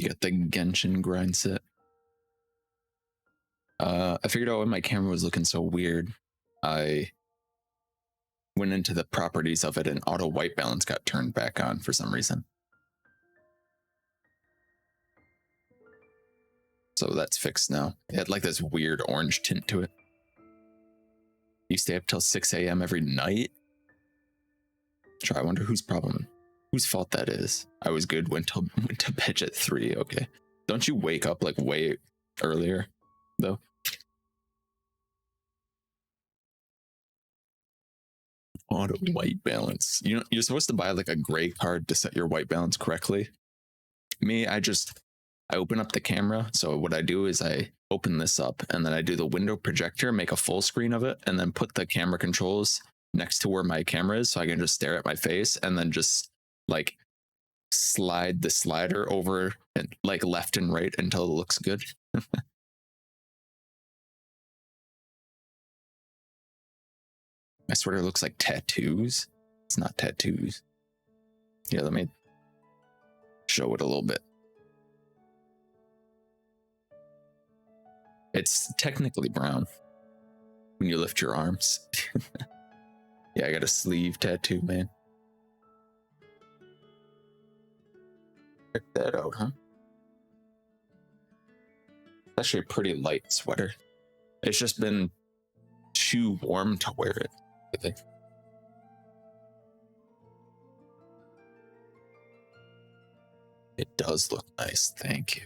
You got the Genshin grind set. I figured out when my camera was looking so weird, I went into the properties of it and auto white balance got turned back on for some reason. So that's fixed now. It had like this weird orange tint to it. You stay up till 6 a.m. every night? Try, I wonder whose fault that is. I was good, went to bed at 3, okay. Don't you wake up like way earlier, though? Auto white balance. You know, you're supposed to buy like a gray card to set your white balance correctly. Me, I open up the camera. So what I do is I open this up and then I do the window projector, make a full screen of it, and then put the camera controls next to where my camera is so I can just stare at my face and then just like slide the slider over and like left and right until it looks good. I swear it looks like tattoos. It's not tattoos. Here, let me show it a little bit. It's technically brown when you lift your arms. Yeah, I got a sleeve tattoo, man. Check that out, huh? It's actually a pretty light sweater. It's just been too warm to wear it, I think. It does look nice, thank you.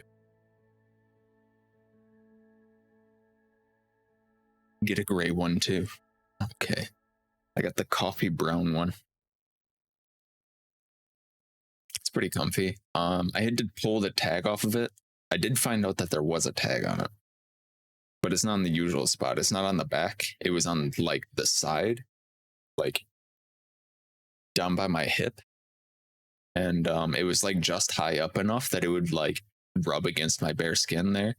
Get a gray one too. Okay. I got the coffee brown one. It's pretty comfy. I had to pull the tag off of it. I did find out that there was a tag on it, but it's not in the usual spot. It's not on the back. It was on like the side, like down by my hip. And it was like just high up enough that it would like rub against my bare skin there.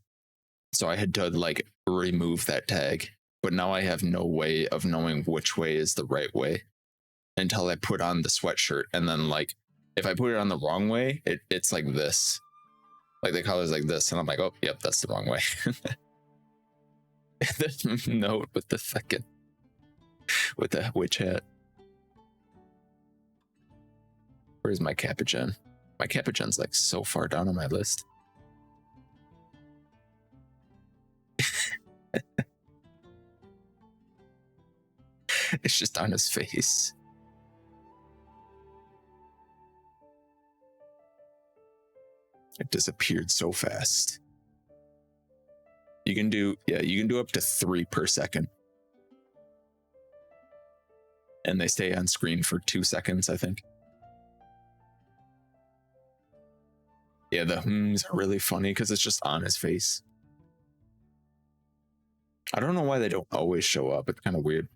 So I had to like remove that tag. But now I have no way of knowing which way is the right way until I put on the sweatshirt. And then like, if I put it on the wrong way, it's like this. Like the color's like this. And I'm like, oh, yep, that's the wrong way. The note with the fucking, with the witch hat. Where's my Capuchin? My Capuchin's like so far down on my list. It's just on his face. It disappeared so fast. You can do up to 3 per second. And they stay on screen for 2 seconds, I think. Yeah, the hmms are really funny because it's just on his face. I don't know why they don't always show up. It's kind of weird.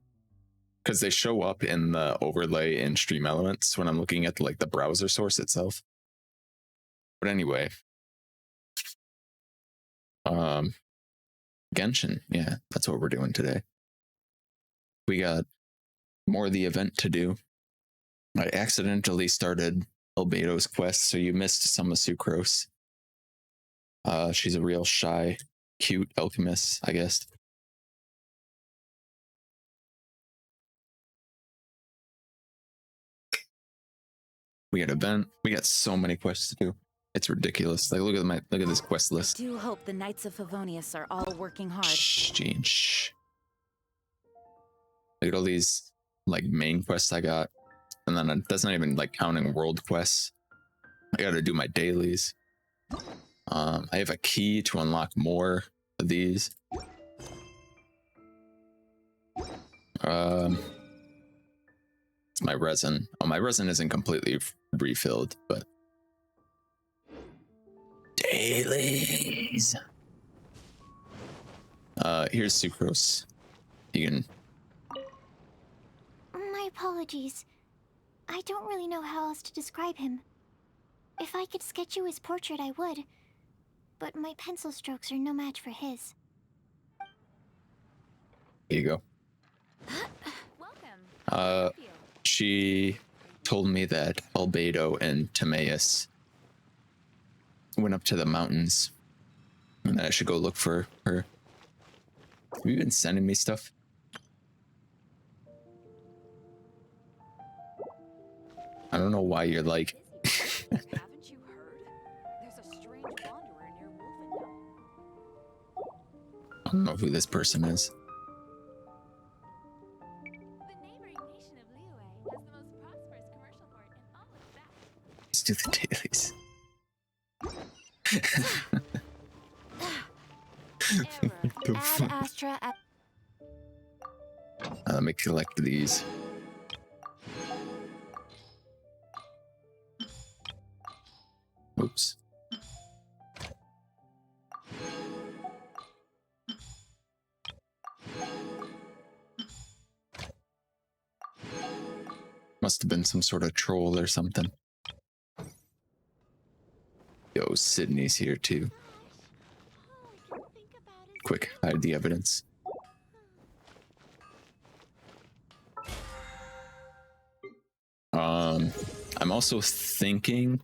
Because they show up in the overlay in Stream Elements when I'm looking at like the browser source itself. But anyway. Genshin, yeah, that's what we're doing today. We got more of the event to do. I accidentally started Albedo's quest, so you missed some of Sucrose. She's a real shy, cute alchemist, I guess. We got event. We got so many quests to do. It's ridiculous. Like, look at this quest list. I do hope the Knights of Favonius are all working hard. Shh, Jean, shh. Look at all these like main quests I got, and then that's not even like counting world quests. I got to do my dailies. I have a key to unlock more of these. It's my resin. Oh, my resin isn't completely refilled, but dailies. Here's Sucrose. You can. My apologies. I don't really know how else to describe him. If I could sketch you his portrait, I would. But my pencil strokes are no match for his. Here you go. Welcome. She told me that Albedo and Timaeus went up to the mountains, and then I should go look for her. Have you been sending me stuff? I don't know why you're like. Haven't you heard? There's a strange wanderer near Wolfendom. I don't know who this person is. The neighboring nation of Liyue has the most prosperous commercial port in all of that. Let's do the dailies. Error. Add Astra at Let me collect these. Oops. Must have been some sort of troll or something. Yo, Sydney's here too. all I can think about is Quick, hide the evidence. I'm also thinking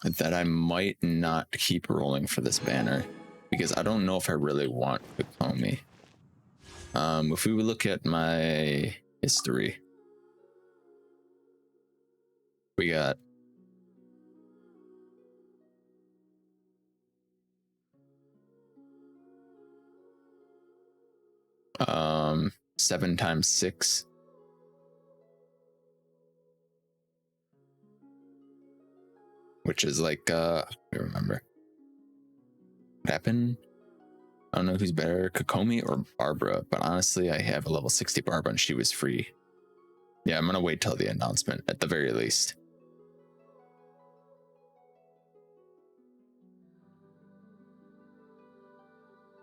that I might not keep rolling for this banner because I don't know if I really want Kokomi. If we would look at my history, we got um 7 times 6. Which is like I remember. What happened? I don't know who's better, Kokomi or Barbara, but honestly I have a level 60 Barbara and she was free. Yeah, I'm gonna wait till the announcement at the very least.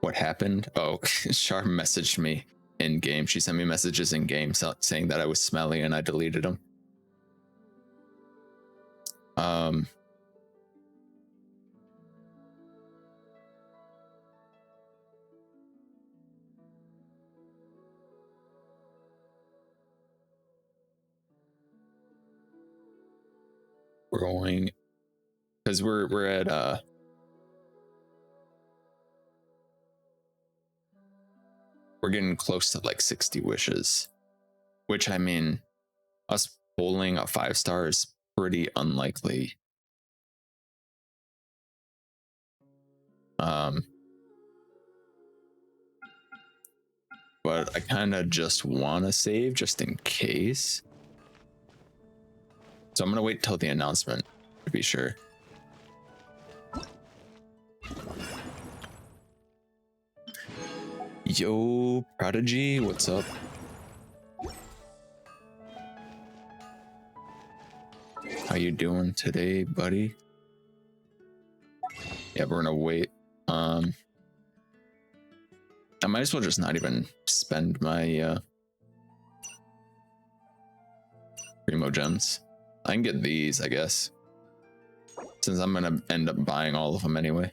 What happened? Oh, Char messaged me in game. She sent me messages in game saying that I was smelly and I deleted them. We're going because we're at we're getting close to like 60 wishes, which I mean, us pulling a 5-star is pretty unlikely. But I kind of just want to save just in case. So I'm gonna wait till the announcement to be sure. Yo, Prodigy, what's up? How you doing today, buddy? Yeah, we're gonna wait. I might as well just not even spend my Primo gems. I can get these, I guess, since I'm gonna end up buying all of them anyway.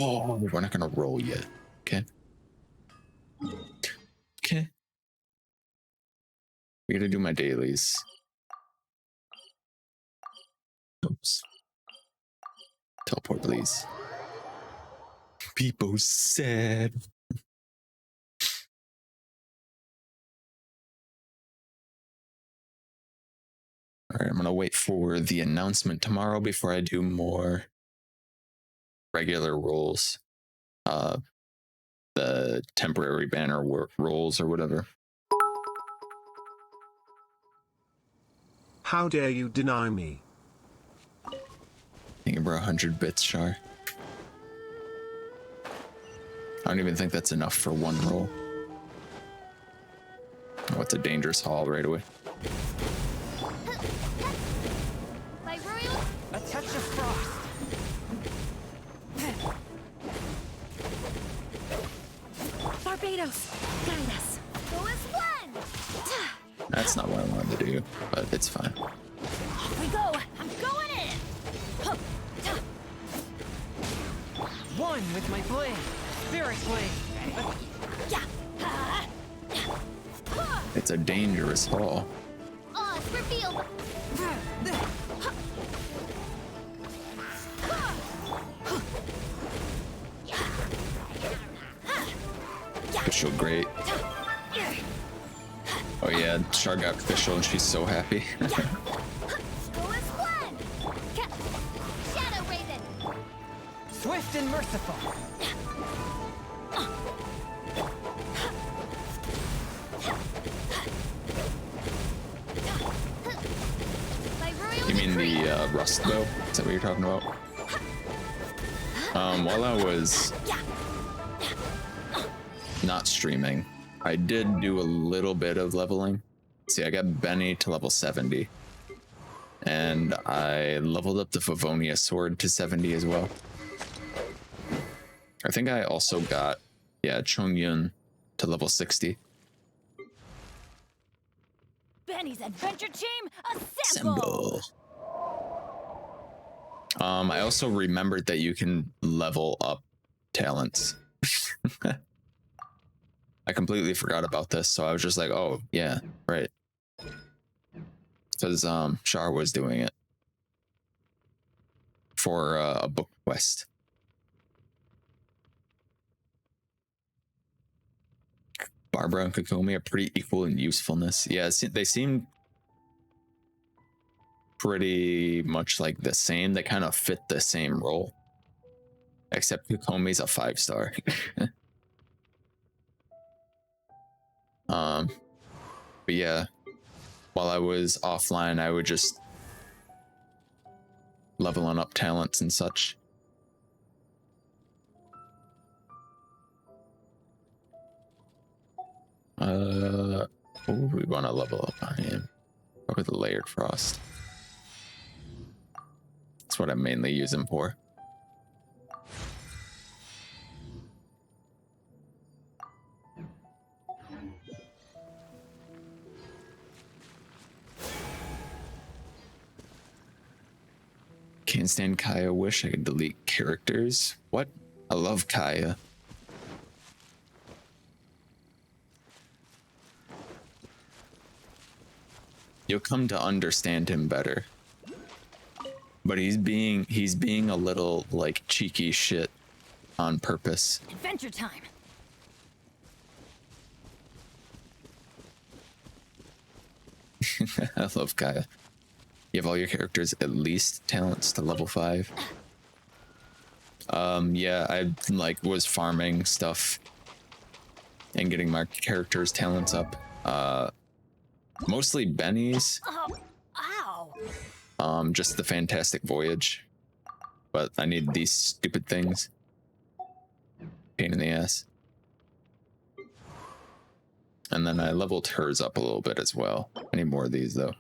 Roll. We're not gonna roll yet. Okay. Okay. We gotta do my dailies. Oops. Teleport, please. People sad. All right, I'm gonna wait for the announcement tomorrow before I do more regular rolls. The temporary banner rolls or whatever. How dare you deny me? Thinking for 100 bits, Char. I don't even think that's enough for one roll. Oh, it's a dangerous haul right away. my royal. A touch of frost. Barbados, guide us. Go as planned. That's not what I wanted to do, but it's fine. Off we go. I'm going in. One with my blade. Spirit blade. Yeah. It's a dangerous hall. Oz revealed. Official great. Oh yeah, Char got official and she's so happy. Shadow Raven. Swift and merciful. You mean the rust bow? Is that what you're talking about? While I was not streaming, I did do a little bit of leveling. See, I got Benny to level 70. And I leveled up the Favonia sword to 70 as well. I think I also got, yeah, Chongyun to level 60. Benny's adventure team, Assemble. I also remembered that you can level up talents. I completely forgot about this, so I was just like, oh, yeah, right. Because Char was doing it for a book quest. Barbara and Kokomi are pretty equal in usefulness. Yeah, they seem pretty much like the same. They kind of fit the same role. Except Kokomi's a 5-star. But yeah, while I was offline, I would just leveling up talents and such. What would we want to level up on him? Probably the layered frost. That's what I mainly use him for. Can't stand Kaya. Wish I could delete characters. What? I love Kaya. You'll come to understand him better. But he's being a little like cheeky shit on purpose. Adventure time. I love Kaya. You have all your characters at least talents to level 5. Yeah, I like was farming stuff and getting my characters' talents up. Mostly Benny's. Ow. Just the Fantastic Voyage. But I need these stupid things. Pain in the ass. And then I leveled hers up a little bit as well. I need more of these though.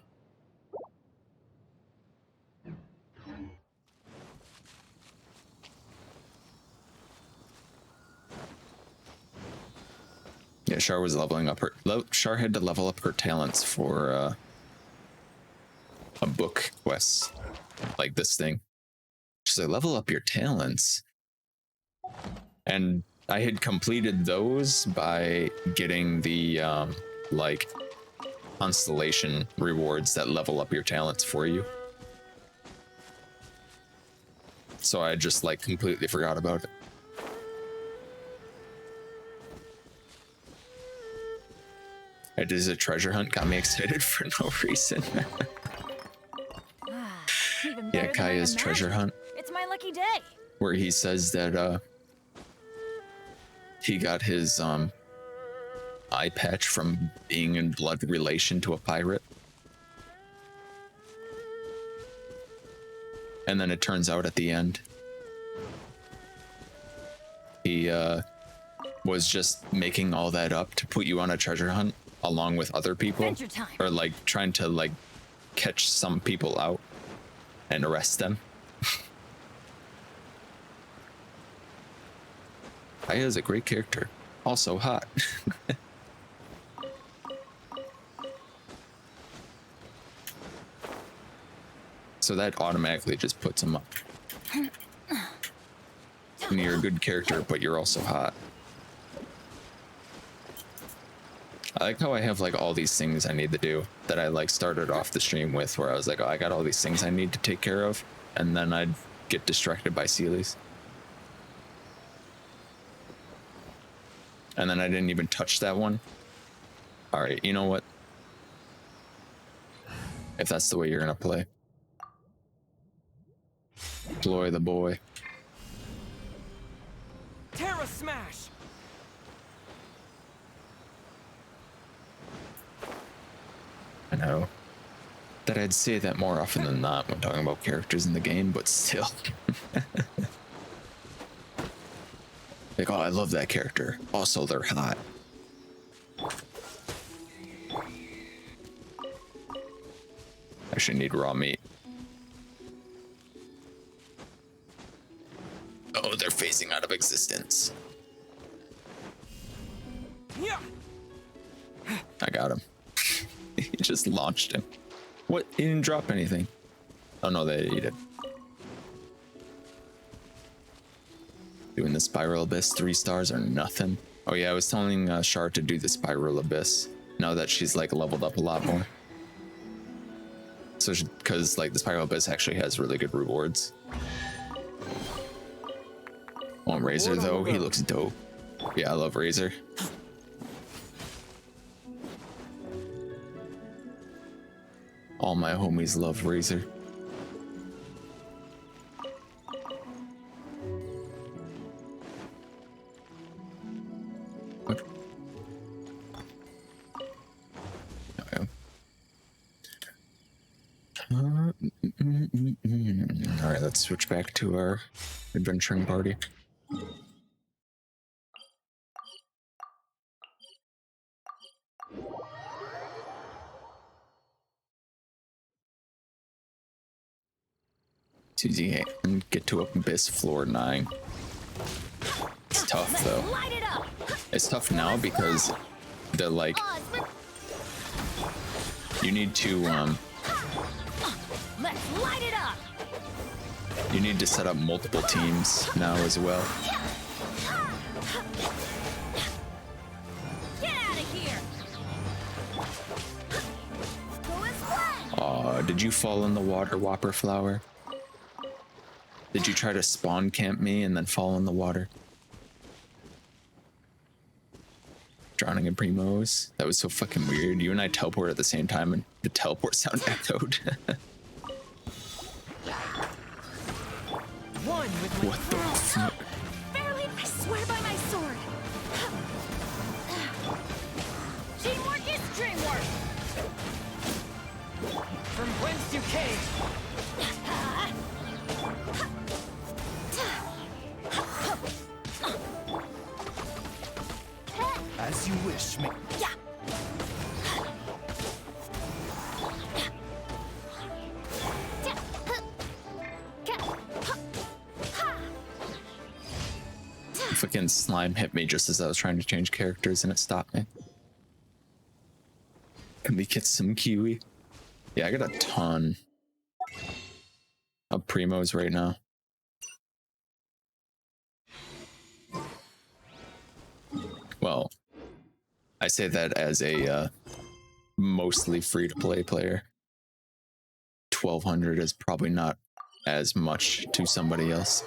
Yeah, Char was leveling up her. Char had to level up her talents for a book quest, like this thing. She's like, level up your talents, and I had completed those by getting the like constellation rewards that level up your talents for you. So I just like completely forgot about it. It is a treasure hunt, got me excited for no reason. Even Yeah, better than I Kaya's treasure imagined. hunt, It's my lucky day. where he says that he got his eye patch from being in blood relation to a pirate. And then it turns out at the end, he was just making all that up to put you on a treasure hunt along with other people, Adventure time. or like trying to like catch some people out and arrest them. Aya is a great character, also hot. So that automatically just puts him up. And you're a good character, but you're also hot. I like how I have like all these things I need to do that I like started off the stream with, where I was like, oh, I got all these things I need to take care of, and then I'd get distracted by Sealies. And then I didn't even touch that one. All right, you know what? If that's the way you're gonna play. Deploy the boy. Terra Smash! I know that I'd say that more often than not when talking about characters in the game, but still. Like, oh, I love that character. Also, they're hot. I should need raw meat. Oh, they're phasing out of existence. Yeah. I got him. He just launched him. What? He didn't drop anything. Oh no, they did. Doing the Spiral Abyss 3 stars or nothing. Oh yeah, I was telling Char to do the Spiral Abyss now that she's like leveled up a lot more. So because like the Spiral Abyss actually has really good rewards. On Razor though, he looks dope. Yeah, I love Razor. All my homies love Razor. What? Okay. All right, let's switch back to our adventuring party. Susie and get to Abyss floor 9. It's tough though. Light it up. It's tough now because the like you need to Let's light it up. you need to set up multiple teams now as well. Get out of here. Go as planned. Aw, did you fall in the water, Whopper Flower? Did you try to spawn camp me and then fall in the water? Drowning in Primos? That was so fucking weird. You and I teleport at the same time and the teleport sound echoed. One with my What the fuck? Fairly, I swear by my sword. Teamwork is dreamwork. from whence you came. As you wish, me. Yeah. Fucking slime hit me just as I was trying to change characters and it stopped me. Can we get some kiwi? Yeah, I got a ton of primos right now. Well, I say that as a mostly free-to-play player. 1200 is probably not as much to somebody else.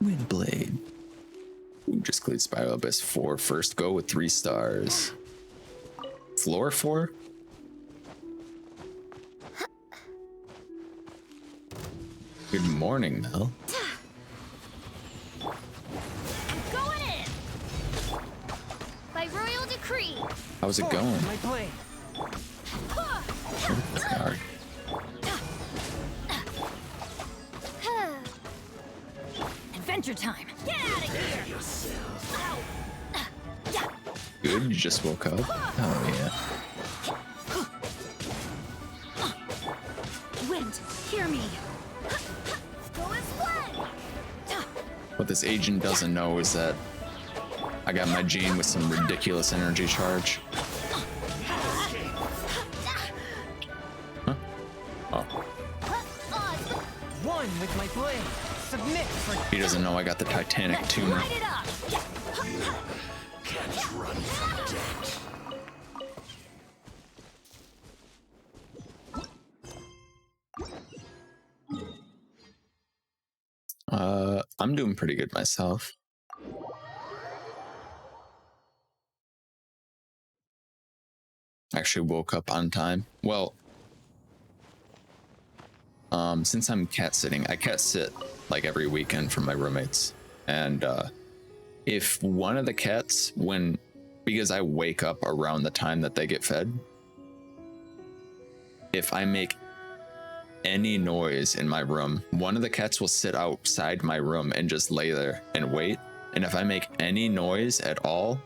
Windblade. Ooh, just cleared Spiral Abyss 4 first go with 3 stars. Floor 4? Good morning, Mel. Going in! By royal decree! How's it going? My blade. Alright. Adventure time. Get out of here. Ow. Good, you just woke up. Oh yeah. Wind, hear me. Go as planned! What this agent doesn't know is that I got my gene with some ridiculous energy charge. Huh? blade, submit for He doesn't know I got the Titanic Let's tuner. light it up. I'm doing pretty good myself. Actually woke up on time. Well, since I'm cat sitting, I cat sit like every weekend for my roommates. And if one of the cats, because I wake up around the time that they get fed, if I make any noise in my room, one of the cats will sit outside my room and just lay there and wait. And if I make any noise at all,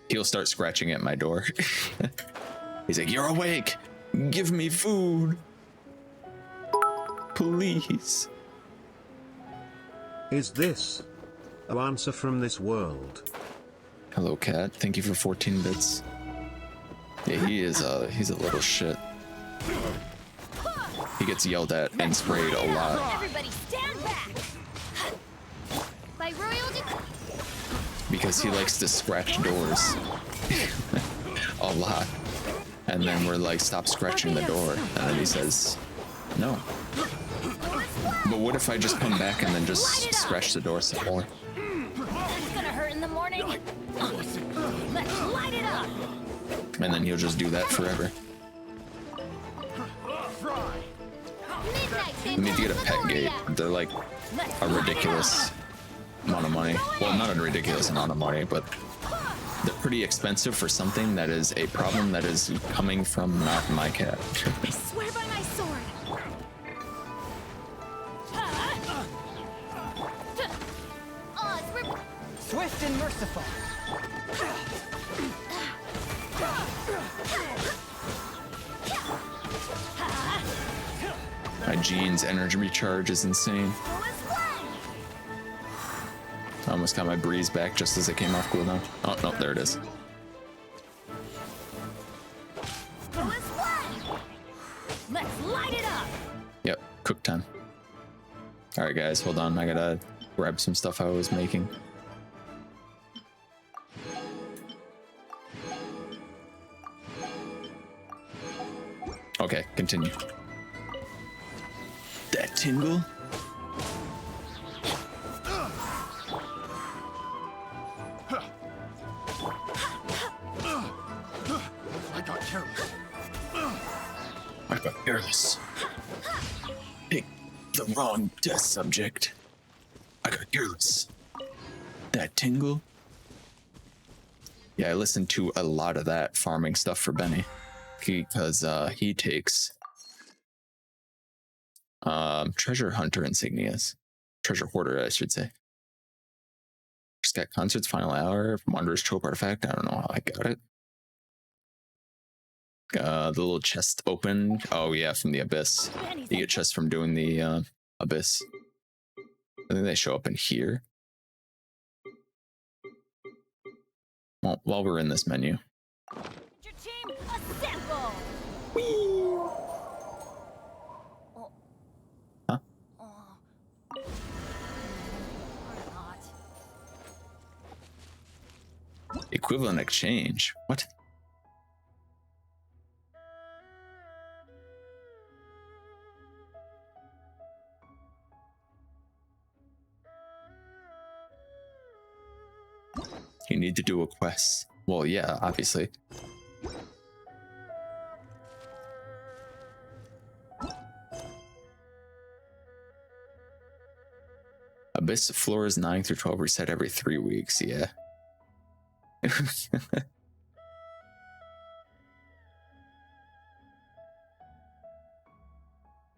he'll start scratching at my door. He's like, "You're awake. Give me food. Please." Is this an answer from this world? Hello, cat. Thank you for 14 bits. Yeah, he's a little shit. He gets yelled at and sprayed a lot Everybody stand back. By royal decree. because he likes to scratch doors a lot. And then we're like, "Stop scratching the door." And then he says, "No." But what if I just come back and then just scratch the door some more? It's gonna hurt in the morning. Let's light it up. And then he'll just do that forever. Midnight We need to get a pet gate. They're like a ridiculous amount of money. Well, not a ridiculous amount of money, but they're pretty expensive for something that is a problem that is coming from not my cat. I swear by my sword. swift and merciful. My Gene's energy recharge is insane. I almost got my breeze back just as it came off cooldown. Oh, no, there it is. Let's light it up. Yep, cook time. All right, guys, hold on. I gotta grab some stuff I was making. Okay, continue. That tingle? I got careless. I got careless. Pick the wrong test subject. I got careless. That tingle? Yeah, I listened to a lot of that farming stuff for Benny. Because he takes treasure hunter insignias. Treasure hoarder, I should say. Just got concerts, final hour, Wanderer's Trope artifact. I don't know how I got it. The little chest opened. Oh yeah, from the abyss. You get chests from doing the abyss. I think they show up in here. Well, while we're in this menu. Your team assemble. Huh? Or not. Equivalent exchange. What? You need to do a quest. Well, yeah, obviously. Abyss floors 9 through 12 reset every 3 weeks. Yeah.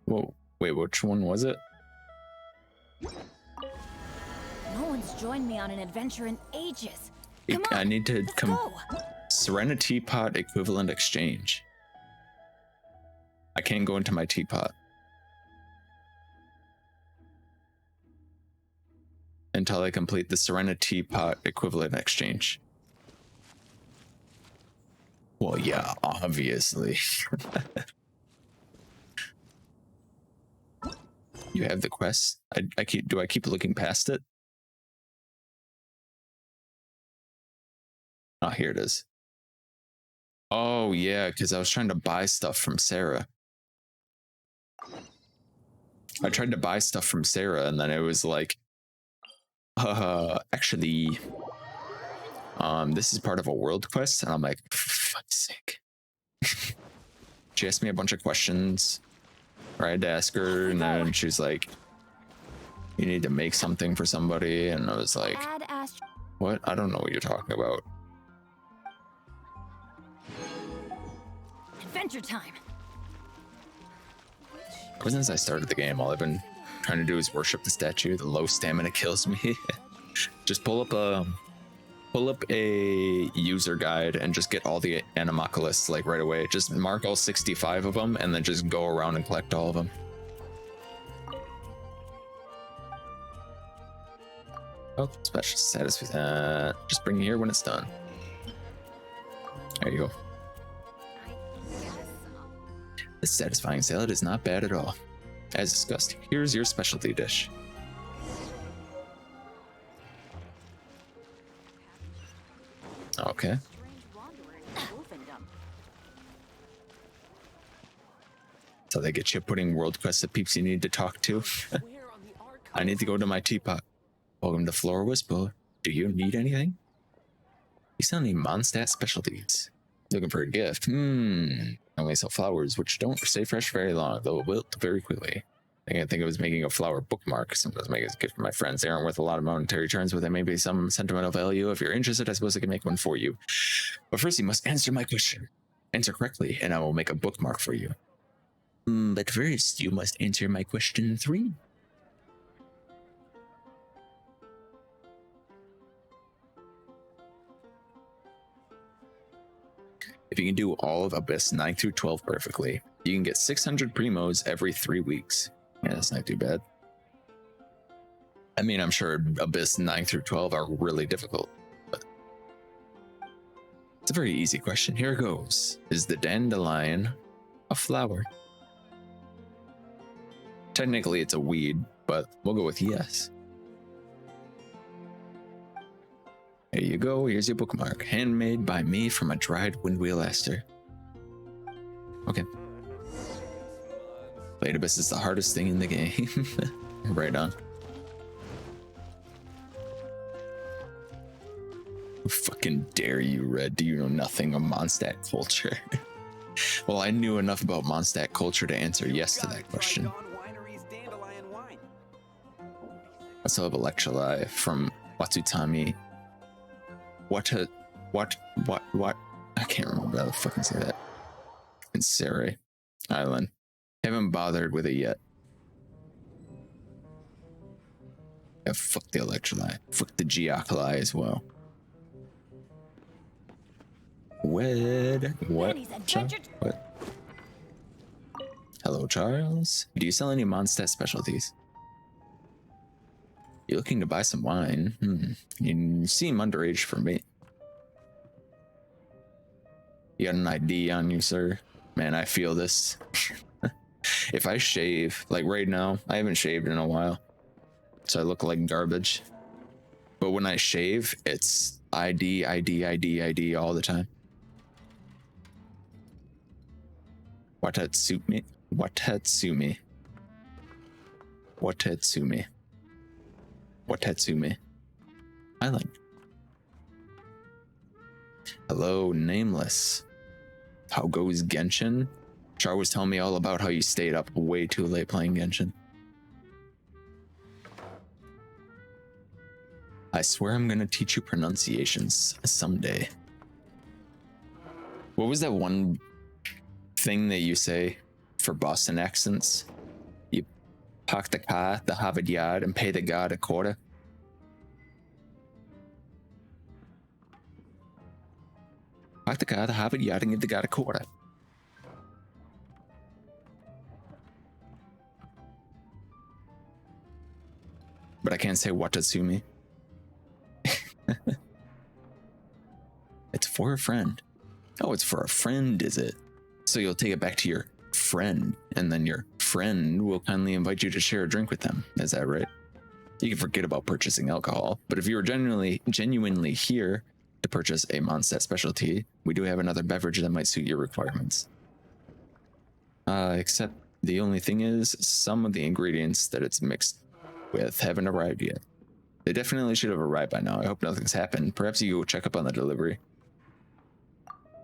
Whoa, wait, which one was it? No one's joined me on an adventure in ages. Come I on, need to let's go. Serenity Teapot equivalent exchange. I can't go into my teapot until I complete the Serenity Teapot equivalent exchange. Well, yeah, obviously. You have the quest. Do I keep looking past it? Oh, here it is. Oh yeah, because I was trying to buy stuff from Sarah. I tried to buy stuff from Sarah, and then it was like, actually, this is part of a world quest, and I'm like, for fuck's sake. She asked me a bunch of questions. Or I had to ask her, and then she's like, you need to make something for somebody, and I was like, Add Ast- what? I don't know what you're talking about. Adventure time. Ever since I started the game, all I've been trying to do is worship the statue. The low stamina kills me. Just pull up a user guide and just get all the animoculasts like right away. Just mark all 65 of them and then just go around and collect all of them. Oh, special status. Just bring it here when it's done. There you go. The satisfying salad is not bad at all. As discussed, here's your specialty dish. Okay. So they get you putting world quests of peeps you need to talk to. I need to go to my teapot. Welcome to Flora Whisper. Do you need anything? You sell any Mondstadt specialties? Looking for a gift? I only sell flowers, which don't stay fresh very long, though wilt very quickly. I think I was making a flower bookmark. Sometimes make as a gift for my friends. They aren't worth a lot of monetary terms, but there may be some sentimental value. If you're interested, I suppose I can make one for you. But first, you must answer my question. Answer correctly, and I will make a bookmark for you. But first, you must answer my question 3. If you can do all of Abyss 9 through 12 perfectly, you can get 600 primos every 3 weeks. Yeah, that's not too bad. I mean, I'm sure Abyss 9 through 12 are really difficult, but it's a very easy question. Here goes. Is the dandelion a flower? Technically, it's a weed, but we'll go with yes. There you go. Here's your bookmark. Handmade by me from a dried windwheel aster. Okay. Blade Abyss is the hardest thing in the game. Right on. Fucking dare you, Red. Do you know nothing of Mondstadt culture? Well, I knew enough about Mondstadt culture to answer yes to that question. I still have Electrolyte from Watsutami. What? I can't remember how to fucking say that. In Sarai Island. Haven't bothered with it yet. Yeah, fuck the Electrolyte. Fuck the Geocoli as well. What? What? Hello, Charles. Do you sell any Mondstadt specialties? You looking to buy some wine? You seem underage for me. You got an ID on you, sir? Man, I feel this. If I shave, like right now, I haven't shaved in a while, so I look like garbage. But when I shave, it's ID all the time. Watatsumi. Island. Hello, nameless. How goes Genshin? Char was telling me all about how you stayed up way too late playing Genshin. I swear I'm gonna teach you pronunciations someday. What was that one thing that you say for Boston accents? You park the car at the Harvard Yard and pay the guard a quarter. Park the car at the Harvard Yard and give the guard a quarter. But I can't say Watatsumi. It's for a friend. Oh, it's for a friend, is it? So you'll take it back to your friend, and then your friend will kindly invite you to share a drink with them. Is that right? You can forget about purchasing alcohol, but if you are genuinely here to purchase a Mondstadt specialty, we do have another beverage that might suit your requirements. Except the only thing is, some of the ingredients that it's mixed with haven't arrived yet. They definitely should have arrived by now. I hope nothing's happened. Perhaps you go check up on the delivery.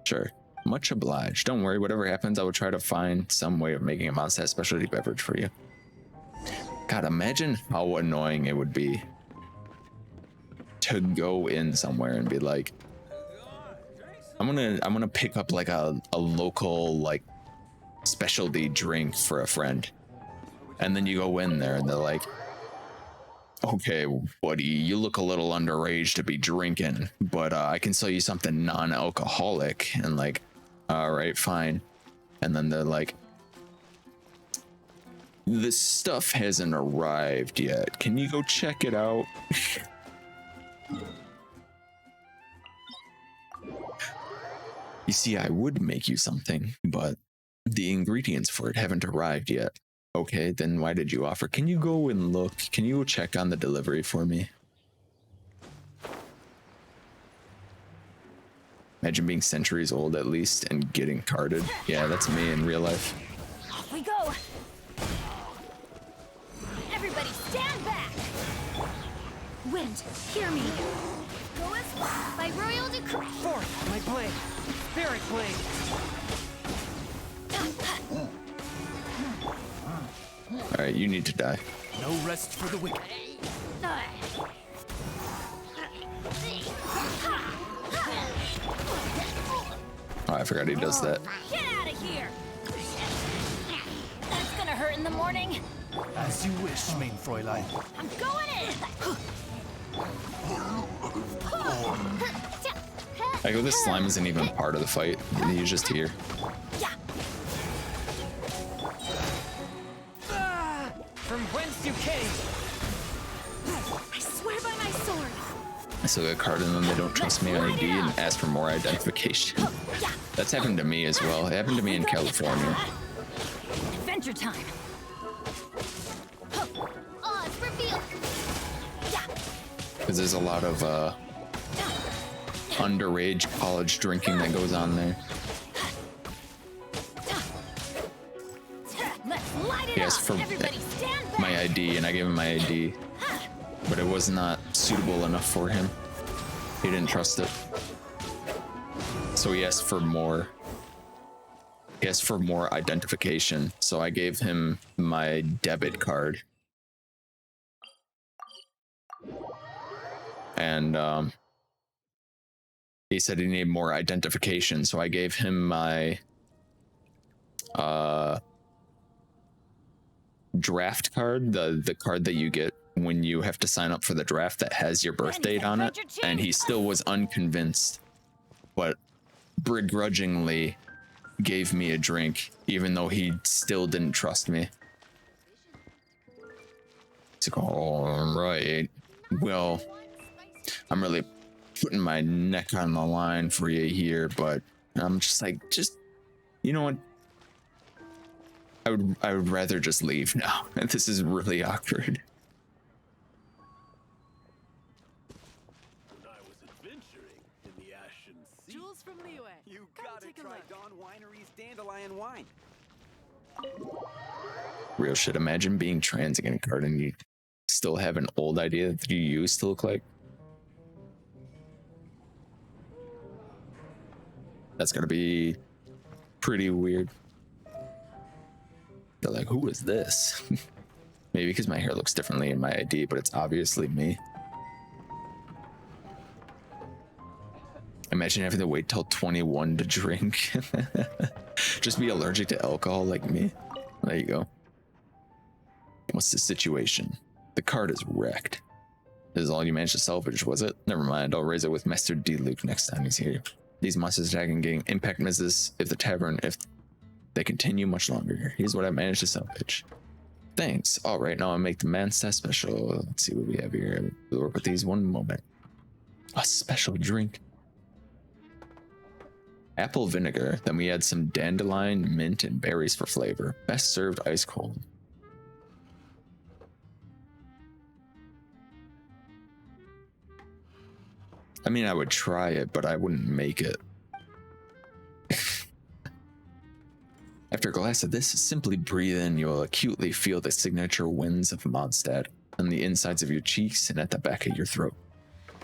Sure. Much obliged. Don't worry, whatever happens, I will try to find some way of making a Mondstadt specialty beverage for you. God, imagine how annoying it would be to go in somewhere and be like, I'm gonna pick up like a local like specialty drink for a friend, and then you go in there and they're like, okay, buddy, you look a little underage to be drinking, but I can sell you something non-alcoholic. And like, all right, fine. And then they're like, the stuff hasn't arrived yet. Can you go check it out? You see, I would make you something, but the ingredients for it haven't arrived yet. Okay, then why did you offer? Can you go and look? Can you go check on the delivery for me? Imagine being centuries old at least and getting carded. Yeah, that's me in real life. Off we go. Everybody stand back. Wind, hear me. Go as by royal decree. Forth, my blade. Spirit blade. All right, you need to die. No rest for the wicked. Oh, I forgot he does that. Get out of here. That's gonna hurt in the morning. As you wish, main Fräulein. I'm going in. I go, this slime isn't even part of the fight. He's just here. Yeah. From whence you came. I swear by my sword. I still got carded and then they don't trust me ID and ask for more identification. Yeah. That's happened to me as well. It happened to me in California. Adventure time. Oh, it's revealed. Yeah. Because there's a lot of underage college drinking that goes on there. Let's light it He asked up. for Everybody stand back. my ID and I gave him my ID, but it was not suitable enough for him. He didn't trust it. So he asked for more. He asked for more identification. So I gave him my debit card. And he said he needed more identification. So I gave him my draft card, the card that you get when you have to sign up for the draft that has your birth date on it. And he still was unconvinced, but begrudgingly gave me a drink, even though he still didn't trust me. It's like, all right, well, I'm really putting my neck on the line for you here, but I'm just like, you know what? I would rather just leave now. This is really awkward. I was adventuring in the Ashen Sea. Jules from Liyue. You Come gotta take a try look. Dawn Winery's dandelion wine. Real shit. Imagine being trans again, card, and you still have an old idea that you used to look like. That's gonna be pretty weird. They're like, who is this? Maybe because my hair looks differently in my ID, but it's obviously me. Imagine having to wait till 21 to drink. Just be allergic to alcohol like me. There you go. What's the situation? The card is wrecked. This is all you managed to salvage, was it? Never mind, I'll raise it with Master D. Luke next time he's here. These monsters attacking getting impact misses if they continue much longer. Here's what I managed to salvage. Thanks. All right, now I'll make the Mondstadt special. Let's see what we have here. We'll work with these one moment. A special drink. Apple vinegar. Then we add some dandelion, mint, and berries for flavor. Best served ice cold. I mean, I would try it, but I wouldn't make it. After a glass of this, simply breathe in. You'll acutely feel the signature winds of Mondstadt on the insides of your cheeks and at the back of your throat.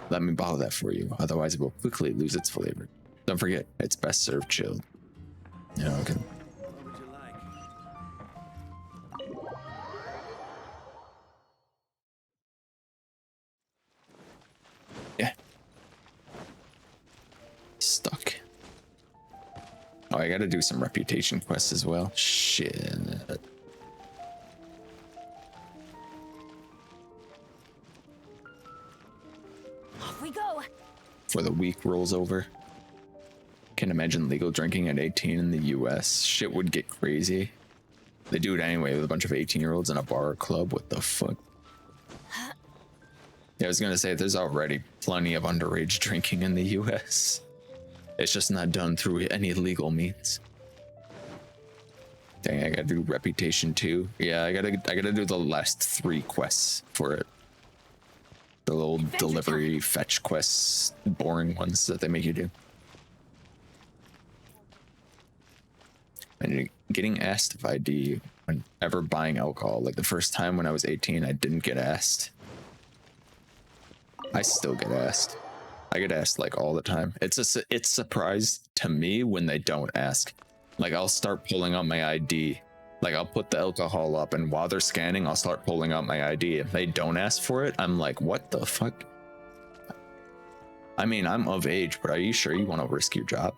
Let me bottle that for you, otherwise it will quickly lose its flavor. Don't forget, it's best served chilled. Yeah, okay. What would you like? Yeah. Stuck. Oh, I gotta do some reputation quests as well. Shit. Off we go. Before the week rolls over. Can't imagine legal drinking at 18 in the US. Shit would get crazy. They do it anyway with a bunch of 18-year-olds in a bar or club. What the fuck? Yeah, I was gonna say there's already plenty of underage drinking in the US. It's just not done through any legal means. Dang, I gotta do reputation too. Yeah, I gotta do the last 3 quests for it. The little delivery fetch quests, boring ones that they make you do. And getting asked if ID whenever buying alcohol. Like the first time when I was 18, I didn't get asked. I still get asked. I get asked like all the time. It's a surprise to me when they don't ask. Like I'll start pulling up my ID. Like I'll put the alcohol up and while they're scanning, I'll start pulling up my ID. If they don't ask for it, I'm like, what the fuck? I mean, I'm of age, but are you sure you want to risk your job?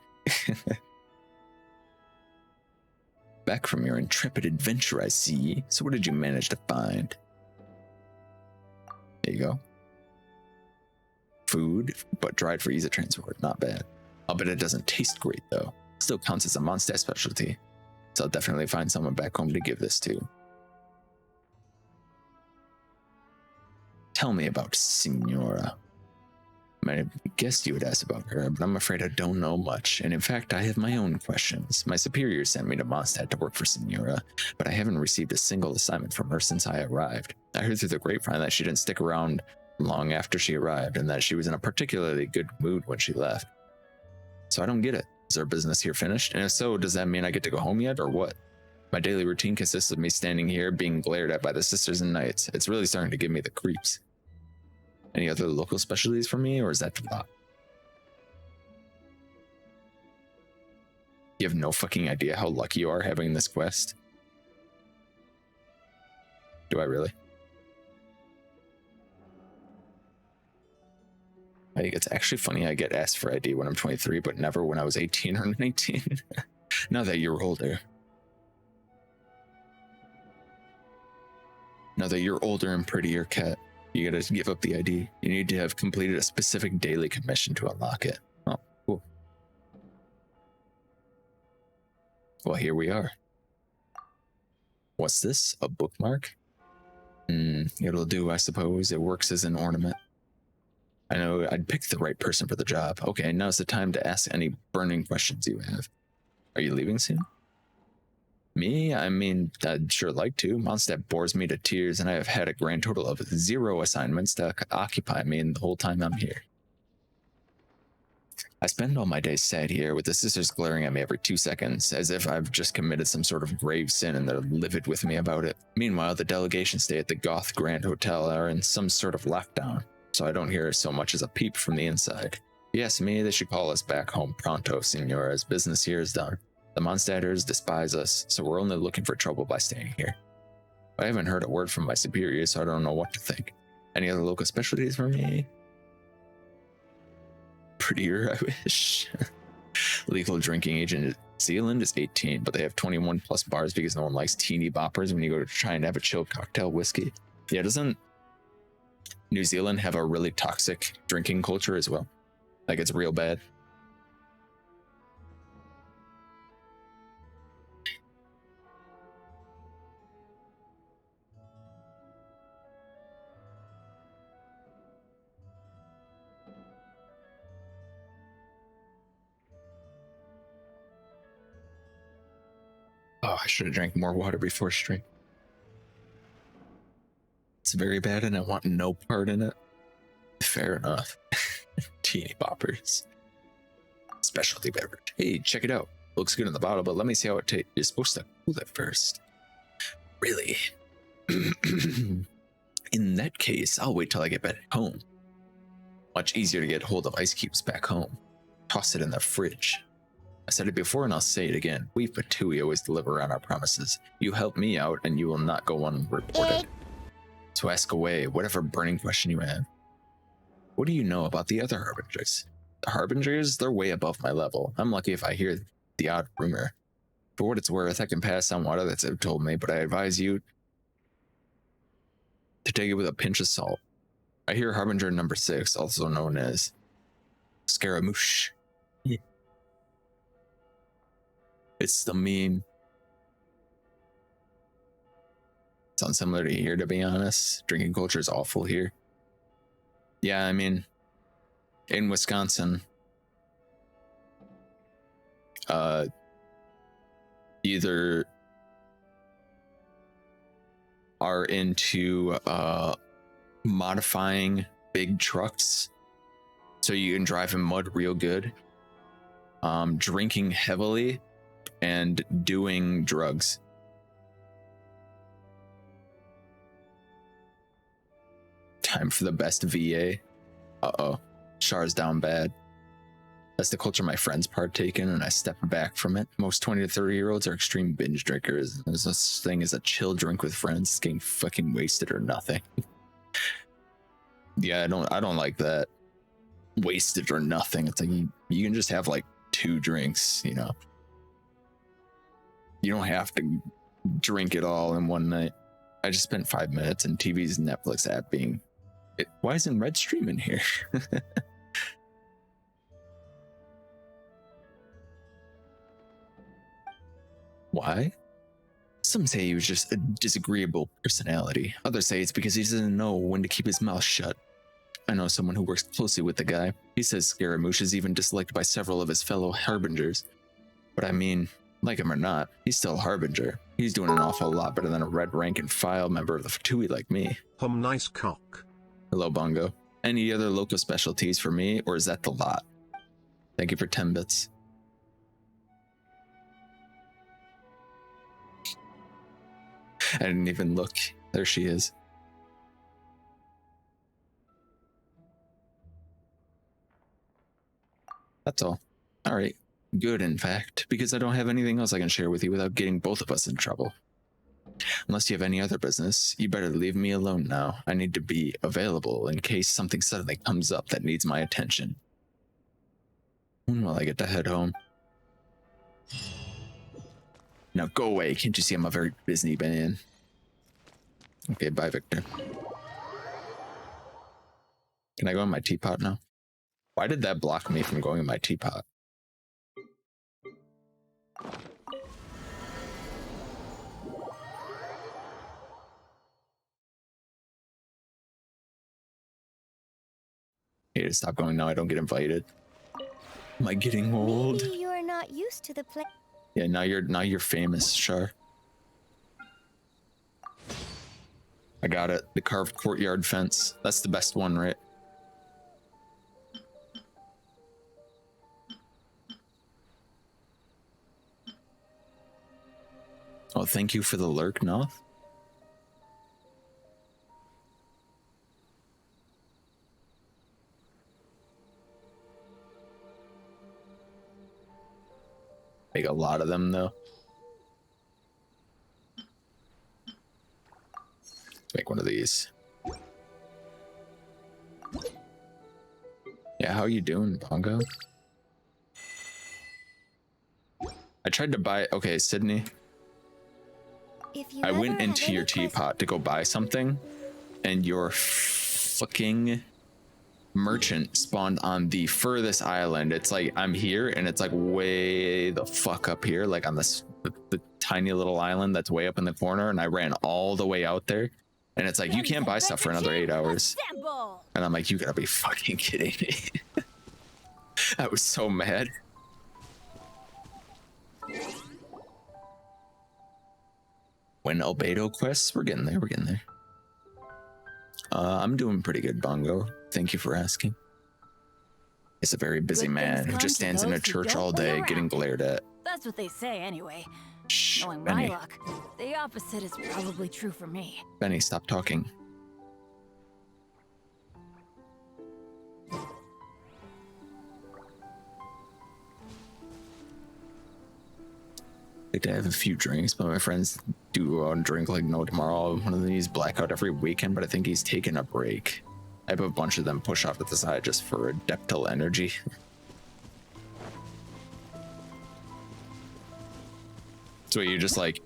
Back from your intrepid adventure, I see. So what did you manage to find? There you go. Food, but dried for ease of transport. Not bad. I'll bet it doesn't taste great, though. Still counts as a Mondstadt specialty. So I'll definitely find someone back home to give this to. Tell me about Signora. I guessed you would ask about her, but I'm afraid I don't know much, and in fact, I have my own questions. My superior sent me to Mondstadt to work for Signora, but I haven't received a single assignment from her since I arrived. I heard through the grapevine that she didn't stick around long after she arrived, and that she was in a particularly good mood when she left. So I don't get it. Is our business here finished? And if so, does that mean I get to go home yet, or what? My daily routine consists of me standing here being glared at by the sisters and knights. It's really starting to give me the creeps. Any other local specialties for me, or is that the lot? You have no fucking idea how lucky you are having this quest. Do I really? I think it's actually funny I get asked for ID when I'm 23, but never when I was 18 or 19. Now that you're older. Now that you're older and prettier, Cat, you gotta give up the ID. You need to have completed a specific daily commission to unlock it. Oh, cool. Well, here we are. What's this? A bookmark? It'll do, I suppose. It works as an ornament. I know I'd pick the right person for the job. Okay, now's the time to ask any burning questions you have. Are you leaving soon? Me? I mean, I'd sure like to. Mondstadt bores me to tears, and I have had a grand total of 0 assignments to occupy me in the whole time I'm here. I spend all my days sad here, with the sisters glaring at me every 2 seconds, as if I've just committed some sort of grave sin and they're livid with me about it. Meanwhile, the delegation stay at the Goth Grand Hotel are in some sort of lockdown, so I don't hear so much as a peep from the inside. Yes, me, they should call us back home pronto, Signora, as business here is done. The Mondstadters despise us, so we're only looking for trouble by staying here. I haven't heard a word from my superiors, so I don't know what to think. Any other local specialties for me? Prettier, I wish. Legal drinking age in New Zealand is 18, but they have 21 plus bars because no one likes teeny boppers when you go to try and have a chilled cocktail whiskey. Yeah, doesn't New Zealand have a really toxic drinking culture as well? Like it's real bad. Oh, I should have drank more water before stream. It's very bad and I want no part in it. Fair enough. Teeny boppers. Specialty beverage. Hey, check it out. Looks good in the bottle, but let me see how it tastes. You're supposed to cool it first. Really? In that case, I'll wait till I get back home. Much easier to get hold of ice cubes back home. Toss it in the fridge. I said it before and I'll say it again. We Patui always deliver on our promises. You help me out and you will not go unreported. So ask away whatever burning question you have. What do you know about the other Harbingers? The Harbingers, they're way above my level. I'm lucky if I hear the odd rumor. For what it's worth, I can pass on what others have told me, but I advise you to take it with a pinch of salt. I hear Harbinger number 6, also known as Scaramouche. Yeah. It's the meme. Sounds similar to here, to be honest. Drinking culture is awful here. Yeah, I mean, in Wisconsin, either are into modifying big trucks so you can drive in mud real good, drinking heavily, and doing drugs. Time for the best VA. Uh-oh. Char's down bad. That's the culture my friends partake in, and I step back from it. Most 20 to 30-year-olds are extreme binge drinkers. There's this thing as a chill drink with friends, getting fucking wasted or nothing. Yeah, I don't like that. Wasted or nothing. It's like you can just have like 2 drinks, you know. You don't have to drink it all in one night. I just spent 5 minutes in TV's Netflix app being... why isn't Red streaming here? Why? Some say he was just a disagreeable personality. Others say it's because he doesn't know when to keep his mouth shut. I know someone who works closely with the guy. He says Scaramouche is even disliked by several of his fellow Harbingers. But I mean, like him or not, he's still a Harbinger. He's doing an awful lot better than a red rank and file member of the Fatui like me. Nice cock. Hello, Bongo. Any other local specialties for me, or is that the lot? Thank you for 10 bits. I didn't even look. There she is. That's all. All right. Good, in fact, because I don't have anything else I can share with you without getting both of us in trouble. Unless you have any other business, you better leave me alone now. I need to be available in case something suddenly comes up that needs my attention. When will I get to head home? Now go away. Can't you see I'm a very busy man? Okay, bye, Victor. Can I go in my teapot now? Why did that block me from going in my teapot? I need to stop going now. I don't get invited. Am I getting old? Maybe you are not used to the place. Yeah, now you're famous, Char. I got it. The carved courtyard fence. That's the best one, right? Oh, thank you for the lurk, no? Make a lot of them, though. Let's make one of these. Yeah, how you doing, Bongo? I tried to buy... Okay, Sydney. I went into your teapot to go buy something, and your fucking merchant spawned on the furthest island. It's like I'm here, and it's like way the fuck up here, like on this the tiny little island that's way up in the corner. And I ran all the way out there, and it's like you can't buy stuff for another 8 hours. And I'm like, you gotta be fucking kidding me. I was so mad. When albedo quests, we're getting there. We're getting there. I'm doing pretty good, Bongo. Thank you for asking. It's a very busy Good man things who come just to stands in a those who church don't all play day around. getting glared at. That's what they say anyway. Shh, Knowing Benny. my luck, the opposite is probably true for me. Benny, stop talking. Like to have a few drinks, but my friends do go out and drink like no tomorrow. One of these blackout every weekend, but I think he's taking a break. I have a bunch of them push off at the side just for adeptal energy. So you just like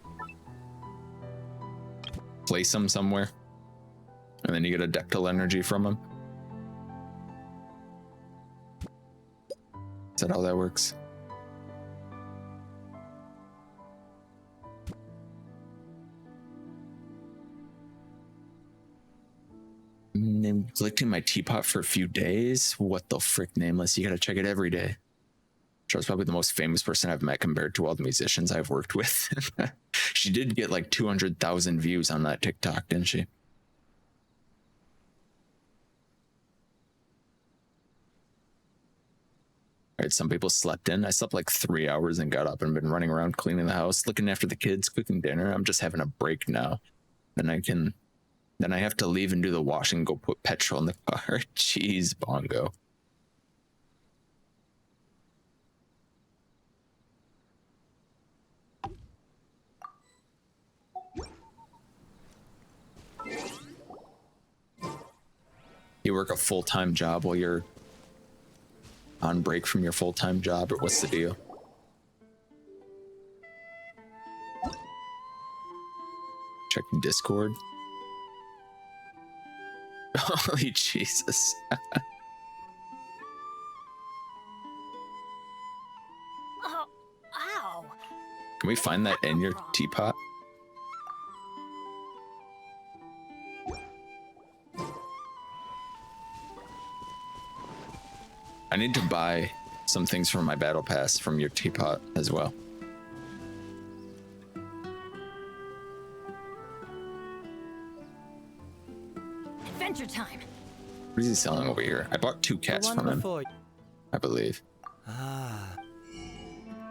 place them somewhere, and then you get adeptal energy from them. Is that how that works? Neglecting my teapot for a few days? What the frick, Nameless? You gotta check it every day. She's probably the most famous person I've met compared to all the musicians I've worked with. She did get like 200,000 views on that TikTok, didn't she? All right, some people slept in. I slept like 3 hours and got up and been running around cleaning the house, looking after the kids, cooking dinner. I'm just having a break now. Then I have to leave and do the washing, go put petrol in the car. Jeez, Bongo. You work a full-time job while you're on break from your full-time job, or what's the deal? Checking Discord. Holy Jesus. Oh, ow! Can we find that in your teapot? I need to buy some things from my battle pass from your teapot as well. Adventure time. What is he selling over here? I bought 2 cats from him, I believe. Ah.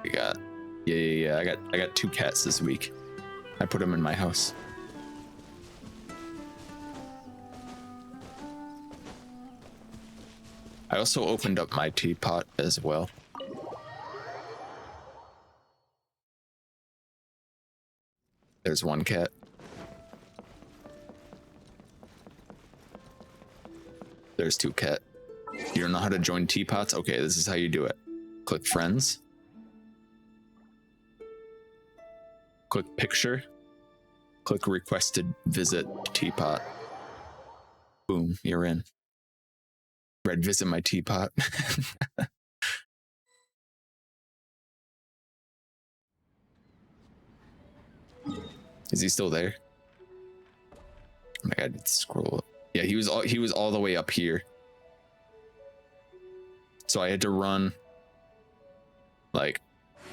We got, yeah. I got 2 cats this week. I put them in my house. I also opened up my teapot as well. There's 1 cat. There's 2 cat. You don't know how to join teapots? Okay, this is how you do it. Click friends. Click picture. Click requested visit teapot. Boom, you're in. Red, visit my teapot. Is he still there? Oh my god, it's scroll up. Yeah, he was all the way up here. So I had to run like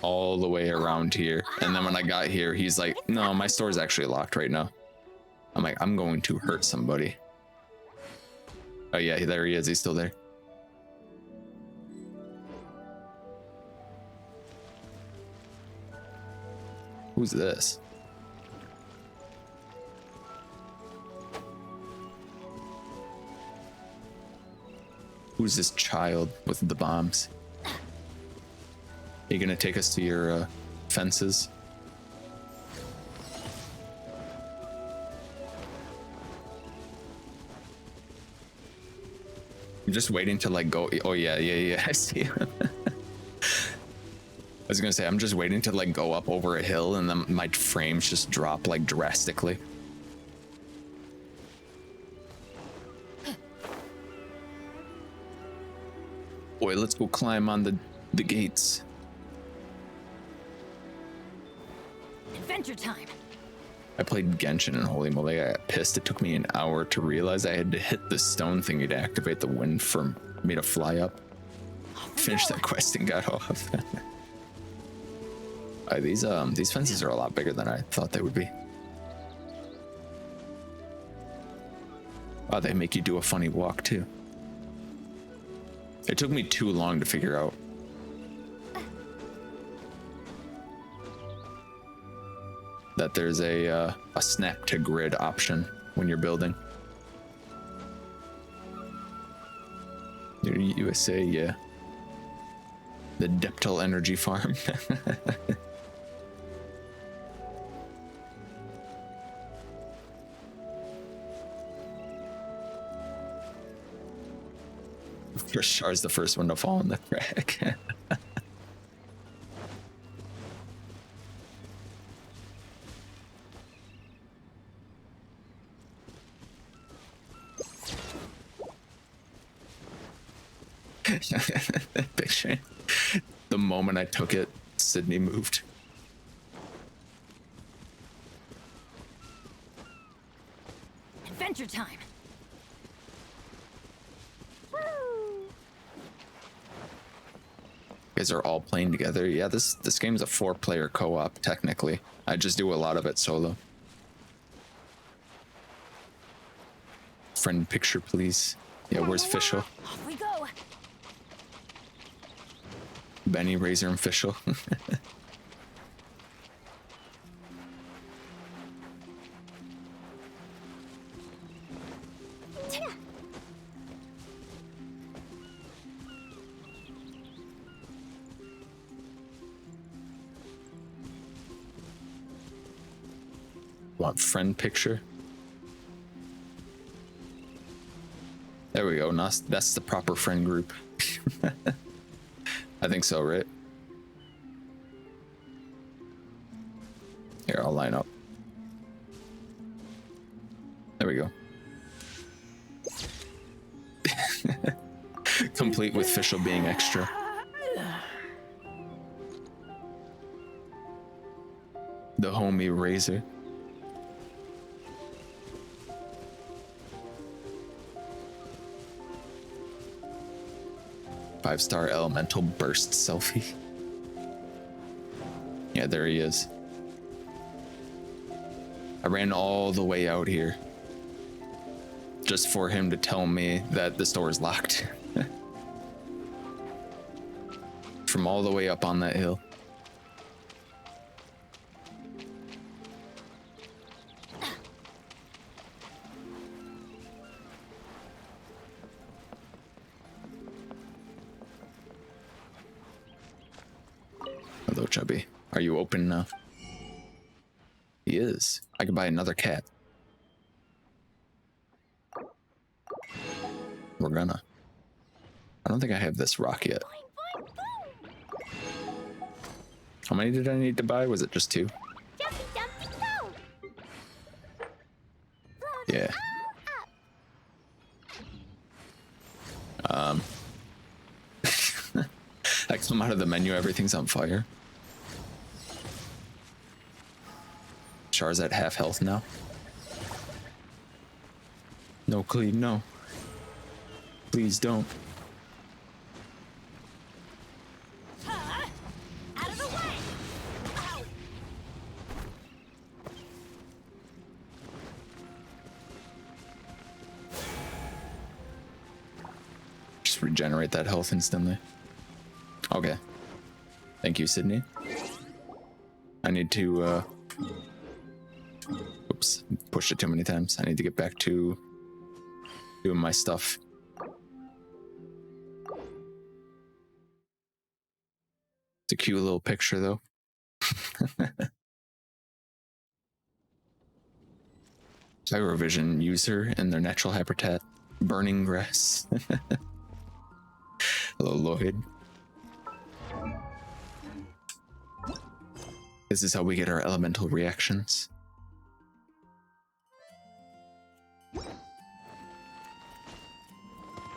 all the way around here. And then when I got here, he's like, no, my store's actually locked right now. I'm like, I'm going to hurt somebody. Oh yeah, there he is. He's still there. Who's this? Who's this child with the bombs? Are you gonna take us to your fences? I'm just waiting to like go. Oh yeah. I see him. I was gonna say, I'm just waiting to like go up over a hill and then my frames just drop like drastically. Boy, let's go climb on the gates. Adventure time. I played Genshin and holy moly, I got pissed. It took me an hour to realize I had to hit the stone thingy to activate the wind for me to fly up. Finished that quest and got off. These fences are a lot bigger than I thought they would be. Oh, they make you do a funny walk too. It took me too long to figure out. That there's a snap to grid option when you're building. USA, yeah. The Deptal Energy Farm. First Char's the first one to fall in the crack. Big shame. The moment I took it, Sydney moved. Adventure time. You guys are all playing together. Yeah, this game's a 4-player co-op technically. I just do a lot of it solo. Friend picture, please. Yeah, where's Fischl? Off we go. Benny, Razor, and Fischl. Want friend picture? There we go. That's the proper friend group. I think so, right? Here, I'll line up. There we go. Complete with Fischl being extra. The homie Razor. Five-star elemental burst selfie. Yeah, there he is. I ran all the way out here just for him to tell me that the store is locked. From all the way up on that hill. Hello, Chubby. Are you open now? He is. I could buy another cat. We're gonna. I don't think I have this rock yet. How many did I need to buy? Was it just 2? Yeah. I come out of the menu, everything's on fire. Char's at half health now. No, clean, no. Please don't. Out of the way. Ow. Just regenerate that health instantly. Okay. Thank you, Sydney. I need to, oops, pushed it too many times. I need to get back to doing my stuff. It's a cute little picture, though. Gyrovision user in their natural habitat. Burning grass. Hello, Lloyd. This is how we get our elemental reactions.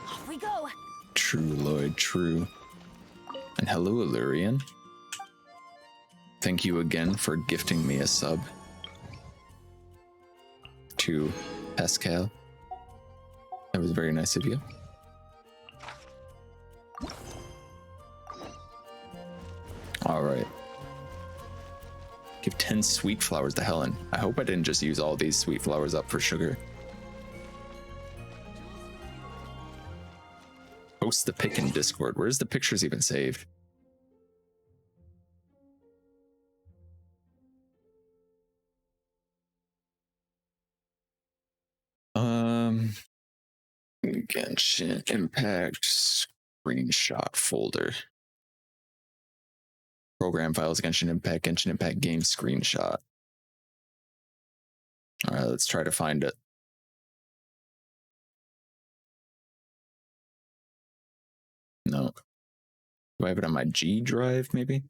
Off we go. True, Lloyd, true. And hello, Illyrian. Thank you again for gifting me a sub. To Pascal. That was very nice of you. Alright. Give 10 sweet flowers to Helen. I hope I didn't just use all these sweet flowers up for sugar. Post the pic in Discord. Where's the pictures even saved? Genshin Impact screenshot folder. Program files, Genshin Impact game screenshot. All right, let's try to find it. No. Do I have it on my G drive, maybe?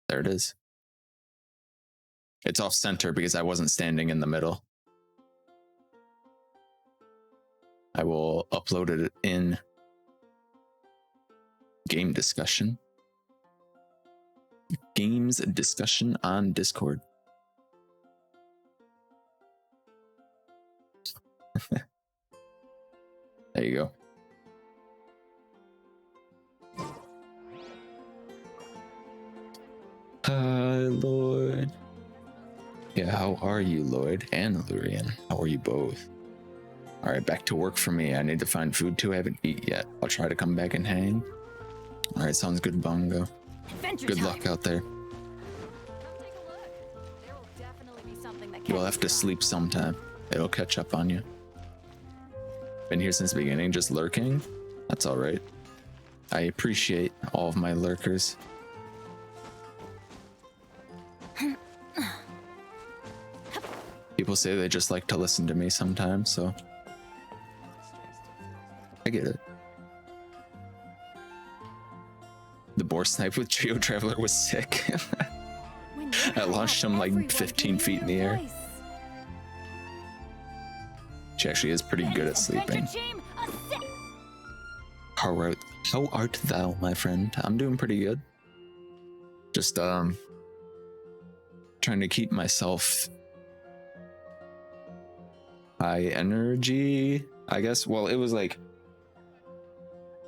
There it is. It's off center because I wasn't standing in the middle. I will upload it in game discussion. Games discussion on Discord. There you go. Hi, Lloyd. Yeah, how are you, Lloyd and Lurian? How are you both? All right, back to work for me. I need to find food too. I haven't eaten yet. I'll try to come back and hang. All right, sounds good, Bongo. Adventure Good time. luck out there. Come take a look. There will definitely be something that You'll catches have to your eye. sleep sometime. It'll catch up on you. Been here since the beginning, just lurking. That's all right. I appreciate all of my lurkers. People say they just like to listen to me sometimes, so I get it. The boar snipe with Geo Traveler was sick. When I launched him like 15 feet in the air. She actually is pretty good at sleeping. How art thou, my friend? I'm doing pretty good. Just trying to keep myself high energy, I guess. Well, it was like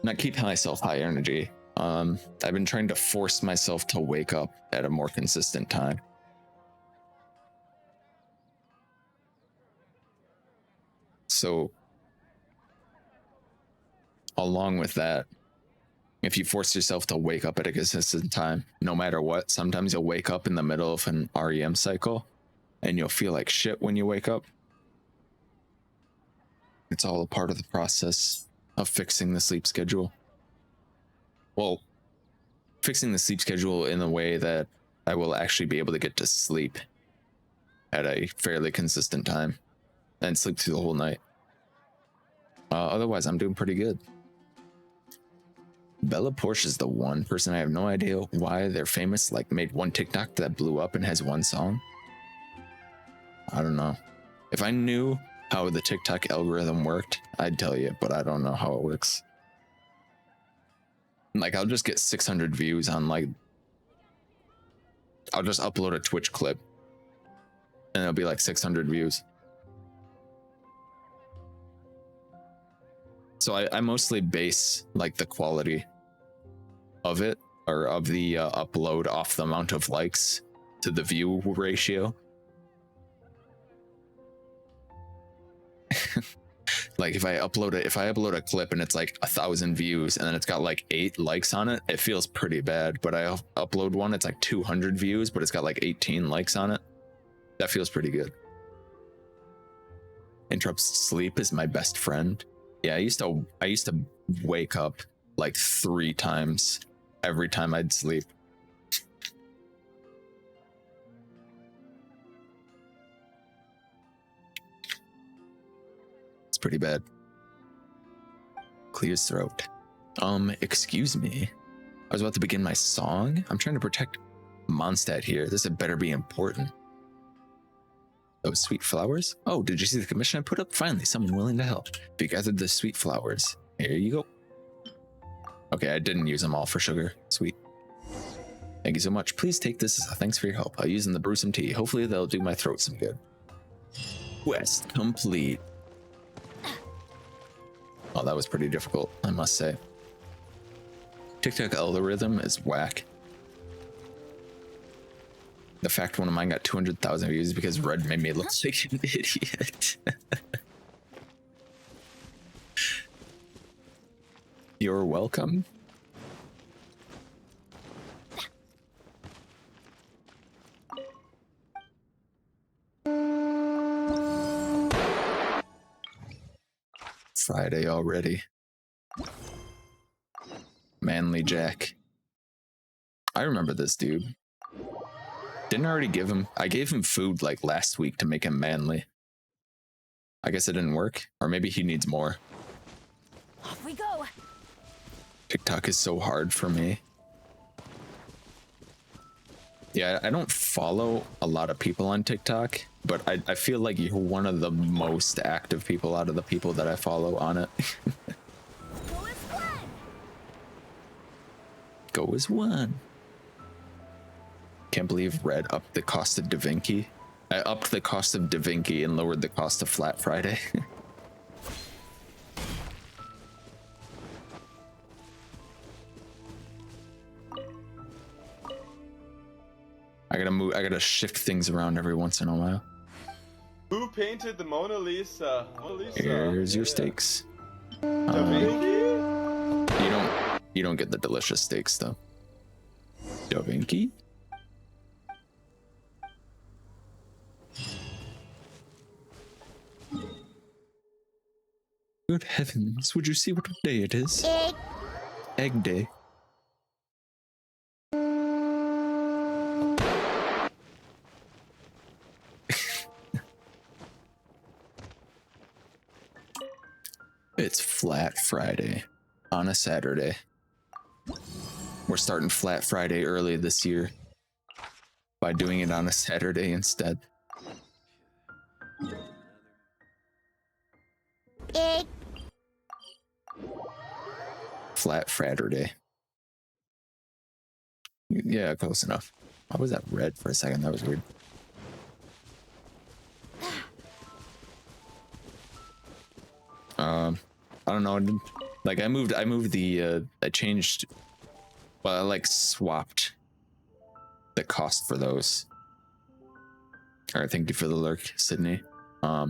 not keeping myself high energy. I've been trying to force myself to wake up at a more consistent time. So along with that, if you force yourself to wake up at a consistent time, no matter what, sometimes you'll wake up in the middle of an REM cycle and you'll feel like shit when you wake up. It's all a part of the process of fixing the sleep schedule. Well, fixing the sleep schedule in a way that I will actually be able to get to sleep at a fairly consistent time and sleep through the whole night. Otherwise, I'm doing pretty good. Bella Porsche is the one person I have no idea why they're famous, like made one TikTok that blew up and has one song. I don't know. If I knew how the TikTok algorithm worked, I'd tell you, but I don't know how it works. Like, I'll just get 600 views on, like, I'll just upload a Twitch clip and it'll be like 600 views. So I mostly base like the quality of it, or of the upload, off the amount of likes to the view ratio. Like if I upload a clip and it's like 1,000 views and then it's got like 8 likes on it, it feels pretty bad. But I upload one, it's like 200 views, but it's got like 18 likes on it. That feels pretty good. Interrupts sleep is my best friend. Yeah, I used to wake up like 3 times every time I'd sleep. It's pretty bad. Clears throat. Excuse me. I was about to begin my song. I'm trying to protect Mondstadt here. This had better be important. Those sweet flowers? Oh, did you see the commission I put up? Finally, someone willing to help. If you gathered the sweet flowers, here you go. Okay, I didn't use them all for sugar. Sweet. Thank you so much. Please take this as a thanks for your help. I'll use them to brew some tea. Hopefully they'll do my throat some good. Quest complete. Oh, that was pretty difficult, I must say. TikTok algorithm is whack. The fact one of mine got 200,000 views is because Red made me look like an idiot. You're welcome. Friday already. Manly Jack. I remember this dude. Didn't I already give him? I gave him food like last week to make him manly. I guess it didn't work. Or maybe he needs more. Off we go. TikTok is so hard for me. Yeah, I don't follow a lot of people on TikTok, but I feel like you're one of the most active people out of the people that I follow on it. Go as one. Go as one. Can't believe Red upped the cost of Da Vinci. I upped the cost of Da Vinci and lowered the cost of Flat Friday. I gotta shift things around every once in a while. Who painted the Mona Lisa? Here's your steaks. You don't get the delicious steaks though. Da Vinci? Good heavens, would you see what day it is? Egg. Egg day. It's Flat Friday on a Saturday. We're starting Flat Friday early this year by doing it on a Saturday instead. Egg. Flat Friday. Yeah, close enough. Why was that red for a second? That was weird. I don't know. Like I moved the I changed. Well, I like swapped the cost for those. All right, thank you for the lurk, Sydney. I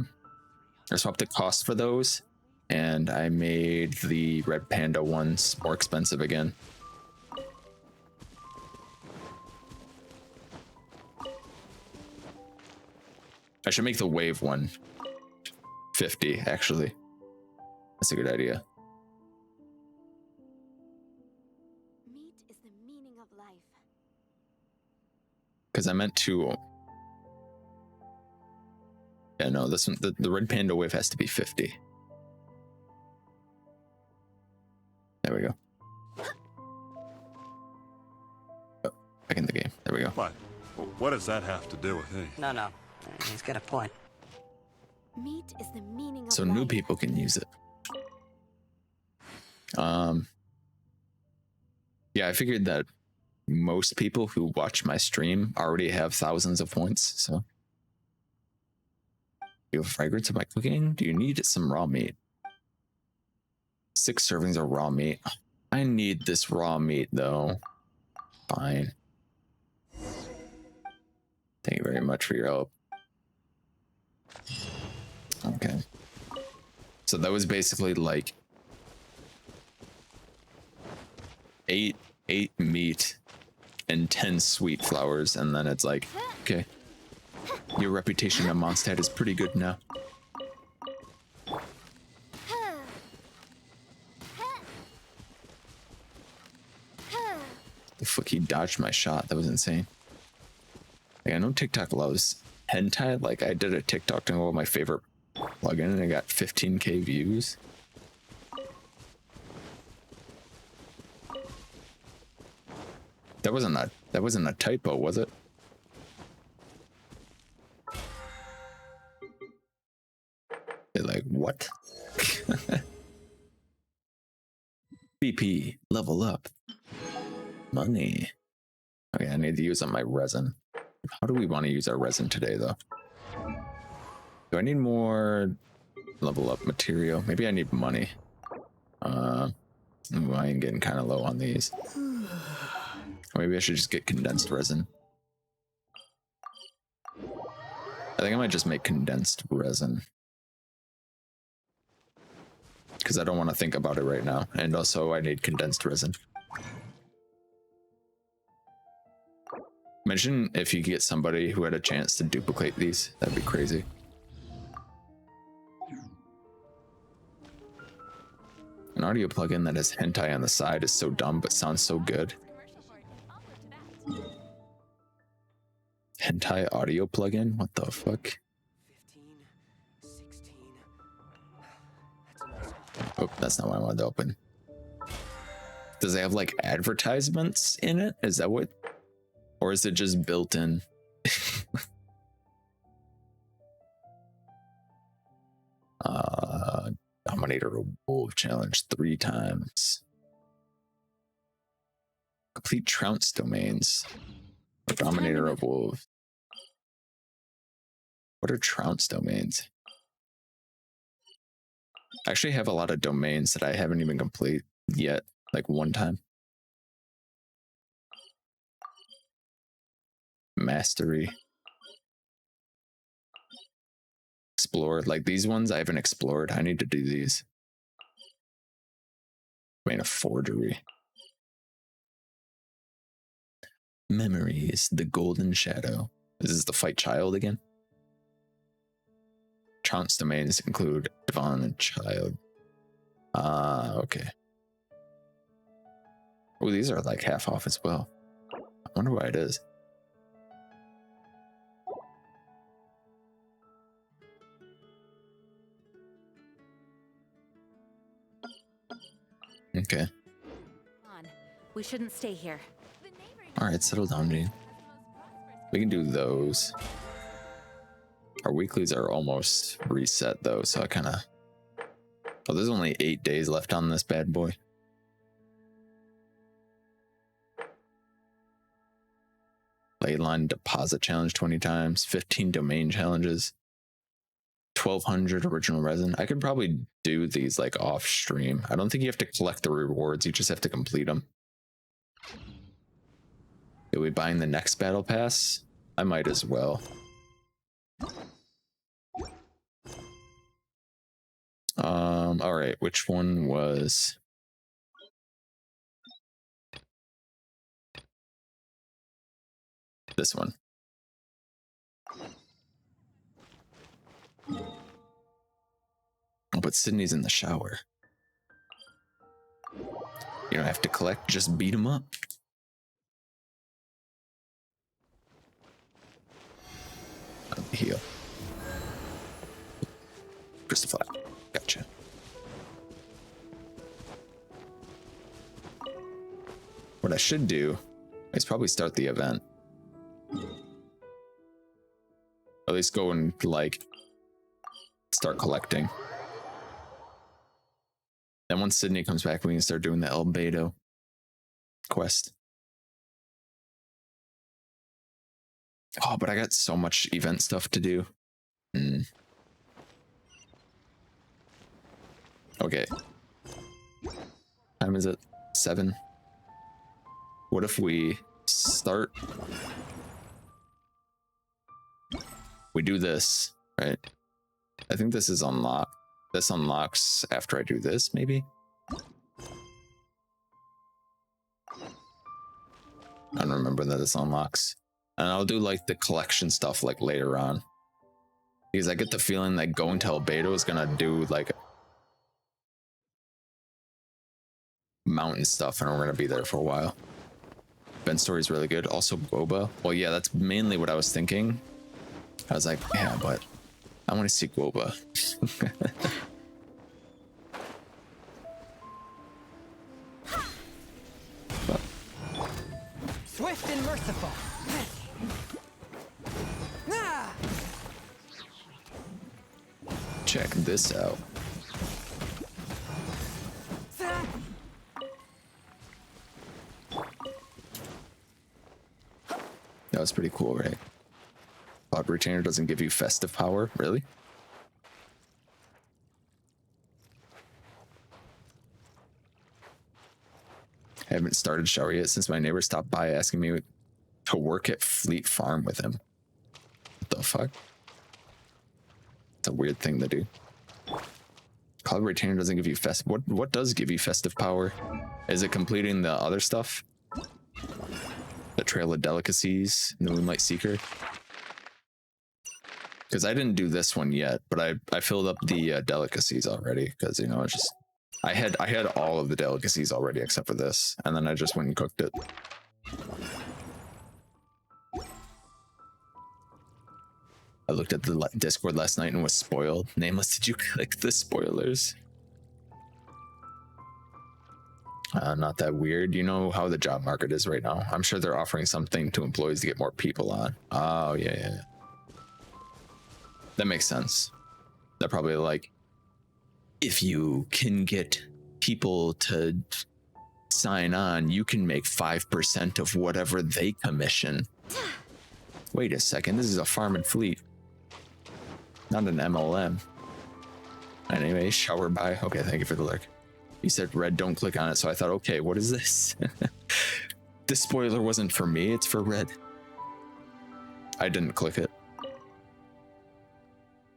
swapped the cost for those, and I made the Red Panda ones more expensive again. I should make the wave one 50, actually. That's a good idea. Meat is the meaning of life. Because I meant to... Yeah, no, this one, the Red Panda wave has to be 50. There we go. Oh, back in the game. There we go. What does that have to do with me? No. He's got a point. Meat is the meaning of So life. new people can use it. Yeah, I figured that most people who watch my stream already have thousands of points, so. You have fragrance of my cooking? Do you need some raw meat? 6 servings of raw meat. I need this raw meat though. Fine. Thank you very much for your help. Okay. So that was basically like 8 meat and 10 sweet flowers, and then it's like, okay, your reputation on Mondstadt is pretty good now. The fuck, he dodged my shot. That was insane. Like, I know TikTok loves hentai. Like, I did a TikTok to about my favorite plugin, and I got 15k views. That wasn't a typo, was it? They're like, what? BP, level up. Money. Okay, I need to use up my resin. How do we want to use our resin today, though? Do I need more level up material? Maybe I need money. I am getting kind of low on these. Or maybe I should just get condensed resin. I think I might just make condensed resin. because I don't want to think about it right now. And also I need condensed resin. Imagine if you get somebody who had a chance to duplicate these. That'd be crazy. An audio plugin that has hentai on the side is so dumb but sounds so good. Hentai audio plugin? What the fuck? 15, 16. Oh, that's not what I wanted to open. Does it have like advertisements in it? Is that what? Or is it just built in? Dominator a Wolf challenge 3 times. Complete Trounce domains. Dominator of Wolves. What are Trounce domains? I actually have a lot of domains that I haven't even completed yet, like one time. Mastery. Explore. Like these ones I haven't explored. I need to do these. Domain of Forgery. Memories. The Golden Shadow. This is the Fight Child again. Trounce domains include Devon and Child. Okay. Oh, these are like half off as well. I wonder why it is. Okay. On. We shouldn't stay here. Alright, settle down, Gene. We can do those. Our weeklies are almost reset though, so I kind of... Oh, there's only 8 days left on this bad boy. Leyline deposit challenge 20 times, 15 domain challenges, 1200 original resin. I could probably do these like off stream. I don't think you have to collect the rewards, you just have to complete them. Are we buying the next battle pass? I might as well. All right, which one was... This one. Oh, but Sydney's in the shower. You don't have to collect, just beat him up. Heal. Crystal flat. Gotcha. What I should do is probably start the event. At least go and like start collecting. Then once Sydney comes back, we can start doing the El Beto quest. Oh, but I got so much event stuff to do. Okay. Time is it? 7. What if we start? We do this, right? I think this is unlocked. This unlocks after I do this, maybe? I don't remember that this unlocks. And I'll do like the collection stuff like later on. Because I get the feeling that going to Albedo is gonna do like mountain stuff and we're gonna be there for a while. Ben's story is really good. Also Guoba. Well, yeah, that's mainly what I was thinking. I was like, yeah, but I want to see Guoba. Swift and merciful. Check this out. That was pretty cool, right? Cloud Retainer doesn't give you festive power, really? I haven't started shower yet since my neighbor stopped by asking me to work at Fleet Farm with him. What the fuck? It's a weird thing to do. Cloud Retainer doesn't give you what does give you festive power? Is it completing the other stuff? The Trail of Delicacies, the Moonlight Seeker? Because I didn't do this one yet, but I filled up the delicacies already, because you know, it's just I had all of the delicacies already except for this, and then I just went and cooked it. I looked at the Discord last night and was spoiled. Nameless, did you click the spoilers? Not that weird. You know how the job market is right now. I'm sure they're offering something to employees to get more people on. Oh, yeah. That makes sense. They're probably like, if you can get people to sign on, you can make 5% of whatever they commission. Wait a second, this is a farm and fleet. Not an MLM. Anyway, shower by. Okay, thank you for the lurk. You said red, don't click on it, so I thought, okay, what is this? This spoiler wasn't for me, it's for red. I didn't click it.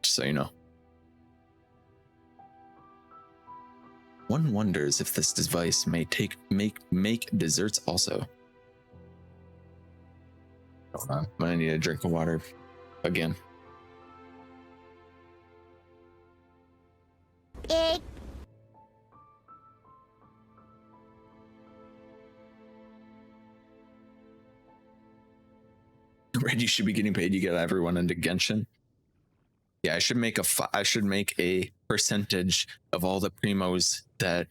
Just so you know. One wonders if this device may make desserts also. Hold on, I'm gonna need a drink of water again. Red, you should be getting paid. You get everyone into Genshin. Yeah, I should make a percentage of all the primos that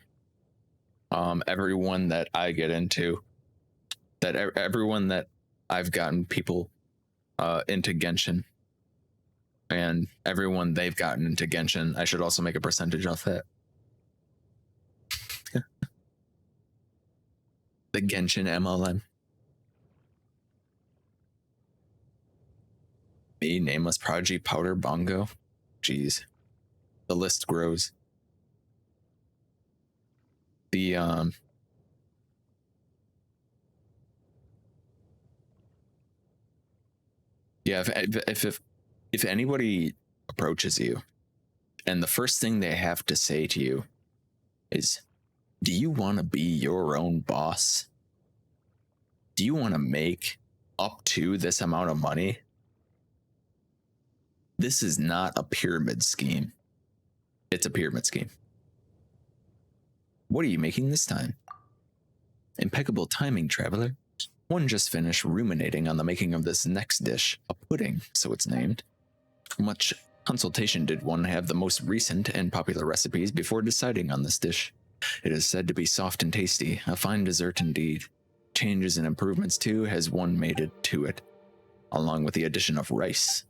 everyone that I get into, that everyone that I've gotten people into Genshin, and everyone they've gotten into Genshin, I should also make a percentage off that. The Genshin MLM. Me, Nameless, Prodigy, Powder, Bongo. Jeez. The list grows. The yeah, if anybody approaches you and the first thing they have to say to you is, do you want to be your own boss? Do you want to make up to this amount of money? This is not a pyramid scheme. It's a pyramid scheme. What are you making this time? Impeccable timing, traveler. One just finished ruminating on the making of this next dish, a pudding, so it's named. Much consultation did one have the most recent and popular recipes before deciding on this dish. It is said to be soft and tasty, a fine dessert indeed. Changes and improvements too has one made it to it, along with the addition of rice.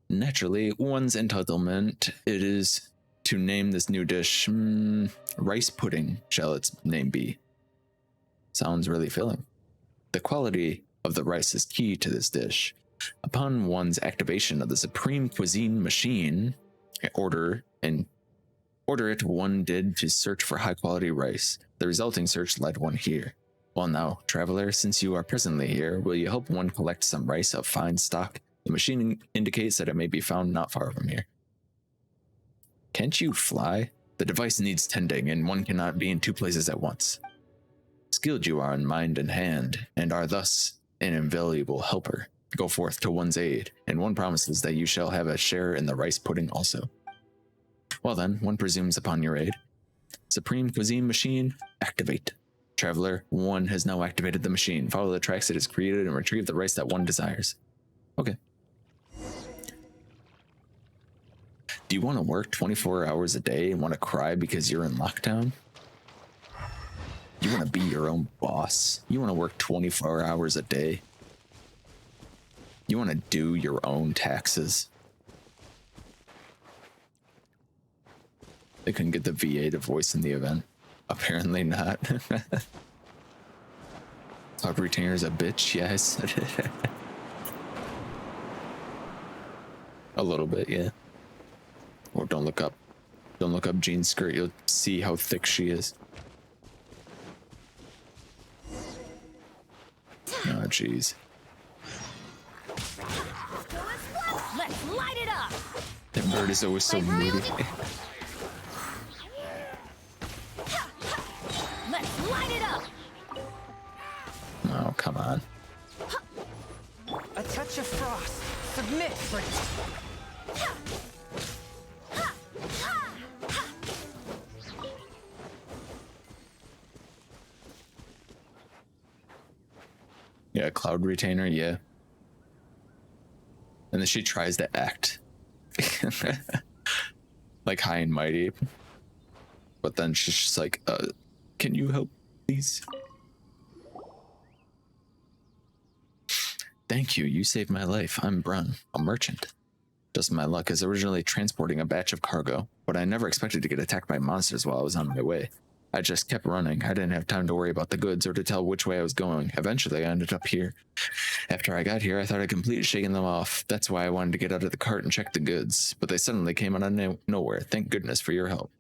Naturally, one's entitlement it is to name this new dish rice pudding shall its name be. Sounds really filling. The quality of the rice is key to this dish. Upon one's activation of the Supreme Cuisine machine, order it one did to search for high quality rice. The resulting search led one here. Well now, traveler, since you are presently here, will you help one collect some rice of fine stock? The machine indicates that it may be found not far from here. Can't you fly? The device needs tending, and one cannot be in two places at once. Skilled you are in mind and hand, and are thus an invaluable helper. Go forth to one's aid, and one promises that you shall have a share in the rice pudding also. Well then, one presumes upon your aid. Supreme Cuisine Machine, activate. Traveler, one has now activated the machine. Follow the tracks it has created and retrieve the rice that one desires. Okay. Do you want to work 24 hours a day and want to cry because you're in lockdown? You want to be your own boss? You want to work 24 hours a day? You want to do your own taxes? They couldn't get the VA to voice in the event. Apparently not. Cloud Retainer's a bitch, yeah, I said it. A little bit, yeah. Or don't look up Jean's skirt, you'll see how thick she is. Oh, jeez. Let's light it up. That bird is always so moody. come on. A touch of frost. Submit, British. Yeah, cloud retainer, yeah. And then she tries to act like high and mighty. But then she's just like, can you help, please? Thank you, you saved my life. I'm Brun, a merchant. Just my luck is originally transporting a batch of cargo, but I never expected to get attacked by monsters while I was on my way. I just kept running. I didn't have time to worry about the goods or to tell which way I was going. Eventually, I ended up here. After I got here, I thought I completed shaking them off. That's why I wanted to get out of the cart and check the goods, but they suddenly came out of nowhere. Thank goodness for your help.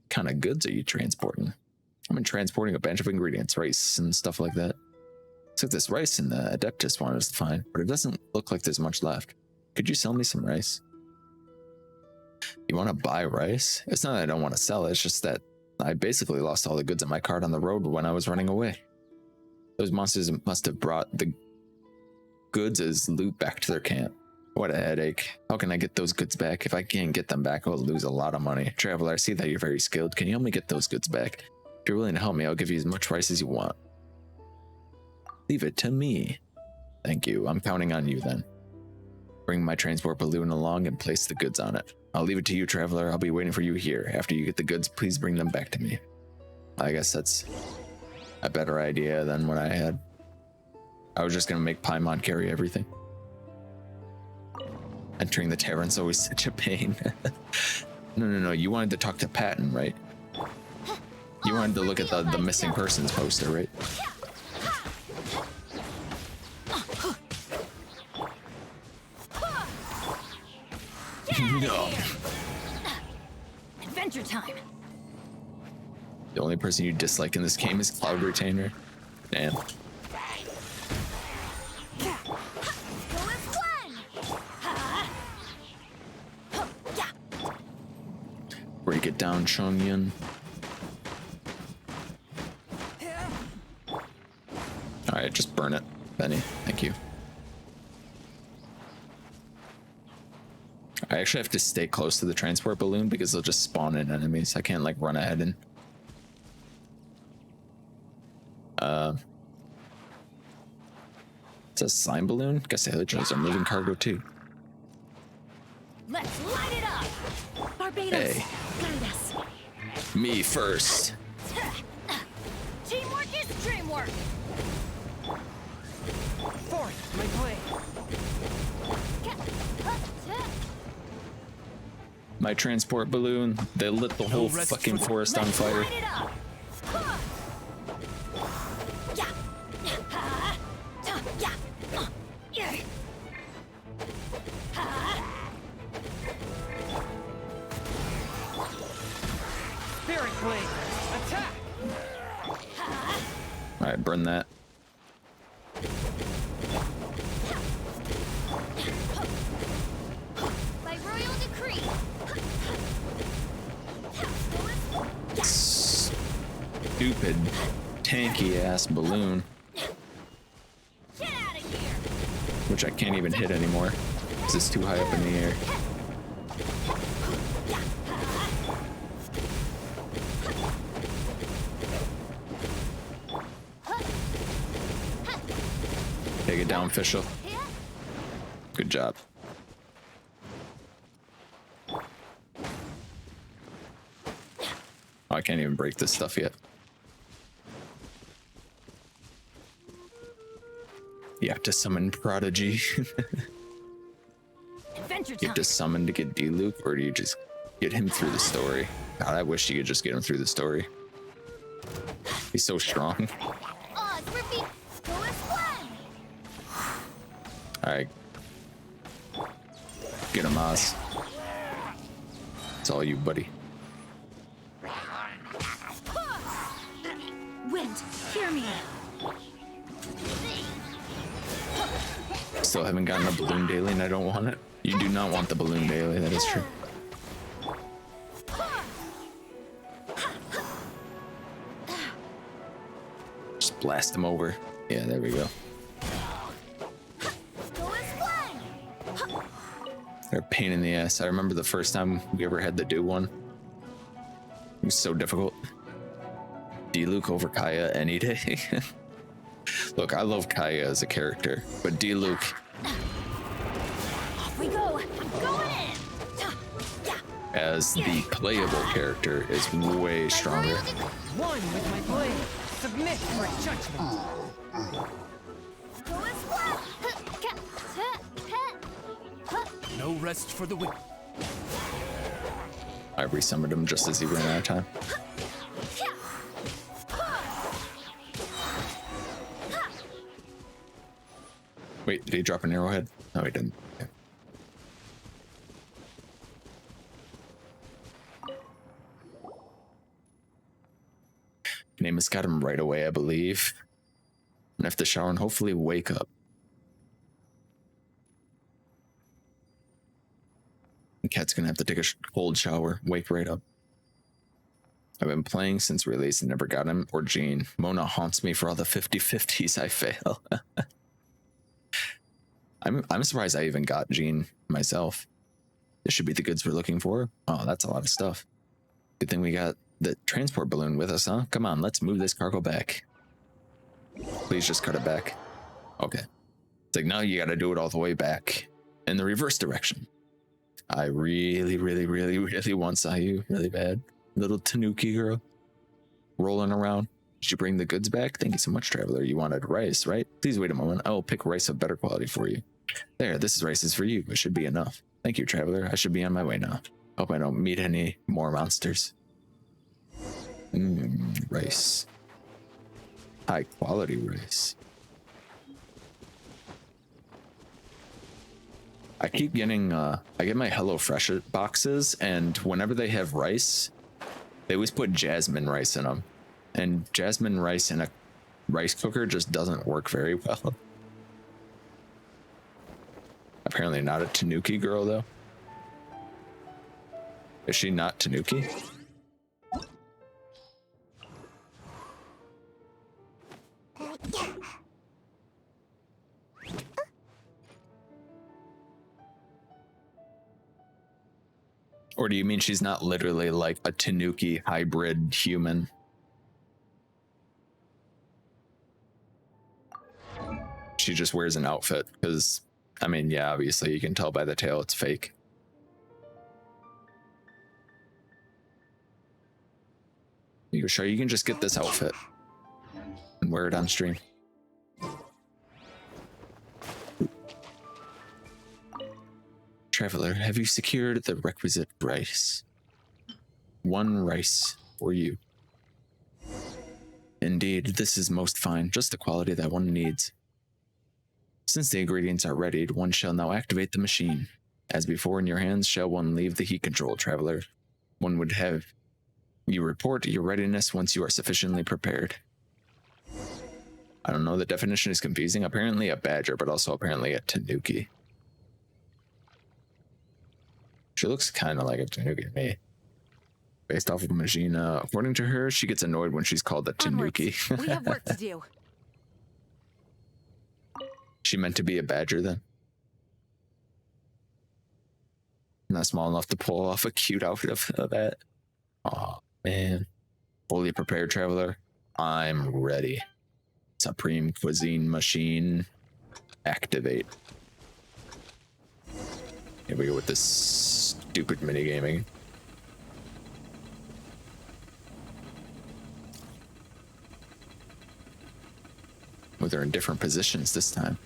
What kind of goods are you transporting? I've been transporting a bunch of ingredients, rice and stuff like that. Looks like this rice in the Adeptus one is fine, but it doesn't look like there's much left. Could you sell me some rice? You want to buy rice? It's not that I don't want to sell it, it's just that I basically lost all the goods in my cart on the road when I was running away. Those monsters must have brought the goods as loot back to their camp. What a headache. How can I get those goods back? If I can't get them back, I'll lose a lot of money. Traveler, I see that you're very skilled. Can you help me get those goods back? If you're willing to help me, I'll give you as much rice as you want. Leave it to me. Thank you. I'm counting on you then. Bring my transport balloon along and place the goods on it. I'll leave it to you, Traveler. I'll be waiting for you here. After you get the goods, please bring them back to me. I guess that's a better idea than what I had. I was just going to make Paimon carry everything. Entering the tavern's always such a pain. No. You wanted to talk to Patton, right? You wanted to look at the missing persons poster, right? No. Adventure time. The only person you dislike in this game is Cloud Retainer. Damn. Break it down, Chongyun. Alright, just burn it, Benny. Thank you. I actually have to stay close to the transport balloon because they'll just spawn in enemies. I can't like run ahead and it says slime balloon. Guess the other drones are moving cargo too. Let's light it up. Barbados, Hey. guide us. Me first. Teamwork is dreamwork. Forth, my blade. My transport balloon. They lit the whole rest fucking for the- forest on fire. Light it up. Spirit blade. Attack. Alright, burn that. By royal decree. Stupid, tanky ass balloon, Get out of here. which I can't even hit anymore because it's too high up in the air. Take it down, Fischl. Good job. Oh, I can't even break this stuff yet. You have to summon Prodigy. Adventure You time. have to summon to get D-Loop, or do you just get him through the story? God, I wish you could just get him through the story. He's so strong. Oz, repeat. Go as one. Alright. Get him, Oz. It's all you, buddy. Wind, hear me. Still haven't gotten a balloon daily and I don't want it. You do not want the balloon daily, that is true. Just blast him over. Yeah, there we go. Go as one. They're a pain in the ass. I remember the first time we ever had to do one. It was so difficult. D-Luke over Kaya any day. Look, I love Kaya as a character, but D-Luke, Off we go. I'm going in. Yeah. as the playable character, is way stronger. One with my blade. Submit for judgment. Go as one. No rest for the wicked. I resummoned him just as he ran out of time. Wait, did he drop an arrowhead? No, he didn't. Okay. Namus got him right away, I believe. And I have to shower and hopefully wake up. The cat's gonna have to take a cold shower, wake right up. I've been playing since release and never got him or Jean. Mona haunts me for all the 50-50s I fail. I'm surprised I even got Jean myself. This should be the goods we're looking for. Oh, that's a lot of stuff. Good thing we got the transport balloon with us, huh? Come on, let's move this cargo back. Please just cut it back. Okay. It's like, now you gotta do it all the way back in the reverse direction. I really want Sayu really bad. Little Tanuki girl rolling around. Did you bring the goods back? Thank you so much, traveler. You wanted rice, right? Please wait a moment. I will pick rice of better quality for you. There, this is rice is for you. It should be enough. Thank you, traveler. I should be on my way now. Hope I don't meet any more monsters. Rice. High quality rice. I keep getting, I get my HelloFresh boxes, and whenever they have rice, they always put jasmine rice in them. And jasmine rice in a rice cooker just doesn't work very well. Apparently not a Tanuki girl, though. Is she not Tanuki? Or do you mean she's not literally like a Tanuki hybrid human? She just wears an outfit because, I mean, yeah, obviously you can tell by the tail it's fake. You're sure you can just get this outfit and wear it on stream? Traveler, have you secured the requisite rice? One rice for you. Indeed, this is most fine, just the quality that one needs. Since the ingredients are readied, one shall now activate the machine. As before, in your hands shall one leave the heat control, traveler. One would have you report your readiness once you are sufficiently prepared. I don't know, the definition is confusing. Apparently a badger, but also apparently a Tanuki. She looks kind of like a Tanuki to me. Based off of Majina. According to her, she gets annoyed when she's called a Tanuki. We have work to do. She meant to be a badger then? Not small enough to pull off a cute outfit of that. Oh man. Fully prepared, traveler. I'm ready. Supreme Cuisine Machine. Activate. Here we go with this stupid minigaming. Oh, they're in different positions this time.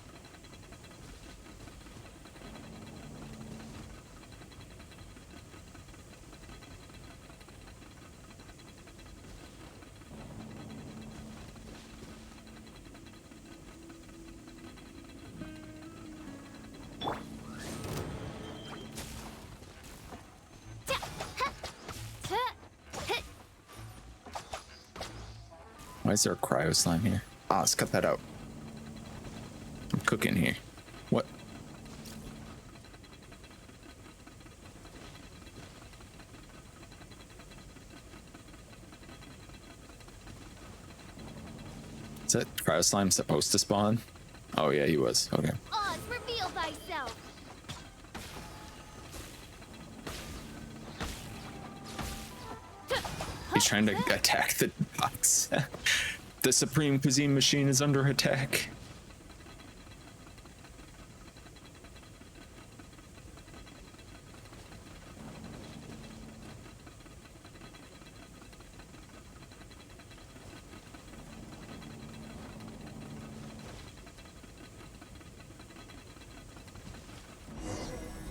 Why is there a cryo slime here? Ah, let's cut that out. I'm cooking here. What? Is that cryo slime supposed to spawn? Oh yeah, he was. Okay. Oz, reveal thyself. He's trying to attack the box. The Supreme Cuisine machine is under attack.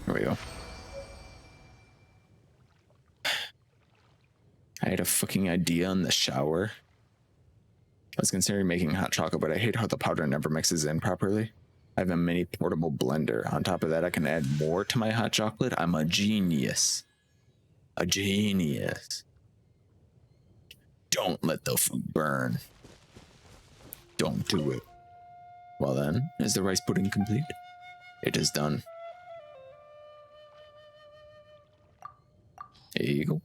Here we go. I had a fucking idea in the shower. I was considering making hot chocolate, but I hate how the powder never mixes in properly. I have a mini portable blender. On top of that, I can add more to my hot chocolate. I'm a genius. A genius. Don't let the food burn. Don't do it. Well then, is the rice pudding complete? It is done. Here you go.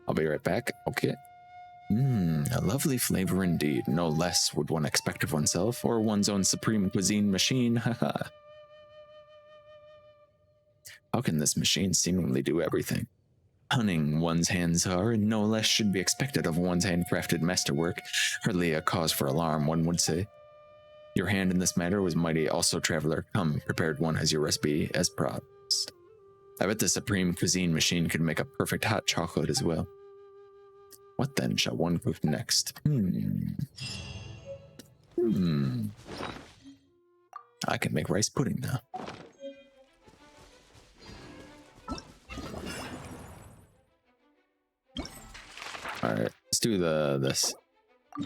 I'll be right back. Okay. A lovely flavor indeed. No less would one expect of oneself or one's own Supreme Cuisine machine. Haha. How can this machine seemingly do everything? Cunning one's hands are, and no less should be expected of one's handcrafted masterwork. Hardly a cause for alarm, one would say. Your hand in this matter was mighty. Also, traveler, come, prepared one has your recipe as promised. I bet the Supreme Cuisine machine could make a perfect hot chocolate as well. What then shall one cook next? I can make rice pudding now. Alright, let's do this. Oh,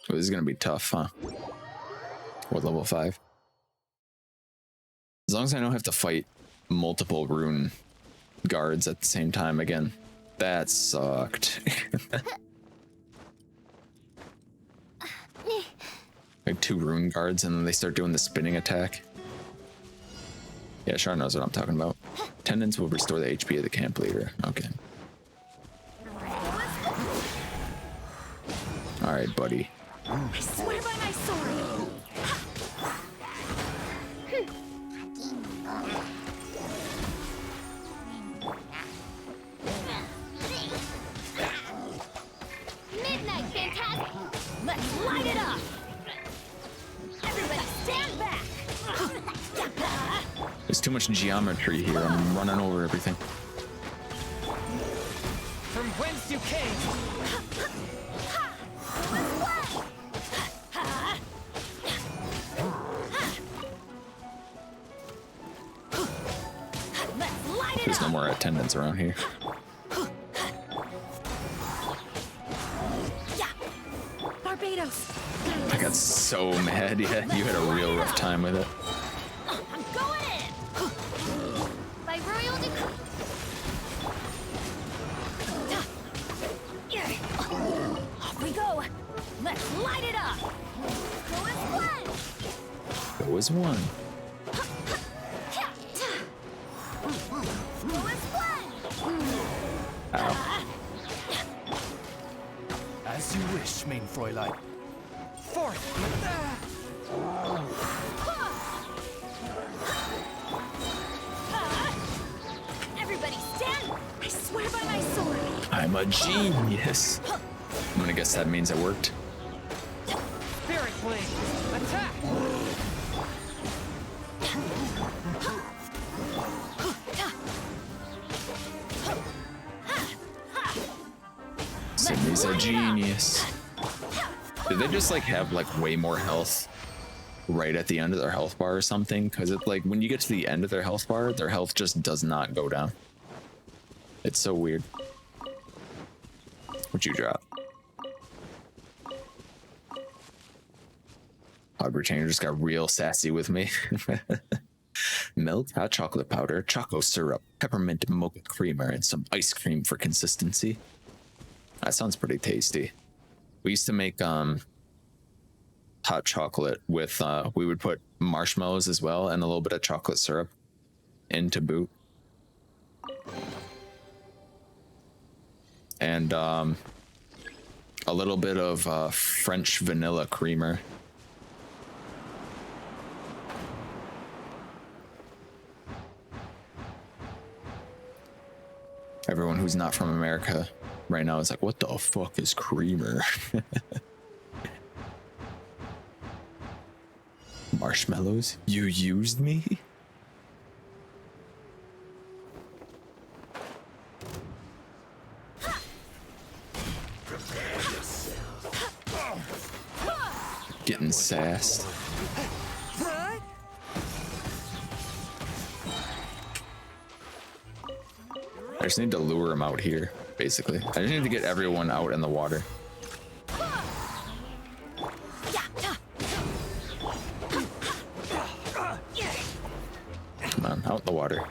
this is gonna be tough, huh? What, level 5? As long as I don't have to fight multiple rune guards at the same time again. That sucked. Like 2 rune guards and then they start doing the spinning attack. Yeah, Char knows what I'm talking about. Tendons will restore the HP of the camp leader. Okay. Alright, buddy. I swear by my sword. Midnight, fantastic! Let's light it up! Everybody stand back! There's too much geometry here. I'm running over everything. From whence you came. There's no more attendants around here. Barbados! I got so mad. Yeah, you had a real rough time with it. I'm going in! By royal decree. Off we go! Let's light it up! Go as one! Go as one. Go as one! Ow. As you wish, main Fräulein. Forth! Everybody stand! I swear by my sword! I'm a genius. I'm gonna guess that means it worked. Spirit Blade! Attack! Sydney's a genius. Did they just like have like way more health right at the end of their health bar or something? Because it's like when you get to the end of their health bar, their health just does not go down. It's so weird. What'd you drop? Hard retainer just got real sassy with me. Milk, hot chocolate powder, choco syrup, peppermint mocha creamer, and some ice cream for consistency. That sounds pretty tasty. We used to make hot chocolate with we would put marshmallows as well and a little bit of chocolate syrup in to boot. A little bit of French vanilla creamer. Everyone who's not from America right now is like, what the fuck is creamer? Marshmallows? You used me? Getting sassed. I just need to lure him out here, basically. I just need to get everyone out in the water. Come on, out in the water.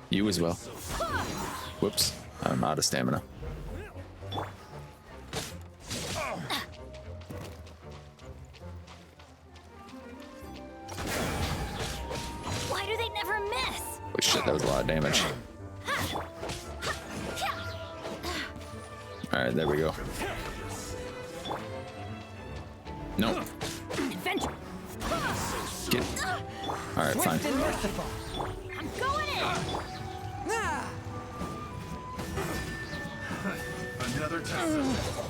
You as well. Whoops, I'm out of stamina. Why do they never miss? Oh shit, that was a lot of damage. Alright, there we go. Nope. Adventure. Get. Alright, fine. I'm going in.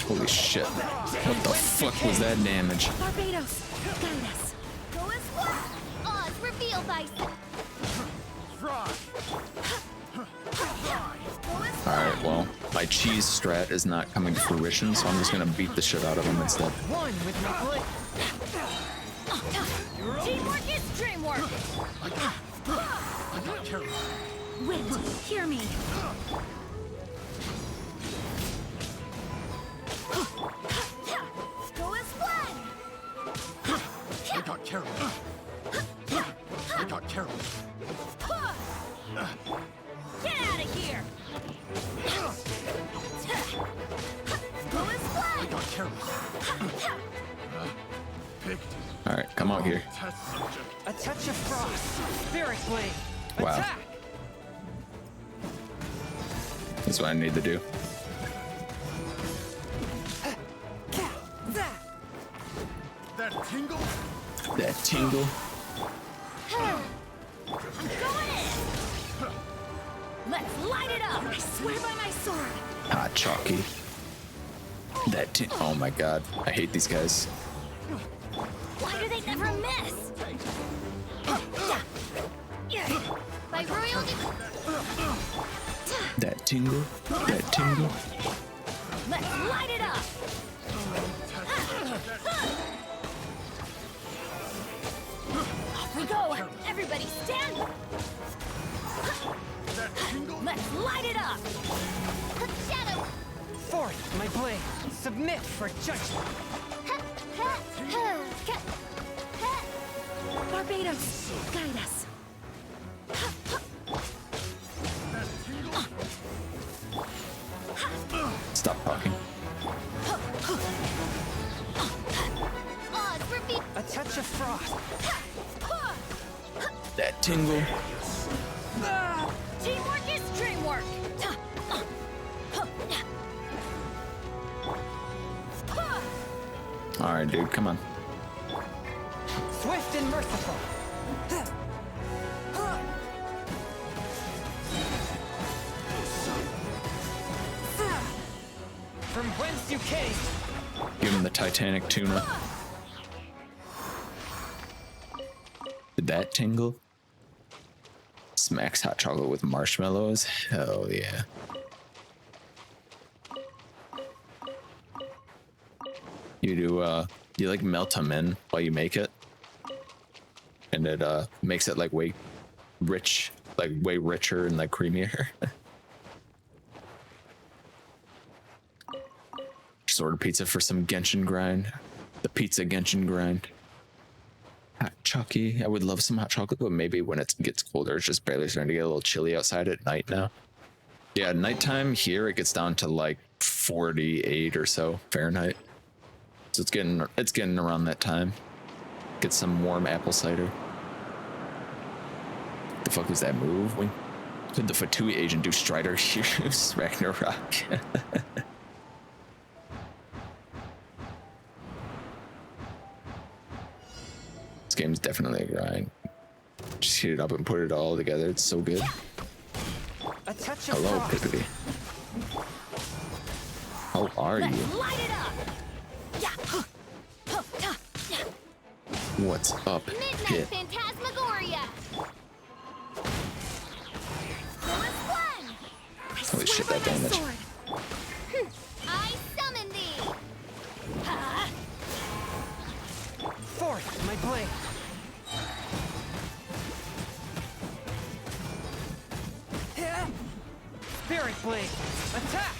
Holy shit. What the fuck was that damage? Barbados, guide us. Go as one. Oz, reveal thyself. Alright, well, my cheese strat is not coming to fruition, so I'm just gonna beat the shit out of him instead. One with my blade. Teamwork is dreamwork. Wind, hear me. Go as one. I got carried. I got carried. Get out of here. Go as one. I got carried. Alright, come out here. A touch of frost. Spirit blade. Wow. Attack. That's what I need to do. That tingle? That tingle. I'm going in. Let's light it up. I swear by my sword. Hot chalky. Oh my god. I hate these guys. Why do they never miss? By royal That tingle. That tingle. Let's light it up. Off we go. Everybody stand. Let's light it up. Shadow. Forth my blade. Submit for judgment. Barbados, guide us. Stop talking. Oz, repeat. A touch of frost. That tingle. Teamwork is dreamwork. Alright, dude, come on. Swift and merciful. From whence you came. Give him the Titanic tuna. Did that tingle? Smacks hot chocolate with marshmallows? Hell yeah. You like melt them in while you make it? And it makes it like way rich, like way richer and like creamier. Just order pizza for some Genshin grind. The pizza Genshin grind. Hot chalky. I would love some hot chocolate, but maybe when it gets colder, it's just barely starting to get a little chilly outside at night now. Yeah, nighttime here it gets down to like 48 or so Fahrenheit. So it's getting around that time. Get some warm apple cider. The fuck was that move? When could the Fatui agent do Strider use Ragnarok? This game's definitely a grind. Just heat it up and put it all together. It's so good. A touch of Hello, frost. Pippity. How are you? Let's light it up. What's up, Midnight Pip? Phantasmagoria! Fullest one! Holy shit, that damage. I summon thee! Forth, my blade. Spirit blade. Attack.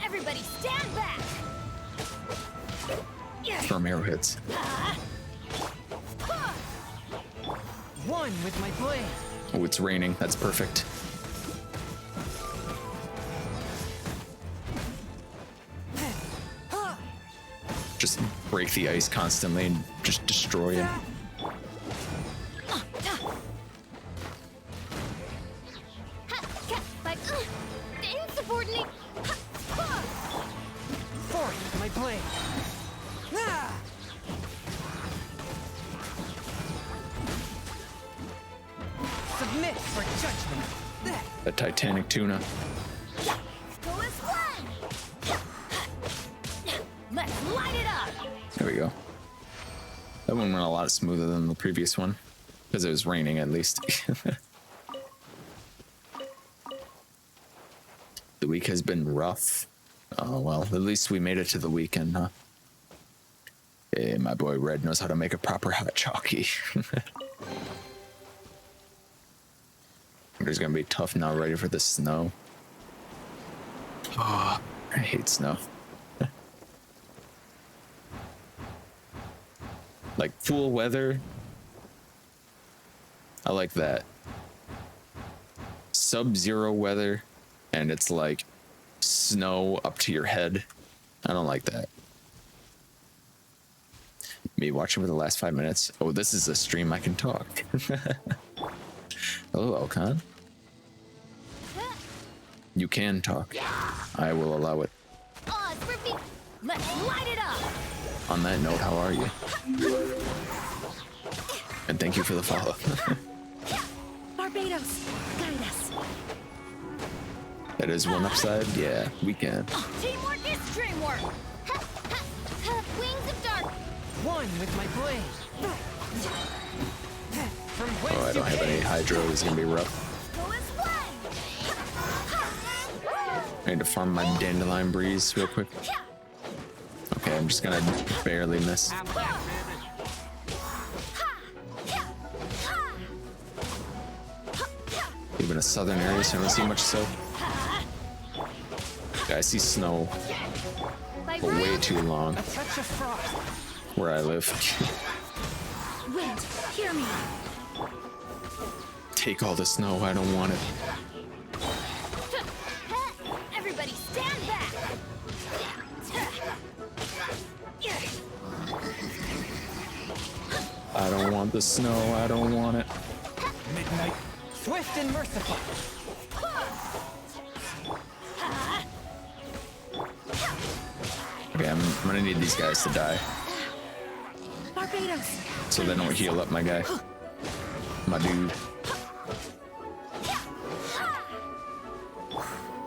Everybody stand back. From arrowheads. One with my blade. Oh, it's raining. That's perfect. Just break the ice constantly and just destroy him. Insubordinate! Forth, my blade. Submit for judgment. A Titanic tuna. Fullest one. Let's light it up. There we go. That one went a lot smoother than the previous one. Because it was raining, at least. The week has been rough. Oh, well, at least we made it to the weekend, huh? Hey, my boy Red knows how to make a proper hot chalky. It's gonna be tough now, ready for the snow. Oh, I hate snow. Like cool weather, I like that. Sub-zero weather, and it's like snow up to your head. I don't like that. Me watching for the last 5 minutes. Oh, this is a stream I can talk. Hello, Elcon. You can talk. I will allow it. Let's light it up. On that note, how are you? And thank you for the follow. Barbados, guide us. That is one upside? Yeah, we can. Teamwork is dreamwork. Wings of dark! One with my blade. From Oh, whence I don't you have any came. hydro. It's gonna be rough. I need to farm my dandelion breeze real quick. Okay, I'm just gonna barely miss. Even a southern area, so I don't see much snow. Yeah, I see snow, but way too long A touch of frost. where I live. Wind, hear me. Take all the snow, I don't want it. Everybody stand back. I don't want the snow, I don't want it. Midnight. Swift and merciful. Okay, I'm gonna need these guys to die Barbados. so they don't heal up my guy. My dude.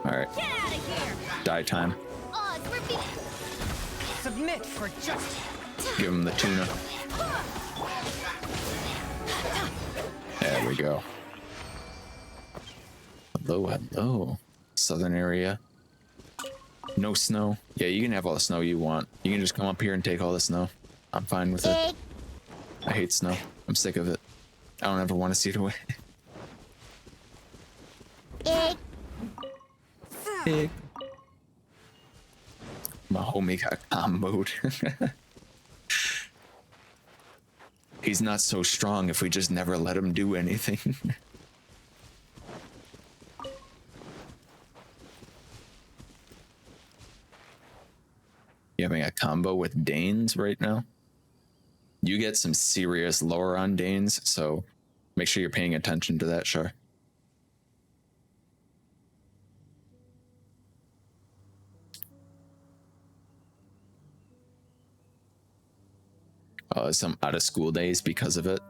Alright, Get out of here. die time. Odds repeat! Submit for justice. Give him the tuna. There we go. Hello, hello. Southern area. No snow. Yeah, you can have all the snow you want. You can just come up here and take all the snow. I'm fine with it. I hate snow. I'm sick of it. I don't ever want to see it away. Big. My homie got comboed. He's not so strong if we just never let him do anything. You having a combo with Danes right now? You get some serious lore on Danes, so make sure you're paying attention to that, Char. some out of school days because of it.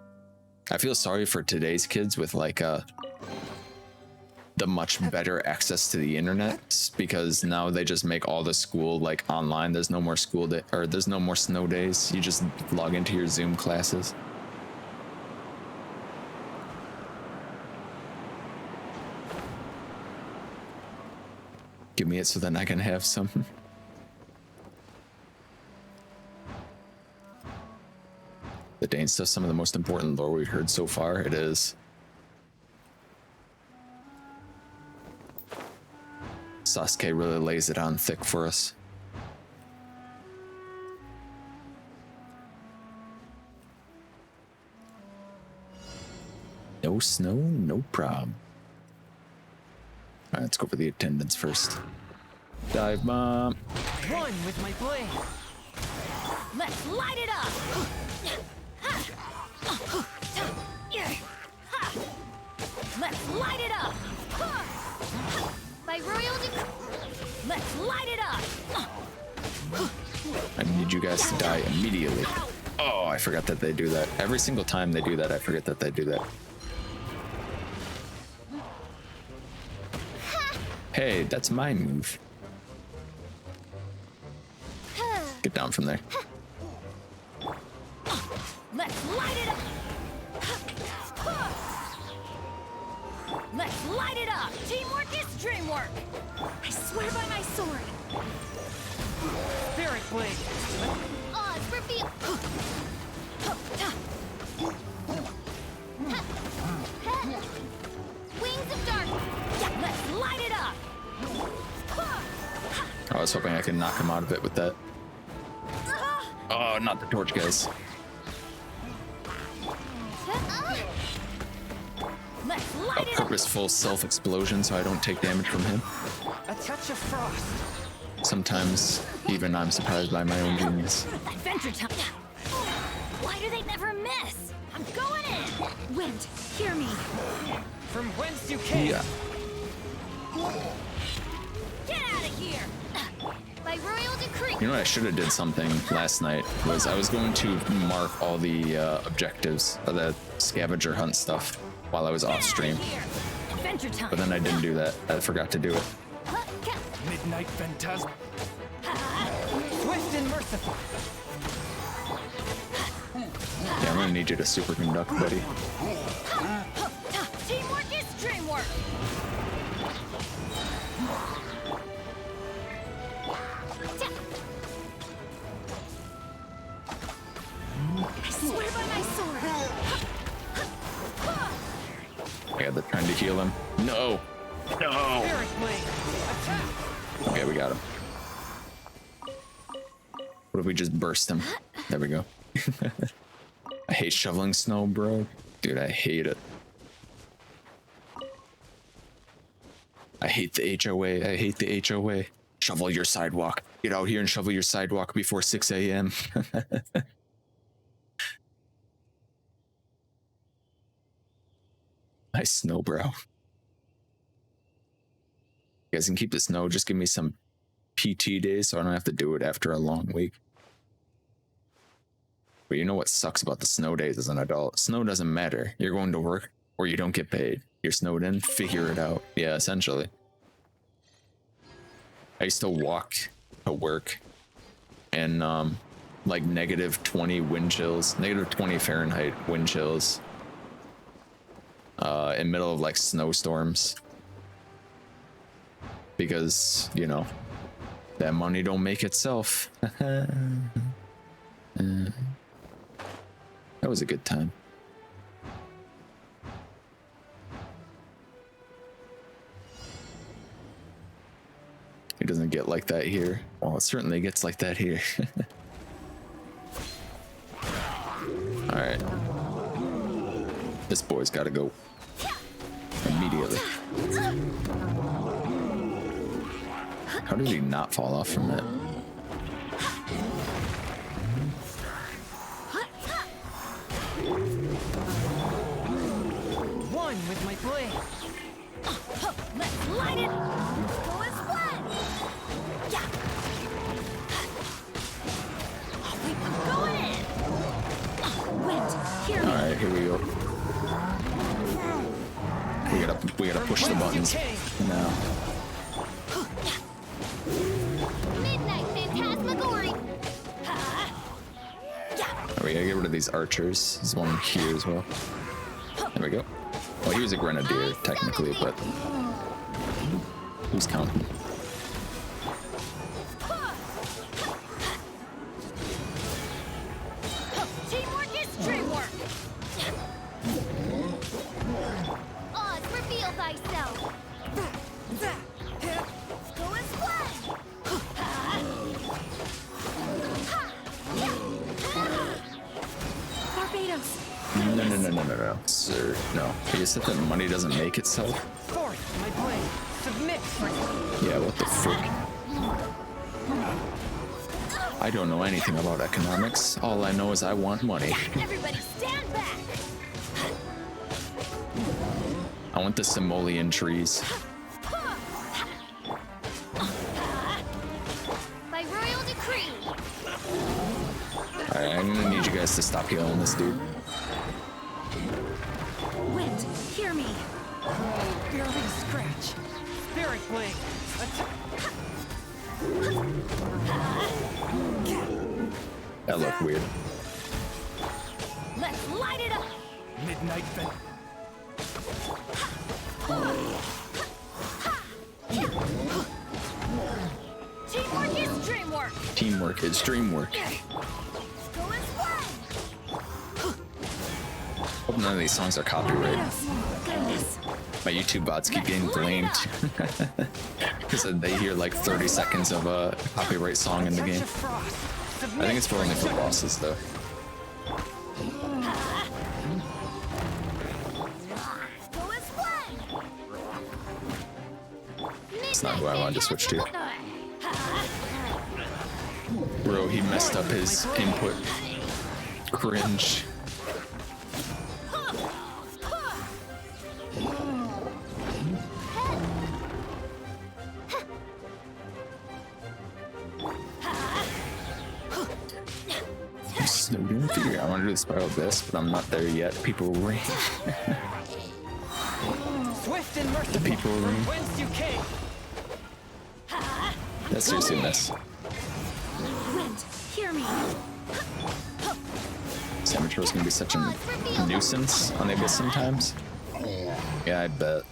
I feel sorry for today's kids with like the much better access to the internet, because now they just make all the school like online. There's no more school day, or there's no more snow days. You just log into your Zoom classes. Give me it so then I can have some. The Dane stuff, some of the most important lore we've heard so far. It is. Sasuke really lays it on thick for us. No snow, no problem. Alright, let's go for the attendance first. Dive bomb. One with my blade. Let's light it up! Let's light it up! By royal let's light it up! I need you guys to die immediately. Oh, I forgot that they do that. Every single time they do that, I forget that they do that. Hey, that's my move. Get down from there. Let's light it up! Let's light it up! Teamwork is dreamwork! I swear by my sword! Spirit blade. Oz, reveal. Wings of darkness. Let's light it up! I was hoping I could knock him out of it with that. Oh, not the torch guys. Let's A light it up! purposeful self-explosion so I don't take damage from him. A touch of frost. Sometimes even I'm surprised by my own genius. Adventure time! Why do they never miss? I'm going in! Wind, hear me! From whence you came. Yeah. Get out of here! By royal decree. You know what, I should have did something last night was I was going to mark all the objectives of the scavenger hunt stuff while I was off stream, Adventure time! but then I didn't do that. I forgot to do it. Midnight phantasm. Swift and merciful. Yeah, I'm gonna need you to superconduct, buddy. Teamwork is dreamwork! I swear by my sword! Yeah, they're trying to heal him. No! No! Spirit blade. Attack. Okay, we got him. What if we just burst him? There we go. I hate shoveling snow, bro. Dude, I hate it. I hate the HOA. I hate the HOA. Shovel your sidewalk. Get out here and shovel your sidewalk before 6 a.m. Nice snow, bro. You guys can keep the snow. Just give me some PT days so I don't have to do it after a long week. But you know what sucks about the snow days as an adult? Snow doesn't matter. You're going to work or you don't get paid. You're snowed in, figure it out. Yeah, essentially. I used to walk to work and like -20 wind chills, -20 Fahrenheit wind chills in middle of like snowstorms. Because, you know, that money don't make itself. That was a good time. It doesn't get like that here. Well, it certainly gets like that here. Alright. This boy's gotta go. Immediately. How did he not fall off from it? One with my blade. Let's light it! Go as one! Yeah! I'm going in! here we go. We gotta push the buttons now. Midnight Phantasmagoria. We gotta get rid of these archers. There's one here as well. There we go. Well, he was a grenadier technically, but who's counting? Teamwork is dreamwork. Oz, reveal thyself. Go and splash. Barbados. No, sir. No. You said that money doesn't make itself? Forth, my blade. Submit for Yeah, what the frick? I don't know anything about economics. All I know is I want money. Everybody stand back. I want the simoleon trees. By royal decree. Alright, I'm gonna need you guys to stop healing this dude. Wind, hear me. barely scratch. Spirit blade. That looked weird. Let's light it up. Midnight Fen. Teamwork is dreamwork. Teamwork is dreamwork. Go and splash. Hope none of these songs are copyrighted. Goodness. My YouTube bots keep getting blamed because they hear like 30 seconds of a copyright song in the game. I think it's for only for bosses though. Go and splash. It's not who I wanted to switch to. Bro, he messed up his input. Cringe. I want to do the spiral abyss, but I'm not there yet. People ring. Swift and merciful. The people from ring. whence you came. That's seriously a mess. Wind, hear me. Saboteur's gonna be such a nuisance on the abyss sometimes. Yeah, I bet.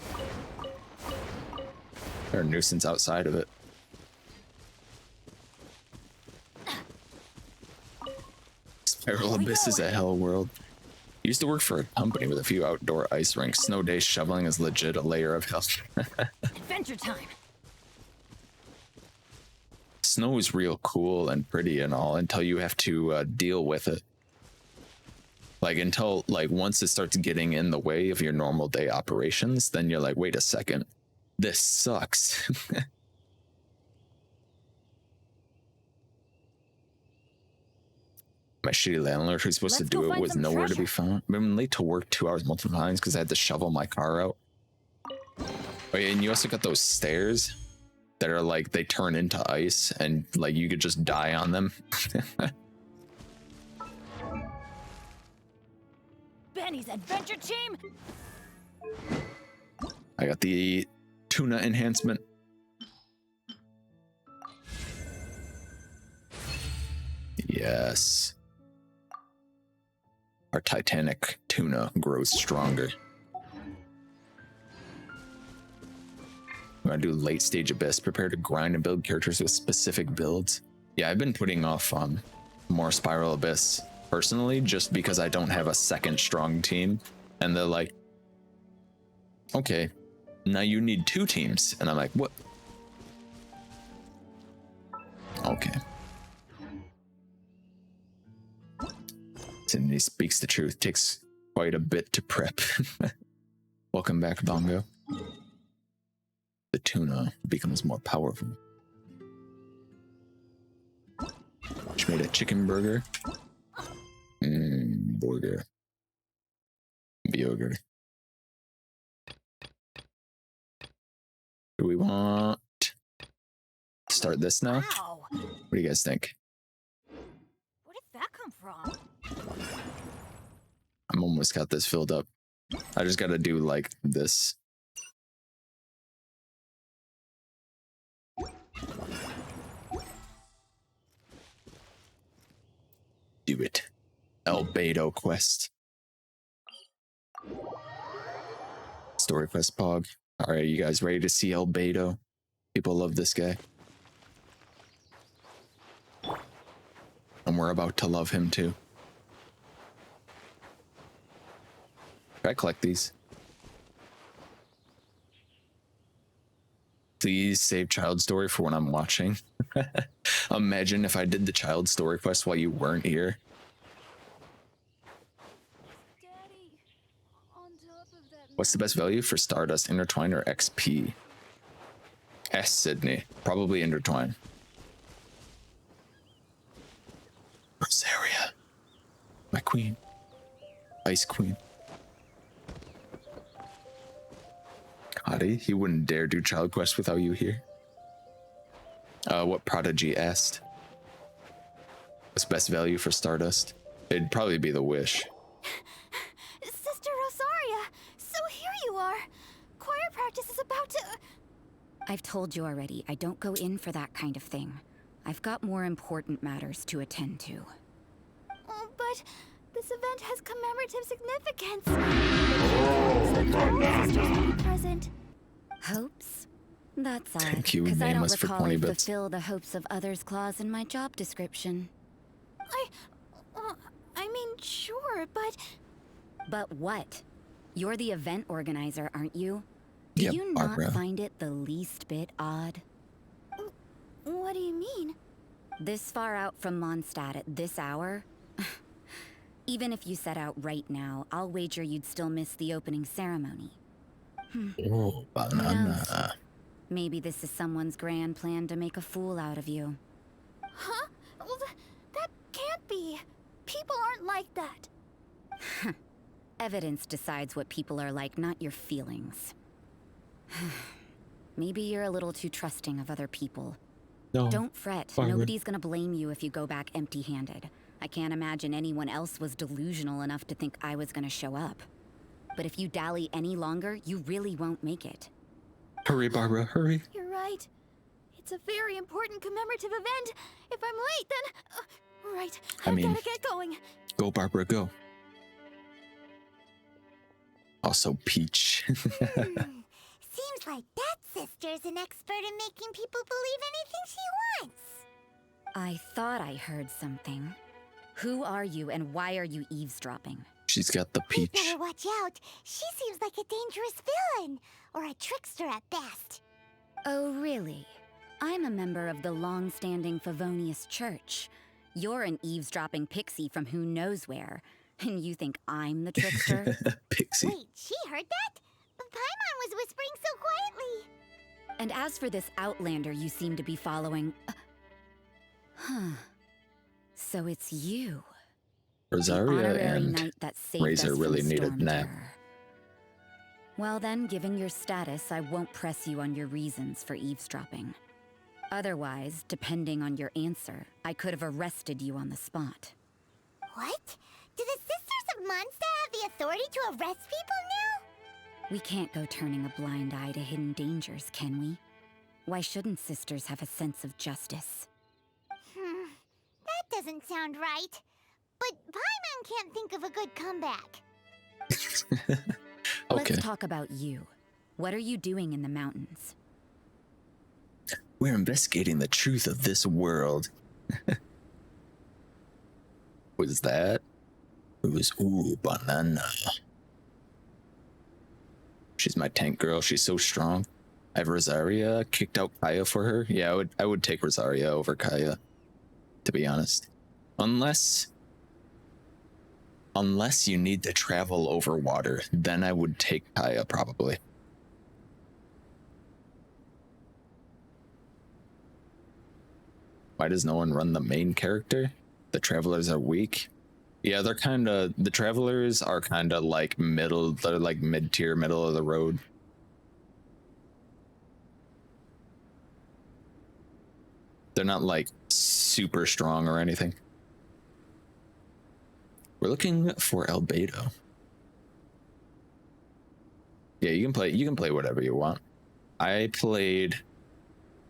Or a nuisance outside of it. Spiral Abyss is a hell world. Used to work for a company with a few outdoor ice rinks. Snow day shoveling is legit a layer of hell. Adventure time. Snow is real cool and pretty and all until you have to deal with it. Like until like once it starts getting in the way of your normal day operations, then you're like, wait a second, this sucks. My shitty landlord who's supposed to Let's go do it find was some nowhere to be treasure. found. I've been late to work 2 hours multiple times because I had to shovel my car out. Oh yeah, and you also got those stairs that are like they turn into ice and like you could just die on them. Benny's adventure team. I got the tuna enhancement. Yes. Our Titanic tuna grows stronger. I'm gonna do late stage abyss. Prepare to grind and build characters with specific builds. Yeah, I've been putting off more Spiral Abyss personally, just because I don't have a second strong team. And they're like, okay, now you need 2 teams. And I'm like, what? Okay. And he speaks the truth. Takes quite a bit to prep. Welcome back, Bongo. The tuna becomes more powerful. She made a chicken burger. Burger. Bioger. Do we want to start this now? Wow. What do you guys think? Where did that come from? I'm almost got this filled up. I just gotta do like this. Do it. Albedo quest. Story quest pog. Alright, you guys ready to see Albedo? People love this guy. And we're about to love him too. Can I collect these? Please save child story for when I'm watching. Imagine if I did the child story quest while you weren't here. Daddy, on top of that What's the best value for Stardust, Intertwine, or XP? S. Sydney. Probably Intertwine. Rosaria. My queen. Ice queen. Hottie, he wouldn't dare do child quest without you here. What Prodigy asked. What's best value for Stardust? It'd probably be the Wish. Sister Rosaria, so here you are. Choir practice is about to... I've told you already, I don't go in for that kind of thing. I've got more important matters to attend to. Oh, but this event has commemorative significance. Sisters will be present. Hopes? That's odd. Thank you, because I don't nameless for recall 20 a bits. fulfill the hopes of others clause in my job description. I mean, sure, but... But what? You're the event organizer, aren't you? Do Yep, you not Barbara. find it the least bit odd? What do you mean? This far out from Mondstadt at this hour? Even if you set out right now, I'll wager you'd still miss the opening ceremony. Oh, banana. Maybe this is someone's grand plan to make a fool out of you. Huh? Well, that can't be. People aren't like that. Evidence decides what people are like, not your feelings. Maybe you're a little too trusting of other people. No. Don't fret. Barbara. Nobody's gonna blame you if you go back empty-handed. I can't imagine anyone else was delusional enough to think I was gonna show up. But if you dally any longer, you really won't make it. Hurry, Barbara, hurry. You're right. It's a very important commemorative event. If I'm late, then... right, I I've mean- gotta get going. Go, Barbara, go. Also, Peach. Seems like that sister's an expert in making people believe anything she wants. I thought I heard something. Who are you and why are you eavesdropping? She's got the peach. Better watch out. She seems like a dangerous villain. Or a trickster at best. Oh, really? I'm a member of the long-standing Favonius Church. You're an eavesdropping pixie from who knows where. And you think I'm the trickster? Pixie. Wait, she heard that? But Paimon was whispering so quietly. And as for this outlander you seem to be following... huh. So it's you. The Rosaria honorary and knight that saved Razor us really from need a nap. Stormterror. Well then, given your status, I won't press you on your reasons for eavesdropping. Otherwise, depending on your answer, I could have arrested you on the spot. What? Do the Sisters of Mondstadt have the authority to arrest people now? We can't go turning a blind eye to hidden dangers, can we? Why shouldn't sisters have a sense of justice? That doesn't sound right. But Paimon can't think of a good comeback. Okay. Let's talk about you. What are you doing in the mountains? We're investigating the truth of this world. Was that? It was, ooh, banana. She's my tank girl. She's so strong. I have Rosaria. Kicked out Kaya for her. Yeah, I would take Rosaria over Kaya, to be honest. Unless you need to travel over water, then I would take Kaya probably. Why does no one run the main character? The travelers are weak. Yeah, they're kind of, the travelers are kind of like middle, they're like mid-tier, middle of the road. They're not like super strong or anything. We're looking for Albedo. Yeah, you can play whatever you want. I played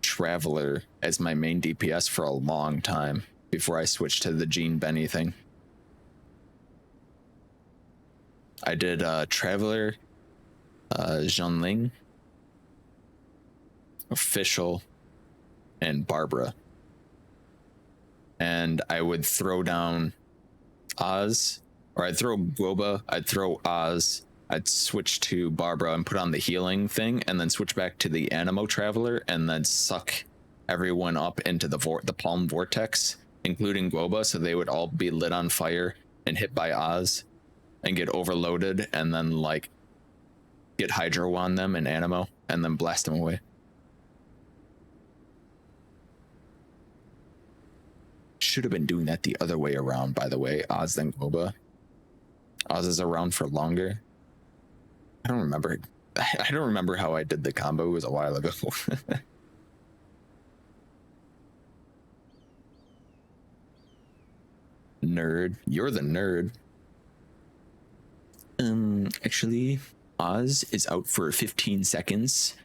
Traveler as my main DPS for a long time before I switched to the Gene Benny thing. I did Traveler, Zhonling, Official, and Barbara. And I would throw down Oz, or I'd throw Guoba, I'd throw Oz, I'd switch to Barbara and put on the healing thing, and then switch back to the Animo Traveler, and then suck everyone up into the Palm Vortex, including Guoba, so they would all be lit on fire and hit by Oz and get overloaded, and then like get Hydro on them and Animo, and then blast them away. Should have been doing that the other way around, by the way. Oz then Guoba. Oz is around for longer. I don't remember. I don't remember how I did the combo. It was a while ago. Nerd. You're the nerd. Actually, Oz is out for 15 seconds.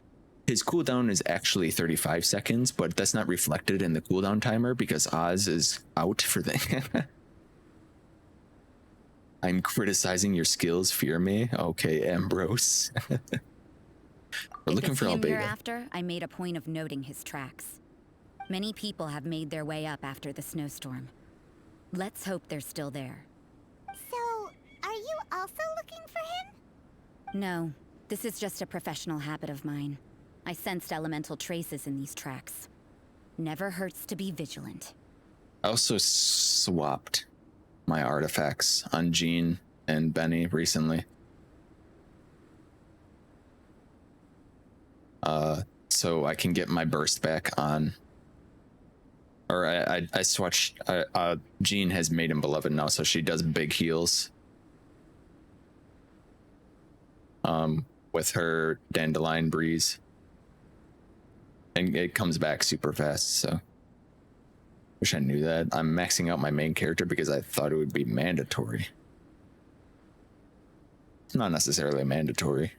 His cooldown is actually 35 seconds, but that's not reflected in the cooldown timer because Oz is out for the... I'm criticizing your skills, fear me? Okay, Ambrose. We're looking for Albega. After, I made a point of noting his tracks. Many people have made their way up after the snowstorm. Let's hope they're still there. So, are you also looking for him? No, this is just a professional habit of mine. I sensed elemental traces in these tracks. Never hurts to be vigilant. I also swapped my artifacts on Jean and Benny recently. So I can get my burst back on. Or I swatched. Jean has Maiden Beloved now, so she does big heals. With her Dandelion Breeze. And it comes back super fast, so. Wish I knew that. I'm maxing out my main character because I thought it would be mandatory. It's not necessarily mandatory.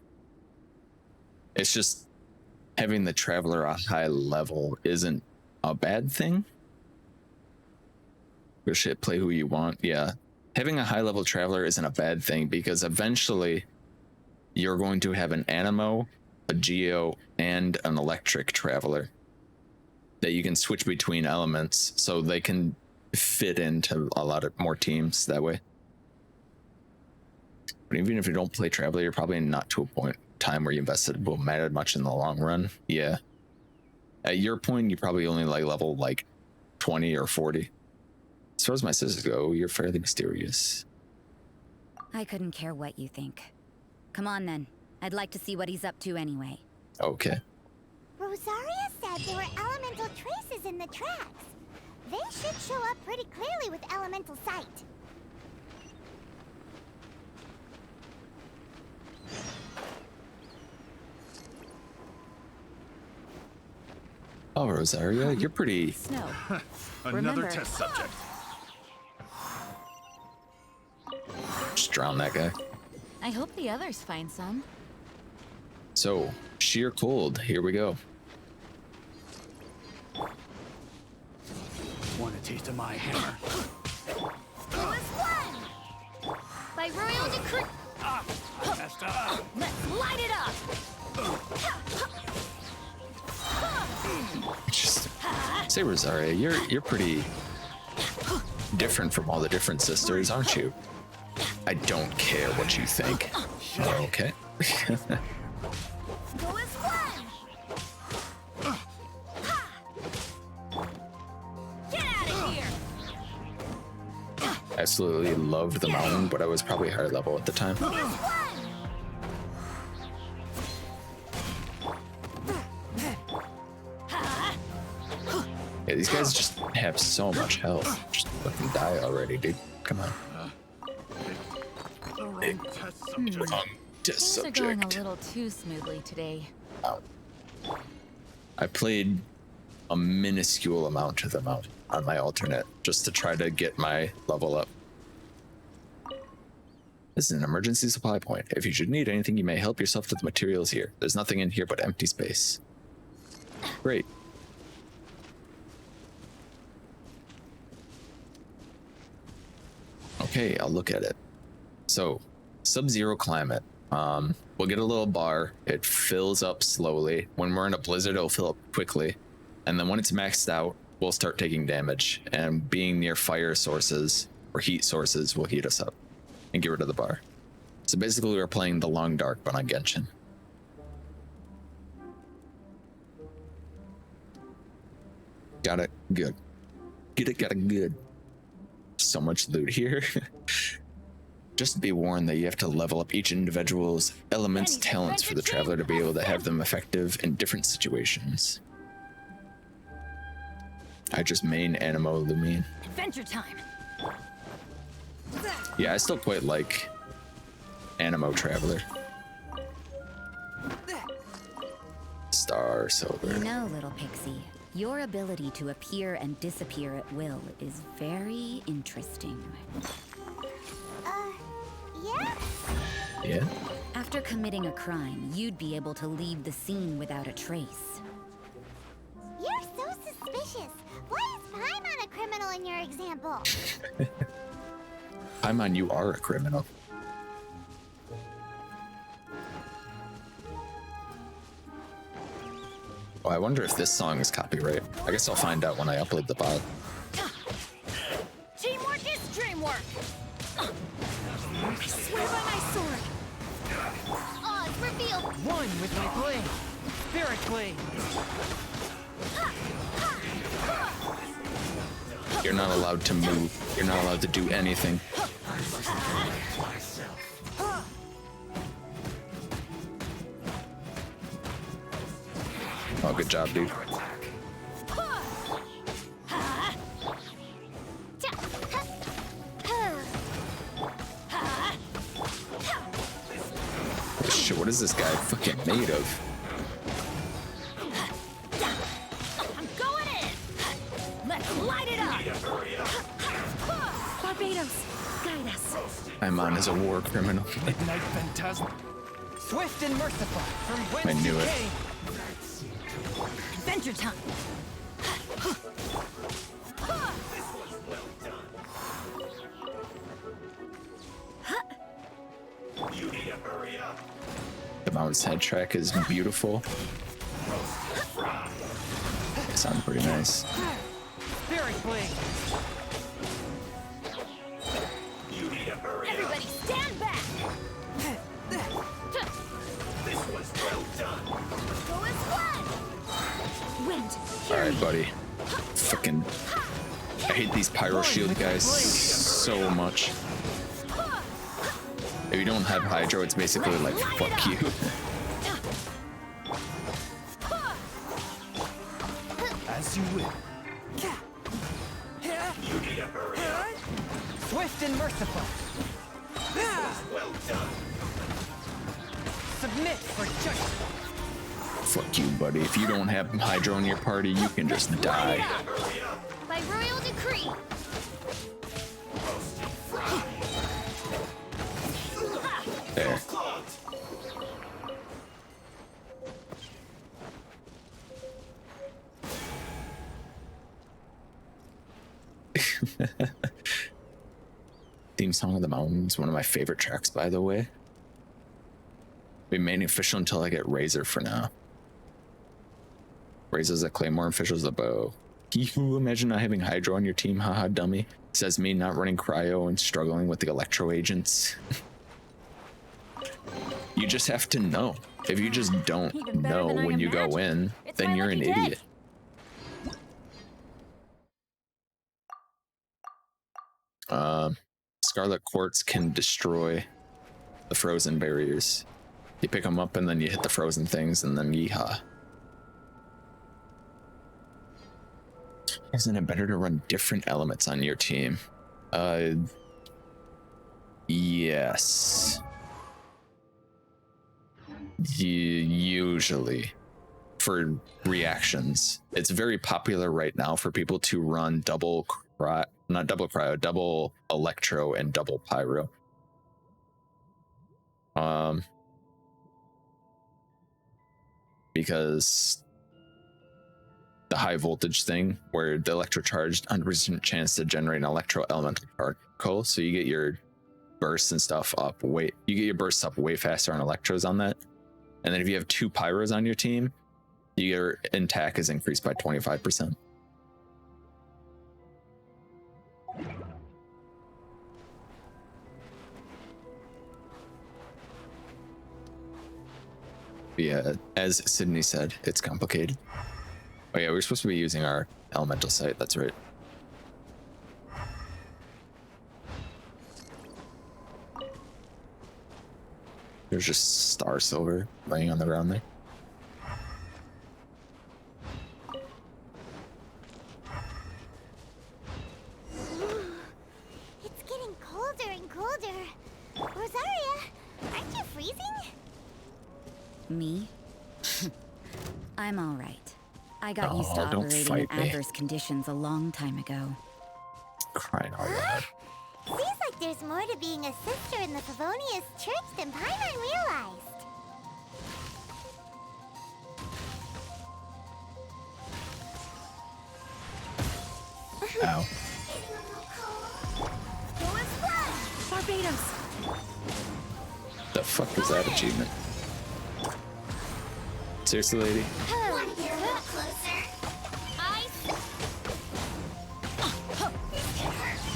It's just having the Traveler a high level isn't a bad thing. Good shit, play who you want. Yeah. Having a high level Traveler isn't a bad thing because eventually you're going to have an Animo, a Geo, and an Electric Traveler that you can switch between elements so they can fit into a lot of more teams that way. But even if you don't play Traveler, you're probably not to a point time where you invested will matter much in the long run. Yeah. At your point, you probably only like level like 20 or 40. As far as my sisters go, you're fairly mysterious. I couldn't care what you think. Come on then. I'd like to see what he's up to anyway. Okay. Rosaria said there were elemental traces in the tracks. They should show up pretty clearly with elemental sight. Oh, Rosaria, you're pretty... Snow. Another Remember. test subject. Just drown that guy. I hope the others find some. So, sheer cold. Here we go. Want a taste of my hammer? By royal decree. Messed up. Let's light it up. Just say, Rosaria, you're pretty different from all the different sisters, aren't you? I don't care what you think. Okay. Go as one! Get out of here. Absolutely loved the mountain, but I was probably higher level at the time. Go as one! Yeah, these guys just have so much health. Just fucking die already, dude. Come on. The wrong test subject. Things are going a little too smoothly today. I played a minuscule amount of them out on my alternate just to try to get my level up. This is an emergency supply point. If you should need anything, you may help yourself to the materials here. There's nothing in here but empty space. Great. Okay, I'll look at it. So, sub-zero climate. We'll get a little bar. It fills up slowly. When we're in a blizzard, it'll fill up quickly. And then when it's maxed out, we'll start taking damage. And being near fire sources or heat sources will heat us up and get rid of the bar. So basically, we're playing the long dark, but on Genshin. Got it. Good. Get it. Got it. Good. So much loot here. Just be warned that you have to level up each individual's elements, talents for the traveler to be able to have them effective in different situations. I just main Animo Lumine. Adventure time. Yeah, I still quite like Animo Traveler. Star Silver. You know, little pixie, your ability to appear and disappear at will is very interesting. Yeah? Yeah? After committing a crime, you'd be able to leave the scene without a trace. You're so suspicious. Why is Paimon a criminal in your example? Paimon, you are a criminal. Oh, I wonder if this song is copyright. I guess I'll find out when I upload the bot. Teamwork is dreamwork. I swear by my sword. Odds reveal. One with my blade. Spirit blade. You're not allowed to move. You're not allowed to do anything. Oh, good job, dude. Shit, what is this guy fucking made of? I'm going in. Let's light it up. Barbados, guide us. Paimon is a war criminal. Midnight Phantasm. Swift and merciful from whence I knew you it. came. Adventure time. The Mountain's Head track is beautiful. Sounds pretty nice. Spirit blade. Everybody stand back. Go as one. Wind. Alright, buddy. Fucking. I hate these Pyro Shield guys so much. If you don't have Hydro, it's basically like, fuck you. As you will. Swift and merciful. Well done. Submit for justice. Fuck you, buddy. If you don't have Hydro in your party, you can just die. By royal decree. There. Theme Song of the Mountains, one of my favorite tracks, by the way. Remain official until I get Razor for now. Razor's a claymore and Fishel's a bow. Hee-hoo, imagine not having Hydro on your team, haha, dummy. Says me not running cryo and struggling with the electro agents. You just have to know. If you just don't Even better know than I when you go imagined. in, It's then my you're an lucky day. idiot. Scarlet Quartz can destroy the frozen barriers. You pick them up and then you hit the frozen things and then yeehaw. Isn't it better to run different elements on your team? Yes. Usually. For reactions. It's very popular right now for people to run double electro and double pyro. Because the high voltage thing where the electrocharged 100% chance to generate an electro elemental particle, so you get your bursts and stuff up way faster on electros on that. And then if you have 2 pyros on your team, your attack is increased by 25%. Yeah, as Sydney said, it's complicated. Oh yeah, we're supposed to be using our elemental sight, that's right. There's just Star Silver laying on the ground there. It's getting colder and colder. Rosaria, aren't you freezing? Me? I'm all right. I got used to Oh, don't operating fight in me. adverse conditions a long time ago. Crying out loud. Seems like there's more to being a sister in the Favonius Church than Paimon realized. Ow. Barbados! The fuck is that achievement? Seriously, lady?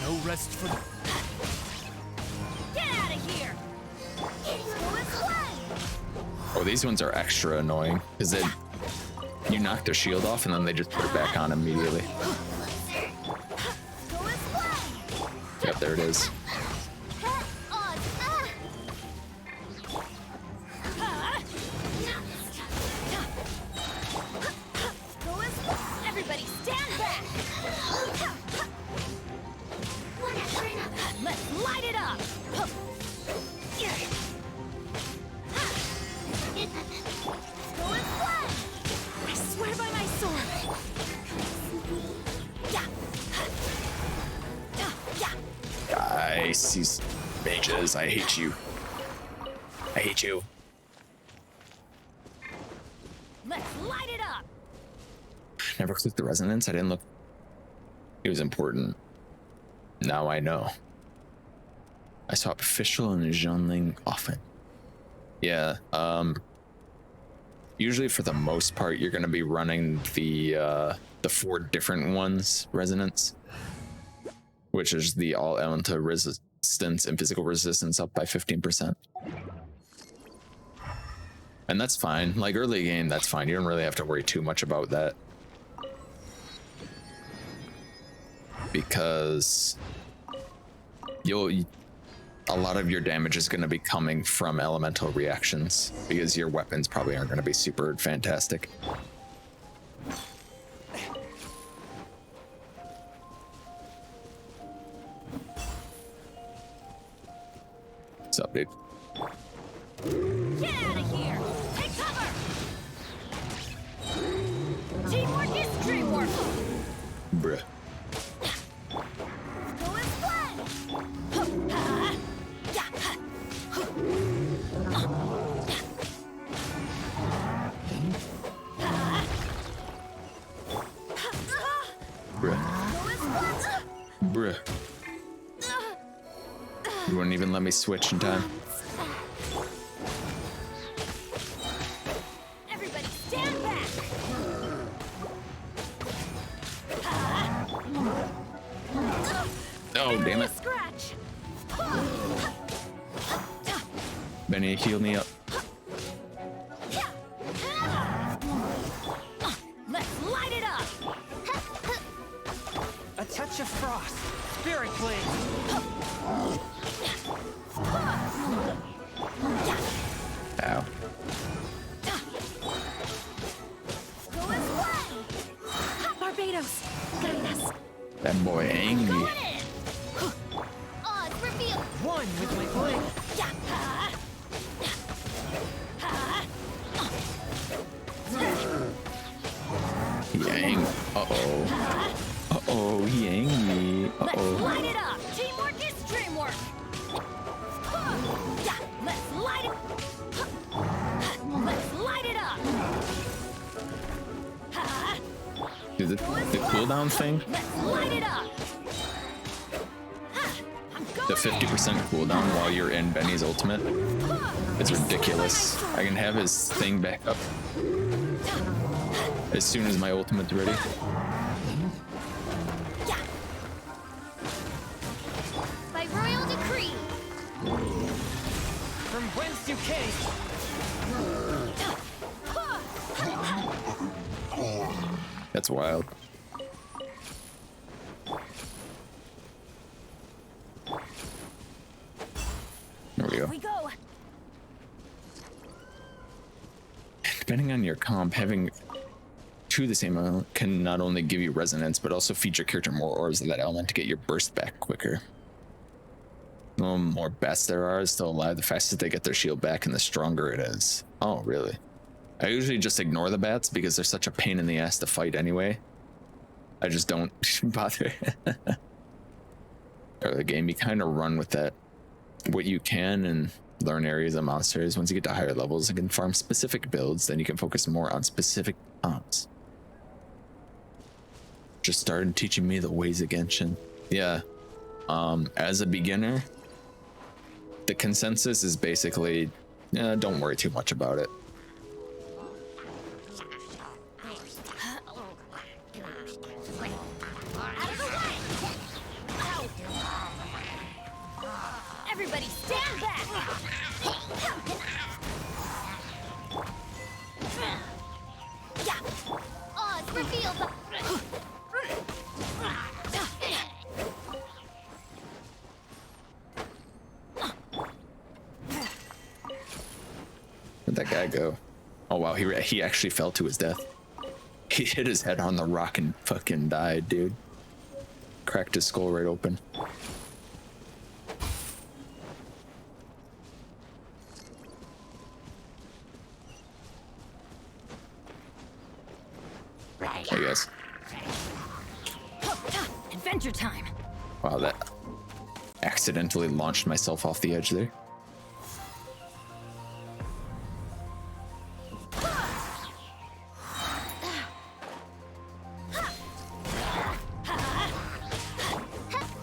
No rest for the... Get out of here! Oh, these ones are extra annoying because then you knock their shield off and then they just put it back on immediately. Yep, there it is. Everybody stand back! Let's light it up! I swear by my sword! I see mages. I hate you. I hate you. Let's light it up! Never clicked the resonance. I didn't look. It was important. Now I know. I swap official and Zhonling often. Yeah. Usually for the most part, you're going to be running the 4 different ones resonance, which is the all elemental resistance and physical resistance up by 15%. And that's fine. Like early game, that's fine. You don't really have to worry too much about that. Because a lot of your damage is going to be coming from elemental reactions because your weapons probably aren't going to be super fantastic. What's up, dude? Get out of here! Take cover! Teamwork is dreamwork! Bruh. Bruh. You wouldn't even let me switch in time. Everybody stand back! Oh, damn it. Scratch! Benny, heal me up. Let's light it up! A touch of frost. Spirit blade. Ow. Barbados! Gracias! That boy angry. One with my blade. He ang. Uh-oh. Uh-oh, he angry. Let's Uh-oh. light it up! Teamwork is dreamwork! Let's light light it. Let's light it up. Dude, the cooldown thing, Let's light it up. the 50% cooldown while you're in Benny's ultimate, it's ridiculous. I can have his thing back up as soon as my ultimate's ready. By royal decree. From whence you came. That's wild. There we go. We go. Depending on your comp, having two the same amount can not only give you resonance, but also feed your character more orbs of that element to get your burst back quicker. The more bats there are still alive, the faster they get their shield back and the stronger it is. Oh, really? I usually just ignore the bats because they're such a pain in the ass to fight anyway. I just don't bother. Or the game, you kind of run with that, what you can, and learn areas of monsters. Once you get to higher levels and can farm specific builds, then you can focus more on specific comps. Just started teaching me the ways of Genshin. Yeah. As a beginner, the consensus is basically, don't worry too much about it. Everybody stand back. Yeah. Oz reveal the. Where'd that guy go? Oh wow, he actually fell to his death. He hit his head on the rock and fucking died, dude. Cracked his skull right open. Hey guys. Adventure time. Wow, that accidentally launched myself off the edge there.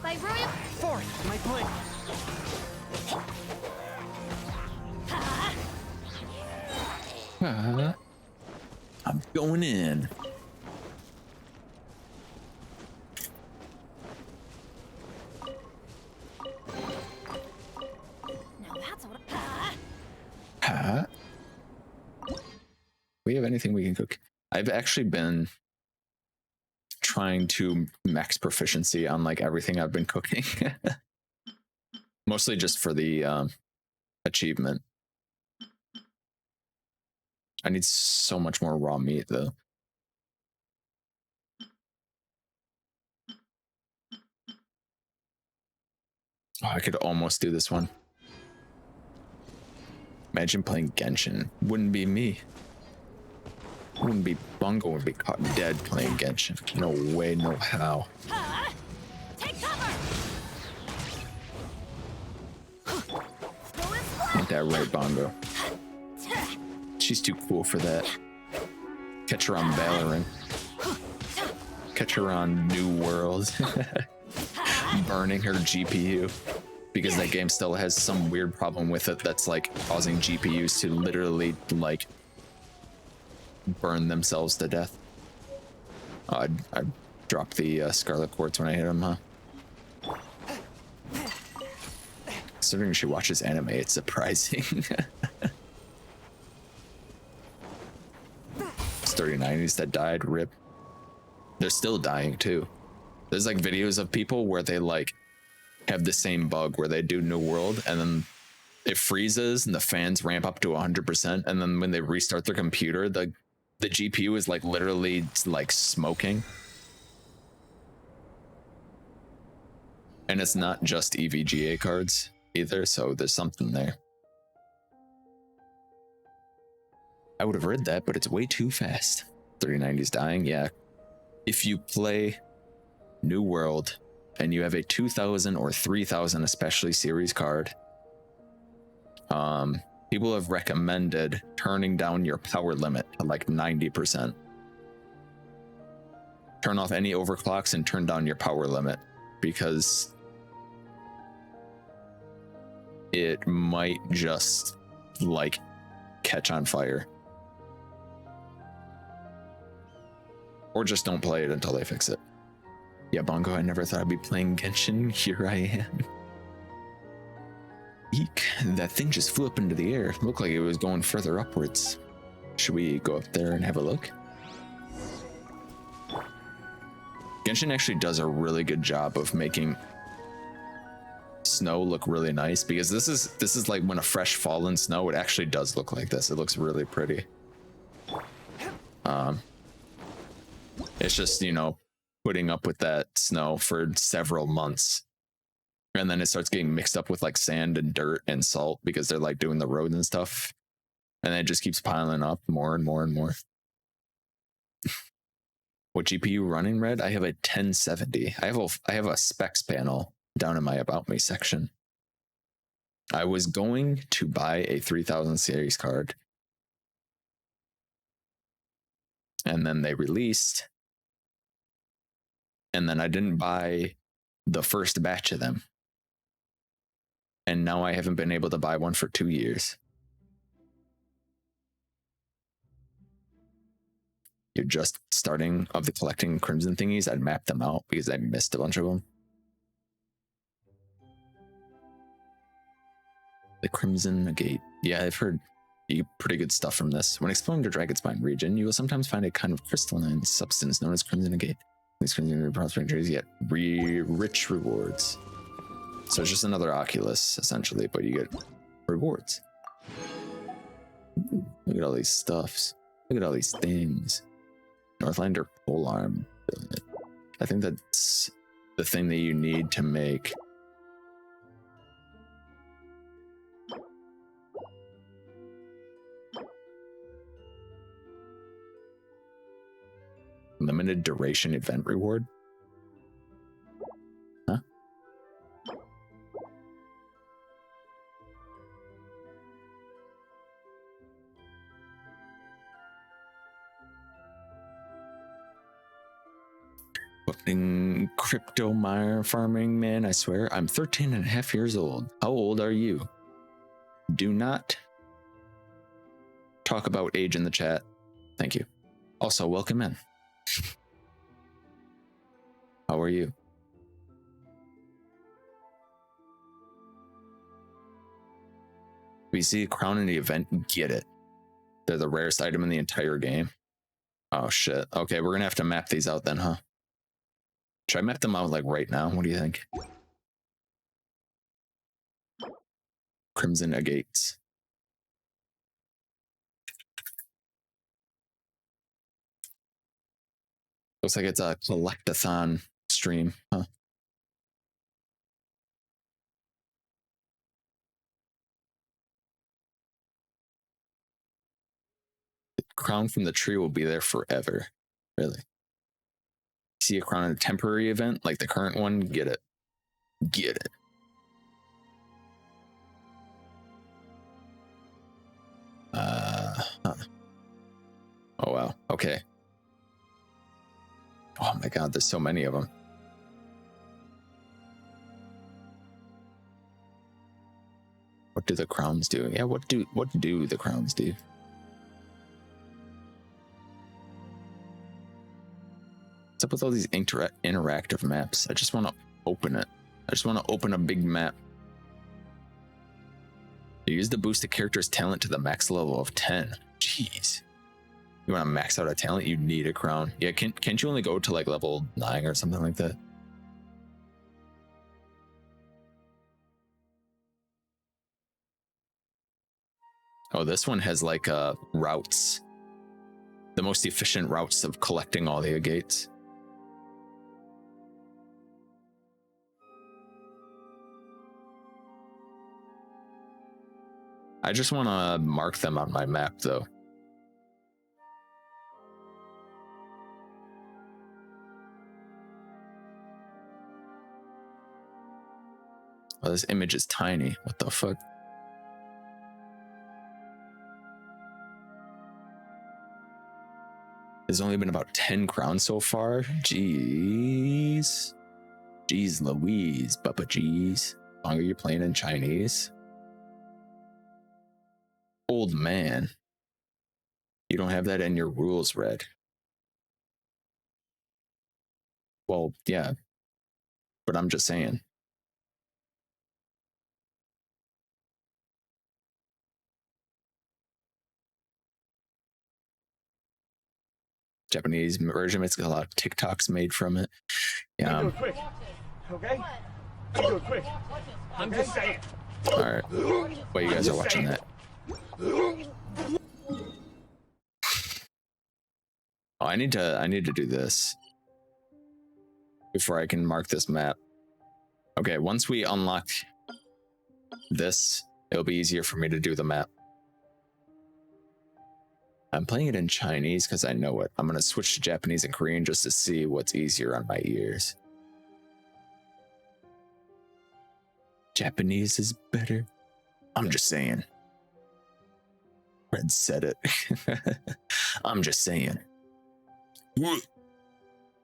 By royal. Forth, my blade. I'm going in. Now that's what. Huh? We have anything we can cook? I've actually been trying to max proficiency on like everything I've been cooking. Mostly just for the achievement. I need so much more raw meat though. Oh, I could almost do this one. Imagine playing Genshin. Wouldn't be me. Wouldn't be Bungo would be caught dead playing Genshin. No way, no how. Take cover. Ain't that right, Bongo? She's too cool for that. Catch her on Valorant. Catch her on New World. Burning her GPU. Because that game still has some weird problem with it that's like causing GPUs to literally like burn themselves to death. I dropped the Scarlet Quartz when I hit him, huh? Considering she watches anime, it's surprising. It's 3090s that died, rip. They're still dying too. There's like videos of people where they like have the same bug where they do New World and then it freezes and the fans ramp up to 100%, and then when they restart their computer, the GPU is like literally like smoking. And it's not just EVGA cards either, so there's something there. I would have read that, but it's way too fast. 3090's dying, yeah. If you play New World and you have a 2000 or 3000 especially series card, People have recommended turning down your power limit to like 90%. Turn off any overclocks and turn down your power limit, because it might just like catch on fire. Or just don't play it until they fix it. Yeah, Bongo, I never thought I'd be playing Genshin. Here I am. Eek, that thing just flew up into the air. Looked like it was going further upwards. Should we go up there and have a look? Genshin actually does a really good job of making snow look really nice, because this is like when a fresh fallen snow, it actually does look like this. It looks really pretty. It's just, you know, putting up with that snow for several months, and then it starts getting mixed up with like sand and dirt and salt because they're like doing the roads and stuff, and then it just keeps piling up more and more and more. What GPU running, Red? I have a 1070. I have a specs panel down in my about me section. I was going to buy a 3000 series card, and then they released, and then I didn't buy the first batch of them, and now I haven't been able to buy one for 2 years. You're just starting of the collecting Crimson thingies. I'd map them out because I missed a bunch of them. The Crimson Gate. Yeah, I've heard pretty good stuff from this. When exploring the Dragonspine region, you will sometimes find a kind of crystalline substance known as Crimson Gate. These Crimson prospering trees get rich rewards. So it's just another Oculus, essentially, but you get rewards. Ooh, look at all these stuffs. Look at all these things. Northlander polearm. I think that's the thing that you need to make limited duration event reward. Huh? Fucking crypto mine farming, man. I swear, I'm 13 and a half years old. How old are you? Do not talk about age in the chat. Thank you. Also, welcome in. How are you? We see a crown in the event, get it. They're the rarest item in the entire game. Oh shit. Okay, we're gonna have to map these out then, huh? Should I map them out like right now? What do you think? Crimson Agates. Looks like it's a collectathon stream, huh? The crown from the tree will be there forever. Really? See a crown in a temporary event like the current one? Get it. Get it. Huh. Oh wow. Okay. Oh my god, there's so many of them. What do the crowns do? Yeah, what do the crowns do? What's up with all these interactive maps? I just want to open it. I just want to open a big map. You use to boost the character's talent to the max level of 10. Jeez. You want to max out a talent? You need a crown. Yeah, can't you only go to like level 9 or something like that? Oh, this one has like routes. The most efficient routes of collecting all the agates. I just want to mark them on my map though. Oh, this image is tiny. What the fuck? There's only been about 10 crowns so far. Jeez. Jeez Louise, Bubba Jeez. Longer you're playing in Chinese. Old man. You don't have that in your rules, Red. Well, yeah. But I'm just saying. Japanese version, it's got a lot of TikToks made from it. Yeah. Do it quick, okay? Do it quick. I'm just saying. All right. Well, you guys are watching that. Oh, I need to do this before I can mark this map. Okay, once we unlock this, it'll be easier for me to do the map. I'm playing it in Chinese because I know it. I'm gonna switch to Japanese and Korean just to see what's easier on my ears. Japanese is better. I'm just saying. Red said it. I'm just saying.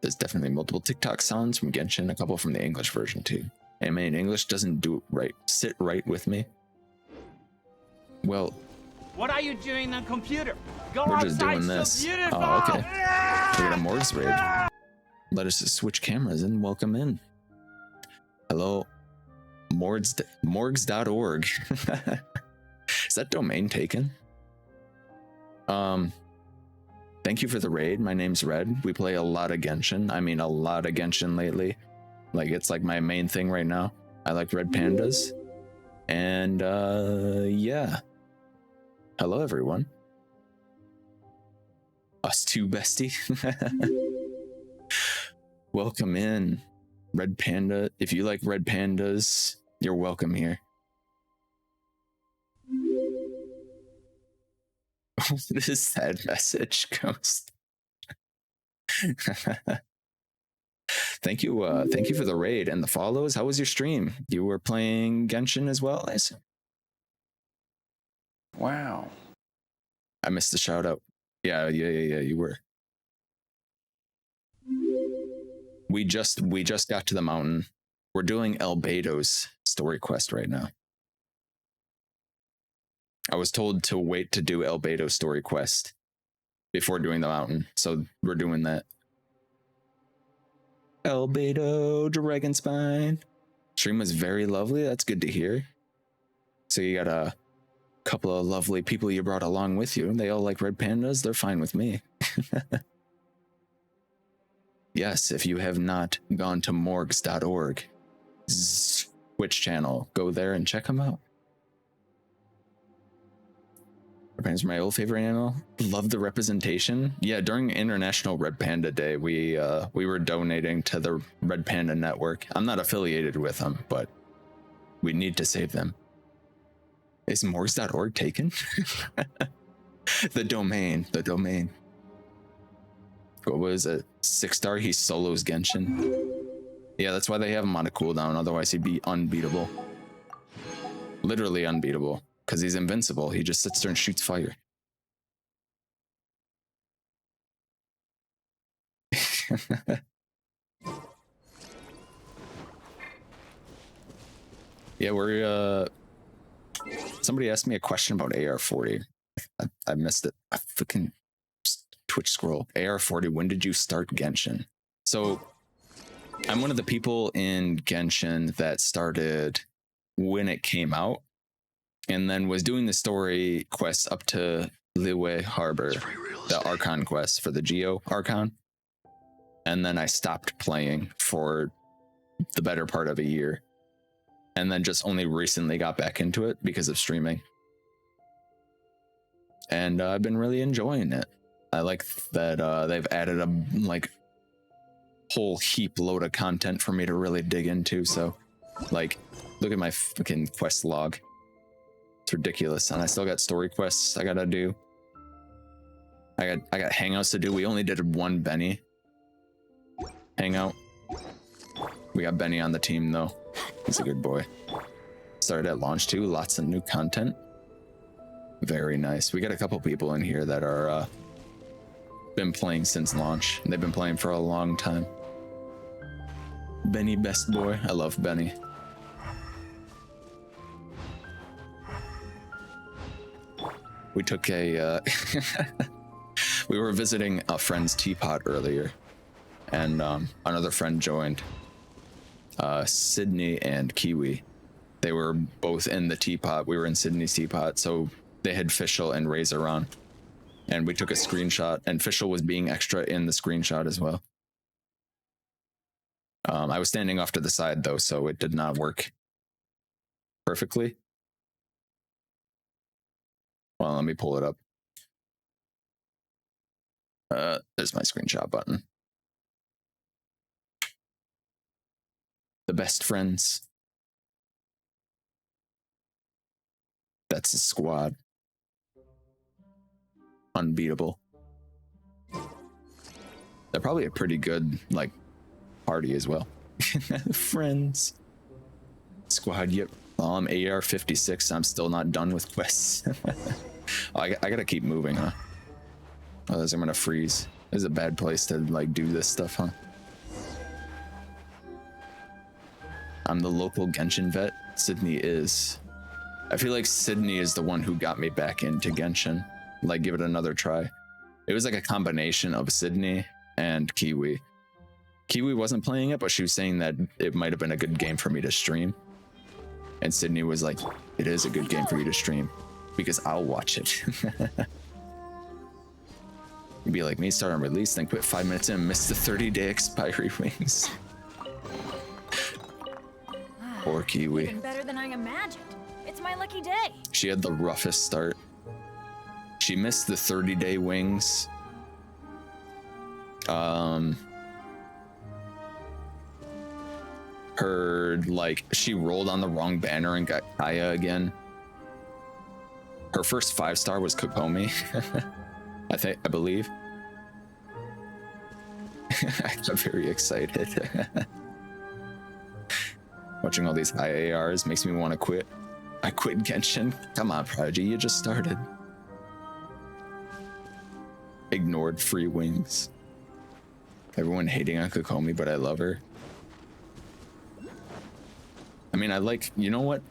There's definitely multiple TikTok sounds from Genshin, a couple from the English version too. Anime in English doesn't do it right, sit right with me. Well, What are you doing on computer? Go we're just outside, doing so this. beautiful. Oh, okay. We're gonna Morg's raid. Let us switch cameras and welcome in. Hello, morgs.org. Is that domain taken? Thank you for the raid. My name's Red. We play a lot of Genshin. I mean, a lot of Genshin lately. Like, it's like my main thing right now. I like red pandas. And, yeah. Hello, everyone. Us too, bestie. Welcome in. Red Panda. If you like red pandas, you're welcome here. What is that message, Ghost? Thank you for the raid and the follows. How was your stream? You were playing Genshin as well, I assume? Wow. I missed the shout out. Yeah, you were. We just got to the mountain. We're doing Albedo's story quest right now. I was told to wait to do Albedo's story quest before doing the mountain, so we're doing that. Albedo Dragon Spine. Stream was very lovely. That's good to hear. So you got a couple of lovely people you brought along with you. They all like red pandas. They're fine with me. Yes, if you have not gone to morgs.org Twitch channel, go there and check them out. Red pandas are my old favorite animal. Love the representation. Yeah, during International Red Panda Day, we were donating to the Red Panda Network. I'm not affiliated with them, but we need to save them. Is morgs.org taken? The domain. What was it? 6-star, he solos Genshin. Yeah, that's why they have him on a cooldown, otherwise he'd be unbeatable. Literally unbeatable, because he's invincible. He just sits there and shoots fire. Yeah, we're somebody asked me a question about AR40. I missed it. I freaking Twitch scroll. AR40, when did you start Genshin? So I'm one of the people in Genshin that started when it came out and then was doing the story quests up to Liyue Harbor, the Archon quest for the Geo Archon. And then I stopped playing for the better part of a year. And then just only recently got back into it because of streaming. And I've been really enjoying it. I like that they've added a like whole heap load of content for me to really dig into. So like, look at my fucking quest log. It's ridiculous. And I still got story quests I gotta do. I got hangouts to do. We only did one Benny hangout. We got Benny on the team though. He's a good boy. Started at launch too. Lots of new content. Very nice. We got a couple people in here that are been playing since launch. They've been playing for a long time. Benny, best boy. I love Benny. We took a we were visiting a friend's teapot earlier, and another friend joined, Sydney and Kiwi. They were both in the teapot. We were in Sydney's teapot, so they had Fischl and Razor on, and we took a screenshot, and Fischl was being extra in the screenshot as well. I was standing off to the side though, so it did not work perfectly. Well, let me pull it up. There's my screenshot button. The best friends. That's a squad. Unbeatable. They're probably a pretty good, like, party as well. Friends. Squad, yep. Well, I'm AR 56. I'm still not done with quests. Oh, I gotta keep moving, huh? Otherwise I'm gonna freeze. This is a bad place to, like, do this stuff, huh? I'm the local Genshin vet. Sydney is. I feel like Sydney is the one who got me back into Genshin. Like, give it another try. It was like a combination of Sydney and Kiwi. Kiwi wasn't playing it, but she was saying that it might have been a good game for me to stream. And Sydney was like, it is a good game for you to stream because I'll watch it. You'd be like me, start on release, then quit 5 minutes in and miss the 30-day expiry wings. Poor Kiwi. Even better than I imagined. It's my lucky day. She had the roughest start. She missed the 30-day wings. She rolled on the wrong banner and got Kaya again. Her first 5-star was Kokomi. I believe. I got very excited. Watching all these high ARs makes me want to quit. I quit Genshin. Come on, Prodigy, you just started. Ignored free wings. Everyone hating on Kokomi, but I love her. I mean, you know what?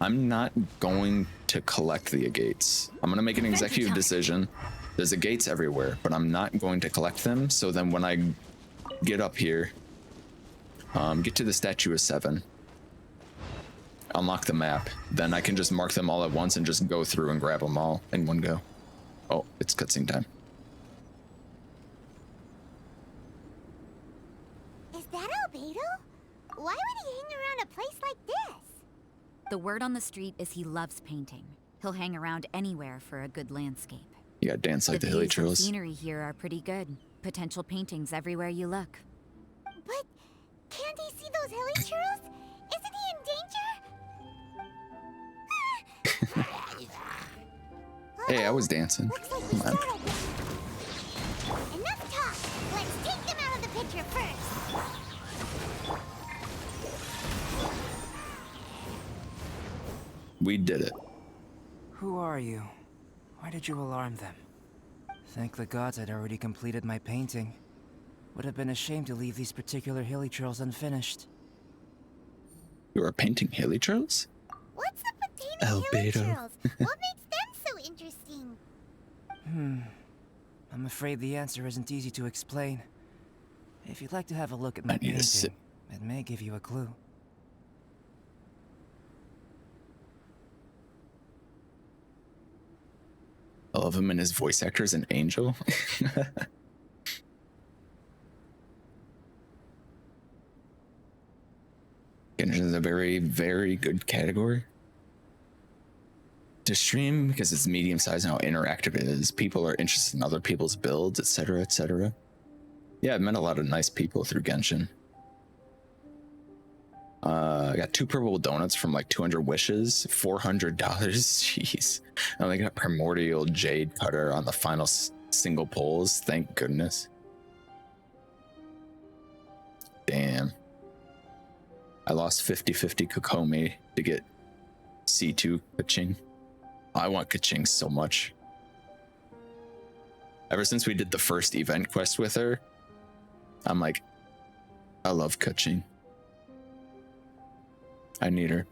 I'm not going to collect the agates. I'm going to make an executive decision. There's agates everywhere, but I'm not going to collect them. So then when I get up here, get to the Statue of 7, unlock the map, then I can just mark them all at once and just go through and grab them all in one go. Oh, it's cutscene time. Is that Albedo? Why would he hang around a place like this? The word on the street is he loves painting. He'll hang around anywhere for a good landscape. You gotta dance like the hilly views and trails. Scenery here are pretty good. Potential paintings everywhere you look. But can't he see those hilly churls? Isn't he in danger? Hey, I was dancing. Looks like we Come on. startled them. Enough talk. Let's take them out of the picture first. We did it. Who are you? Why did you alarm them? Thank the gods I'd already completed my painting. Would have been a shame to leave these particular hilly trails unfinished. You are painting hilly trails? What's up with painting hilly Albedo. churls? What makes them so interesting? I'm afraid the answer isn't easy to explain. If you'd like to have a look at my I need to sit. painting, it may give you a clue. I love him and his voice actor as an angel. Genshin is a very, very good category to stream because it's medium sized and how interactive it is. People are interested in other people's builds, etc., etc. Yeah, I've met a lot of nice people through Genshin. I got 2 purple donuts from like 200 wishes, $400. Jeez. And I got primordial jade cutter on the final single pulls. Thank goodness. Damn. I lost 50-50 Kokomi to get C2 Kaching. I want Kaching so much. Ever since we did the first event quest with her, I'm like, I love Kaching. I need her.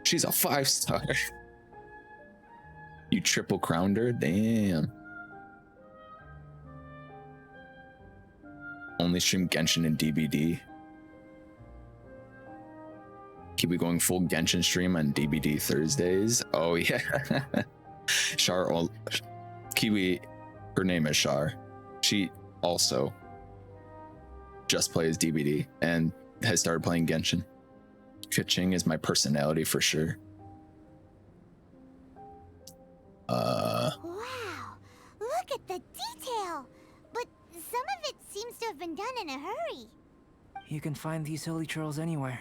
She's a 5-star. You triple crowned her? Damn. Only stream Genshin and DBD. Keep we going full Genshin stream on DBD Thursdays? Oh yeah. Char, Kiwi, her name is Char. She also just plays DBD and has started playing Genshin. Kaching is my personality for sure. Wow, look at the detail! But some of it seems to have been done in a hurry. You can find these hilly churls anywhere.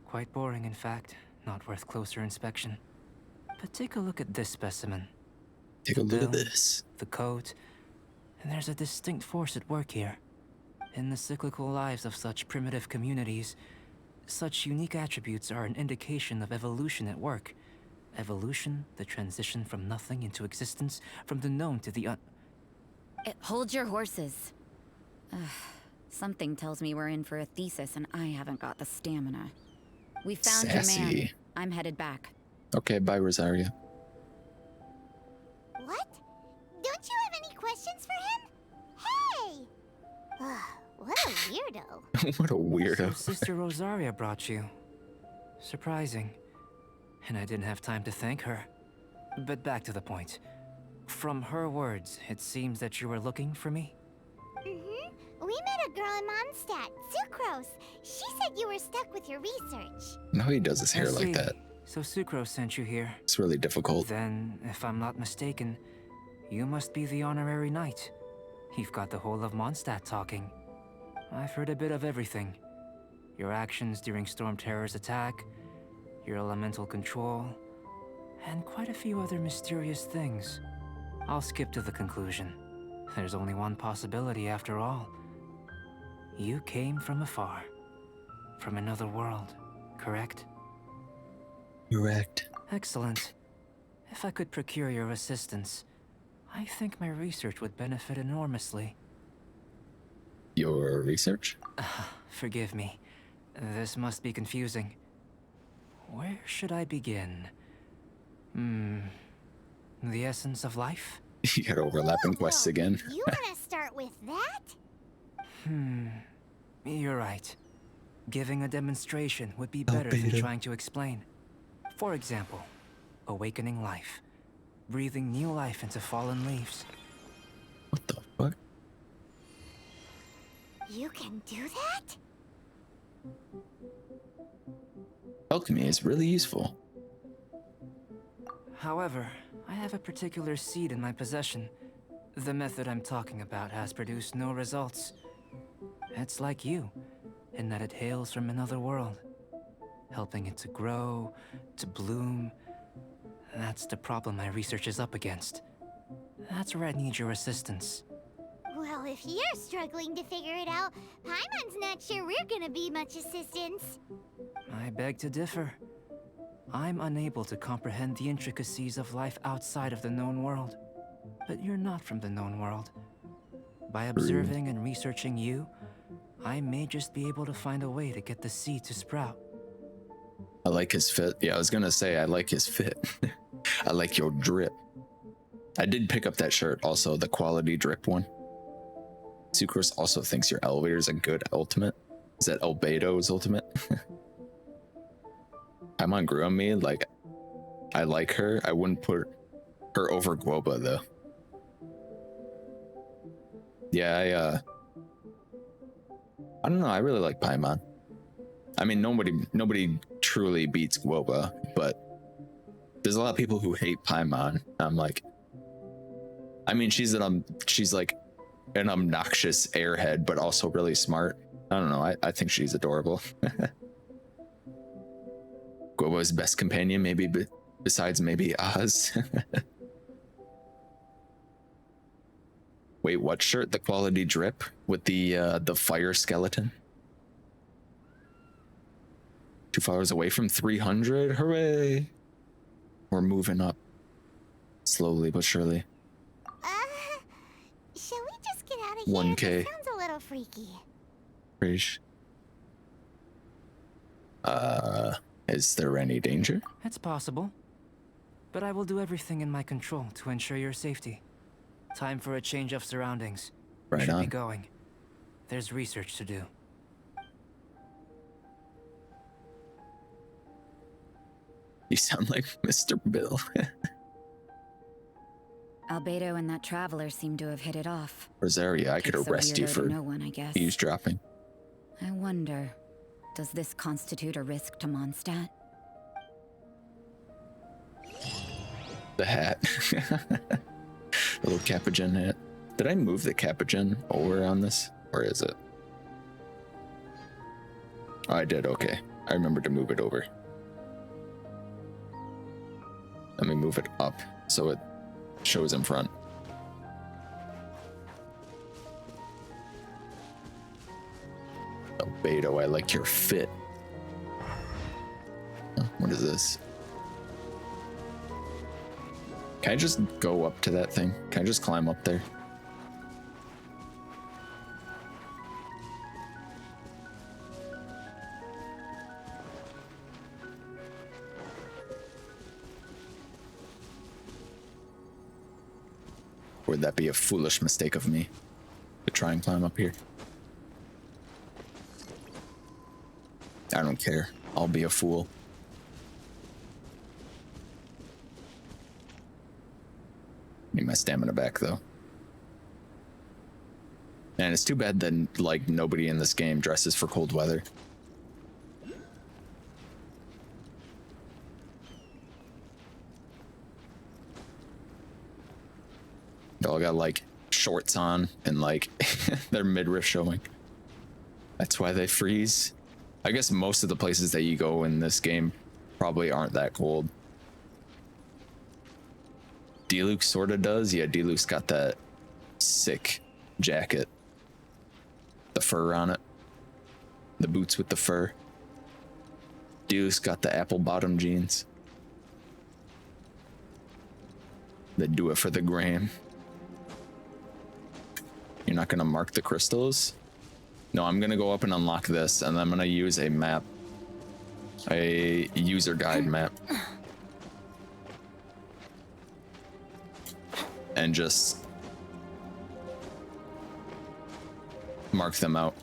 Quite boring, in fact. Not worth closer inspection. But take a look at this specimen. Take a look at this. The coat. And there's a distinct force at work here. In the cyclical lives of such primitive communities, such unique attributes are an indication of evolution at work. Evolution, the transition from nothing into existence, from the known to the Hold your horses. Something tells me we're in for a thesis and I haven't got the stamina. We found your man. Sassy. I'm headed back. Okay, bye, Rosaria. What? Don't you have any questions for him? Hey! What a weirdo. What a weirdo. So Sister Rosaria brought you. Surprising. And I didn't have time to thank her. But back to the point. From her words, it seems that you were looking for me? Mm-hmm. We met a girl in Mondstadt, Sucrose. She said you were stuck with your research. No, he does his hair I like see. that. So Sucrose sent you here. It's really difficult. Then, if I'm not mistaken, you must be the honorary knight. You've got the whole of Mondstadt talking. I've heard a bit of everything. Your actions during Storm Terror's attack, your elemental control, and quite a few other mysterious things. I'll skip to the conclusion. There's only one possibility after all. You came from afar. From another world, correct? Correct. Excellent. If I could procure your assistance, I think my research would benefit enormously. Your research? Forgive me. This must be confusing. Where should I begin? The essence of life? You got overlapping quests again. You want to start with that? You're right. Giving a demonstration would be better than trying to explain. For example, awakening life. Breathing new life into fallen leaves. What the fuck? You can do that? Alchemy is really useful. However, I have a particular seed in my possession. The method I'm talking about has produced no results. It's like you, in that it hails from another world. Helping it to grow, to bloom. That's the problem my research is up against. That's where I need your assistance. Well, if you're struggling to figure it out, Paimon's not sure we're gonna be much assistance. I beg to differ. I'm unable to comprehend the intricacies of life outside of the known world. But you're not from the known world. By observing and researching you, I may just be able to find a way to get the seed to sprout. I like his fit. Yeah, I was gonna say I like his fit. I like your drip. I did pick up that shirt also, the quality drip one. Sucrose also thinks your elevator is a good ultimate. Is that Albedo's ultimate? Paimon grew on me, like, I like her. I wouldn't put her over Guoba though. Yeah, I don't know, I really like Paimon. I mean, nobody truly beats Guoba, but there's a lot of people who hate Paimon. I'm like, I mean, she's like an obnoxious airhead, but also really smart. I don't know, I think she's adorable. Guoba's best companion, maybe, besides maybe Oz. Wait, what shirt? The quality drip with the fire skeleton? 2 followers away from 300. Hooray! We're moving up slowly but surely. hear, 1K. this sounds a little freaky. Preach. Is there any danger? It's possible. But I will do everything in my control to ensure your safety. Time for a change of surroundings. Right Should on. be going. There's research to do. You sound like Mr. Bill. Albedo and that traveler seem to have hit it off. Rosaria, I could Takes a arrest you weirdo to for know one, I guess. eavesdropping. I wonder, does this constitute a risk to Mondstadt? The hat. The little Capuchin hat. Did I move the Capuchin over on this? Or is it? Oh, I did, okay. I remembered to move it over. Let me move it up so it shows in front. Albedo, I like your fit. Oh, what is this? Can I just go up to that thing? Can I just climb up there? Would that be a foolish mistake of me to try and climb up here? I don't care. I'll be a fool. Need my stamina back though. And it's too bad that like nobody in this game dresses for cold weather. They all got like shorts on and like their midriff showing. That's why they freeze. I guess most of the places that you go in this game probably aren't that cold. Diluc sorta does. Yeah, Diluc's got that sick jacket. The fur on it. The boots with the fur. Diluc's got the apple bottom jeans. They do it for the gram. You're not gonna mark the crystals? No, I'm gonna go up and unlock this, and I'm gonna use a map. A user guide map. And just mark them out.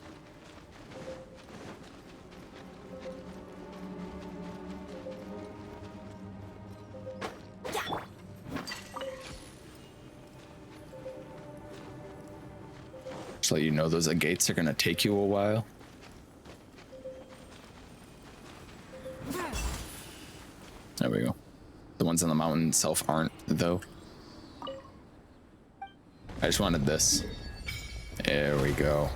Just let you know those gates are gonna take you a while. There we go. The ones on the mountain itself aren't, though. I just wanted this. There we go.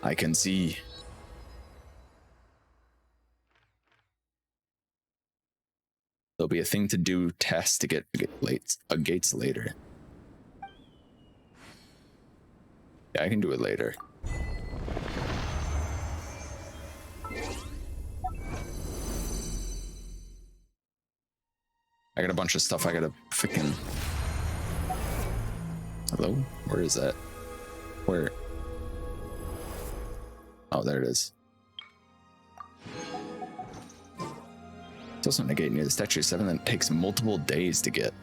I can see. There'll be a thing to do test to get gates later. Yeah, I can do it later. I got a bunch of stuff I gotta freaking... Hello? Where is that? Where? Oh, there it is. It's also negate near the statue 7 that takes multiple days to get.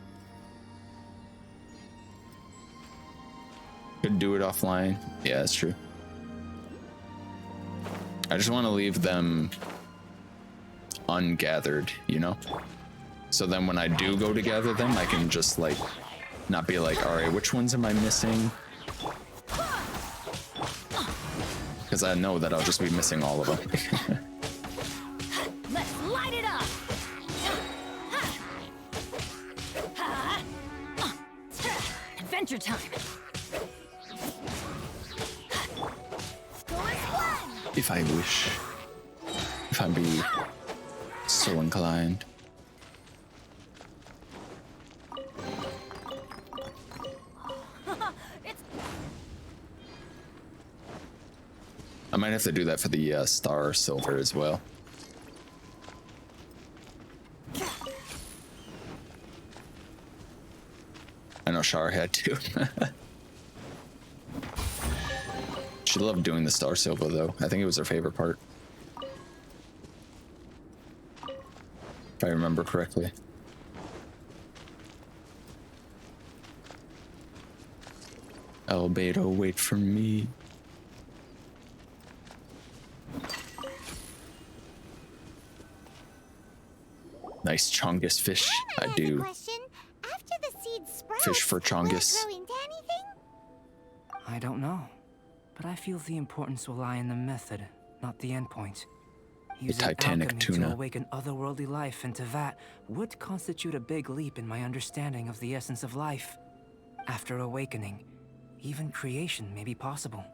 Could do it offline. Yeah, that's true. I just want to leave them ungathered, you know? So then when I do go to gather them, I can just like not be like, all right, which ones am I missing? Because I know that I'll just be missing all of them. Let's light it up. Adventure time. If I wish. If I be so inclined. I might have to do that for the Star Silver as well. I know Shar had to. She loved doing the Star Silva though. I think it was her favorite part. If I remember correctly. Albedo, wait for me. Nice Chongus fish. I do. Question. After the seed sprouts, Fish for Chongus. will it grow into anything? I don't know, but I feel the importance will lie in the method, not the endpoint. Using Titanic alchemy tuna. to awaken otherworldly life into that would constitute a big leap in my understanding of the essence of life. After awakening, even creation may be possible.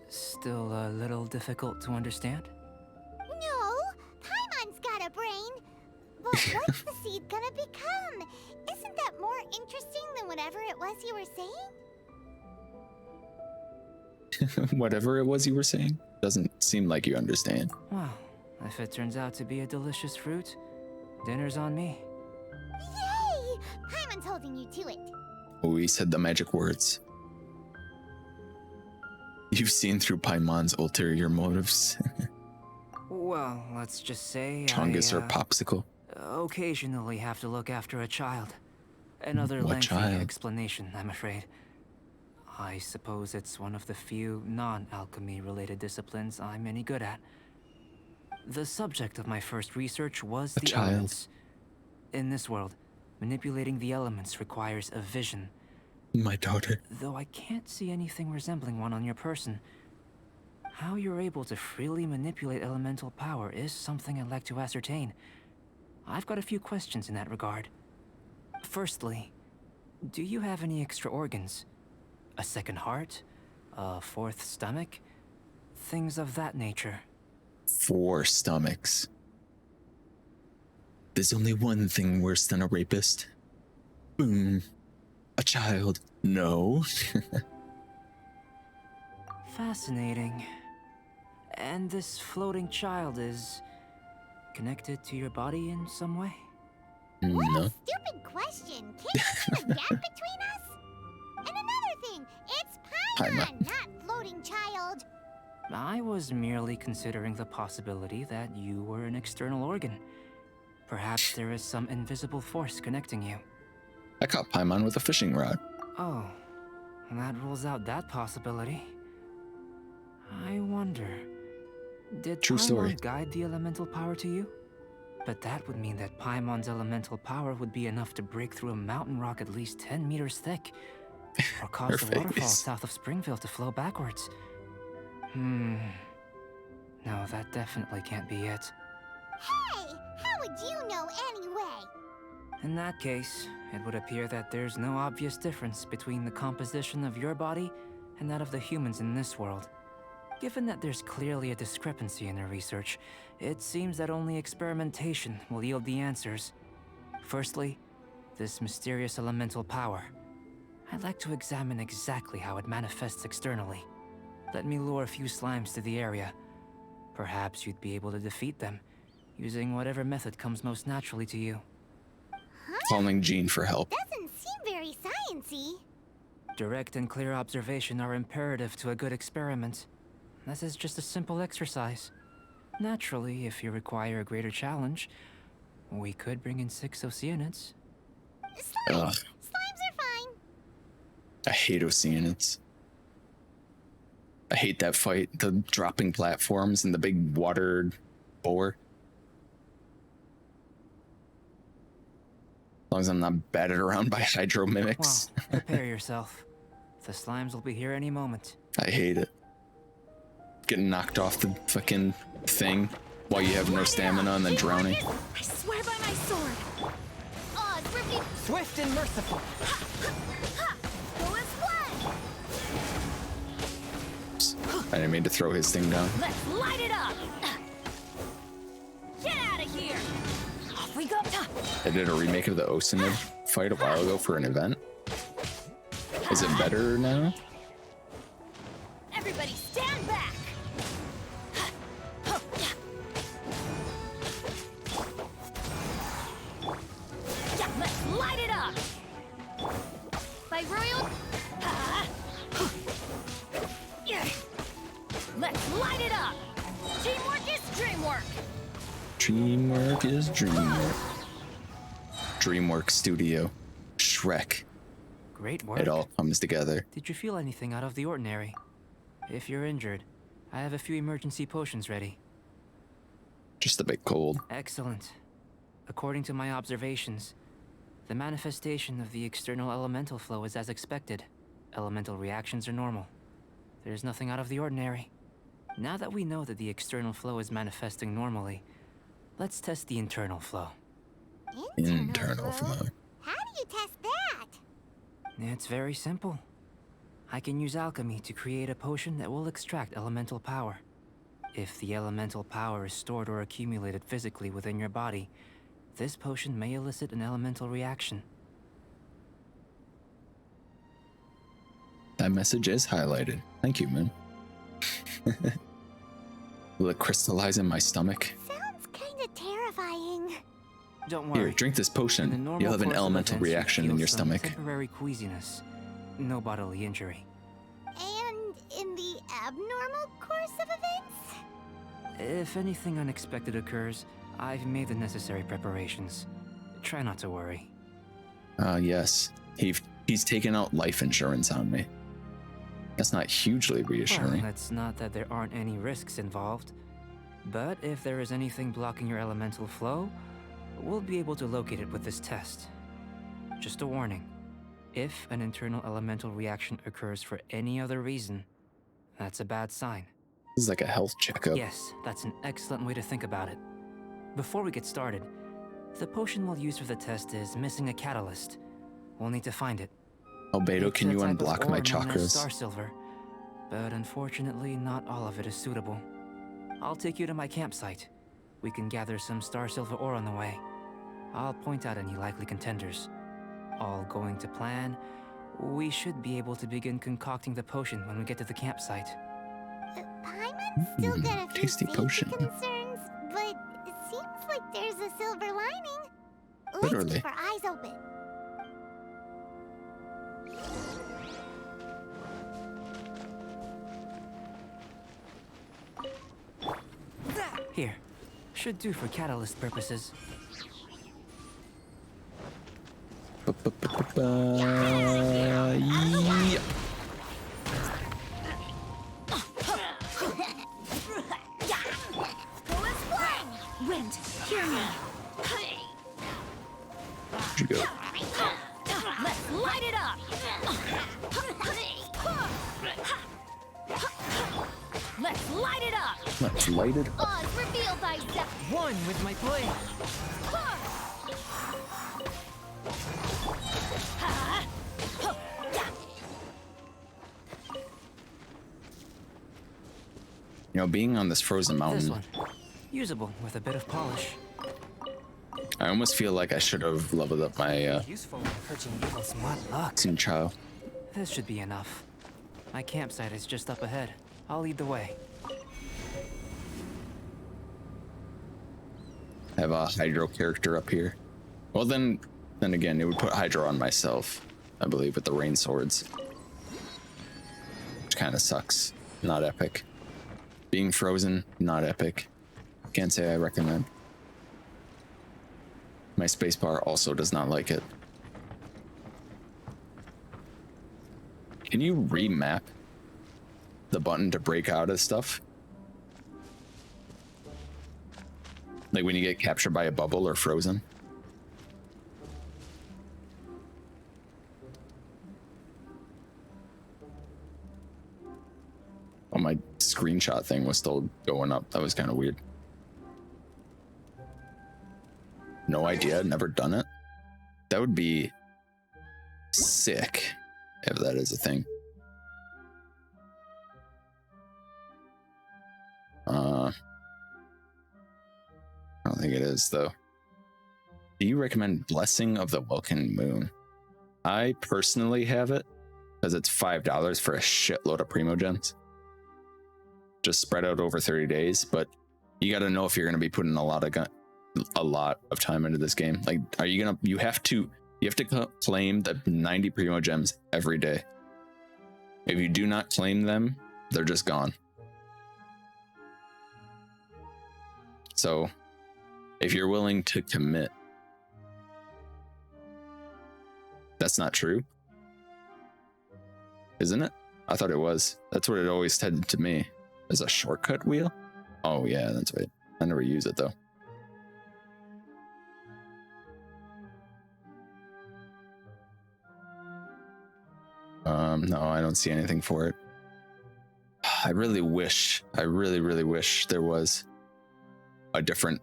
Still a little difficult to understand? No, Paimon's got a brain. But what's the seed gonna become? Isn't that more interesting than whatever it was you were saying? Whatever it was you were saying, doesn't seem like you understand. Well, if it turns out to be a delicious fruit, dinner's on me. Yay! Paimon's holding you to it. We said the magic words. You've seen through Paimon's ulterior motives. Well, let's just say Chongus or Popsicle. Occasionally have to look after a child. Another What lengthy child? explanation, I'm afraid. I suppose it's one of the few non-alchemy related disciplines I'm any good at. The subject of my first research was the child. elements. In this world, manipulating the elements requires a vision. My daughter. Though I can't see anything resembling one on your person. How you're able to freely manipulate elemental power is something I'd like to ascertain. I've got a few questions in that regard. Firstly, do you have any extra organs? A second heart? A fourth stomach? Things of that nature. 4 stomachs. There's only one thing worse than a rapist. Boom. A child. No. Fascinating. And this floating child is connected to your body in some way? No. Stupid question. Can't you see the gap between us? And another thing, it's Paimon, not floating child. I was merely considering the possibility that you were an external organ. Perhaps there is some invisible force connecting you. I caught Paimon with a fishing rod. Oh, that rules out that possibility. I wonder, did True story. Paimon guide the elemental power to you? But that would mean that Paimon's elemental power would be enough to break through a mountain rock at least 10 meters thick, or cause the waterfall south of Springville to flow backwards. No, that definitely can't be it. Hey, how would you know anyway? In that case, it would appear that there's no obvious difference between the composition of your body and that of the humans in this world. Given that there's clearly a discrepancy in their research, it seems that only experimentation will yield the answers. Firstly, this mysterious elemental power. I'd like to examine exactly how it manifests externally. Let me lure a few slimes to the area. Perhaps you'd be able to defeat them, using whatever method comes most naturally to you. Calling Jean for help. Doesn't seem very sciencey. Direct and clear observation are imperative to a good experiment. This is just a simple exercise. Naturally, if you require a greater challenge, we could bring in 6 Oceanids. Slimes! Slimes are fine. I hate Oceanids. I hate that fight, the dropping platforms and the big water boar. As long as I'm not battered around by hydro mimics. Well, prepare yourself. The slimes will be here any moment. I hate it. Getting knocked off the fucking thing while you have no stamina and then drowning. I swear by my sword. Oh, it's ripping. Swift and merciful. Go as one. I didn't mean to throw his thing down. Let's light it up. Get out of here. Off we go. I did a remake of the Oceanid fight a while ago for an event. Is it better now? Everybody stand back. Yeah, let's light it up. By my royal... Let's light it up! Teamwork is dreamwork! Dreamwork is dreamwork. DreamWorks Studio. Shrek. Great work. It all comes together. Did you feel anything out of the ordinary? If you're injured, I have a few emergency potions ready. Just a bit cold. Excellent. According to my observations, the manifestation of the external elemental flow is as expected. Elemental reactions are normal. There's nothing out of the ordinary. Now that we know that the external flow is manifesting normally, let's test the internal flow. Internal flow. How do you test that? It's very simple. I can use alchemy to create a potion that will extract elemental power. If the elemental power is stored or accumulated physically within your body, this potion may elicit an elemental reaction. That message is highlighted. Thank you, man. Will it crystallize in my stomach? Sounds kinda terrifying. Don't worry. Here, drink this In potion. the normal You'll have an course of elemental events, you'll reaction feel in your some stomach. Temporary queasiness. No bodily injury. And in the abnormal course of events? If anything unexpected occurs, I've made the necessary preparations. Try not to worry. Yes. He's taken out life insurance on me. That's not hugely reassuring. Well, it's not that there aren't any risks involved. But if there is anything blocking your elemental flow, we'll be able to locate it with this test. Just a warning. If an internal elemental reaction occurs for any other reason, that's a bad sign. This is like a health checkup. Yes, that's an excellent way to think about it. Before we get started, the potion we'll use for the test is missing a catalyst. We'll need to find it. Albedo, It's can a you type of unblock ore my known as chakras? Star silver, but unfortunately, not all of it is suitable. I'll take you to my campsite. We can gather some star silver ore on the way. I'll point out any likely contenders. All going to plan, we should be able to begin concocting the potion when we get to the campsite. Paimon's still got a few tasty safety potion. concerns, but it seems like there's a silver lining. Let's Literally. keep our eyes open. Here, should do for catalyst purposes. Yeah. Wind, hear me! Where'd you go? Let's light it up! Let's light it up! Let's light it up. Oz, reveal thyself! One with my blade. You know, being on this frozen This mountain, one. Usable with a bit of polish. I almost feel like I should have leveled up my Useful when purging evil What luck. Xin Chao. This should be enough. My campsite is just up ahead. I'll lead the way. I have a Hydro character up here. Well, then again, it would put Hydro on myself, I believe, with the rain swords. Which kind of sucks. Not epic. Being frozen, not epic. Can't say I recommend. My spacebar also does not like it. Can you remap the button to break out of stuff? Like when you get captured by a bubble or frozen? Oh, my screenshot thing was still going up. That was kind of weird. No idea, never done it. That would be sick if that is a thing. I don't think it is though. Do you recommend Blessing of the Welkin Moon? I personally have it because it's $5 for a shitload of Primogens. Just spread out over 30 days, but you got to know if you're going to be putting a lot of time into this game. Like, you You have to claim the 90 primo gems every day. If you do not claim them, they're just gone. So, if you're willing to commit, that's not true, isn't it? I thought it was. That's what it always said to me. As a shortcut wheel? Oh yeah, that's right. I never use it though. No, I don't see anything for it. I really wish there was a different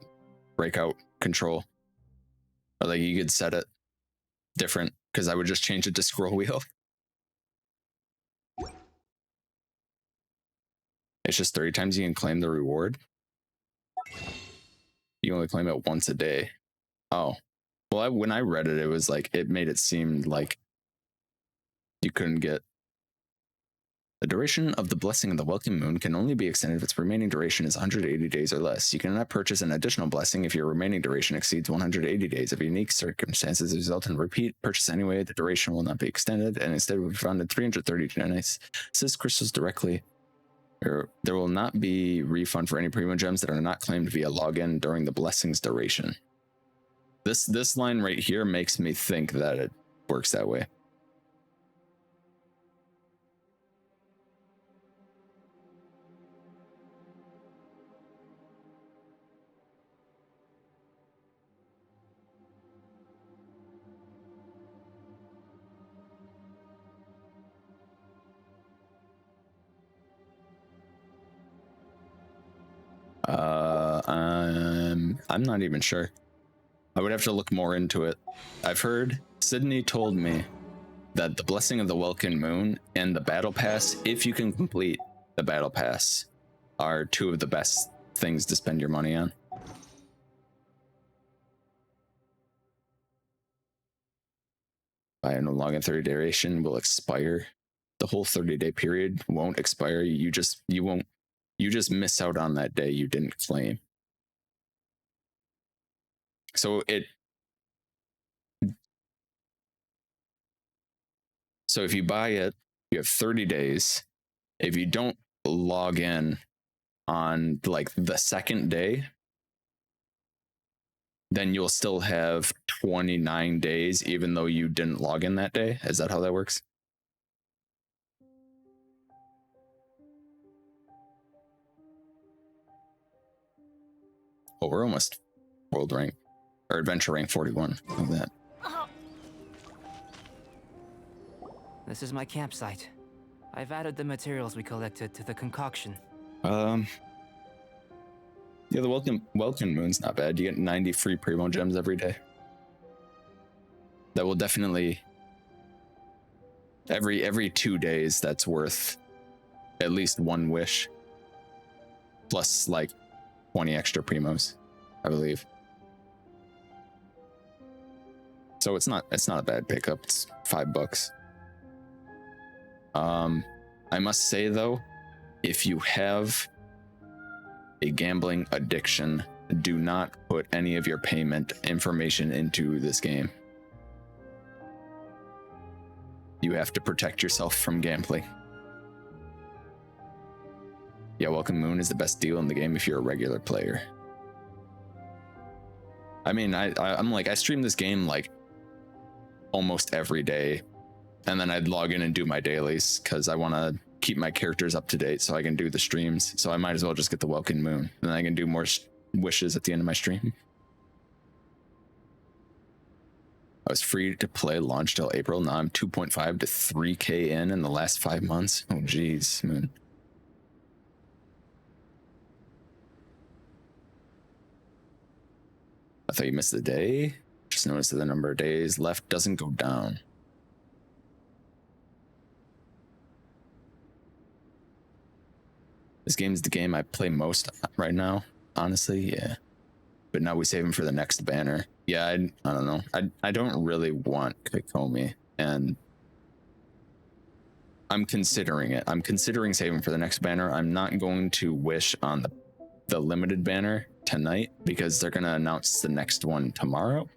breakout control. Or like you could set it different, because I would just change it to scroll wheel. It's just 30 times you can claim the reward. You only claim it once a day. Oh. Well, when I read it, it was like, it made it seem like you couldn't get. The duration of the Blessing of the Welcome Moon can only be extended if its remaining duration is 180 days or less. You cannot purchase an additional blessing if your remaining duration exceeds 180 days. If unique circumstances result in repeat purchase anyway, the duration will not be extended, and instead will be found at 330 nights. Assist crystals directly. There will not be refund for any primo gems that are not claimed via login during the blessing's duration. This line right here makes me think that it works that way. I'm not even sure. I would have to look more into it. I've heard, Sydney told me that the Blessing of the Welkin Moon and the Battle Pass, if you can complete the Battle Pass, are two of the best things to spend your money on. Buy no login 30 duration will expire. The whole 30-day period won't expire. You just miss out on that day you didn't claim. So if you buy it, you have 30 days. If you don't log in on like the second day, then you'll still have 29 days, even though you didn't log in that day. Is that how that works? Oh, we're almost world rank or adventure rank 41. Like that. This is my campsite. I've added the materials we collected to the concoction. Yeah, the Welcome Moon's not bad. You get 90 free primo gems every day. That will definitely every 2 days that's worth at least one wish. Plus like 20 extra primos, I believe. So it's not a bad pickup. It's $5. I must say though, if you have a gambling addiction, do not put any of your payment information into this game. You have to protect yourself from gambling. Yeah, Welcome Moon is the best deal in the game if you're a regular player. I mean, I'm like, I stream this game like almost every day, and then I'd log in and do my dailies because I want to keep my characters up to date so I can do the streams. So I might as well just get the Welcome Moon, and then I can do more wishes at the end of my stream. I was free to play launch till April. Now I'm 2.5 to 3K in the last 5 months. Oh geez, Moon. I thought you missed the day. Just noticed that the number of days left doesn't go down. This game's the game I play most right now, honestly, yeah. But now we save him for the next banner. Yeah, I don't know. I don't really want Kikomi, and I'm considering it. I'm considering saving for the next banner. I'm not going to wish on the limited banner tonight because they're going to announce the next one tomorrow.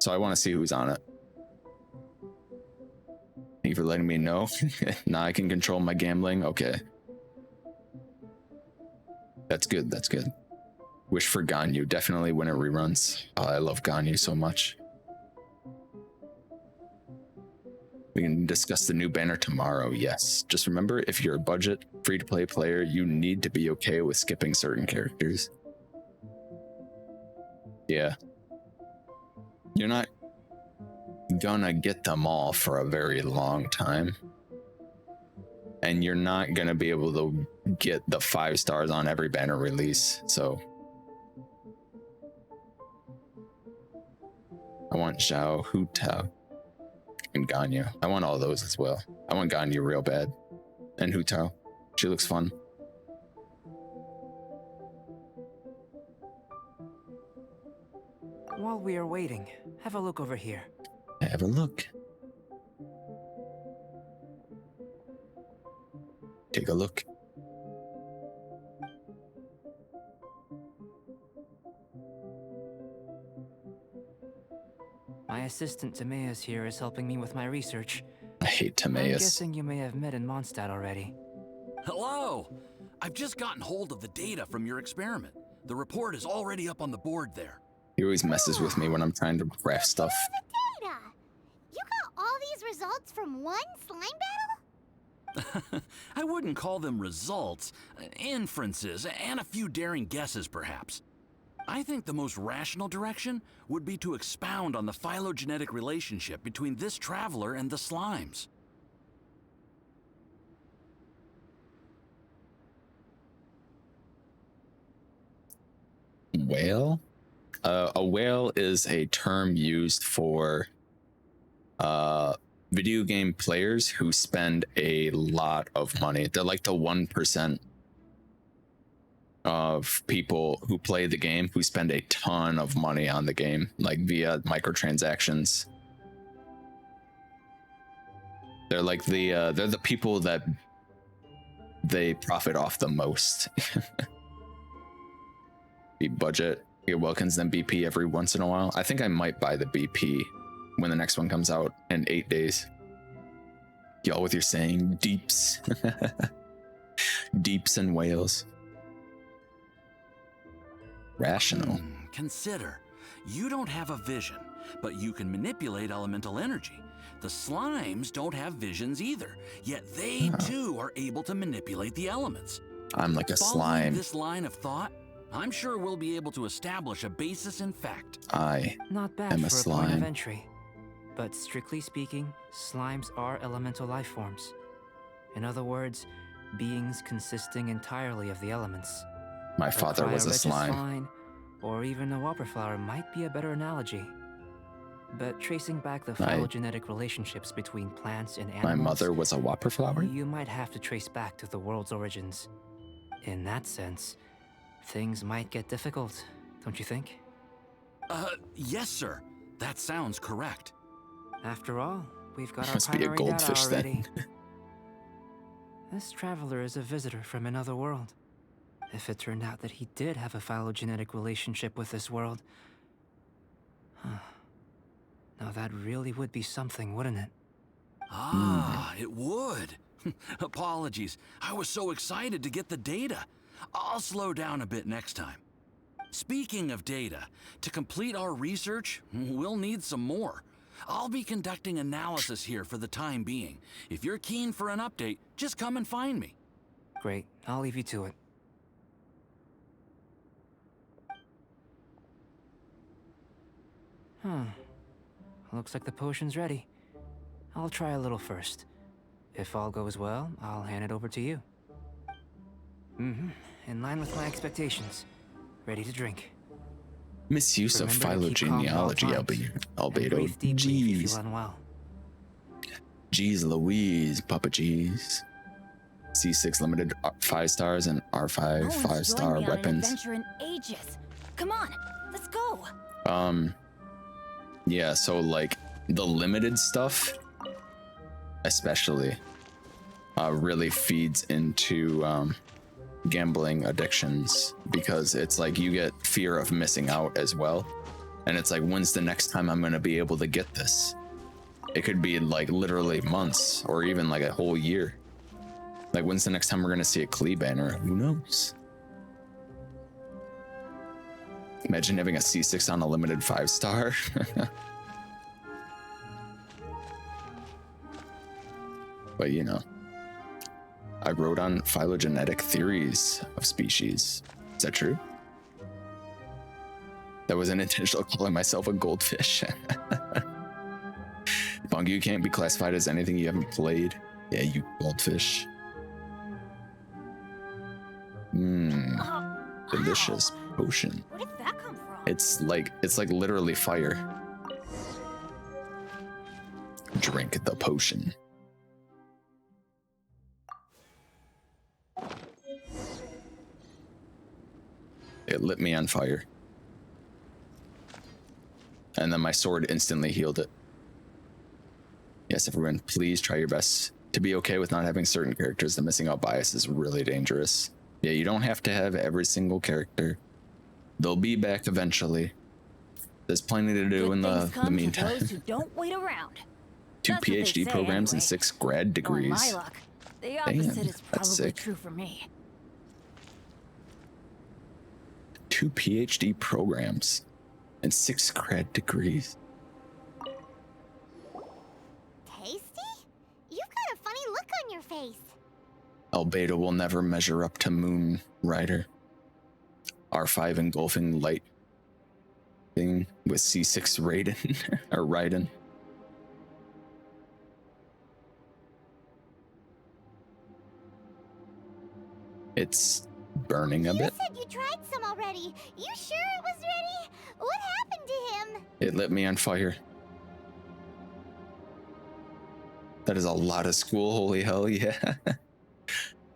So I want to see who's on it. Thank you for letting me know. Now I can control my gambling. Okay. That's good. That's good. Wish for Ganyu. Definitely when it reruns. Oh, I love Ganyu so much. We can discuss the new banner tomorrow. Yes. Just remember, if you're a budget, free-to-play player, you need to be okay with skipping certain characters. Yeah. You're not gonna get them all for a very long time. And you're not gonna be able to get the 5 stars on every banner release. So I want Zhao, Hu Tao, and Ganyu. I want all those as well. I want Ganyu real bad. And Hu Tao. She looks fun. While we are waiting, have a look over here. Have a look. Take a look. My assistant Timaeus here is helping me with my research. I hate Timaeus. I'm guessing you may have met in Mondstadt already. Hello! I've just gotten hold of the data from your experiment. The report is already up on the board there. He always messes with me when I'm trying to graph stuff. The data! You got all these results from one slime battle? I wouldn't call them results, inferences, and a few daring guesses perhaps. I think the most rational direction would be to expound on the phylogenetic relationship between this traveler and the slimes. Whale? A whale is a term used for video game players who spend a lot of money. They're like the 1% of people who play the game who spend a ton of money on the game, like via microtransactions. They're like they're the people that they profit off the most. Be budget. Get Wilkins, then BP every once in a while. I think I might buy the BP when the next one comes out in 8 days. Y'all with your saying deeps. Deeps and whales. Rational. Consider, you don't have a vision, but you can manipulate elemental energy. The slimes don't have visions either, yet they too are able to manipulate the elements. I'm like a Following slime. this line of thought, I'm sure we'll be able to establish a basis in fact. I Not bad am for a a point slime. of entry. But strictly speaking, slimes are elemental life forms. In other words, beings consisting entirely of the elements. My father was a cryo-rich is slime. fine, or even a whopper flower might be a better analogy. But tracing back the phylogenetic relationships between plants and animals, My mother was a whopper flower? you might have to trace back to the world's origins. In that sense, things might get difficult, don't you think? Yes, sir. That sounds correct. After all, we've got our Must be a primary data goldfish already. then. This traveler is a visitor from another world. If it turned out that he did have a phylogenetic relationship with this world, now that really would be something, wouldn't it? Ah, it would. Apologies. I was so excited to get the data. I'll slow down a bit next time. Speaking of data, to complete our research, we'll need some more. I'll be conducting analysis here for the time being. If you're keen for an update, just come and find me. Great, I'll leave you to it. Looks like the potion's ready. I'll try a little first. If all goes well, I'll hand it over to you. In line with my expectations. Ready to drink. Misuse of Remember to keep calm at all phylogenealogy, times, albedo. and breathe deeply if you Jeez. feel unwell. Jeez Louise, Papa Jeez. C6 limited 5 stars and R5 No one's 5-star joined me on an weapons. adventure in ages. Come on, let's go. Yeah, so like the limited stuff especially really feeds into gambling addictions, because it's like you get fear of missing out as well. And it's like, when's the next time I'm gonna be able to get this? It could be like literally months or even like a whole year. Like, when's the next time we're gonna see a Klee banner? Who knows? Imagine having a C6 on a limited 5-star. But you know, I wrote on phylogenetic theories of species. Is that true? That was unintentional calling myself a goldfish. Bungu can't be classified as anything you haven't played. Yeah, you goldfish. Delicious potion. Where did that come from? It's like literally fire. Drink the potion. It lit me on fire. And then my sword instantly healed it. Yes, everyone, please try your best to be okay with not having certain characters. The missing out bias is really dangerous. Yeah, you don't have to have every single character. They'll be back eventually. There's plenty to do in the meantime. Those who don't wait around. 2 PhD programs and 6 grad degrees. My luck, the opposite Damn, is that's probably sick. true for me. 2 PhD programs and 6 grad degrees. Tasty? You've got a funny look on your face. Albedo will never measure up to Moon Rider. R5 engulfing light thing with C6 Raiden or Raiden. It's burning a bit. You said you tried some already. You sure it was ready? What happened to him? It lit me on fire. That is a lot of school, holy hell, yeah.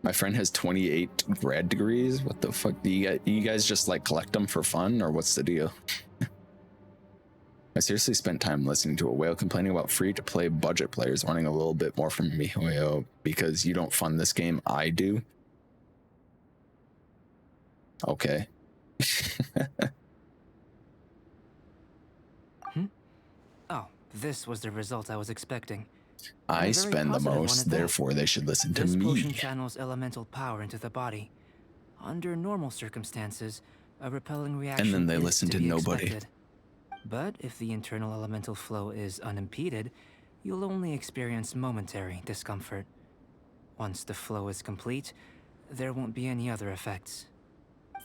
My friend has 28 grad degrees. What the fuck? Do you guys just like collect them for fun, or what's the deal? I seriously spent time listening to a whale complaining about free-to-play budget players wanting a little bit more from me. Oh, because you don't fund this game, I do. Okay. Oh, this was the result I was expecting. I spend the most, therefore they should listen to this me. Potion channels elemental power into the body. Under normal circumstances, a repelling reaction And then they is listen to nobody. expected. But if the internal elemental flow is unimpeded, you'll only experience momentary discomfort. Once the flow is complete, there won't be any other effects.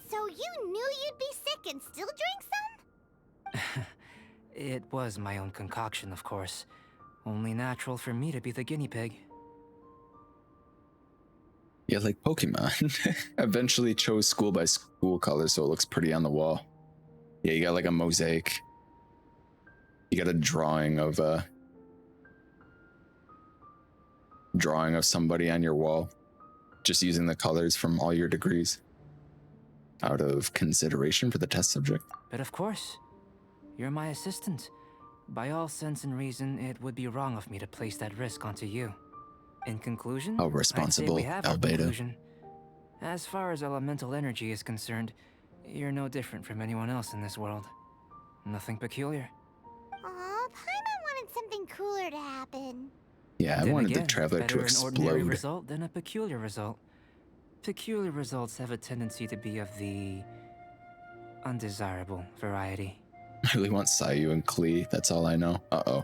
So you knew you'd be sick and still drink some? It was my own concoction, of course. Only natural for me to be the guinea pig. Yeah, like Pokemon. Eventually chose school by school color, so it looks pretty on the wall. Yeah, you got like a mosaic. You got a drawing of somebody on your wall, just using the colors from all your degrees out of consideration for the test subject. But of course, you're my assistant. By all sense and reason, it would be wrong of me to place that risk onto you. In conclusion, Oh, responsible I'd say we have a Albedo. conclusion. As far as elemental energy is concerned, you're no different from anyone else in this world. Nothing peculiar. Aw, Paimon wanted something cooler to happen. Yeah, I Then wanted again, the traveler to better an ordinary explode. result than a peculiar result. Peculiar results have a tendency to be of the undesirable variety. I really want Sayu and Klee, that's all I know. Uh-oh.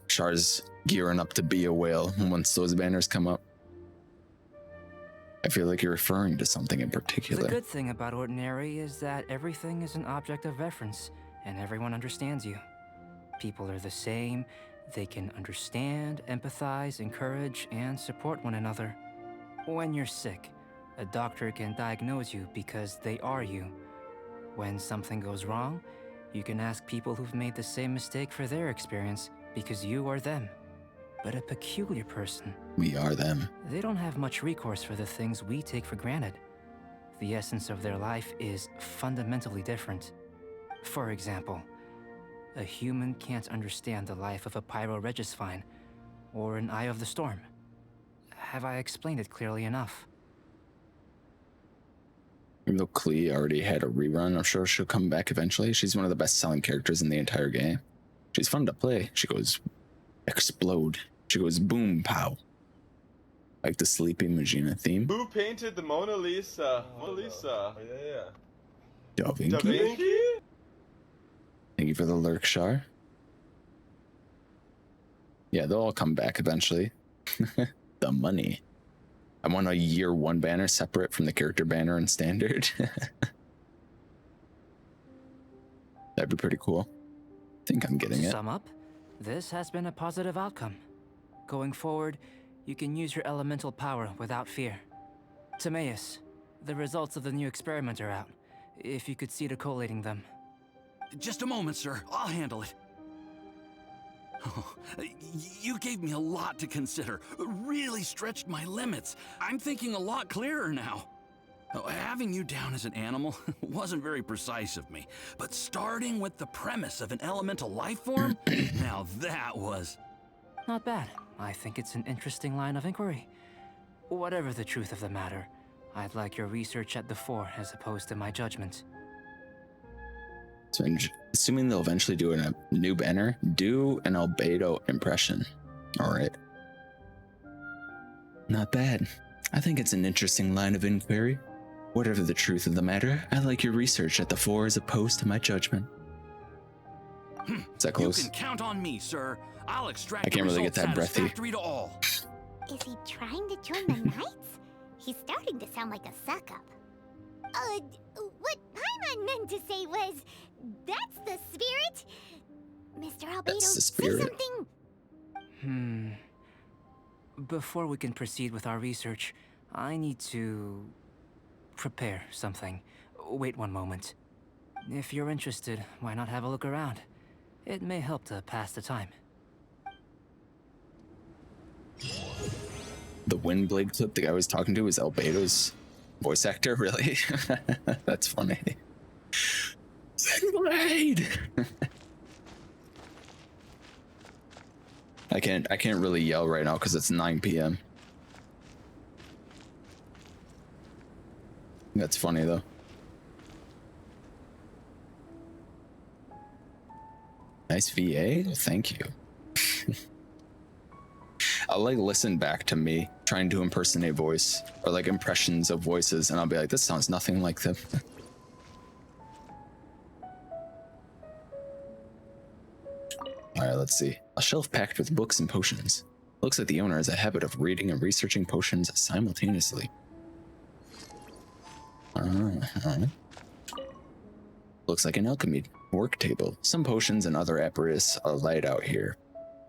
Char's gearing up to be a whale once those banners come up. I feel like you're referring to something in particular. The good thing about ordinary is that everything is an object of reference, and everyone understands you. People are the same. They can understand, empathize, encourage, and support one another. When you're sick, a doctor can diagnose you because they are you. When something goes wrong, you can ask people who've made the same mistake for their experience because you are them. But a peculiar person, We are them. they don't have much recourse for the things we take for granted. The essence of their life is fundamentally different. For example, a human can't understand the life of a pyroregisvine or an eye of the storm. Have I explained it clearly enough? Even though Klee already had a rerun, I'm sure she'll come back eventually. She's one of the best-selling characters in the entire game. She's fun to play. She goes explode. She goes boom pow. Like the Sleepy Magina theme. Who painted the Mona Lisa? Mona Lisa. Yeah. Da Vinci? Da Vinci? Thank you for the lurk, Shar. Yeah, they'll all come back eventually. The money. I want a year 1 banner separate from the character banner and standard. That'd be pretty cool. I think I'm getting To it. sum up, this has been a positive outcome. Going forward, you can use your elemental power without fear. Timaeus, the results of the new experiment are out. If you could see to collating them. Just a moment, sir. I'll handle it. Oh, you gave me a lot to consider. Really stretched my limits. I'm thinking a lot clearer now. Having you down as an animal wasn't very precise of me, but starting with the premise of an elemental life form, now that was... Not bad. I think it's an interesting line of inquiry. Whatever the truth of the matter, I'd like your research at the fore as opposed to my judgment. So assuming they'll eventually do a new banner, do an albedo impression. All right. Not bad. I think it's an interesting line of inquiry. Whatever the truth of the matter, I like your research at the fore as opposed to my judgment. Is that close? You can count on me, sir. I'll extract I can't really get the that breathy. satisfactory to all. Is he trying to join the Knights? He's starting to sound like a suck-up. What Paimon meant to say was, that's the spirit? Mr. Albedo, That's the say spirit. something. Before we can proceed with our research, I need to prepare something. Wait one moment. If you're interested, why not have a look around? It may help to pass the time. The Windblade clip the guy was talking to was Albedo's voice actor, really? That's funny. Windblade! I can't really yell right now because it's 9 p.m. That's funny though. Nice VA? Thank you. I'll like listen back to me trying to impersonate voice or like impressions of voices and I'll be like, this sounds nothing like them. Alright, let's see. A shelf packed with books and potions. Looks like the owner has a habit of reading and researching potions simultaneously. Looks like an alchemy work table. Some potions and other apparatus are laid out here.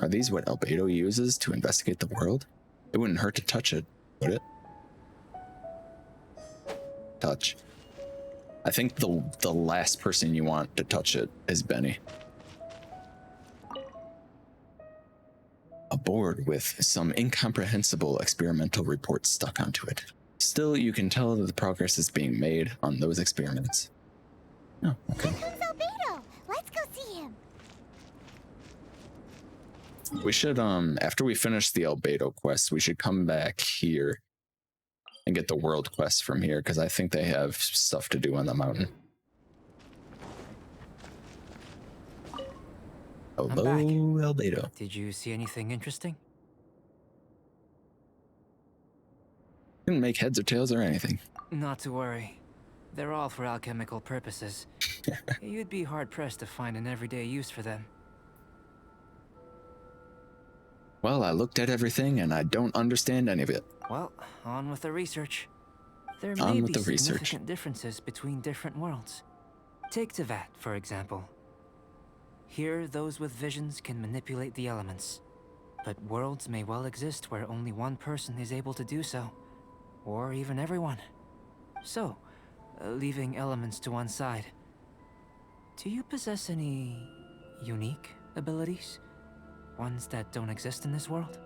Are these what Albedo uses to investigate the world? It wouldn't hurt to touch it, would it? Touch. I think the last person you want to touch it is Benny. A board with some incomprehensible experimental reports stuck onto it. Still, you can tell that the progress is being made on those experiments. Oh, okay. Here comes Albedo. Let's go see him. We should, after we finish the Albedo quest, we should come back here and get the world quest from here, because I think they have stuff to do on the mountain. Hello, Albedo. Did you see anything interesting? Didn't make heads or tails or anything. Not to worry. They're all for alchemical purposes. You'd be hard-pressed to find an everyday use for them. Well, I looked at everything and I don't understand any of it. Well, on with the research. There On may with be the research. significant differences between different worlds. Take Tevat, for example. Here, those with visions can manipulate the elements. But worlds may well exist where only one person is able to do so. Or even everyone. So, leaving elements to one side. Do you possess any unique abilities? Ones that don't exist in this world?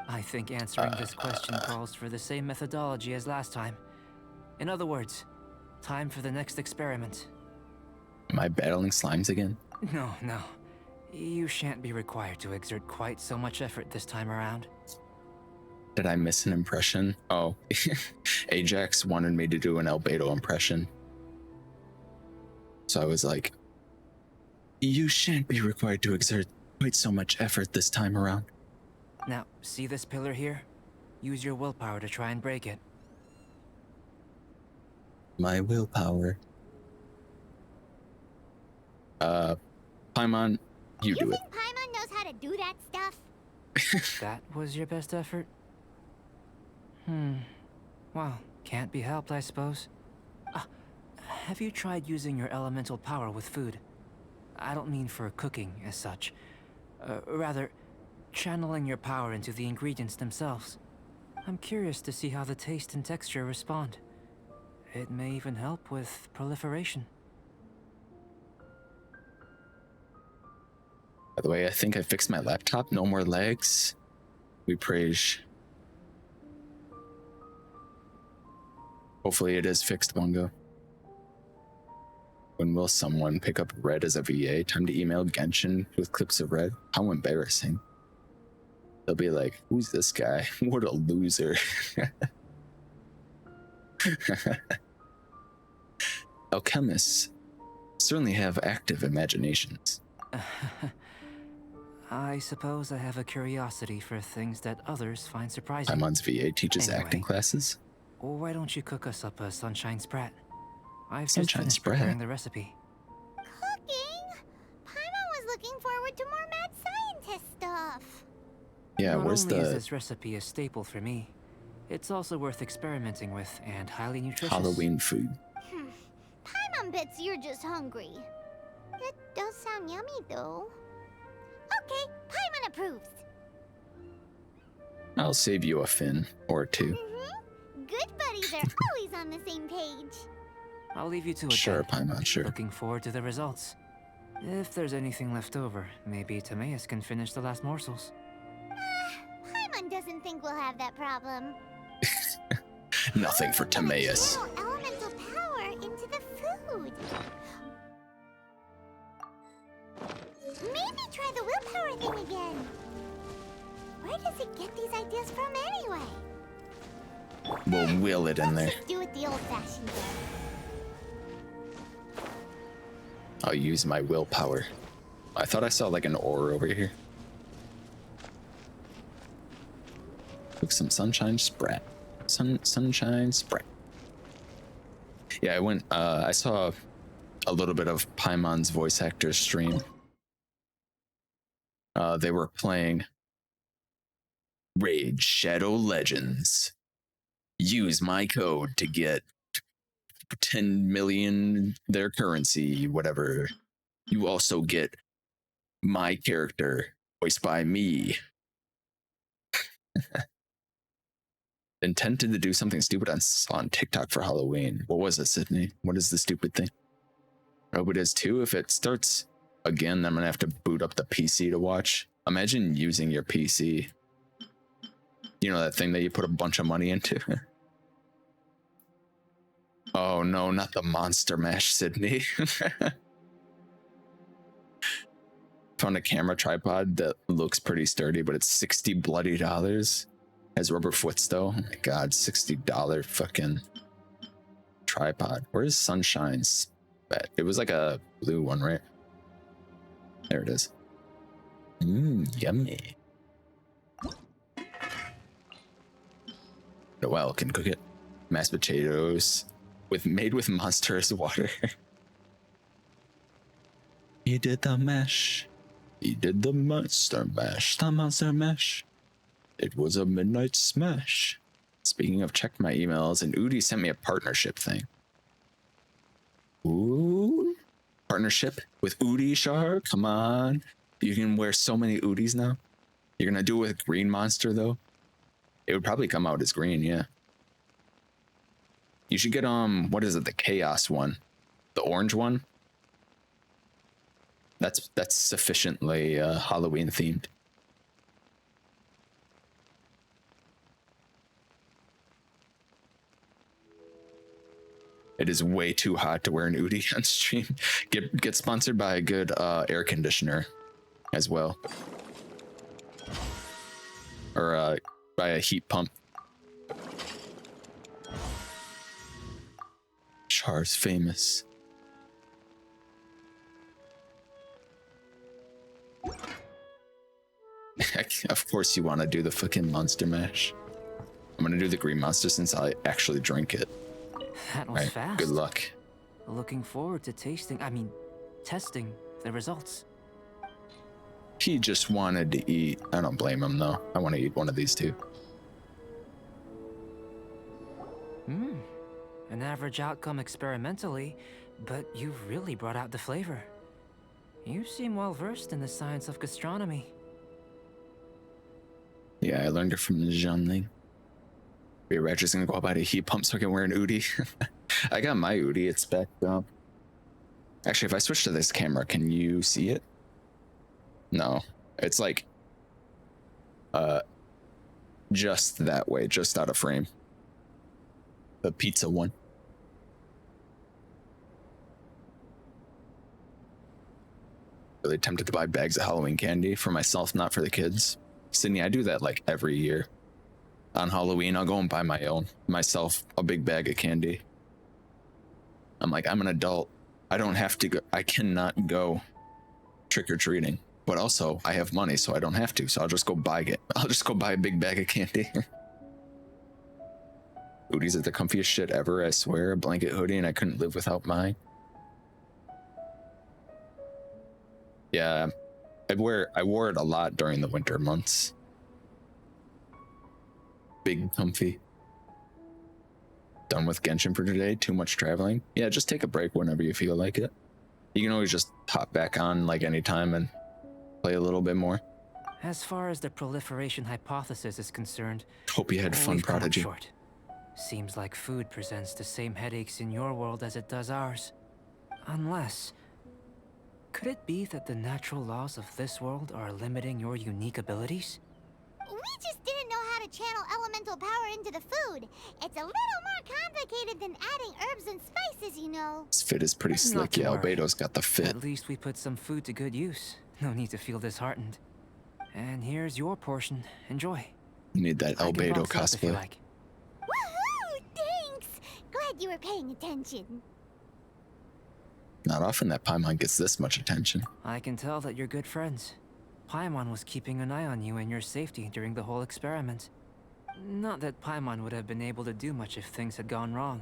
I think answering this question calls for the same methodology as last time. In other words, time for the next experiment. Am I battling slimes again? No. You shan't be required to exert quite so much effort this time around. Did I miss an impression? Oh, Ajax wanted me to do an Albedo impression. So I was like, you shan't be required to exert quite so much effort this time around. Now, see this pillar here? Use your willpower to try and break it. My willpower. Paimon, you do it. You think Paimon knows how to do that stuff? That was your best effort? Well, can't be helped, I suppose. Have you tried using your elemental power with food? I don't mean for cooking as such. Rather, channeling your power into the ingredients themselves. I'm curious to see how the taste and texture respond. It may even help with proliferation. By the way, I think I fixed my laptop. No more lags. We praise. Hopefully it is fixed, Bongo. When will someone pick up Red as a VA? Time to email Genshin with clips of Red? How embarrassing. They'll be like, who's this guy? What a loser. Alchemists certainly have active imaginations. I suppose I have a curiosity for things that others find surprising. Paimon's VA teaches Anyway, acting classes. Why don't you cook us up a sunshine sprat? I've Sunshine just sprat? preparing the recipe. Cooking? Paimon was looking forward to more mad scientist stuff. Yeah, Not where's only is the this recipe a staple for me, it's also worth experimenting with and highly nutritious. Halloween food? Paimon bets you're just hungry. That does sound yummy, though. Okay, Paimon approves. I'll save you a fin or two. Good buddies are always on the same page. I'll leave you to it. Sure, then. Paimon, sure. Looking forward to the results. If there's anything left over, maybe Timaeus can finish the last morsels. Paimon doesn't think we'll have that problem. Nothing for Timaeus. Channel elemental power into the food. Maybe try the willpower thing again. Where does it get these ideas from anyway? We'll will it in there. Let's do it the old-fashioned way. I'll use my willpower. I thought I saw like an ore over here. Cook some sunshine sprat. Sunshine sprat. Yeah, I went. I saw a little bit of Paimon's voice actor stream. They were playing Raid Shadow Legends. Use my code to get 10 million their currency, whatever. You also get my character voiced by me. Intended to do something stupid on TikTok for Halloween. What was it, Sydney? What is the stupid thing? I hope it is too. If it starts again, I'm gonna have to boot up the PC to watch. Imagine using your PC. You know that thing that you put a bunch of money into? Oh no, not the Monster Mash, Sydney. Found a camera tripod that looks pretty sturdy, but it's $60 bloody. Has rubber foots though. Oh my god, $60 fucking tripod. Where's Sunshine's? It was like a blue one, right? There it is. Yummy. Noelle can cook it. Mashed potatoes made with monstrous water. He did the mash. He did the monster mash. The monster mash. It was a midnight smash. Speaking of, check my emails, and Udi sent me a partnership thing. Ooh, partnership with Udi Shar. Come on, you can wear so many Udis now. You're gonna do it with Green Monster though. It would probably come out as green, yeah. You should get what is it? The Chaos one, the orange one. That's sufficiently Halloween themed. It is way too hot to wear an Udi on stream. Get sponsored by a good air conditioner as well. Or Buy a heat pump. Char's famous. Of course you want to do the fucking monster mash. I'm gonna do the green monster since I actually drink it. That was fast. Good luck. Looking forward to testing the results. He just wanted to eat. I don't blame him though. I want to eat one of these too. An average outcome experimentally, but you've really brought out the flavor. You seem well versed in the science of gastronomy. Yeah, I learned it from the Zhanling. We're just gonna go out by the heat pump so I can wear an Udi. I got my Udi, it's back up. Actually, if I switch to this camera, can you see it? No, it's like just that way, just out of frame. The pizza one. Really tempted to buy bags of Halloween candy for myself, not for the kids. Sydney, I do that like every year. On Halloween, I'll go and buy myself a big bag of candy. I'm like, I'm an adult. I don't have to go. I cannot go trick-or-treating. But also, I have money, so I don't have to. So I'll just go buy it. I'll just go buy a big bag of candy. Hoodies are the comfiest shit ever, I swear. A blanket hoodie, and I couldn't live without mine. Yeah, I wore it a lot during the winter months. Big comfy. Done with Genshin for today. Too much traveling. Yeah, just take a break whenever you feel like it. You can always just hop back on like anytime and play a little bit more. As far as the proliferation hypothesis is concerned, hope you had fun, Prodigy. Short. Seems like food presents the same headaches in your world as it does ours. Unless... could it be that the natural laws of this world are limiting your unique abilities? We just didn't know how to channel elemental power into the food. It's a little more complicated than adding herbs and spices, you know. This fit is pretty slick. Yeah, Albedo's got the fit. At least we put some food to good use. No need to feel disheartened. And here's your portion. Enjoy. You need that Albedo cosplay. Like. Woohoo! Thanks! Glad you were paying attention. Not often that Paimon gets this much attention. I can tell that you're good friends. Paimon was keeping an eye on you and your safety during the whole experiment. Not that Paimon would have been able to do much if things had gone wrong.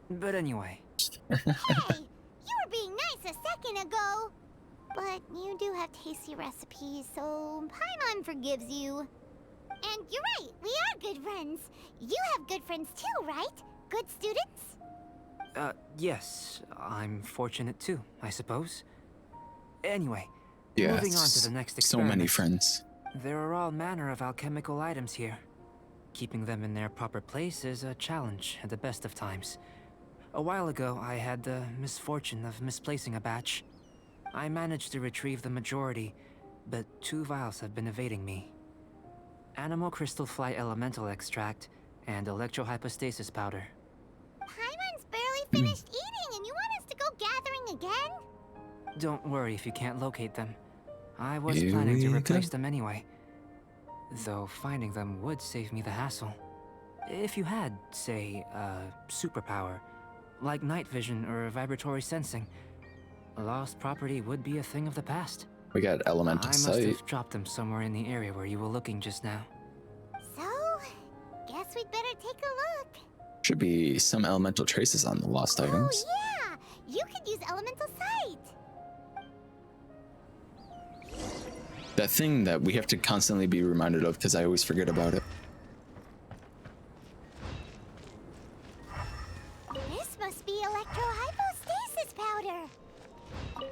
But anyway. Hey! You were being nice a second ago! But you do have tasty recipes, so Paimon forgives you. And you're right, we are good friends. You have good friends too, right? Good students? Yes. I'm fortunate too, I suppose. Anyway, yeah, moving on to the next experiment. So many friends. There are all manner of alchemical items here. Keeping them in their proper place is a challenge at the best of times. A while ago, I had the misfortune of misplacing a batch. I managed to retrieve the majority, but 2 vials have been evading me. Animal crystal fly elemental extract and electrohypostasis powder. Paimon's barely finished eating and you want us to go gathering again? Don't worry if you can't locate them. I was planning to replace them anyway. Though finding them would save me the hassle. If you had, say, superpower, like night vision or vibratory sensing, lost property would be a thing of the past. We got elemental sight. I must have dropped them somewhere in the area where you were looking just now. So, guess we'd better take a look. Should be some elemental traces on the lost items. Oh yeah! You could use elemental sight! That thing that we have to constantly be reminded of because I always forget about it. This must be electrohypostasis powder.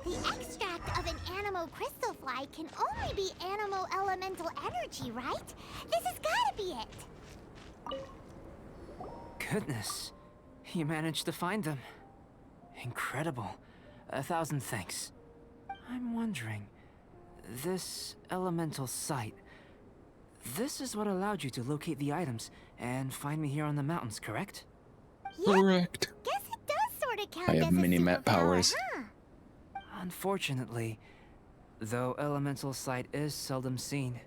The extract of an animo crystal fly can only be animo elemental energy, right? This has gotta be it. Goodness, you managed to find them. Incredible. 1,000 thanks. I'm wondering, this elemental sight, this is what allowed you to locate the items and find me here on the mountains, correct? Yep. Correct. Guess it does sort of count I as have a mini-map powers. Huh? Unfortunately, though elemental sight is seldom seen,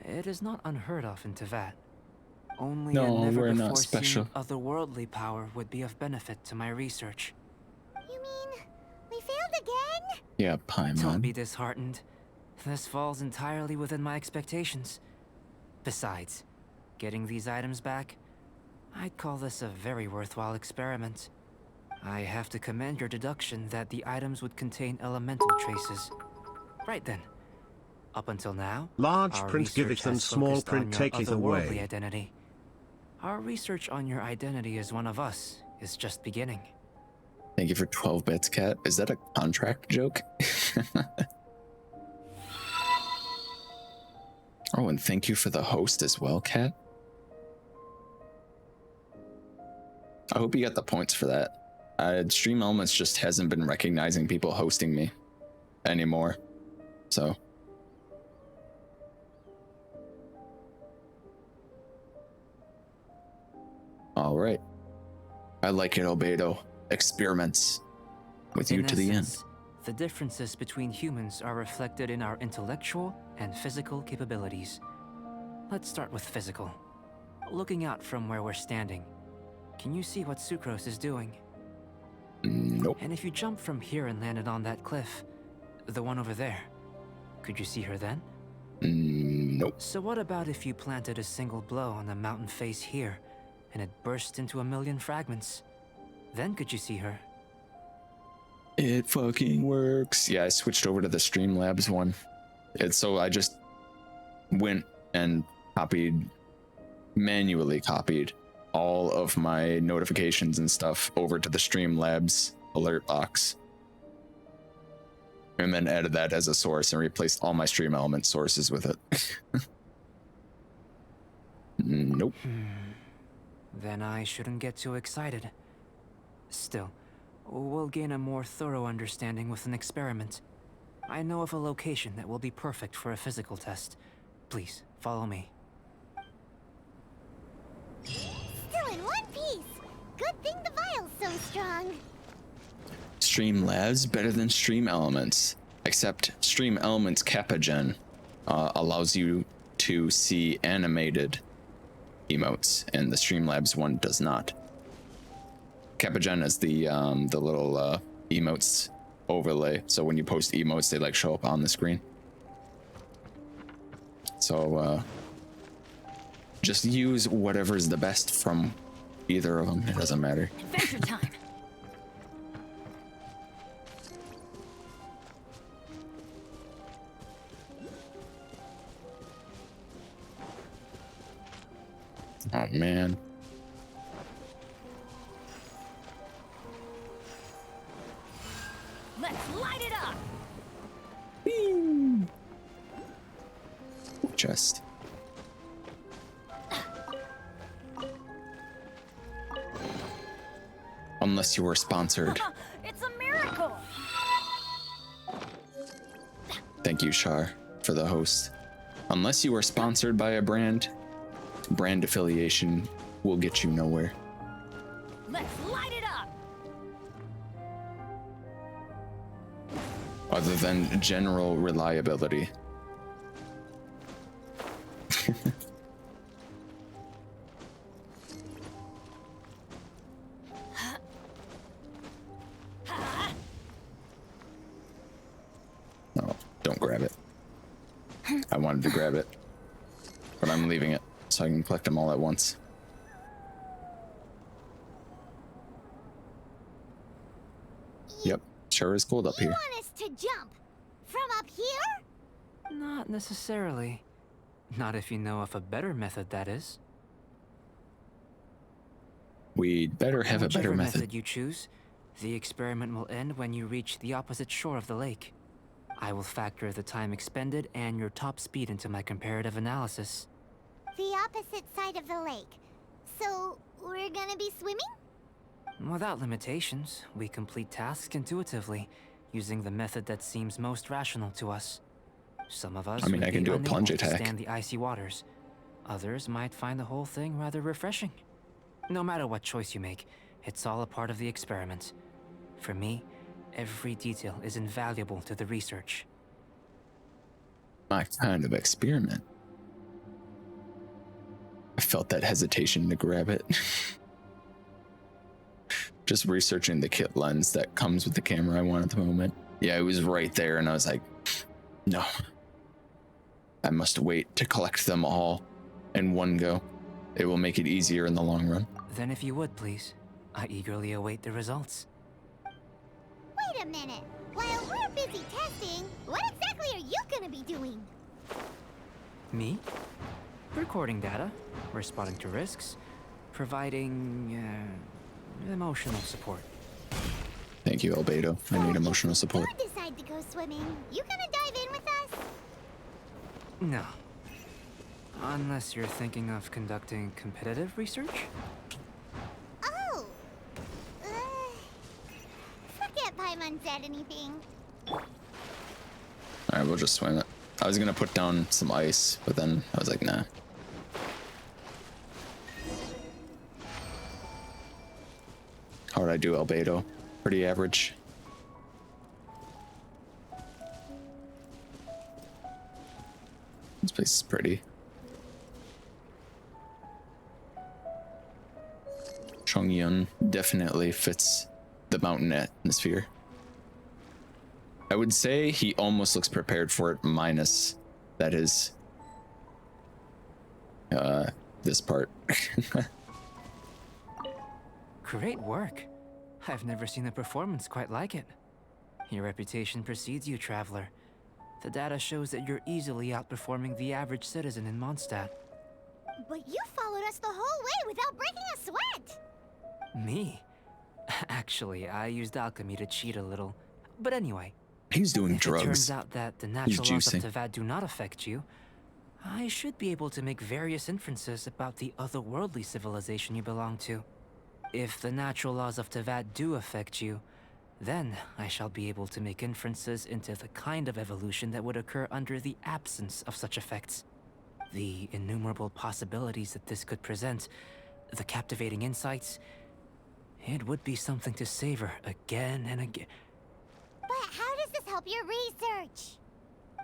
it is not unheard of in Teyvat. Only No, a we're never not before special. seen otherworldly power would be of benefit to my research. You mean we failed again? Yeah, Don't be Paimon. disheartened. This falls entirely within my expectations. Besides, getting these items back, I'd call this a very worthwhile experiment. I have to commend your deduction that the items would contain elemental traces. Right then. Up until now, Large our print research giveth and has small focused print on your taketh otherworldly away. identity. Our research on your identity as one of us is just beginning. Thank you for 12 bits, Cat. Is that a contract joke? Oh, and thank you for the host as well, Cat. I hope you got the points for that. Stream Elements just hasn't been recognizing people hosting me anymore. So. All right. I like it, Obedo. Experiments with you to the end. The differences between humans are reflected in our intellectual and physical capabilities. Let's start with physical. Looking out from where we're standing, can you see what Sucrose is doing? Nope. And if you jumped from here and landed on that cliff, the one over there, could you see her then? Nope. So what about if you planted a single blow on the mountain face here, and it burst into 1,000,000 fragments? Then could you see her? It fucking works. Yeah, I switched over to the Streamlabs one. So I just went and manually copied all of my notifications and stuff over to the Streamlabs alert box. And then added that as a source and replaced all my Stream Element sources with it. Nope. Then I shouldn't get too excited. Still, we'll gain a more thorough understanding with an experiment. I know of a location that will be perfect for a physical test. Please, follow me. Still in one piece. Good thing the vial's so strong. Streamlabs better than Stream Elements, except Stream Elements Kappa Gen allows you to see animated emotes, and the Streamlabs one does not. Kappa Gen is the little emotes overlay, so when you post emotes, they like show up on the screen. So just use whatever's the best from either of them. It doesn't matter. Adventure time. Oh man. Let's light it up. Chest. Unless you were sponsored. It's a miracle. Thank you, Shar, for the host. Unless you were sponsored by a brand affiliation will get you nowhere. Let's light it up. Other than general reliability. No, don't grab it. I wanted to grab it, but I'm leaving it so I can collect them all at once. Yep, sure is cold up You here. want us to jump from up here? Not necessarily. Not if you know of a better method, that is. We'd better have a better Whichever method. you choose, the experiment will end when you reach the opposite shore of the lake. I will factor the time expended and your top speed into my comparative analysis. The opposite side of the lake. So, we're gonna be swimming? Without limitations, we complete tasks intuitively, using the method that seems most rational to us. Some of us I mean, would I can be do a unable plunge to attack. stand the icy waters. Others might find the whole thing rather refreshing. No matter what choice you make, it's all a part of the experiment. For me, every detail is invaluable to the research. My kind of experiment. I felt that hesitation to grab it. Just researching the kit lens that comes with the camera I want at the moment. Yeah, it was right there, and I was like, no. I must wait to collect them all in one go. It will make it easier in the long run. Then if you would, please. I eagerly await the results. Wait a minute. While we're busy testing, what exactly are you gonna be doing? Me? Recording data, responding to risks, providing emotional support. Thank you, Albedo. I need emotional support. If you decide to go swimming, you gonna dive in with us? No. Unless you're thinking of conducting competitive research? Oh! Forget Paimon said anything. Alright, we'll just swim it. I was gonna put down some ice, but then I was like, nah. How'd I do, Albedo? Pretty average. This place is pretty. Chongyun definitely fits the mountain atmosphere. I would say he almost looks prepared for it, minus that is this part. Great work. I've never seen a performance quite like it. Your reputation precedes you, traveler. The data shows that you're easily outperforming the average citizen in Mondstadt. But you followed us the whole way without breaking a sweat! Me? Actually, I used alchemy to cheat a little. But anyway. He's doing drugs. It turns out that the natural laws of Teyvat do not affect you. I should be able to make various inferences about the otherworldly civilization you belong to. If the natural laws of Teyvat do affect you, then I shall be able to make inferences into the kind of evolution that would occur under the absence of such effects. The innumerable possibilities that this could present, the captivating insights, it would be something to savor again and again. But how does this help your research?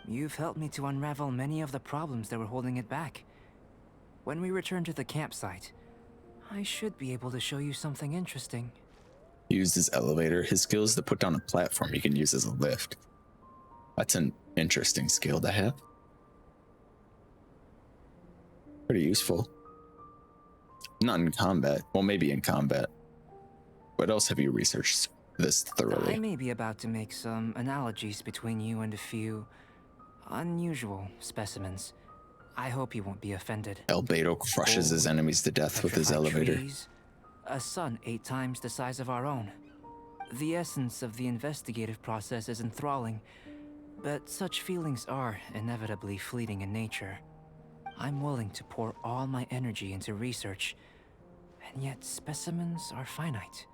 You've helped me to unravel many of the problems that were holding it back. When we return to the campsite, I should be able to show you something interesting. He used his elevator. His skill is to put down a platform you can use as a lift. That's an interesting skill to have. Pretty useful. Not in combat. Well, maybe in combat. What else have you researched this thoroughly? I may be about to make some analogies between you and a few unusual specimens. I hope you won't be offended. Albedo crushes his enemies to death with his elevator. Trees, a sun 8 times the size of our own. The essence of the investigative process is enthralling, but such feelings are inevitably fleeting in nature. I'm willing to pour all my energy into research, and yet specimens are finite.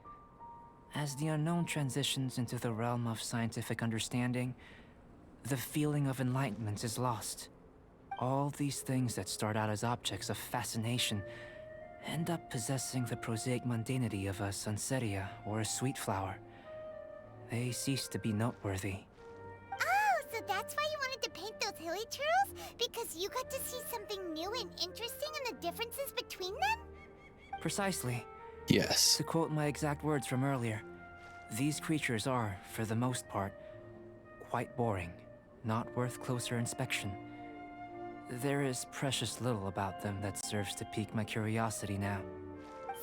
As the unknown transitions into the realm of scientific understanding, the feeling of enlightenment is lost. All these things that start out as objects of fascination end up possessing the prosaic mundanity of a sunsetia or a sweet flower. They cease to be noteworthy. Oh, so that's why you wanted to paint those hilly trails? Because you got to see something new and interesting in the differences between them? Precisely. Yes. To quote my exact words from earlier, these creatures are, for the most part, quite boring, not worth closer inspection. There is precious little about them that serves to pique my curiosity now.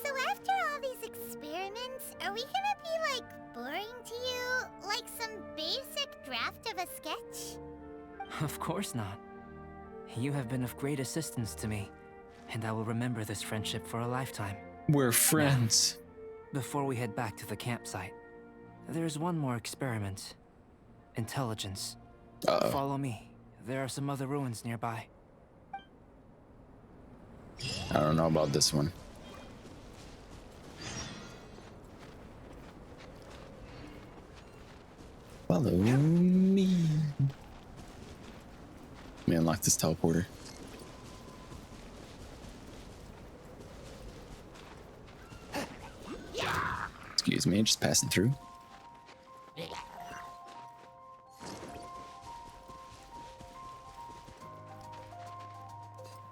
So after all these experiments, are we gonna be, like, boring to you? Like some basic draft of a sketch? Of course not. You have been of great assistance to me, and I will remember this friendship for a lifetime. We're friends. Now, before we head back to the campsite, there's one more experiment. Intelligence. Follow me. There are some other ruins nearby. I don't know about this one. Follow me. Let me unlock this teleporter. Excuse me, just passing through.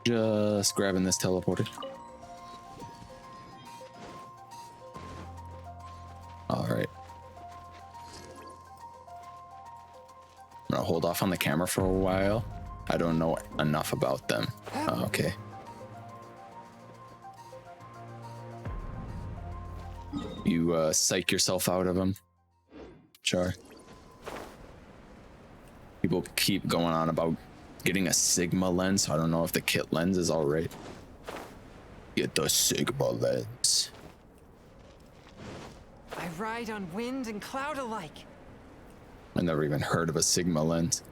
Just grabbing this teleporter. All right. I'm gonna hold off on the camera for a while. I don't know enough about them. Oh, okay. You psych yourself out of them, Char. People keep going on about getting a Sigma lens. So I don't know if the kit lens is all right. Get the Sigma lens. I ride on wind and cloud alike. I never even heard of a Sigma lens.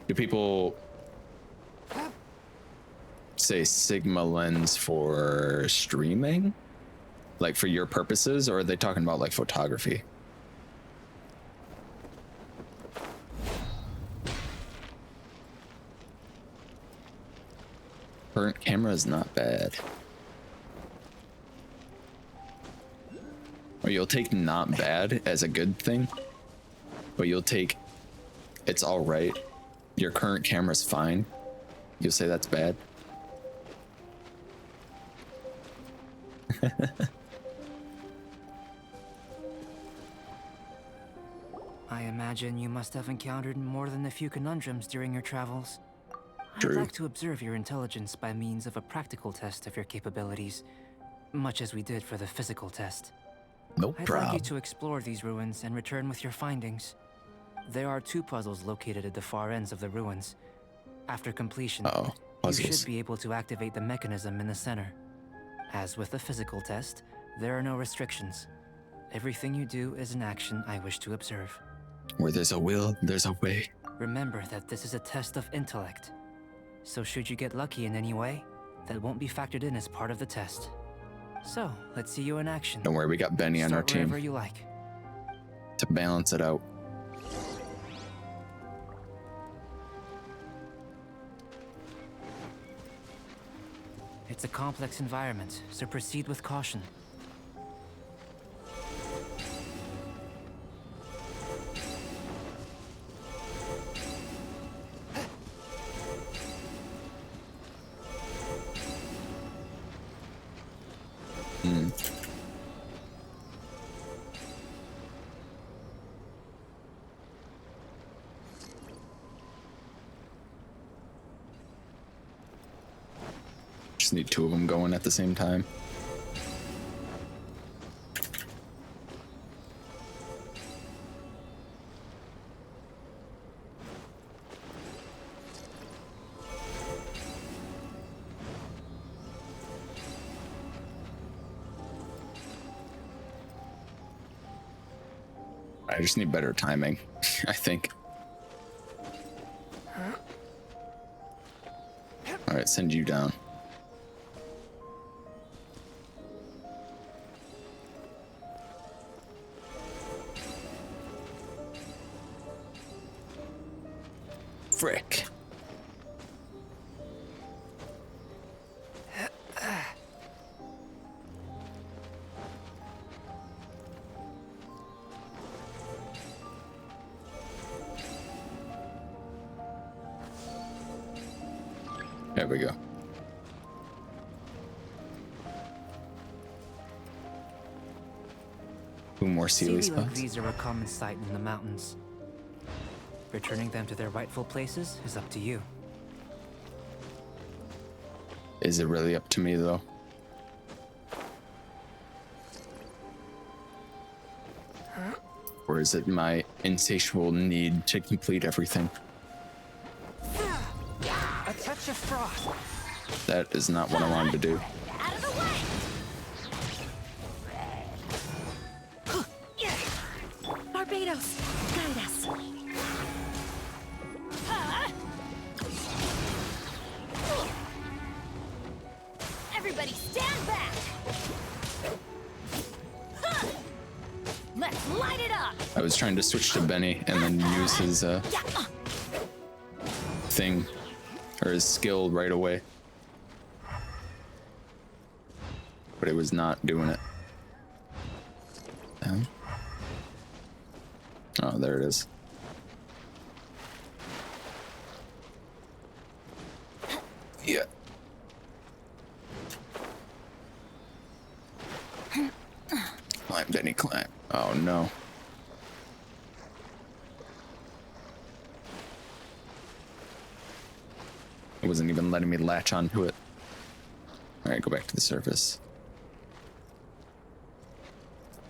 Do people say Sigma lens for streaming? Like for your purposes, or are they talking about like photography? Current camera is not bad. Or you'll take not bad as a good thing, but you'll take it's all right. Your current camera's fine. You'll say that's bad. I imagine you must have encountered more than a few conundrums during your travels. True. I'd like to observe your intelligence by means of a practical test of your capabilities, much as we did for the physical test. No I'd problem. like you to explore these ruins and return with your findings. There are 2 puzzles located at the far ends of the ruins. After completion, you puzzles. should be able to activate the mechanism in the center. As with the physical test, there are no restrictions. Everything you do is an action I wish to observe. Where there's a will, there's a way. Remember that this is a test of intellect. So should you get lucky in any way, that won't be factored in as part of the test. So, let's see you in action. Don't worry, we got Benny on our Start wherever team you like. to balance it out. It's a complex environment, so proceed with caution. Just need 2 of them going at the same time. I just need better timing, I think. All right, send you down. Frick. There we go. Two more Sealy Sealy like spots. these are a common sight in the mountains. Returning them to their rightful places is up to you. Is it really up to me though? Or is it my insatiable need to complete everything? A touch of frost. That is not what I wanted to do. Out of the way! Barbados, guide us. Everybody stand back! Let's light it up! I was trying to switch to Benny and then use his thing or his skill right away, but it was not doing it. Oh, there it is. Yeah. Climb, Benny, climb. Oh no. It wasn't even letting me latch onto it. Alright, go back to the surface.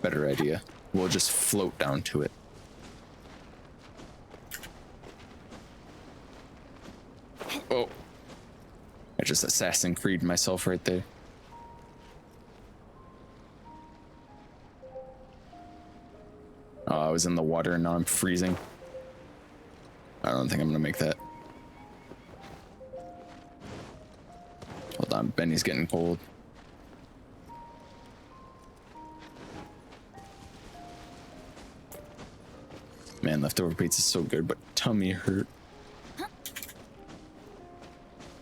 Better idea. We'll just float down to it. Oh. I just Assassin's Creed myself right there. Oh, I was in the water and now I'm freezing. I don't think I'm gonna make that. Hold on, Benny's getting cold. Man, leftover pizza's so good, but tummy hurt.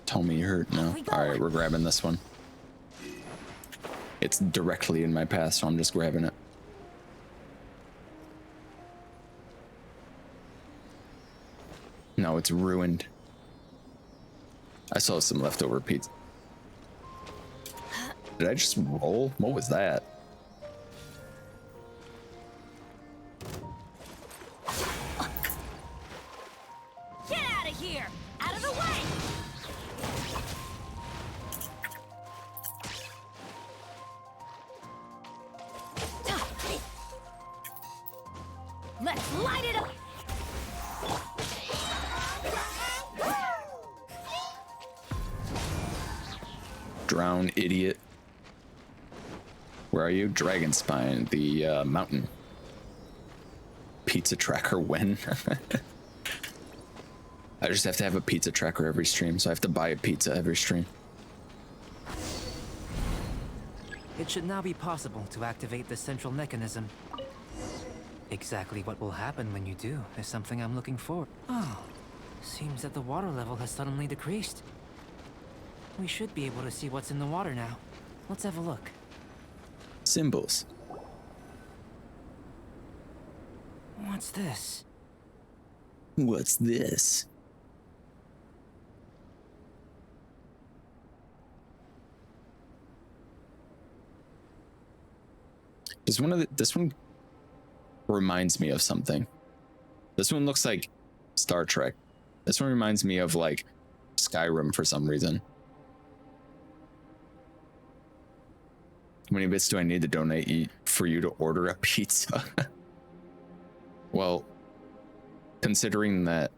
Tummy hurt now. Alright, we're grabbing this one. It's directly in my path, so I'm just grabbing it. No, it's ruined. I saw some leftover pizza. Did I just roll? What was that? Get out of here! Out of the way! Let's light it up! Drown, idiot. Where are you? Dragon Spine, the mountain. Pizza tracker when? I just have to have a pizza tracker every stream, so I have to buy a pizza every stream. It should now be possible to activate the central mechanism. Exactly what will happen when you do is something I'm looking for. Oh, seems that the water level has suddenly decreased. We should be able to see what's in the water now. Let's have a look. Symbols. What's this? What's this? This one reminds me of something. This one looks like Star Trek. This one reminds me of like Skyrim for some reason. How many bits do I need to donate for you to order a pizza? Well, considering that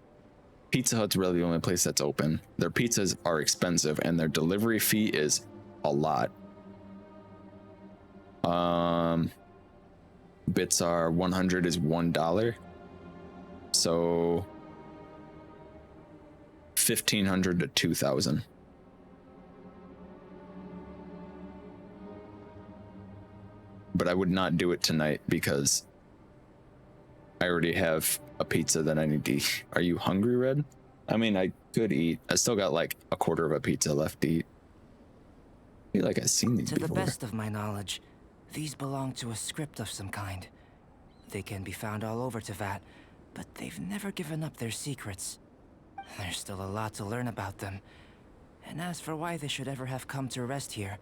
Pizza Hut's really the only place that's open, their pizzas are expensive and their delivery fee is a lot. Bits are 100 is $1. So 1,500 to 2,000. But I would not do it tonight because I already have a pizza that I need to eat. Are you hungry, Red? I mean, I could eat. I still got like a quarter of a pizza left to eat. I feel like I've seen these before. To the best of my knowledge, these belong to a script of some kind. They can be found all over Teyvat, but they've never given up their secrets. There's still a lot to learn about them. And as for why they should ever have come to rest here,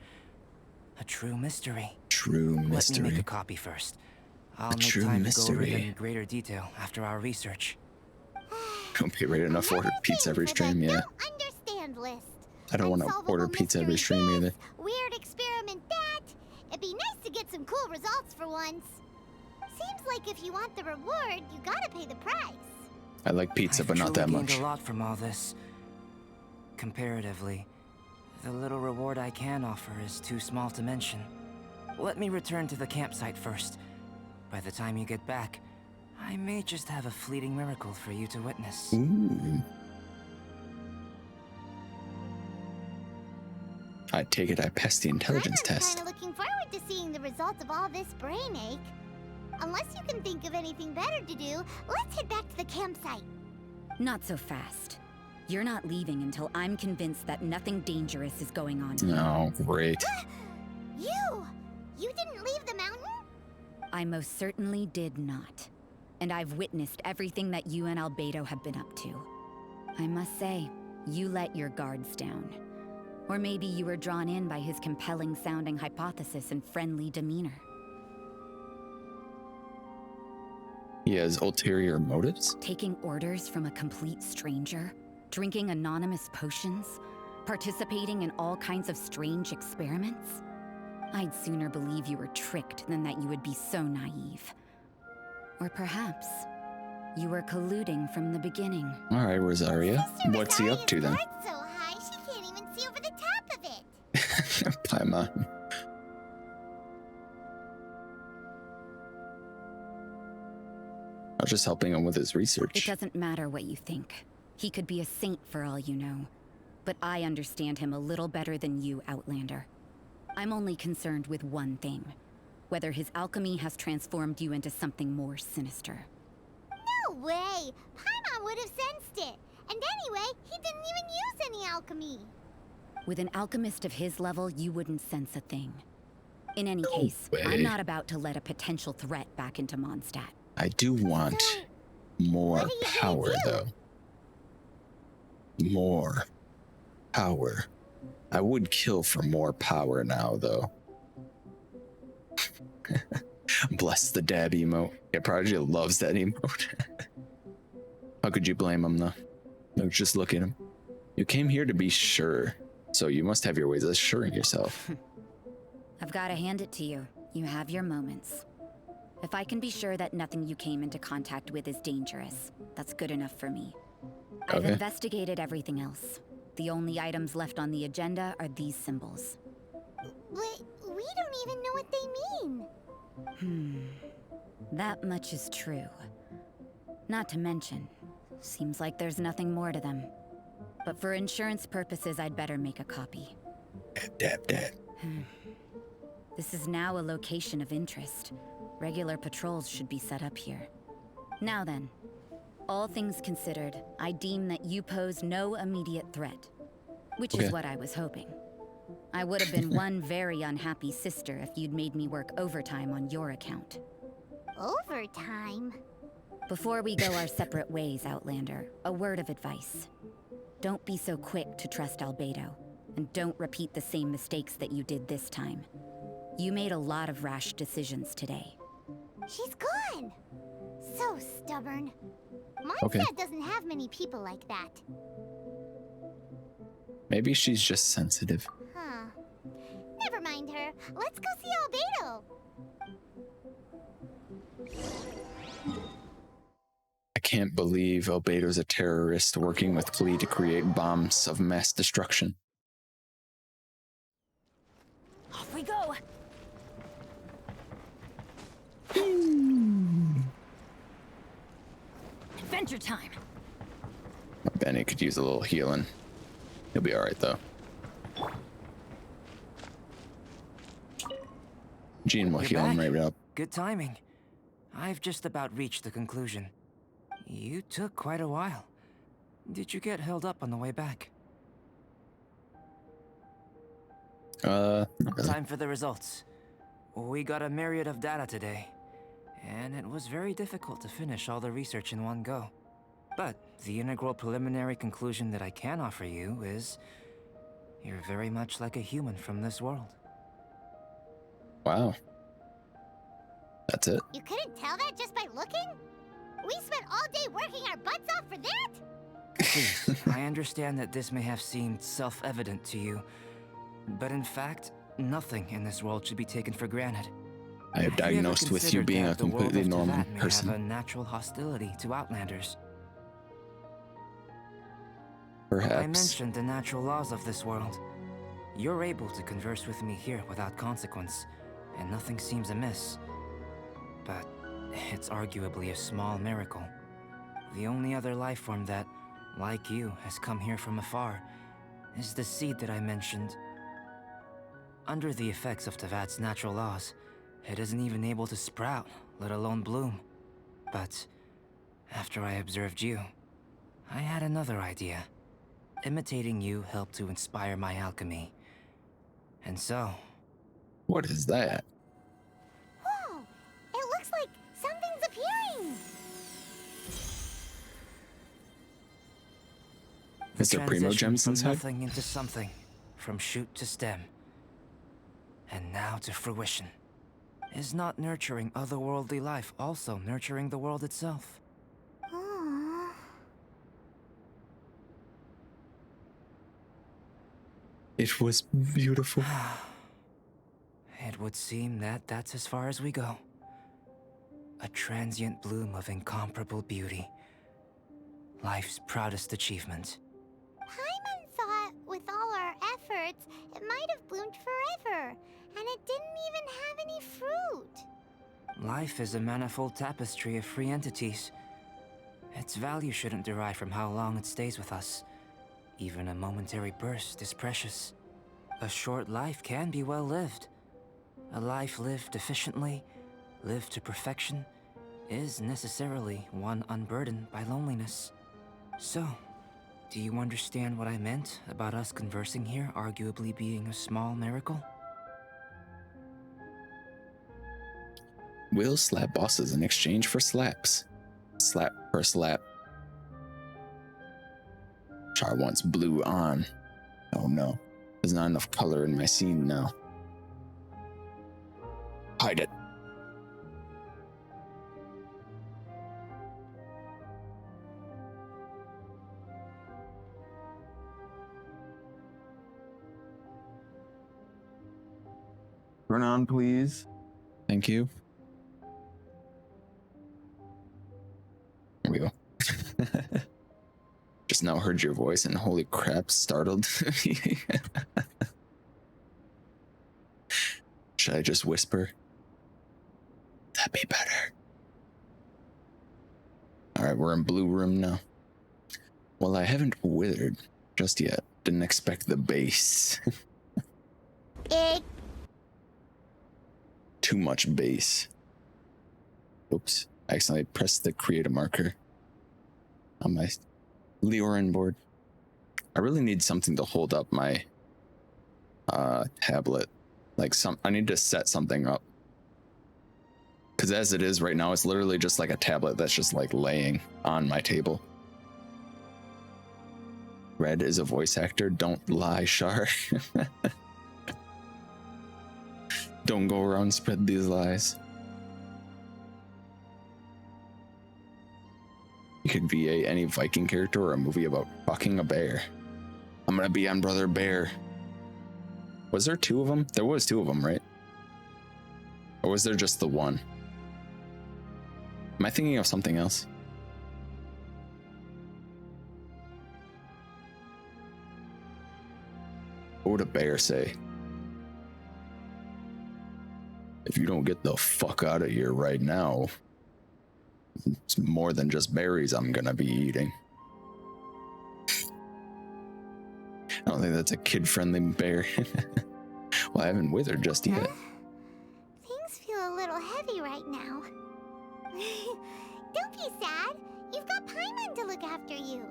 a true mystery. True mystery. Let me make a copy first. I'll make time to go over them in greater detail after our research. Don't be ready enough to order pizza every stream, yeah. Understand list. I don't want to order pizza every stream either. Weird experiment that. It'd be nice to get some cool results for once. Seems like if you want the reward, you gotta pay the price. I like pizza, but not that much. I've gained a lot from all this. Comparatively, the little reward I can offer is too small to mention. Let me return to the campsite first. By the time you get back, I may just have a fleeting miracle for you to witness. Ooh. I take it I passed the intelligence test. I'm kinda looking forward to seeing the results of all this brain ache. Unless you can think of anything better to do, let's head back to the campsite. Not so fast. You're not leaving until I'm convinced that nothing dangerous is going on. Oh, great. You didn't leave the mountain? I most certainly did not. and I've witnessed everything that you and Albedo have been up to. I must say, you let your guards down. Or maybe you were drawn in by his compelling-sounding hypothesis and friendly demeanor. He has ulterior motives? Taking orders from a complete stranger, drinking anonymous potions, participating in all kinds of strange experiments? I'd sooner believe you were tricked than that you would be so naive. Or perhaps you were colluding from the beginning. All right, Rosaria. What's he up to then? So high she can't even see over the top of it. Paimon. I was just helping him with his research. It doesn't matter what you think. He could be a saint for all you know. But I understand him a little better than you, Outlander. I'm only concerned with one thing. Whether his alchemy has transformed you into something more sinister. No way! Paimon would have sensed it. And anyway, he didn't even use any alchemy. With an alchemist of his level, you wouldn't sense a thing. In any case, I'm not about to let a potential threat back into Mondstadt. I do want more power, though. More power. I would kill for more power now, though. Bless the dab emote. Yeah, Prodigy loves that emote. How could you blame him, though? Look, just look at him. You came here to be sure, so you must have your ways of assuring yourself. I've got to hand it to you. You have your moments. If I can be sure that nothing you came into contact with is dangerous, that's good enough for me. I've investigated everything else. The only items left on the agenda are these symbols. But we don't even know what they mean. That much is true. Not to mention, seems like there's nothing more to them. But for insurance purposes, I'd better make a copy. Dab. This is now a location of interest. Regular patrols should be set up here. Now then, all things considered, I deem that you pose no immediate threat. Which is what I was hoping. I would have been one very unhappy sister if you'd made me work overtime on your account. Overtime? Before we go our separate ways, Outlander, a word of advice. Don't be so quick to trust Albedo, and don't repeat the same mistakes that you did this time. You made a lot of rash decisions today. She's gone! So stubborn. Mondstadt doesn't have many people like that. Maybe she's just sensitive. Huh. Never mind her. Let's go see Albedo. I can't believe Albedo's a terrorist working with Klee to create bombs of mass destruction. Off we go. Adventure time. Benny could use a little healing. He'll be alright, though. Gene will heal him right up. Good timing. I've just about reached the conclusion. You took quite a while. Did you get held up on the way back? Not really. Time for the results. We got a myriad of data today, and it was very difficult to finish all the research in one go. But the integral preliminary conclusion that I can offer you is you're very much like a human from this world. Wow. That's it? You couldn't tell that just by looking? We spent all day working our butts off for that? Please, I understand that this may have seemed self-evident to you, but in fact, nothing in this world should be taken for granted. I have diagnosed with you being a completely normal person. Have a natural hostility to Outlanders. Perhaps. I mentioned the natural laws of this world. You're able to converse with me here without consequence, and nothing seems amiss. But it's arguably a small miracle. The only other life form that, like you, has come here from afar is the seed that I mentioned. Under the effects of Tevat's natural laws, it isn't even able to sprout, let alone bloom. But after I observed you, I had another idea. Imitating you helped to inspire my alchemy. And so... What is that? Whoa! It looks like something's appearing! Is there primo transition gems from inside? nothing into something, from shoot to stem, and now to fruition. Is not nurturing otherworldly life also nurturing the world itself? Aww. It was beautiful. It would seem that that's as far as we go. A transient bloom of incomparable beauty. Life's proudest achievement. Paimon thought with all our efforts, it might have bloomed forever, and it didn't even have any fruit. Life is a manifold tapestry of free entities. Its value shouldn't derive from how long it stays with us. Even a momentary burst is precious. A short life can be well lived. A life lived efficiently, lived to perfection, is necessarily one unburdened by loneliness. So, do you understand what I meant about us conversing here arguably being a small miracle? We'll slap bosses in exchange for slaps. Slap for slap. Char wants blue on. Oh no, there's not enough color in my scene now. Hide it. Turn on, please. Thank you. Here we go. Just now heard your voice and holy crap, startled. Should I just whisper? That'd be better. Alright, we're in blue room now. Well, I haven't withered just yet. Didn't expect the base. Too much base. Oops. I accidentally pressed the create a marker on my Leorin board. I really need something to hold up my tablet. Like I need to set something up. Because as it is right now, it's literally just like a tablet that's just like laying on my table. Red is a voice actor. Don't lie, Shar. Don't go around spread these lies. You could VA any Viking character or a movie about fucking a bear. I'm gonna be on Brother Bear. Was there two of them? There was two of them, right? Or was there just the one? Am I thinking of something else? What would a bear say? If you don't get the fuck out of here right now, it's more than just berries I'm gonna be eating. I don't think that's a kid-friendly bear. Well, I haven't withered just yet. Things feel a little heavy right now. Don't be sad. You've got Paimon to look after you.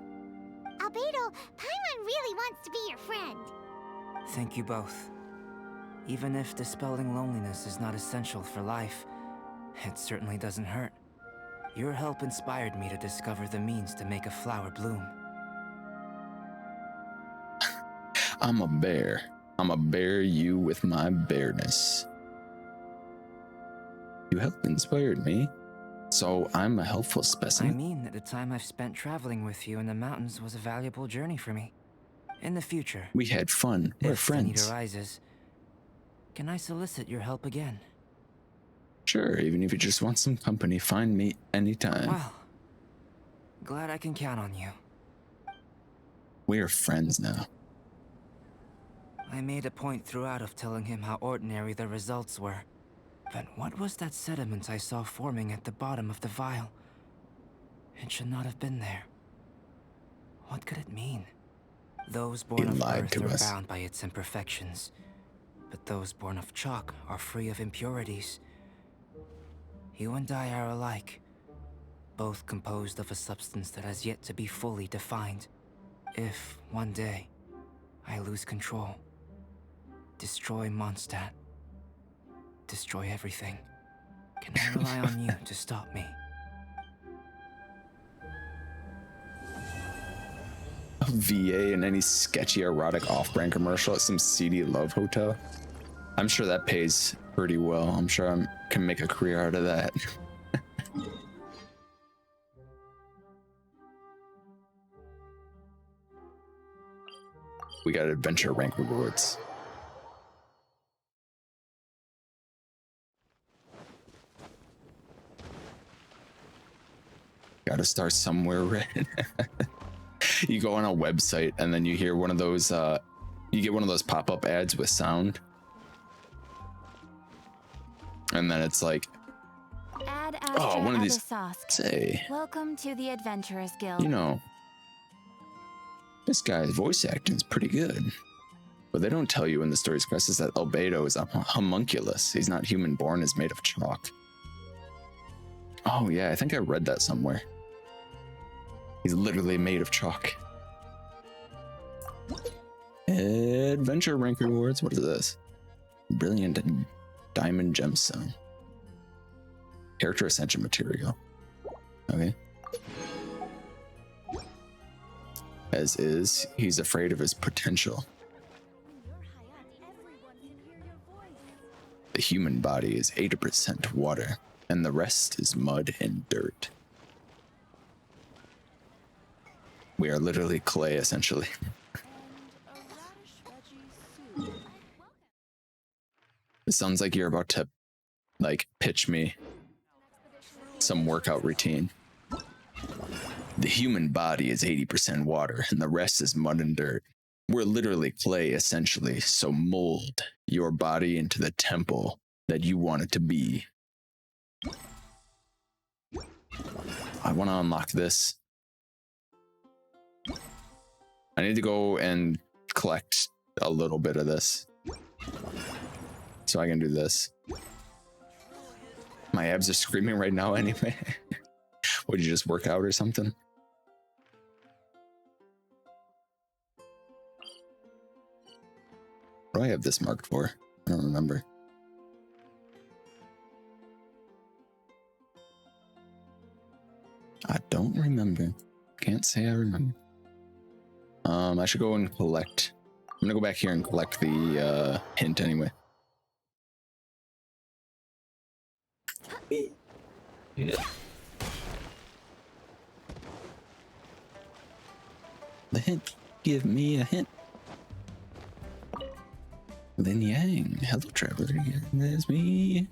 Albedo, Paimon really wants to be your friend. Thank you both. Even if dispelling loneliness is not essential for life, it certainly doesn't hurt. Your help inspired me to discover the means to make a flower bloom. I'm a bear. I'ma bear you with my bareness. You helped inspired me, so I'm a helpful specimen. I mean that the time I've spent traveling with you in the mountains was a valuable journey for me. In the future, We had fun. We're if the need friends. arises, can I solicit your help again? Sure, even if you just want some company, find me anytime. Well, glad I can count on you. We're friends now. I made a point throughout of telling him how ordinary the results were. But what was that sediment I saw forming at the bottom of the vial? It should not have been there. What could it mean? Those born He of lied earth to are us. bound by its imperfections. But those born of chalk are free of impurities. You and I are alike, both composed of a substance that has yet to be fully defined. If, one day, I lose control, destroy Mondstadt, destroy everything, can I rely on you to stop me? Of VA in any sketchy erotic off-brand commercial at some seedy love hotel. I'm sure that pays pretty well. I'm sure I can make a career out of that. We got adventure rank rewards. Gotta start somewhere, right? You go on a website and then you hear one of those, you get one of those pop-up ads with sound. And then it's like, oh, one of these, say, welcome to the Adventurers Guild. You know, this guy's voice acting is pretty good. What they don't tell you in the story's quest is that Albedo is a homunculus. He's not human born, is made of chalk. Oh yeah, I think I read that somewhere. He's literally made of chalk. Adventure rank rewards. What is this? Brilliant diamond gemstone. Character ascension material. Okay. As is, he's afraid of his potential. The human body is 80% water, and the rest is mud and dirt. We are literally clay, essentially. It sounds like you're about to, like, pitch me some workout routine. The human body is 80% water, and the rest is mud and dirt. We're literally clay, essentially, so mold your body into the temple that you want it to be. I want to unlock this. I need to go and collect a little bit of this so I can do this. My abs are screaming right now anyway. Would you just work out or something? What do I have this marked for? I don't remember. I don't remember. Can't say I remember. I should go and collect. I'm gonna go back here and collect the hint anyway. Yeah. The hint. Give me a hint. Lin Yang. Hello, traveler. There's me.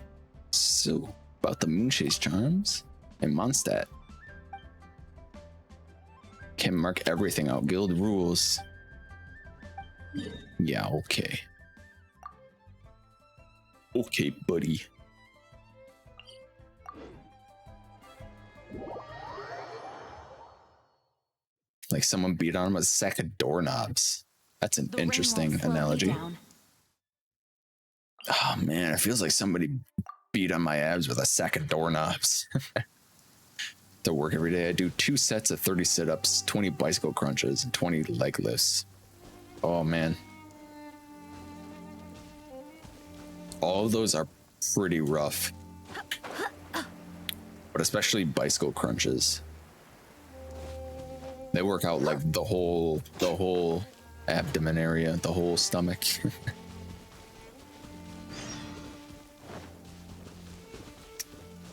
So, about the Moonchase charms and Mondstadt. Can mark everything out. Guild rules. Yeah, okay. Okay, buddy. Like someone beat on him with a sack of doorknobs. That's an interesting analogy. Oh man, it feels like somebody beat on my abs with a sack of doorknobs. To work every day, I do 2 sets of 30 sit-ups, 20 bicycle crunches, and 20 leg lifts. Oh man. All of those are pretty rough. But especially bicycle crunches. They work out like the whole abdomen area, the whole stomach.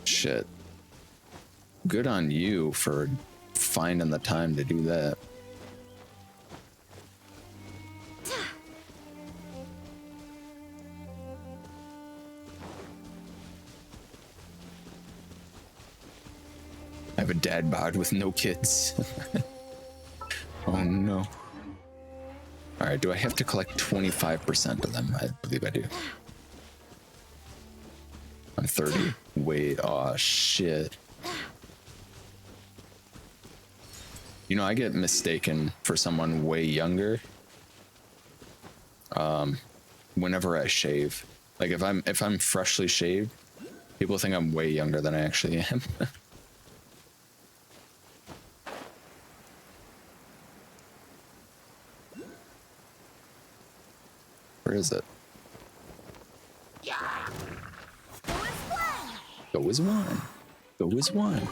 Shit. Good on you for finding the time to do that. I have a dad bod with no kids. Oh no. Alright, do I have to collect 25% of them? I believe I do. I'm 30. Wait, oh shit. You know, I get mistaken for someone way younger. Whenever I shave. Like if I'm freshly shaved, people think I'm way younger than I actually am. Where is it? Go as one. Go as one.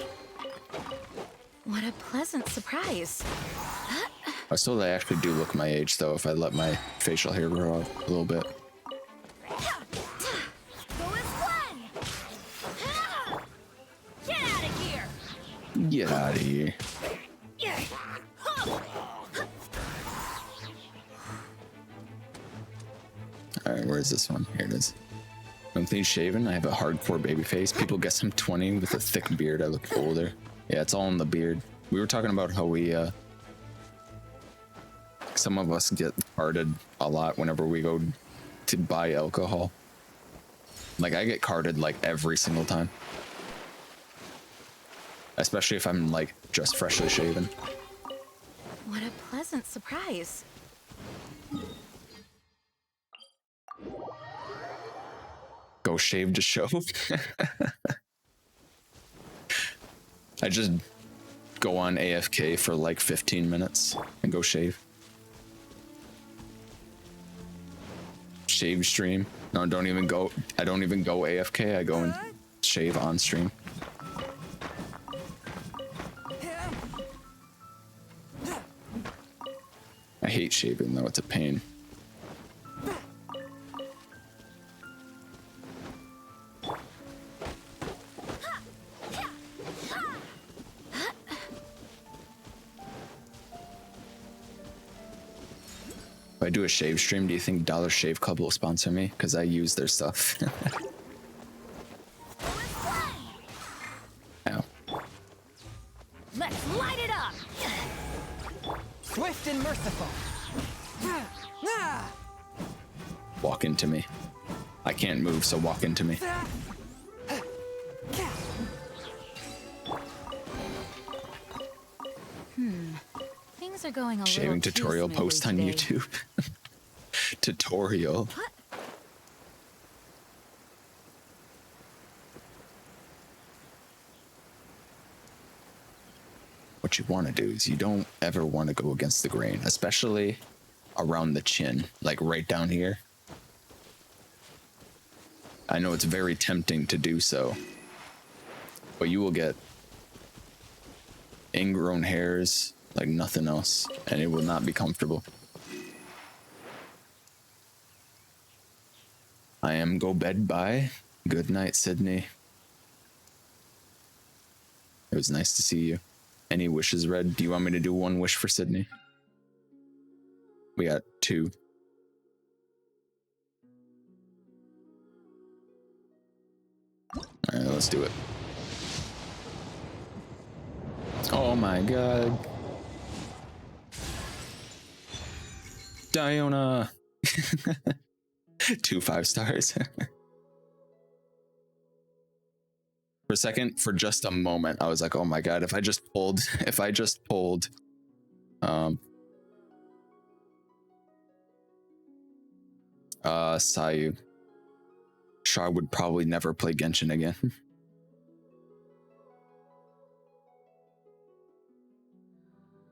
What a pleasant surprise. I still actually do look my age though if I let my facial hair grow out a little bit. Get out of here! Get out of here. Alright, where is this one? Here it is. I'm clean shaven. I have a hardcore baby face. People guess I'm 20 with a thick beard. I look older. Yeah, it's all in the beard. We were talking about how we, some of us get carded a lot whenever we go to buy alcohol. Like, I get carded like every single time. Especially if I'm like just freshly shaven. What a pleasant surprise. Go shave to show. I just go on AFK for like 15 minutes and go shave. Shave stream. No, don't even go. I don't even go AFK. I go and shave on stream. I hate shaving though. It's a pain. If I do a shave stream, do you think Dollar Shave Club will sponsor me? Because I use their stuff. Ow. Let's light it up! Swift and merciful. Walk into me. I can't move, so walk into me. Things are going a Shaving little tutorial too post on smoothly today. YouTube. Tutorial. What you want to do is you don't ever want to go against the grain, especially around the chin, like right down here. I know it's very tempting to do so, but you will get ingrown hairs like nothing else, and it will not be comfortable. I am go bed bye. Good night, Sydney. It was nice to see you. Any wishes read? Do you want me to do one wish for Sydney? We got 2. Alright, let's do it. Oh my god. Diona! 2 5 stars. For a second, for just a moment, I was like, oh my god, if I just pulled Sayu, Char would probably never play Genshin again.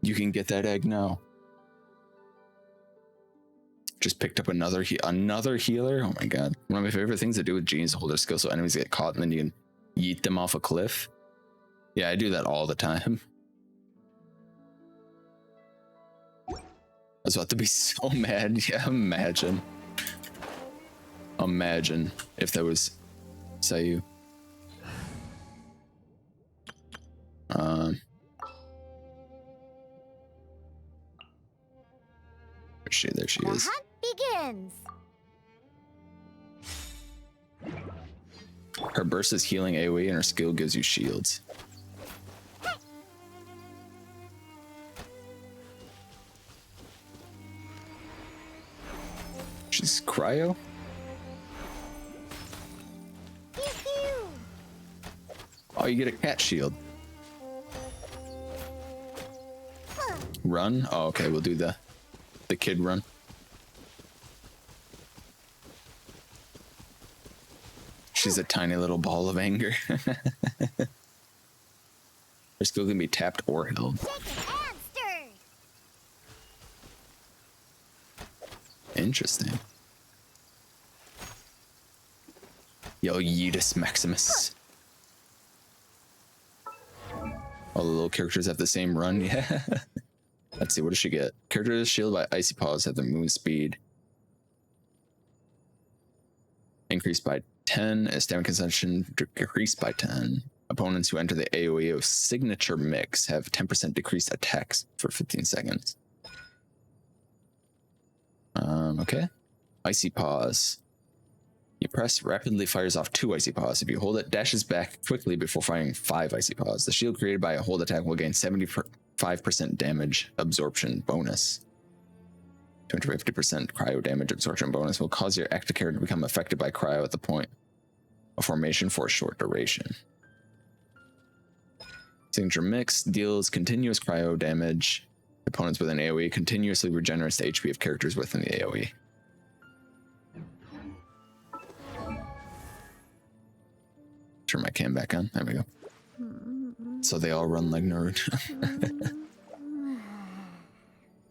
You can get that egg now. Just picked up another healer. Oh my god. One of my favorite things to do with Gene is hold their skill so enemies get caught and then you can yeet them off a cliff. Yeah, I do that all the time. I was about to be so mad. Yeah, imagine. Imagine if that was Sayu. There she is. The hunt begins. Her burst is healing AoE and her skill gives you shields. She's cryo? Oh, you get a cat shield. Run? Oh, okay, we'll do the kid run. She's a tiny little ball of anger. Her skill can be tapped or held. Interesting. Yo, Yeetus Maximus. All the little characters have the same run, yeah. Let's see, what does she get? Characters shielded by icy paws have their move speed increased by 10, and stamina consumption decreased by 10. Opponents who enter the AoE signature mix have 10% decreased attacks for 15 seconds. Okay. Icy paws. You press, rapidly fires off 2 icy paws. If you hold it, dashes back quickly before firing 5 icy paws. The shield created by a hold attack will gain 75% damage absorption bonus. 250% cryo damage absorption bonus will cause your active character to become affected by cryo at the point of formation for a short duration. Signature mix deals continuous cryo damage. Opponents with an AoE continuously regenerates the HP of characters within the AoE. Turn my cam back on. There we go. So they all run like Naruto.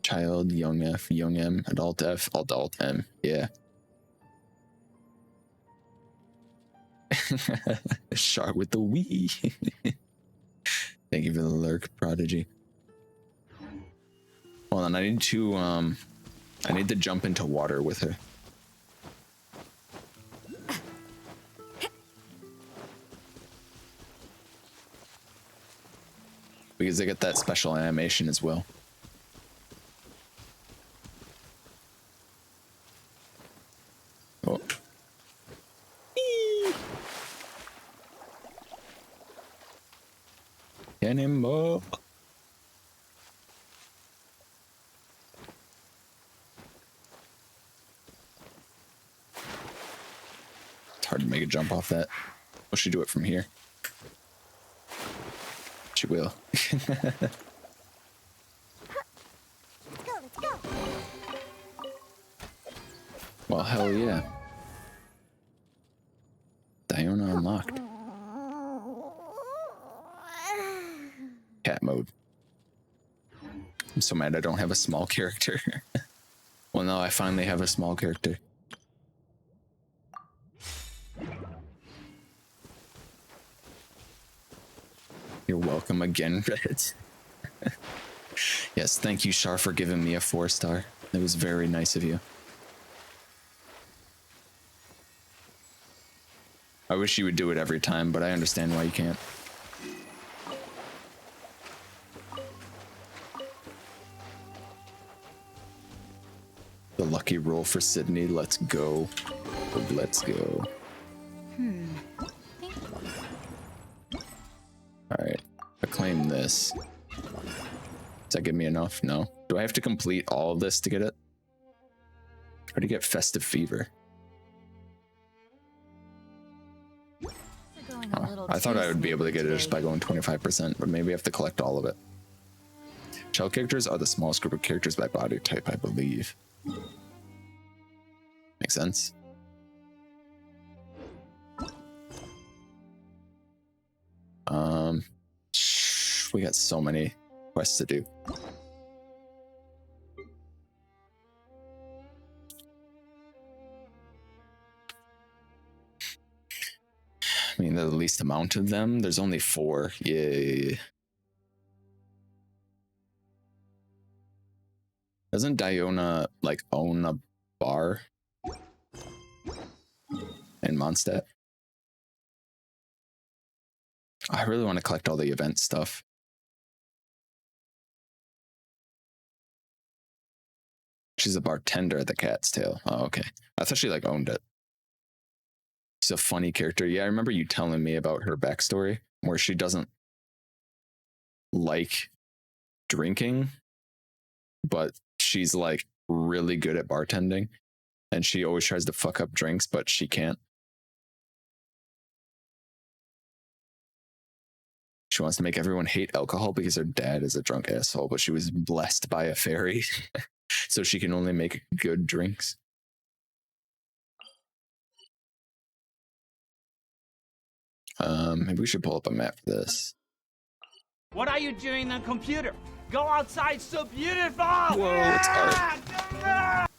Child, young F, young M, adult F, adult M. Yeah. Shark with the Wii. Thank you for the lurk, Prodigy. Hold on, I need to jump into water with her. Because they get that special animation as well. Oh. Cannonball. It's hard to make a jump off that. Will she do it from here? She will. Let's go. Well, hell yeah. Diona unlocked. Cat mode. I'm so mad I don't have a small character. Well, now I finally have a small character. You're welcome again, Reddit. Yes, thank you, Shar, for giving me a 4-star. It was very nice of you. I wish you would do it every time, but I understand why you can't. The lucky roll for Sydney. Let's go. Let's go. Alright. Acclaim this. Does that give me enough? No. Do I have to complete all of this to get it? Or to get Festive Fever? Oh, I thought I would be able to get it just by going 25%, but maybe I have to collect all of it. Shell characters are the smallest group of characters by body type, I believe. Makes sense. We got so many quests to do. I mean, the least amount of them. There's only 4. Yay. Doesn't Diona like own a bar in Mondstadt? I really want to collect all the event stuff. She's a bartender at the Cat's Tail. Oh, okay. I thought she like owned it. She's a funny character. Yeah, I remember you telling me about her backstory where she doesn't like drinking, but she's like really good at bartending and she always tries to fuck up drinks, but she can't. She wants to make everyone hate alcohol because her dad is a drunk asshole, but she was blessed by a fairy, so she can only make good drinks. Maybe we should pull up a map for this. What are you doing on computer? Go outside, so beautiful! Whoa, it's Art.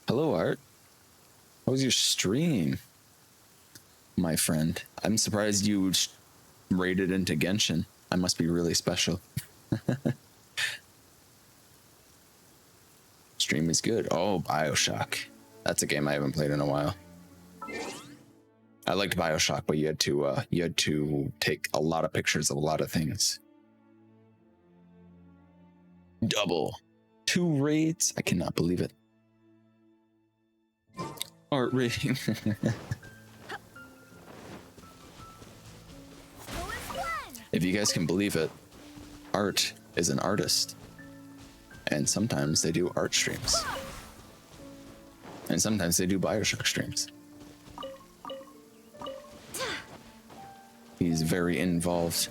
Hello, Art. How was your stream, my friend? I'm surprised you raided into Genshin. I must be really special. Stream is good. Oh, BioShock. That's a game I haven't played in a while. I liked BioShock, but you had to take a lot of pictures of a lot of things. Double 2 raids. I cannot believe it. Art rating. If you guys can believe it, Art is an artist. And sometimes they do art streams. And sometimes they do BioShock streams. He's very involved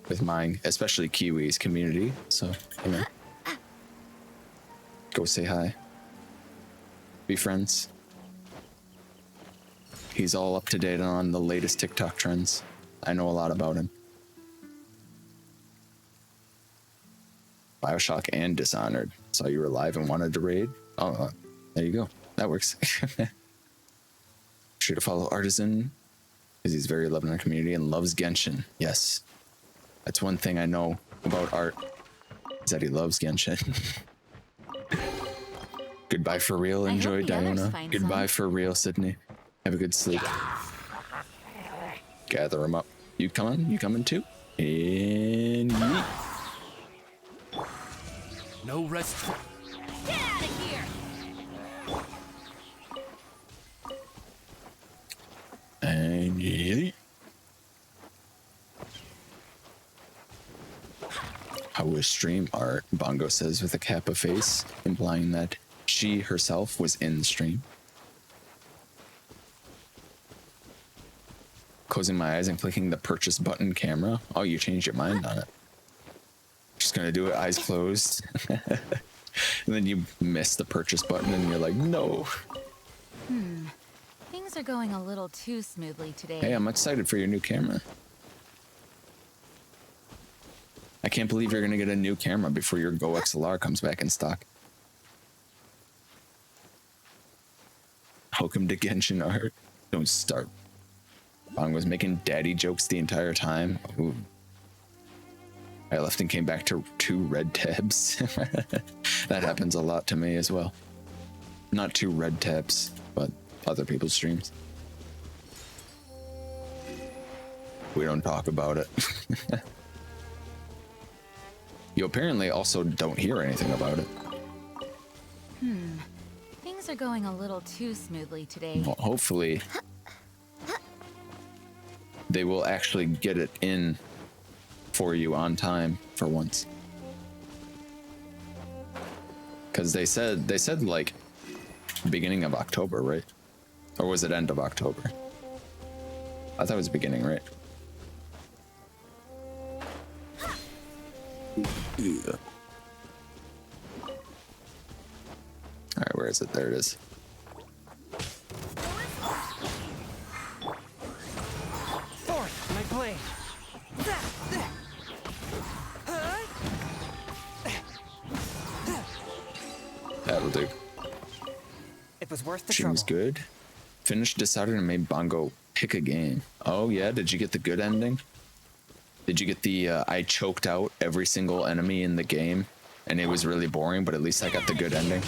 with mine, especially Kiwi's community. So, you know, go say hi. Be friends. He's all up to date on the latest TikTok trends. I know a lot about him. BioShock and Dishonored. Saw you were live and wanted to raid. Oh, there you go. That works. Sure to follow Artisan, because he's very loved in our community and loves Genshin. Yes. That's one thing I know about Art, is that he loves Genshin. Goodbye for real. Enjoy, Diona. Goodbye for real, Sydney. Have a good sleep. Gather them up. You coming? You coming too? And yeet. No rest. Get out of here! And yeet. How was stream, Art? Bongo says with a kappa face, implying that she herself was in the stream. Closing my eyes and clicking the purchase button camera. Oh, you changed your mind on it. Just gonna do it eyes closed. And then you miss the purchase button and you're like, no. Things are going a little too smoothly today. Hey, I'm excited for your new camera. I can't believe you're gonna get a new camera before your Go XLR comes back in stock. Welcome to Genshin, Art. Don't start. Bong was making daddy jokes the entire time. Ooh. I left and came back to 2 red tabs. That happens a lot to me as well. Not 2 red tabs, but other people's streams. We don't talk about it. You apparently also don't hear anything about it. Things are going a little too smoothly today. Well, hopefully they will actually get it in for you on time for once. Because they said like beginning of October, right? Or was it end of October? I thought it was beginning, right? Yeah. All right, where is it? There it is. Force my blade. That'll do. It was worth the She trouble. was good. Finished, decided, and made Bongo pick a game. Oh yeah, did you get the good ending? Did you get the I choked out every single enemy in the game and it was really boring, but at least I got the good ending?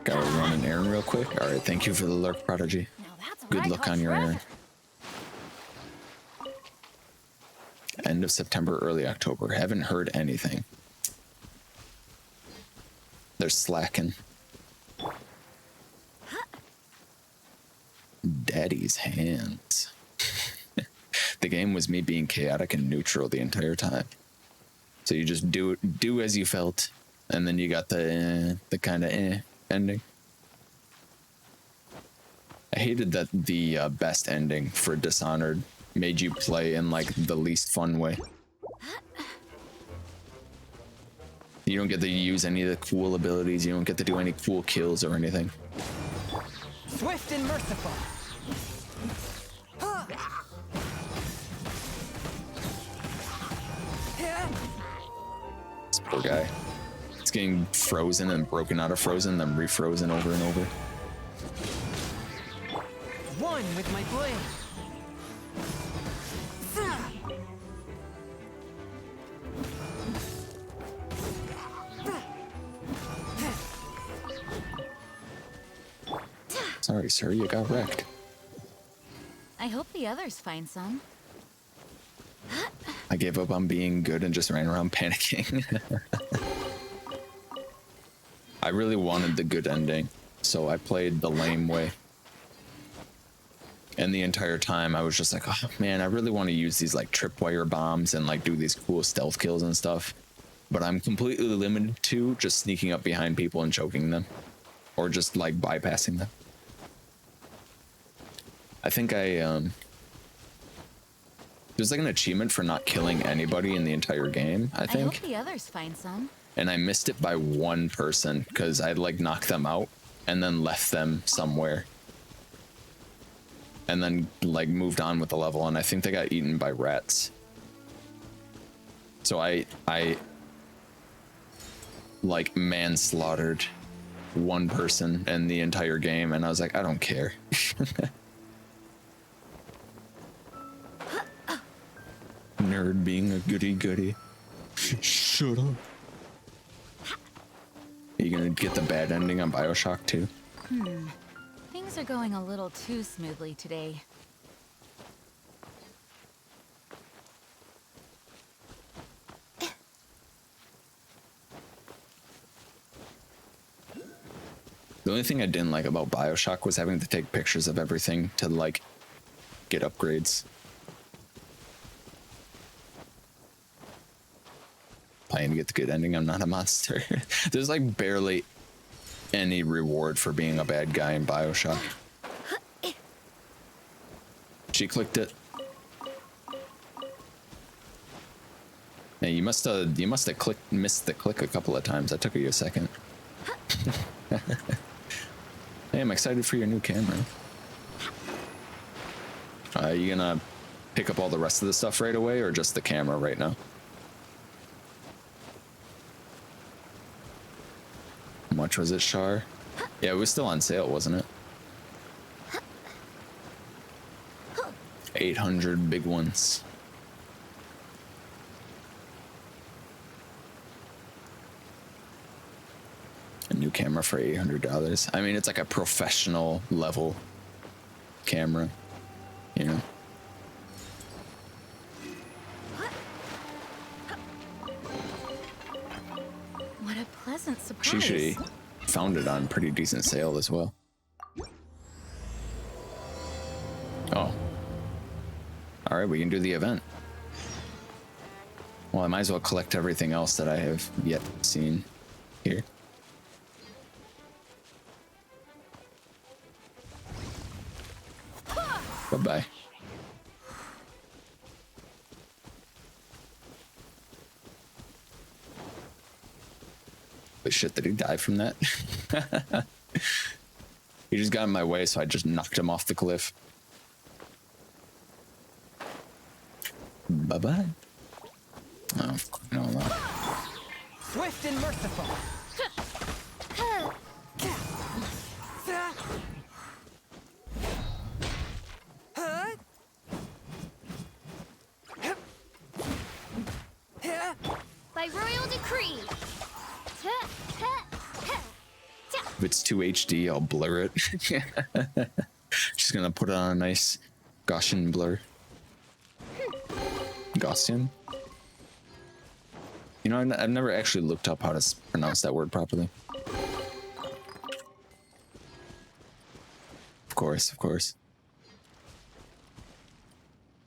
Gotta run an errand real quick. All right, thank you for the lurk, Prodigy. Good luck on your errand. End of September, early October. Haven't heard anything. They're slacking. Daddy's hands. The game was me being chaotic and neutral the entire time. So you just do as you felt, and then you got the kind of ending. I hated that the best ending for Dishonored made you play in like the least fun way. You don't get to use any of the cool abilities. You don't get to do any cool kills or anything. Swift and merciful. This poor guy. It's getting frozen and broken out of frozen, then refrozen over and over. One with my blade. Sorry, sir, you got wrecked. I hope the others find some. I gave up on being good and just ran around panicking. I really wanted the good ending, so I played the lame way. And the entire time I was just like, oh man, I really want to use these like tripwire bombs and like do these cool stealth kills and stuff. But I'm completely limited to just sneaking up behind people and choking them. Or just like bypassing them. I think there's like an achievement for not killing anybody in the entire game, I think. I hope the others find some. And I missed it by one person because I'd like knocked them out and then left them somewhere. And then like moved on with the level, and I think they got eaten by rats. So I like manslaughtered one person in the entire game, and I was like, I don't care. Nerd being a goody-goody. Shut up. Are you gonna get the bad ending on BioShock too? Things are going a little too smoothly today. The only thing I didn't like about BioShock was having to take pictures of everything to like get upgrades. Playing to get the good ending, I'm not a monster. There's like barely any reward for being a bad guy in BioShock. She clicked it. Yeah, you must have missed the click a couple of times. That took you a second. Hey, I'm excited for your new camera. You gonna pick up all the rest of the stuff right away, or just the camera right now? How much was it, Char? Yeah, it was still on sale, wasn't it? 800 big ones. A new camera for $800. I mean, it's like a professional level camera, you know? What a pleasant surprise. She actually found it on pretty decent sale as well. Oh. Alright, we can do the event. Well, I might as well collect everything else that I have yet seen here. Bye-bye. But shit, did he die from that? He just got in my way, so I just knocked him off the cliff. Bye-bye. Oh, no, no. Swift and merciful. By royal decree. If it's 2 HD, I'll blur it. Just gonna put it on a nice Gaussian blur. Gaussian? You know, I've never actually looked up how to pronounce that word properly. Of course, of course.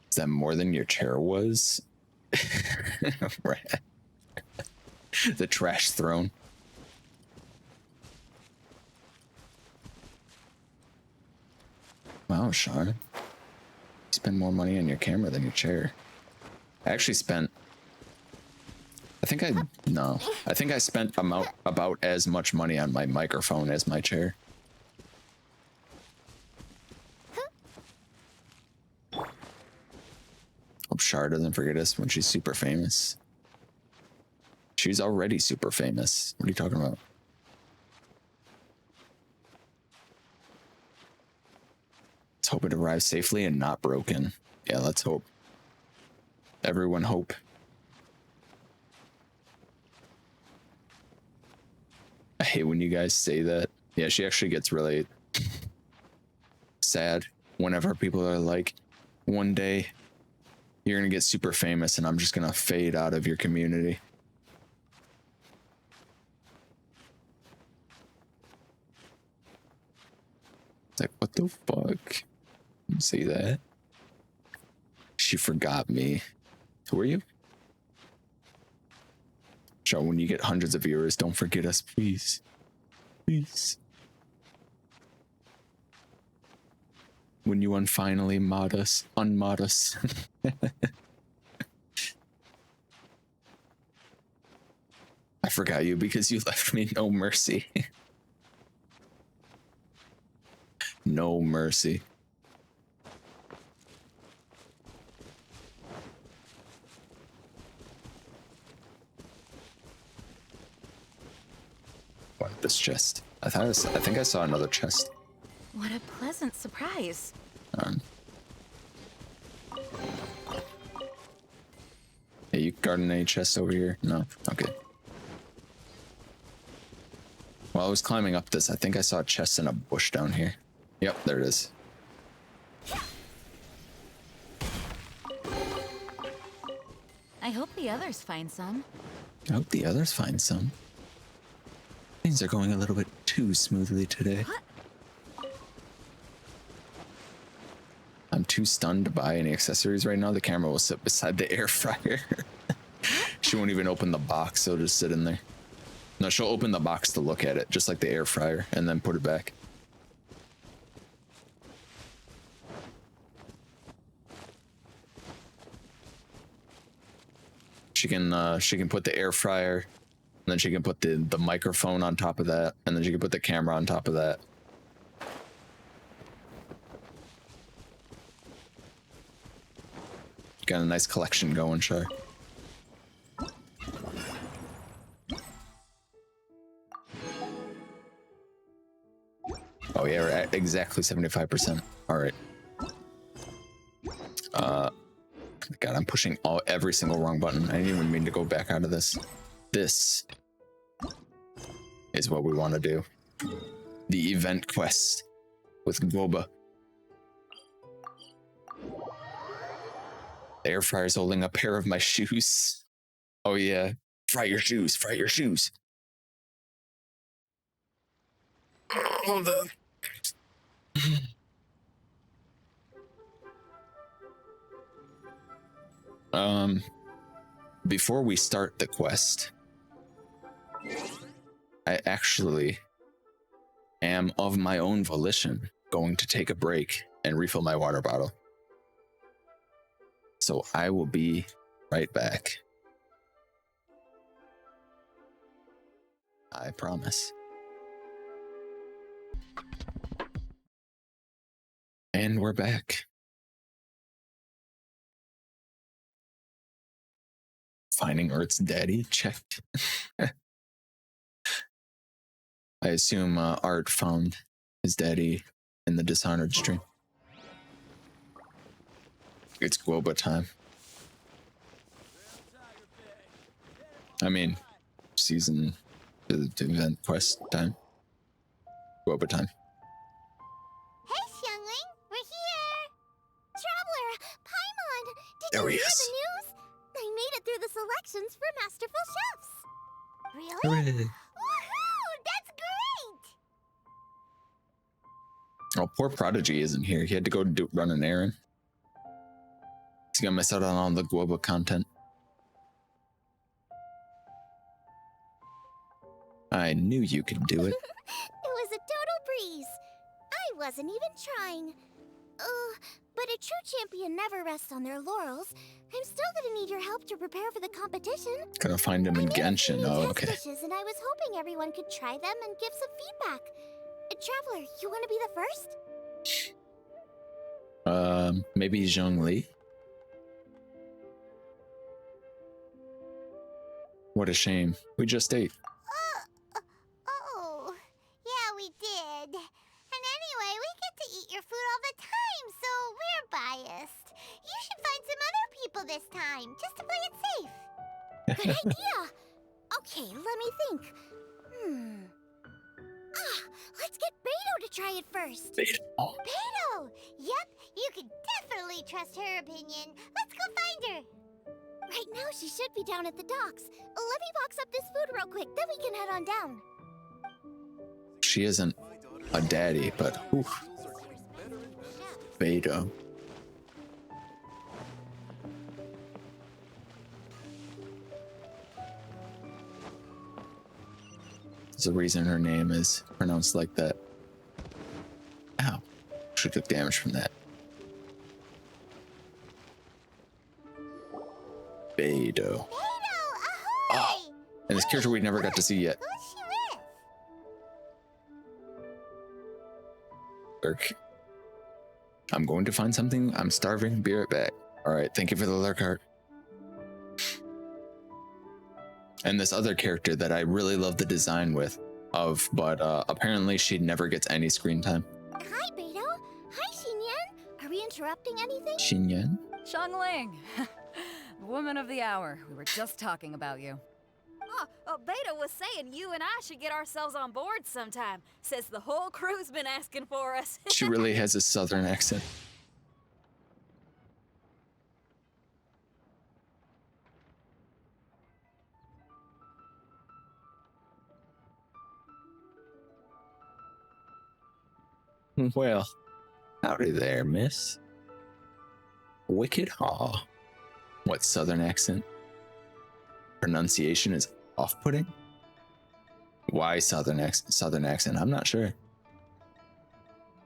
Is that more than your chair was? Right. The trash throne. Wow, Sean. You spend more money on your camera than your chair. I actually spent... I think I spent about as much money on my microphone as my chair. Hope Char doesn't forget us when she's super famous. She's already super famous. What are you talking about? Let's hope it arrives safely and not broken. Yeah, let's hope. Everyone hope. I hate when you guys say that. Yeah, she actually gets really sad whenever people are like, one day you're gonna get super famous and I'm just gonna fade out of your community. It's like, what the fuck? You say that? She forgot me. Who are you? Show, when you get hundreds of viewers, don't forget us, please. Please. When you unfinally unmod us. I forgot you because you left me no mercy. No mercy. What, this chest? I think I saw another chest. What a pleasant surprise. Hey, you guarding any chests over here? No? Okay. While I was climbing up this, I think I saw a chest in a bush down here. Yep, there it is. I hope the others find some. I hope the others find some. Things are going a little bit too smoothly today. What? I'm too stunned to buy any accessories right now. The camera will sit beside the air fryer. She won't even open the box, so it'll just sit in there. No, she'll open the box to look at it, just like the air fryer, and then put it back. She can put the air fryer, and then she can put the microphone on top of that, and then she can put the camera on top of that. Got a nice collection going, Char. Oh yeah, we're at exactly 75%. All right. God, I'm pushing every single wrong button. I didn't even mean to go back out of this. This is what we want to do. The event quest with Guoba. The air fryer's holding a pair of my shoes. Oh yeah. Fry your shoes, fry your shoes. Hold on. Before we start the quest, I actually am of my own volition going to take a break and refill my water bottle. So I will be right back. I promise. And we're back. Finding Earth's daddy? Checked. I assume Art found his daddy in the Dishonored stream. It's Guoba time. I mean, season event quest time. Guoba time. Hey, youngling, we're here. Traveler, Paimon, did There you he hear is. the news? I made it through the selections for Masterful Chefs. Really? Hooray. Woohoo! That's great! Oh, poor Prodigy isn't here. He had to go run an errand. He's gonna miss out on all the Guoba content. I knew you could do it. It was a total breeze. I wasn't even trying. But a true champion never rests on their laurels. I'm still gonna need your help to prepare for the competition. Gonna find him in Genshin. Oh, okay. Dishes, and I was hoping everyone could try them and give some feedback. Traveler, you want to be the first? Maybe Zhongli. What a shame. We just ate. Oh, yeah, we did. And anyway, we get to eat your food all the time, so we're biased. You should find some other people this time, just to play it safe. Good idea. Okay, let me think. Let's get Beto to try it first? Beto. Beto! Yep, you can definitely trust her opinion. Let's go find her. Right now, she should be down at the docks. Let me box up this food real quick, then we can head on down. She isn't a daddy, but oof. Beto. There's a reason her name is pronounced like that. Ow. She took damage from that. Beto. Oh, and this character we never got to see yet. Lurk. I'm going to find something. I'm starving. Be right back. Alright, thank you for the lurk heart. And this other character that I really love the design of, but apparently she never gets any screen time. Hi, Beto. Hi, Xinyan. Are we interrupting anything? Xinyan? Xiangling. Woman of the hour. We were just talking about you. Oh, Beto was saying you and I should get ourselves on board sometime. Says the whole crew's been asking for us. She really has a southern accent. Well, howdy there, miss. Wicked Haw. What southern accent? Pronunciation is off-putting? Why southern accent? I'm not sure.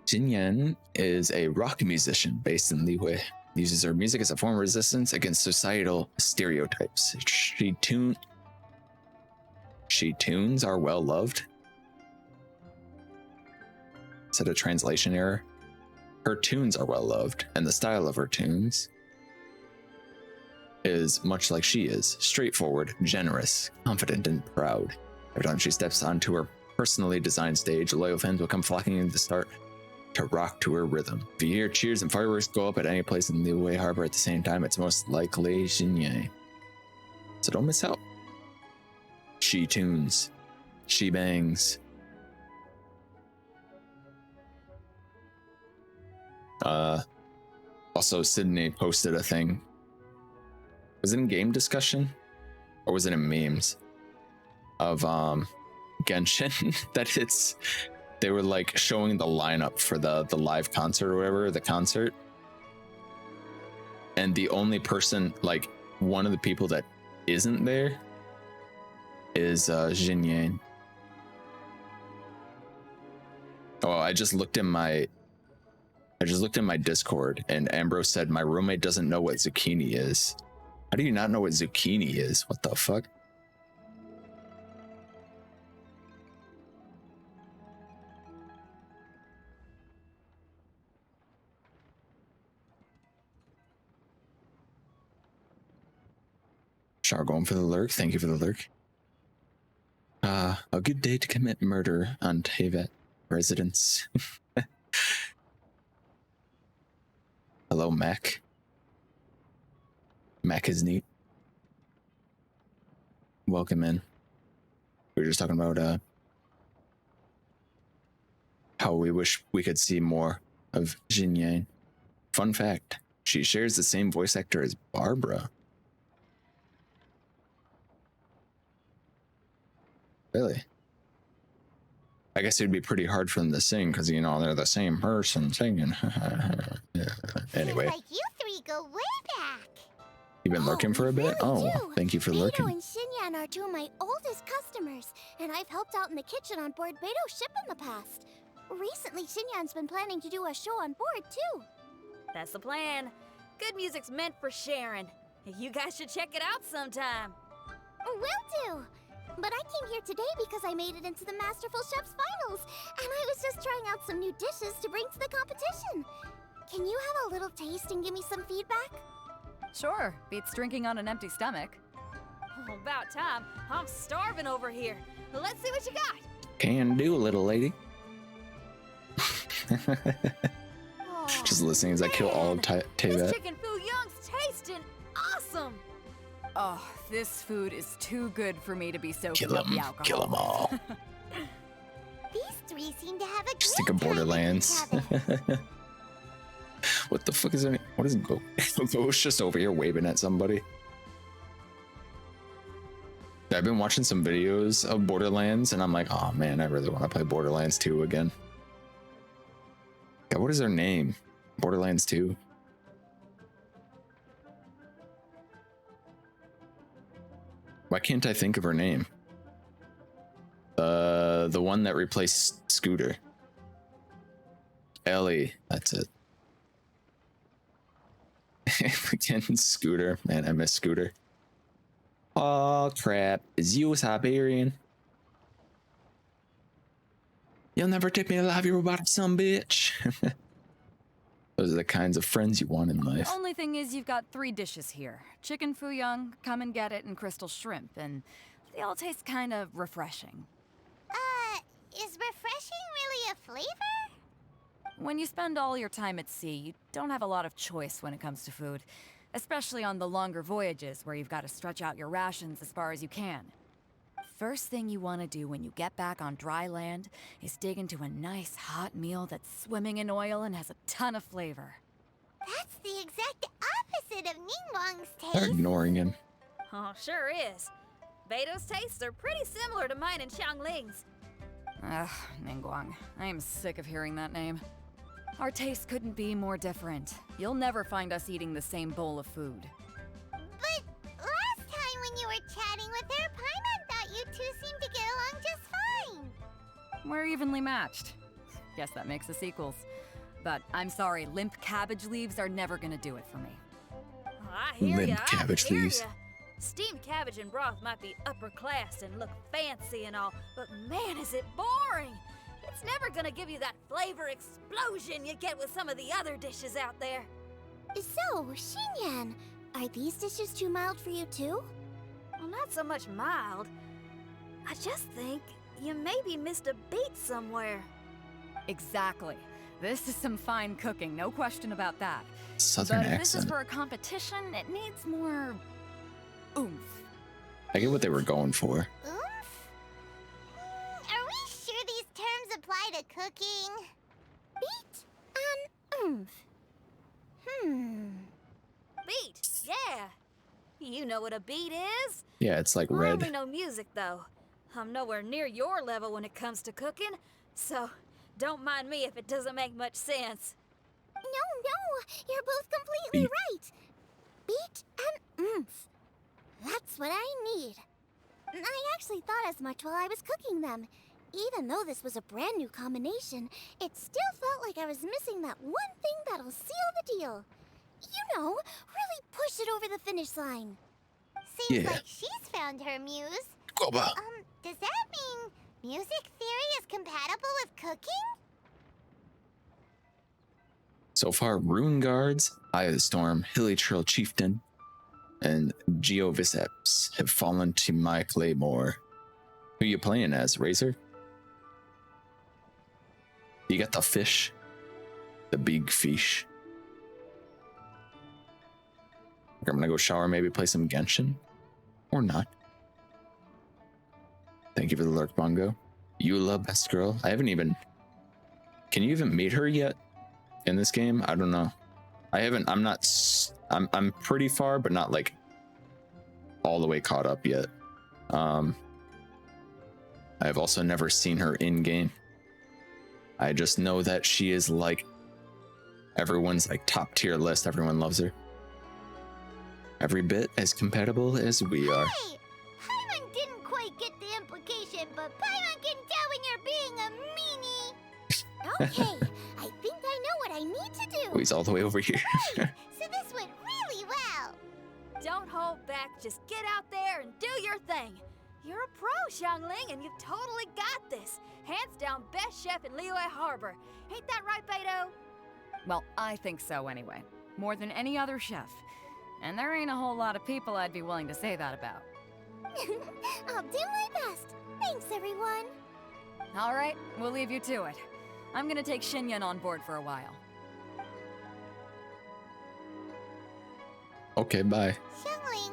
Jinyan is a rock musician based in Liyue. Uses her music as a form of resistance against societal stereotypes. She tunes are well loved. Is that a translation error? Her tunes are well loved, and the style of her tunes is much like she is, straightforward, generous, confident, and proud. Every time she steps onto her personally designed stage, loyal fans will come flocking in to start to rock to her rhythm. If you hear cheers and fireworks go up at any place in Liyue Harbor at the same time, it's most likely Xinye. So don't miss out. She tunes. She bangs. Also, Sydney posted a thing. Was it in game discussion? Or was it in memes? Of Genshin that they were like showing the lineup for the live concert or whatever, the concert. And the only person, like one of the people that isn't there is Xinyan. Oh, I just looked in my Discord and Ambrose said my roommate doesn't know what zucchini is. How do you not know what zucchini is? What the fuck? Char going for the lurk. Thank you for the lurk. A good day to commit murder on Tevet residence. Hello, Mac. Mac is neat. Welcome in. We were just talking about how we wish we could see more of Xinyan. Fun fact, she shares the same voice actor as Barbara. Really? I guess it'd be pretty hard for them to sing because, you know, they're the same person singing. Yeah. Anyway. Like you three go way back. You've been lurking for a bit? Really Oh, thank you for lurking. Beto and Xinyan are two of my oldest customers, and I've helped out in the kitchen on board Beto's ship in the past. Recently, Xinyan's been planning to do a show on board, too. That's the plan. Good music's meant for sharing. You guys should check it out sometime. Will do. But I came here today because I made it into the Masterful Chef's finals, and I was just trying out some new dishes to bring to the competition. Can you have a little taste and give me some feedback? Sure, beats drinking on an empty stomach. Oh, about time. I'm starving over here. Let's see what you got. Can do, little lady. Just listening as I kill all of This Tevet. chicken foo young's tasting awesome. Oh, this food is too good for me to be soaking Kill up the 'em. alcohol. Kill 'em all. These three seem to have a Just great think of time with Borderlands. each other. What the fuck is there? What is Go? Go's just over here waving at somebody. I've been watching some videos of Borderlands and I'm like, oh man, I really want to play Borderlands 2 again. Yeah, what is their name? Borderlands 2. Why can't I think of her name? The one that replaced Scooter. Ellie, that's it. Again, Scooter. Man, I miss Scooter. Oh crap, is you a Siberian? You'll never take me alive, you robotic son bitch. Those are the kinds of friends you want in life. The only thing is you've got 3 dishes here. Chicken fuyang, come and get it, and crystal shrimp, and they all taste kind of refreshing. Is refreshing really a flavor? When you spend all your time at sea, you don't have a lot of choice when it comes to food, especially on the longer voyages where you've got to stretch out your rations as far as you can. First thing you want to do when you get back on dry land is dig into a nice hot meal that's swimming in oil and has a ton of flavor. That's the exact opposite of Ningguang's They're taste. ignoring him. Oh, sure is. Beto's tastes are pretty similar to mine and Xiangling's. Ugh, Ningguang. I am sick of hearing that name. Our tastes couldn't be more different. You'll never find us eating the same bowl of food. But last time when you were chatting with her, Paimon thought you two seemed to get along just fine. We're evenly matched. Guess that makes us equals. But I'm sorry, limp cabbage leaves are never gonna do it for me. Oh, I hear Limp ya, cabbage I hear leaves. ya. Steamed cabbage and broth might be upper class and look fancy and all, but man, is it boring! It's never gonna give you that flavor explosion you get with some of the other dishes out there. So, Xinyan, are these dishes too mild for you too? Well, not so much mild. I just think you maybe missed a beat somewhere. Exactly. This is some fine cooking, no question about that. Southern but if this is accent. for a competition, it needs more oomph. I get what they were going for. Oomph? Are we sure these terms apply to cooking? Beat and oomph. Beat, yeah. You know what a beat is? Yeah, it's like I red. only know music, though. I'm nowhere near your level when it comes to cooking, so don't mind me if it doesn't make much sense. No, you're both completely right. Beat and oomph. That's what I need. I actually thought as much while I was cooking them. Even though this was a brand new combination, it still felt like I was missing that one thing that'll seal the deal. You know, really push it over the finish line. Seems Yeah. like she's found her muse. Guoba. Does that mean music theory is compatible with cooking? So far, Rune Guards, Eye of the Storm, Hilly Trail Chieftain, and Geoviceps have fallen to my claymore. Who you playing as, Razor? You got the fish. The big fish. I'm gonna go shower, maybe play some Genshin. Or not. Thank you for the lurk, Bongo. Eula, best girl. I haven't even... Can you even meet her yet? In this game? I don't know. I haven't... I'm pretty far, but not like all the way caught up yet. I've also never seen her in game. I just know that she is like everyone's like top tier list. Everyone loves her. Every bit as compatible as we are. Hey! Paimon didn't quite get the implication, but Paimon can tell when you're being a meanie. Okay, I think I know what I need to do. Oh, he's all the way over here. So this went really well. Don't hold back, just get out there and do your thing. You're a pro, Xiangling, and you've totally got this. Hands down best chef in Liyue Harbor. Ain't that right, Beto? Well, I think so anyway. More than any other chef. And there ain't a whole lot of people I'd be willing to say that about. I'll do my best. Thanks, everyone. All right, we'll leave you to it. I'm gonna take Xinyan on board for a while. Okay, bye. Xiangling,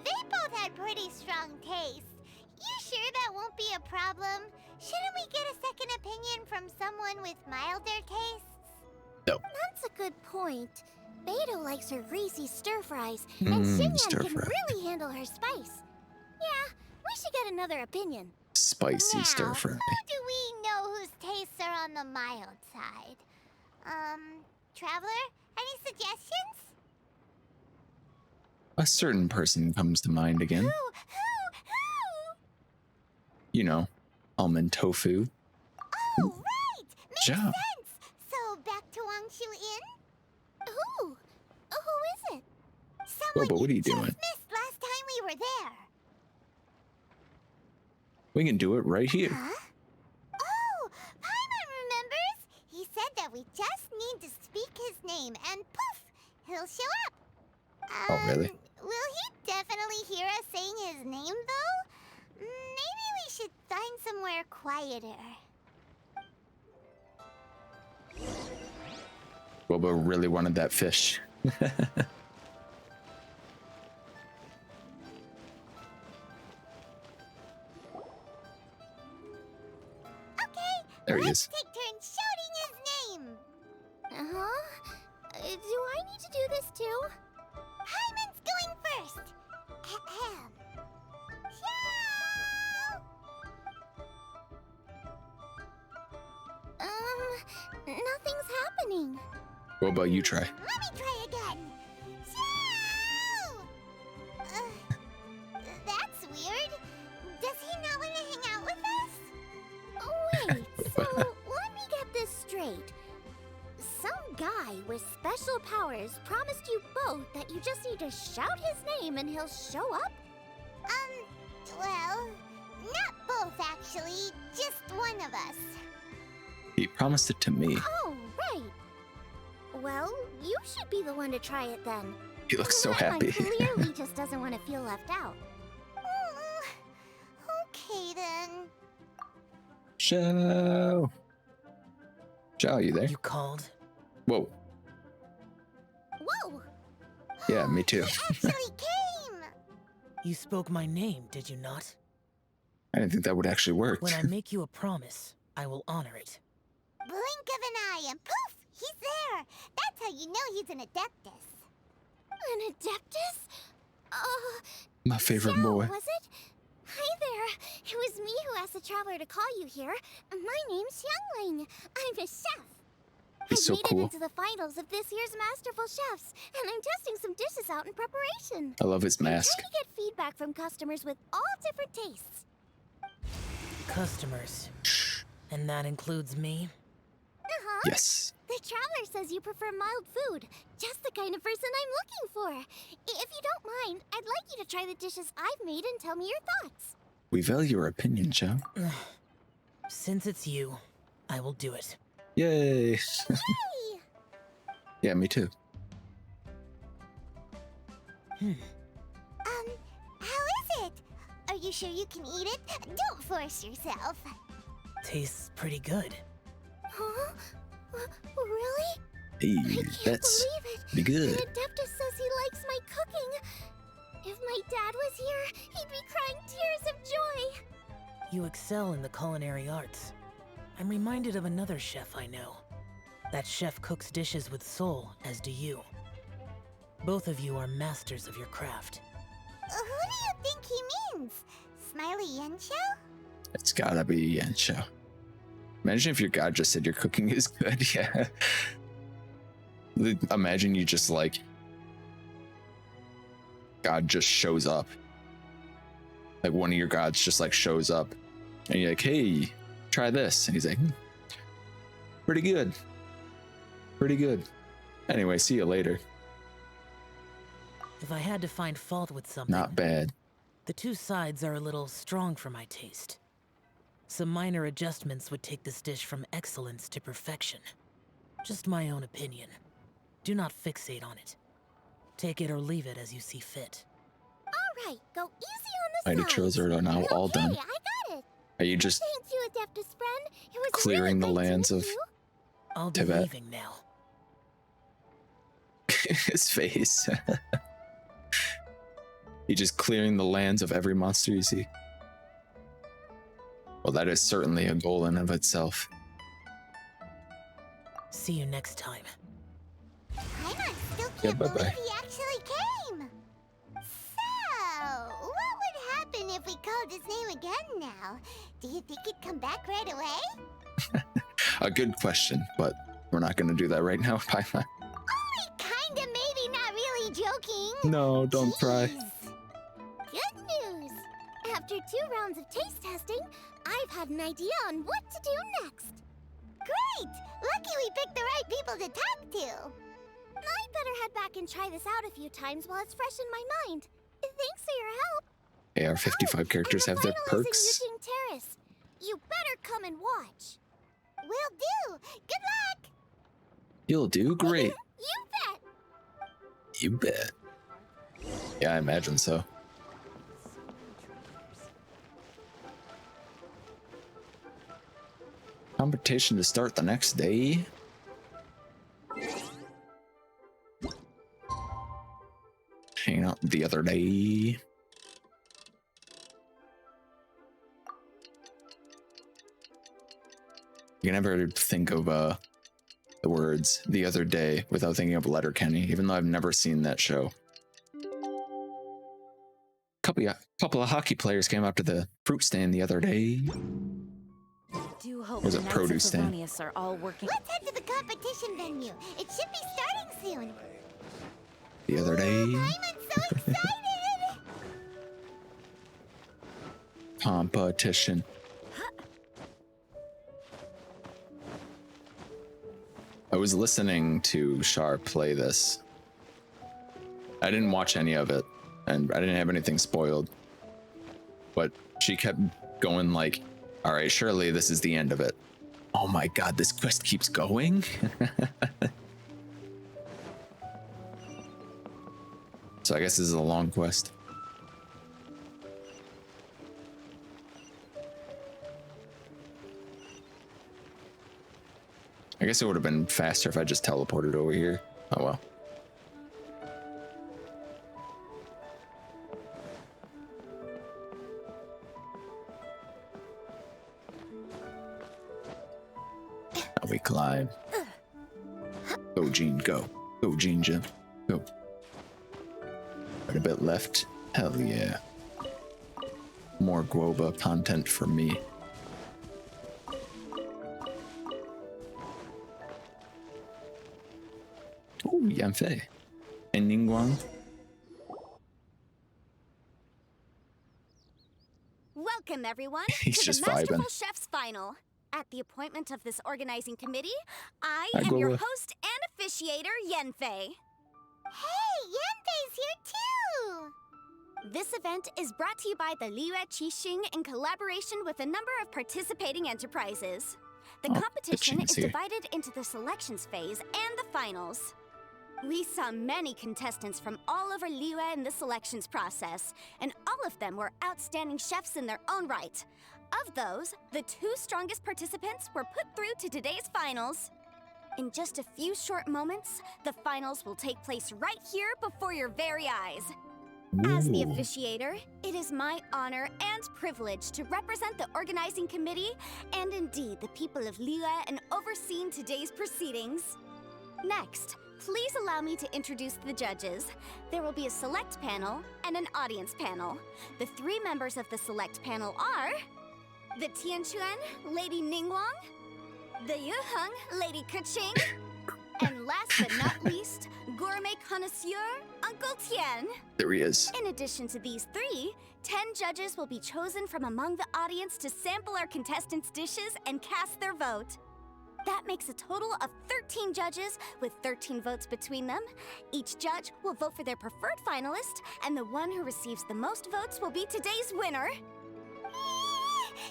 they both had pretty strong tastes. You sure that won't be a problem? Shouldn't we get a second opinion from someone with milder tastes? No. That's a good point. Beto likes her greasy stir fries, and Mm, Xinyan stir can fry. really handle her spice. Yeah, we should get another opinion. Spicy Now, stir fry. who do we know whose tastes are on the mild side? Traveler, any suggestions? A certain person comes to mind again. Who? You know, almond tofu. Oh, right! Makes Job. sense! So, back to Wangshu Inn? Who? Who is it? Someone Guoba, what are you just doing? missed last time we were there. We can do it right here. Huh? Oh, Paimon remembers! He said that we just need to speak his name and poof, he'll show up. Oh, really? Will he definitely hear us saying his name, though? Maybe we should find somewhere quieter. Guoba really wanted that fish. There he Let's is. take turns shouting his name. Uh-huh. Do I need to do this too? Paimon's going first. Ahem. Nothing's happening. Guoba, you try. Let me try again. Shoo! That's weird. Does he not want to hang out with us? Wait, so let me get this straight. Some guy with special powers promised you both that you just need to shout his name and he'll show up? Well, not both actually, just one of us. He promised it to me. Oh, right. Well, you should be the one to try it then. He looks so Paimon happy. clearly just doesn't want to feel left out. Okay then. Zhao. Zhao, you there? You called? Whoa. Whoa! Yeah, me too. Actually came! You spoke my name, did you not? I didn't think that would actually work. When I make you a promise, I will honor it. Blink of an eye and poof! He's there! That's how you know he's an Adeptus. An Adeptus? My favorite Xiao, boy. was it? Hi there. It was me who asked the traveler to call you here. My name's Xiangling. I'm a chef. He's so I made cool. it into the finals of this year's Masterful Chefs, and I'm testing some dishes out in preparation. I love his mask. I'm trying to get feedback from customers with all different tastes. Customers. And that includes me? Uh-huh. Yes. The traveler says you prefer mild food. Just the kind of person I'm looking for. If you don't mind, I'd like you to try the dishes I've made and tell me your thoughts. We value your opinion, Zhao. Since it's you, I will do it. Yay. Yay! Yeah, me too. How is it? Are you sure you can eat it? Don't force yourself. Tastes pretty good. Huh? Really? Hey, I can't that's believe it. pretty good. An Adeptus says he likes my cooking. If my dad was here, he'd be crying tears of joy. You excel in the culinary arts. I'm reminded of another chef I know. That chef cooks dishes with soul, as do you. Both of you are masters of your craft. Who do you think he means? Smiley Yensho? It's gotta be Yensho. Imagine if your god just said your cooking is good. Yeah. Imagine you just like God just shows up. Like one of your gods just like shows up and you're like, hey, try this. And he's like, pretty good. Pretty good. Anyway, see you later. If I had to find fault with something, Not bad. the two sides are a little strong for my taste. Some minor adjustments would take this dish from excellence to perfection. Just my own opinion. Do not fixate on it. Take it or leave it as you see fit. All right, go easy on the Mighty sides. Trills are now all Okay, done. I got it. Are you just Thank you, Adeptus friend. It was clearing really the great to lands meet of you. I'll be Tibet? leaving now. His face. He just clearing the lands of every monster you see. Well, that is certainly a goal in of itself. See you next time. Paimon still Yeah, can't bye-bye. believe he actually came. So, what would happen if we called his name again now? Do you think he'd come back right away? A good question, but we're not going to do that right now, Paimon. Only kinda, maybe, not really joking. No, don't try. Jeez. Good news! After 2 rounds of taste testing, I've had an idea on what to do next. Great! Lucky we picked the right people to talk to. I'd better head back and try this out a few times while it's fresh in my mind. Thanks for your help. AR-55 characters have their Finalists in perks. Yujing Terrace. You better come and watch. Will do. Good luck. You'll do great. You bet. You bet. Yeah, I imagine so. Competition to start the next day. Hanging out the other day. You can never think of the words "the other day" without thinking of Letterkenny, even though I've never seen that show. Couple of hockey players came out to the fruit stand the other day. Do hope Was the it Knights produce of stand? Favonius are all working. Let's head to the competition venue. It should be starting soon. The other day. Paimon's so excited. Competition. I was listening to Shar play this. I didn't watch any of it, and I didn't have anything spoiled. But she kept going like, all right, surely this is the end of it. Oh my god, this quest keeps going? So I guess this is a long quest. I guess it would have been faster if I just teleported over here. Oh well. Now we climb. Go, Gene, go. Go, Gene, Jim. Go. Right a bit left. Hell yeah. More Guoba content for me. Ooh, Yanfei. And Ningguang. Welcome, everyone, He's to just the Masterful vibing. Chef's Final. At the appointment of this organizing committee, I Hi, am your Guoba. host and officiator, Yanfei. Hey, Yanfei's here too. This event is brought to you by the Liyue Qixing in collaboration with a number of participating enterprises. The Oh, competition Qixing's is here. divided into the selections phase and the finals. We saw many contestants from all over Liyue in the selections process, and all of them were outstanding chefs in their own right. Of those, the 2 strongest participants were put through to today's finals. In just a few short moments, the finals will take place right here before your very eyes. As the Ooh. officiator, it is my honor and privilege to represent the organizing committee and indeed the people of Liyue in overseeing today's proceedings. Next, please allow me to introduce the judges. There will be a select panel and an audience panel. The 3 members of the select panel are the Tianquan, Lady Ningguang, the Yuheng, Lady Keqing, and last but not least, gourmet connoisseur, Uncle Tian. There he is. In addition to these 3, 10 judges will be chosen from among the audience to sample our contestants' dishes and cast their vote. That makes a total of 13 judges with 13 votes between them. Each judge will vote for their preferred finalist, and the one who receives the most votes will be today's winner.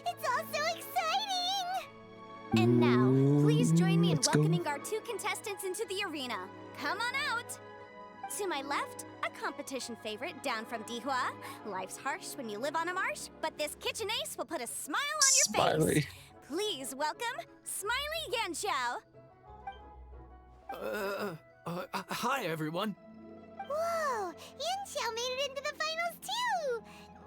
It's all so exciting. And now, please join me in Let's go. welcoming our 2 contestants into the arena. Come on out! To my left, a competition favorite down from Dihua. Life's harsh when you live on a marsh, but this kitchen ace will put a smile on your Smiley. face. Please welcome Smiley Yanxiao. Hi, everyone. Whoa, Yanxiao made it into the finals too.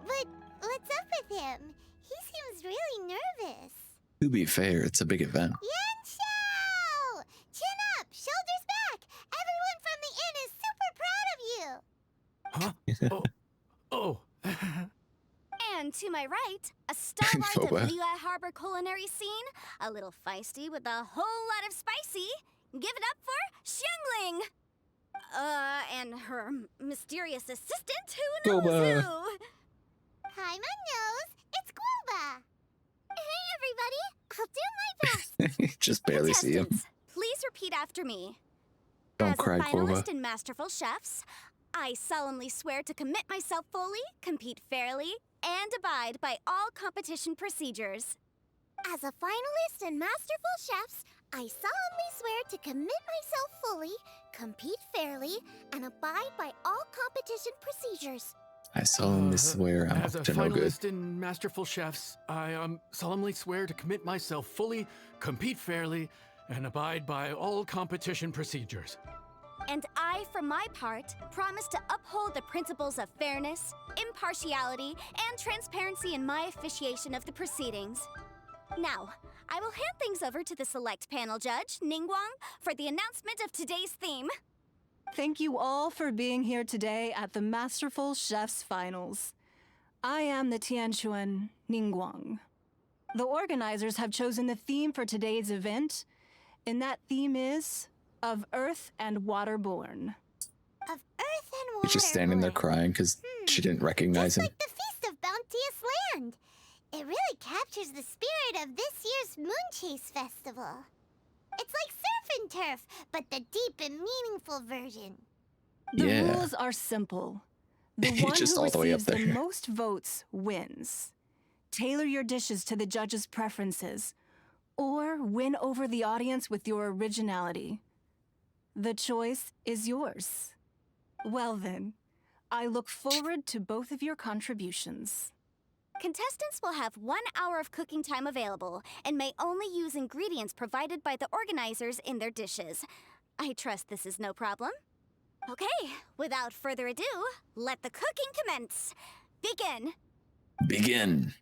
But what's up with him? seems really nervous. To be fair, it's a big event. Yanshao! Chin up, shoulders back. Everyone from the inn is super proud of you. Huh? Oh. And to my right, a starlight of Guoba. Liyue Harbor culinary scene, a little feisty with a whole lot of spicy. Give it up for Xiangling! And her mysterious assistant, who knows Guoba. who? Paimon knows. It's Guoba. Hey, everybody. I'll do my best. Just barely see him. Contestants, please repeat after me. Don't As cry, a finalist Guoba. in Masterful Chefs, I solemnly swear to commit myself fully, compete fairly, and abide by all competition procedures. As a finalist in Masterful Chefs, I solemnly swear to commit myself fully, compete fairly, and abide by all competition procedures. I solemnly swear I'm As a up to no good. finalist in Masterful Chefs, I solemnly swear to commit myself fully, compete fairly, and abide by all competition procedures. And I, for my part, promise to uphold the principles of fairness, impartiality, and transparency in my officiation of the proceedings. Now, I will hand things over to the select panel judge, Ningguang, for the announcement of today's theme. Thank you all for being here today at the Masterful Chefs Finals. I am the Tianquan Ningguang. The organizers have chosen the theme for today's event, and that theme is of Earth and Waterborn. Of Earth and Water. He's just standing there crying because she didn't recognize him. Like the Feast of Bounteous Land. It really captures the spirit of this year's Moonchase Festival. It's like surf and turf, but the deep and meaningful version. The rules are simple. The one Just who all the way up receives the there. most votes wins. Tailor your dishes to the judges' preferences, or win over the audience with your originality. The choice is yours. Well then, I look forward to both of your contributions. Contestants will have 1 hour of cooking time available and may only use ingredients provided by the organizers in their dishes. I trust this is no problem. Okay, without further ado, let the cooking commence. Begin. Begin.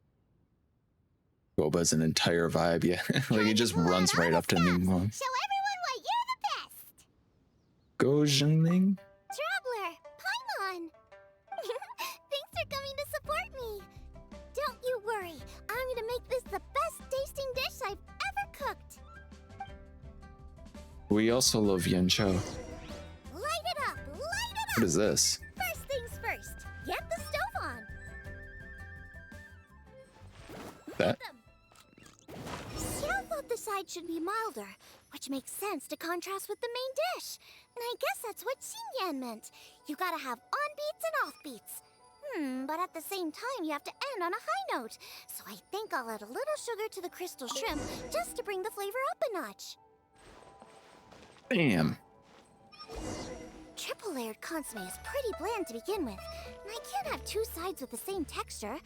Guoba's an entire vibe, yeah. Like he just runs right up to Ningguang. Show everyone why you're the best. Go, Zhengling. Traveler, Paimon. Thanks for coming to support me. Don't you worry. I'm gonna make this the best tasting dish I've ever cooked. We also love Yanshao. Light it up! Light it up! What is this? First things first. Get the stove on. That? Xiao thought the side should be milder, which makes sense to contrast with the main dish. And I guess that's what Xingyan meant. You gotta have on-beats and off-beats. But at the same time, you have to end on a high note. So I think I'll add a little sugar to the crystal shrimp just to bring the flavor up a notch. Damn. Triple-layered consomme is pretty bland to begin with, and I can't have two sides with the same texture.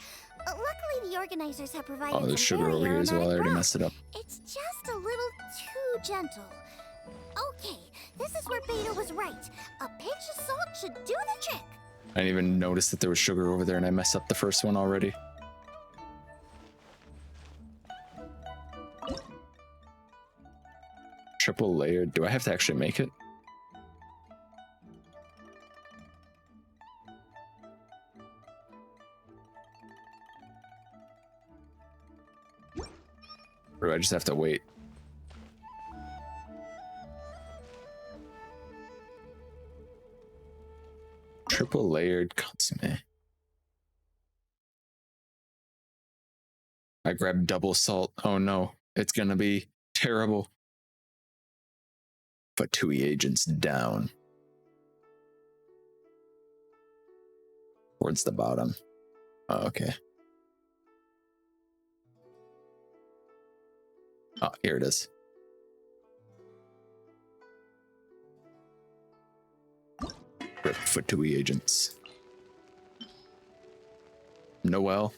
Luckily, the organizers have provided Oh, there's some sugar very over here as well. I aromatic already broth. messed it up. It's just a little too gentle. Okay, this is where Beta was right. A pinch of salt should do the trick. I didn't even notice that there was sugar over there and I messed up the first one already. Triple layered. Do I have to actually make it? Or do I just have to wait? Triple layered consomme. I grabbed double salt. Oh no, it's gonna be terrible. Fatui agents down. Towards the bottom. Oh, okay. Oh, here it is. Rip Fatui agents. Noel.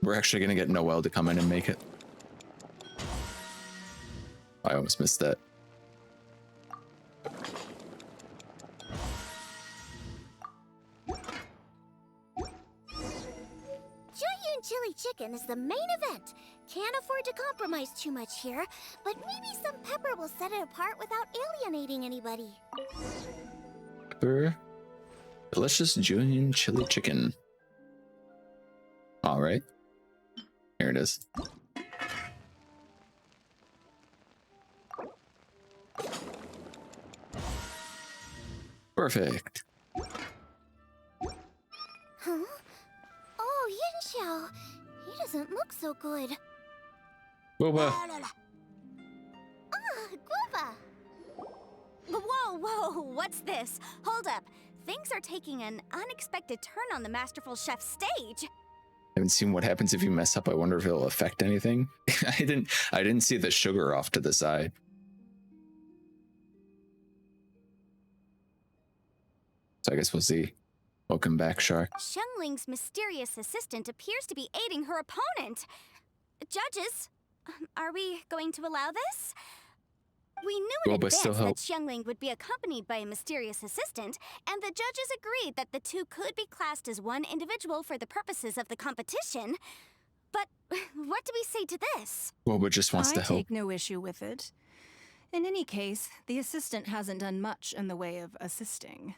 We're actually gonna get Noel to come in and make it. I almost missed that. Jueyun chili chicken is the main event. Can't afford to compromise too much here, but maybe some pepper will set it apart without alienating anybody. Pepper. Delicious Julian chili chicken. All right. Here it is. Perfect. Huh? Oh, Yanxiao. He doesn't look so good. Guoba. Guoba! Whoa, whoa, what's this? Hold up. Things are taking an unexpected turn on the Masterful Chef's stage. Haven't seen what happens if you mess up. I wonder if it'll affect anything. I didn't see the sugar off to the side. So I guess we'll see. Welcome back, Shark. Xiangling's mysterious assistant appears to be aiding her opponent. Judges, are we going to allow this? We knew in Guoba advance still that help. Xiangling would be accompanied by a mysterious assistant, and the judges agreed that the two could be classed as one individual for the purposes of the competition. But what do we say to this? Guoba just wants to I help. take no issue with it. In any case, the assistant hasn't done much in the way of assisting.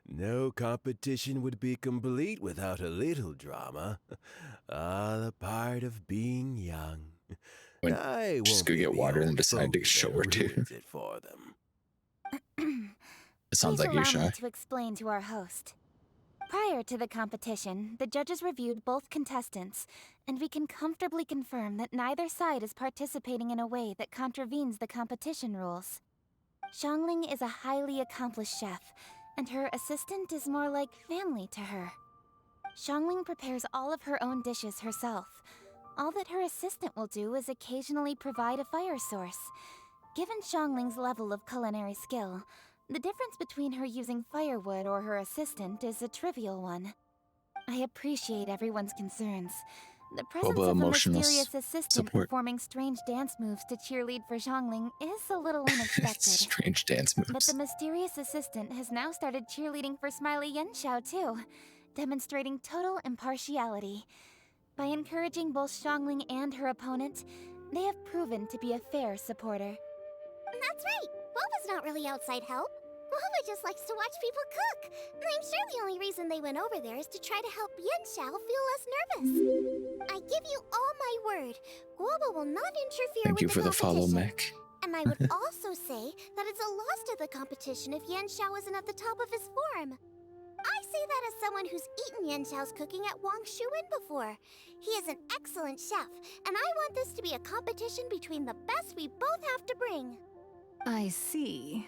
No competition would be complete without a little drama. All a part of being young. I Just won't go be get the water and old decide to fool show that her to. ruins it for them. It sounds like you, Allow me Shy. to explain to our host. Prior to the competition, the judges reviewed both contestants, and we can comfortably confirm that neither side is participating in a way that contravenes the competition rules. Xiangling is a highly accomplished chef, and her assistant is more like family to her. Xiangling prepares all of her own dishes herself. All that her assistant will do is occasionally provide a fire source. Given Xiangling's level of culinary skill, the difference between her using firewood or her assistant is a trivial one. I appreciate everyone's concerns. The presence Guoba of a emotional mysterious assistant support. performing strange dance moves to cheerlead for Xiangling is a little unexpected. Strange dance But moves. the mysterious assistant has now started cheerleading for Smiley Yanxiao too, demonstrating total impartiality. By encouraging both Xiangling and her opponent, they have proven to be a fair supporter. That's right. Guoba's not really outside help. Guoba just likes to watch people cook. I'm sure the only reason they went over there is to try to help Yanxiao feel less nervous. I give you all my word. Guoba will not interfere Thank with you for the follow, competition. Mick. And I would also say that it's a loss to the competition if Yanxiao isn't at the top of his form. I say that as someone who's eaten Yanxiao's cooking at Wang Shuin before. He is an excellent chef, and I want this to be a competition between the best we both have to bring. I see.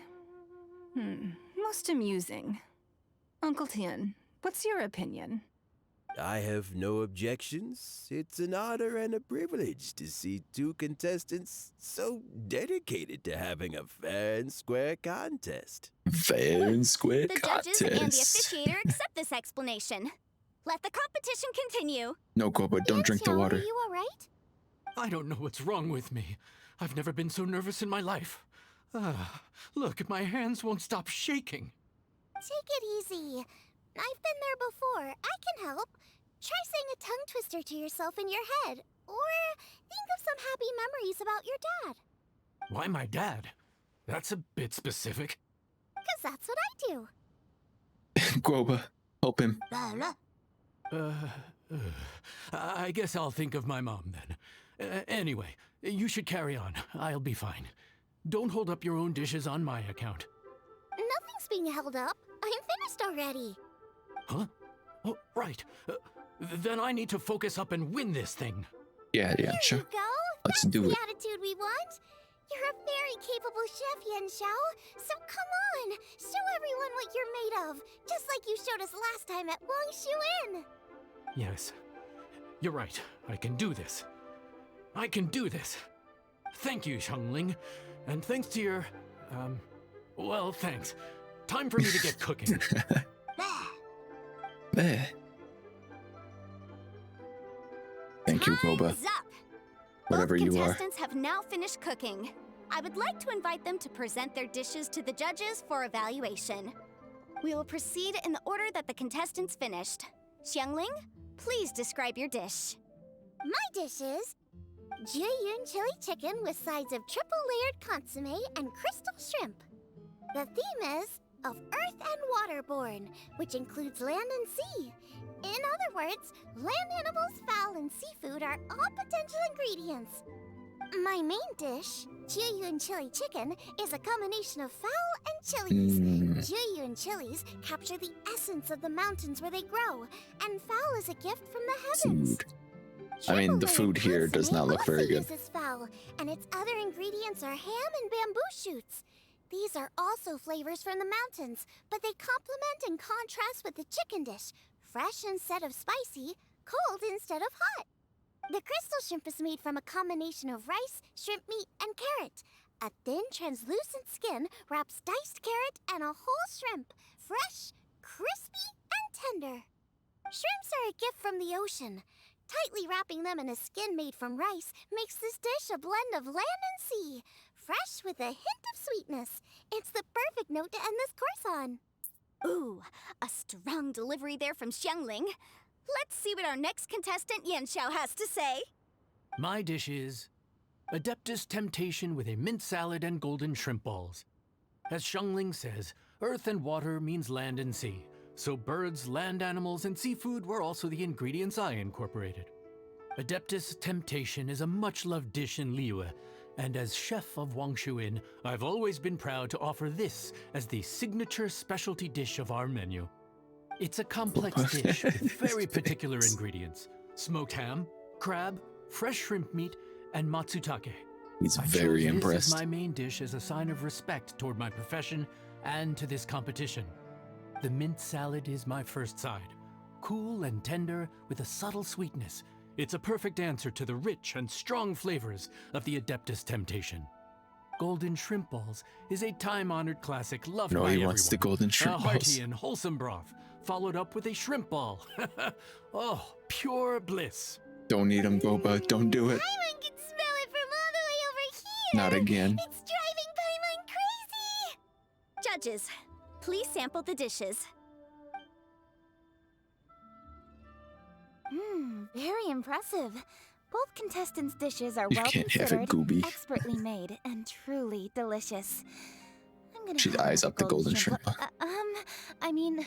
Most amusing. Uncle Tian, what's your opinion? I have no objections. It's an honor and a privilege to see two contestants so dedicated to having a fair and square contest. Fair and square The contest. judges and the officiator accept this explanation. Let the competition continue. No, Guoba, don't drink the water. Are you alright? I don't know what's wrong with me. I've never been so nervous in my life. Look, my hands won't stop shaking. Take it easy. I've been there before. I can help. Try saying a tongue twister to yourself in your head. Or think of some happy memories about your dad. Why my dad? That's a bit specific. 'Cause that's what I do. Guoba, help him. I guess I'll think of my mom then. Anyway, you should carry on. I'll be fine. Don't hold up your own dishes on my account. Nothing's being held up. I'm finished already. Huh? Oh, right. Then I need to focus up and win this thing. Yeah, sure. There you go. Let's That's do the it. attitude we want. You're a very capable chef, Yanxiao. So come on, show everyone what you're made of. Just like you showed us last time at Wang Shuin. Yes. You're right. I can do this. I can do this. Thank you, Xiangling. And thanks to your... well, thanks. Time for me to get cooking. There. Thank you, Guoba. Time's up. Whatever Both you are. contestants have now finished cooking. I would like to invite them to present their dishes to the judges for evaluation. We will proceed in the order that the contestants finished. Xiangling, please describe your dish. My dish is Jieyun chili chicken with sides of triple-layered consommé and crystal shrimp. The theme is of earth and waterborne, which includes land and sea. In other words, land animals, fowl, and seafood are all potential ingredients. My main dish, Jieyun chili chicken, is a combination of fowl and chilies. Jieyun chilies capture the essence of the mountains where they grow, and fowl is a gift from the heavens. Food. I mean, the food here does not look very good. Uses fowl, and its other ingredients are ham and bamboo shoots. These are also flavors from the mountains, but they complement and contrast with the chicken dish, fresh instead of spicy, cold instead of hot. The crystal shrimp is made from a combination of rice, shrimp meat, and carrot. A thin, translucent skin wraps diced carrot and a whole shrimp, fresh, crispy, and tender. Shrimps are a gift from the ocean. Tightly wrapping them in a skin made from rice makes this dish a blend of land and sea, fresh with a hint of sweetness. It's the perfect note to end this course on. Ooh, a strong delivery there from Xiangling. Let's see what our next contestant Yanxiao has to say. My dish is Adeptus Temptation with a mint salad and golden shrimp balls. As Xiangling says, earth and water means land and sea. So birds, land animals, and seafood were also the ingredients I incorporated. Adeptus Temptation is a much-loved dish in Liyue, and as chef of Wangshuin, I've always been proud to offer this as the signature specialty dish of our menu. It's a complex dish with very particular ingredients: smoked ham, crab, fresh shrimp meat, and matsutake. He's very This impressed. is my main dish as a sign of respect toward my profession and to this competition. The mint salad is my first side. Cool and tender with a subtle sweetness. It's a perfect answer to the rich and strong flavors of the Adeptus Temptation. Golden shrimp balls is a time-honored classic loved by he everyone. wants the golden shrimp A hearty balls. and wholesome broth, followed up with a shrimp ball. Oh, pure bliss. Don't eat him, Guoba. Don't do it. Paimon can smell it from all the way over here. Not again. It's driving Paimon crazy. Judges, please sample the dishes. Very impressive. Both contestants' dishes are You well can't have it, considered, Gooby. expertly made, and truly delicious. I'm gonna She have eyes another up the golden shrimp. I mean,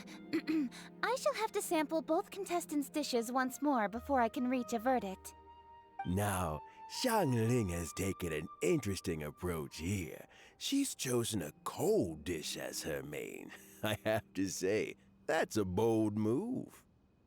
I shall have to sample both contestants' dishes once more before I can reach a verdict. Now, Xiangling has taken an interesting approach here. She's chosen a cold dish as her main. I have to say, that's a bold move.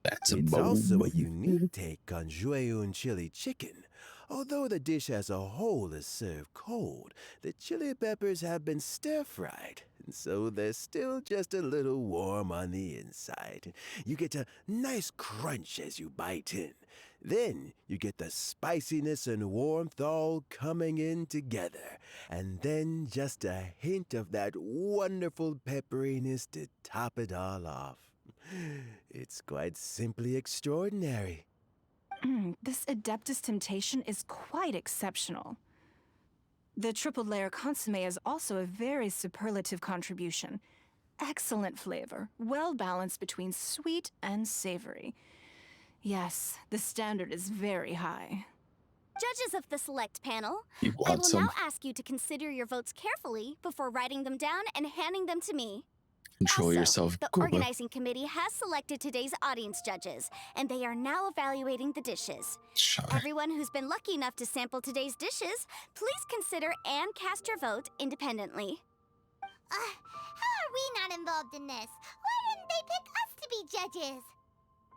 It's also a unique take on Jieyun chili chicken. Although the dish as a whole is served cold, the chili peppers have been stir-fried, and so they're still just a little warm on the inside. You get a nice crunch as you bite in. Then you get the spiciness and warmth all coming in together, and then just a hint of that wonderful pepperiness to top it all off. It's quite simply extraordinary. This Adeptus Temptation is quite exceptional. The triple layer consommé is also a very superlative contribution. Excellent flavor, well balanced between sweet and savory. Yes, the standard is very high. Judges of the select panel, He I will wants some. now ask you to consider your votes carefully before writing them down and handing them to me. Control yourself, The Guoba. organizing committee has selected today's audience judges, and they are now evaluating the dishes. Sure. Everyone who's been lucky enough to sample today's dishes, please consider and cast your vote independently. How are we not involved in this? Why didn't they pick us to be judges?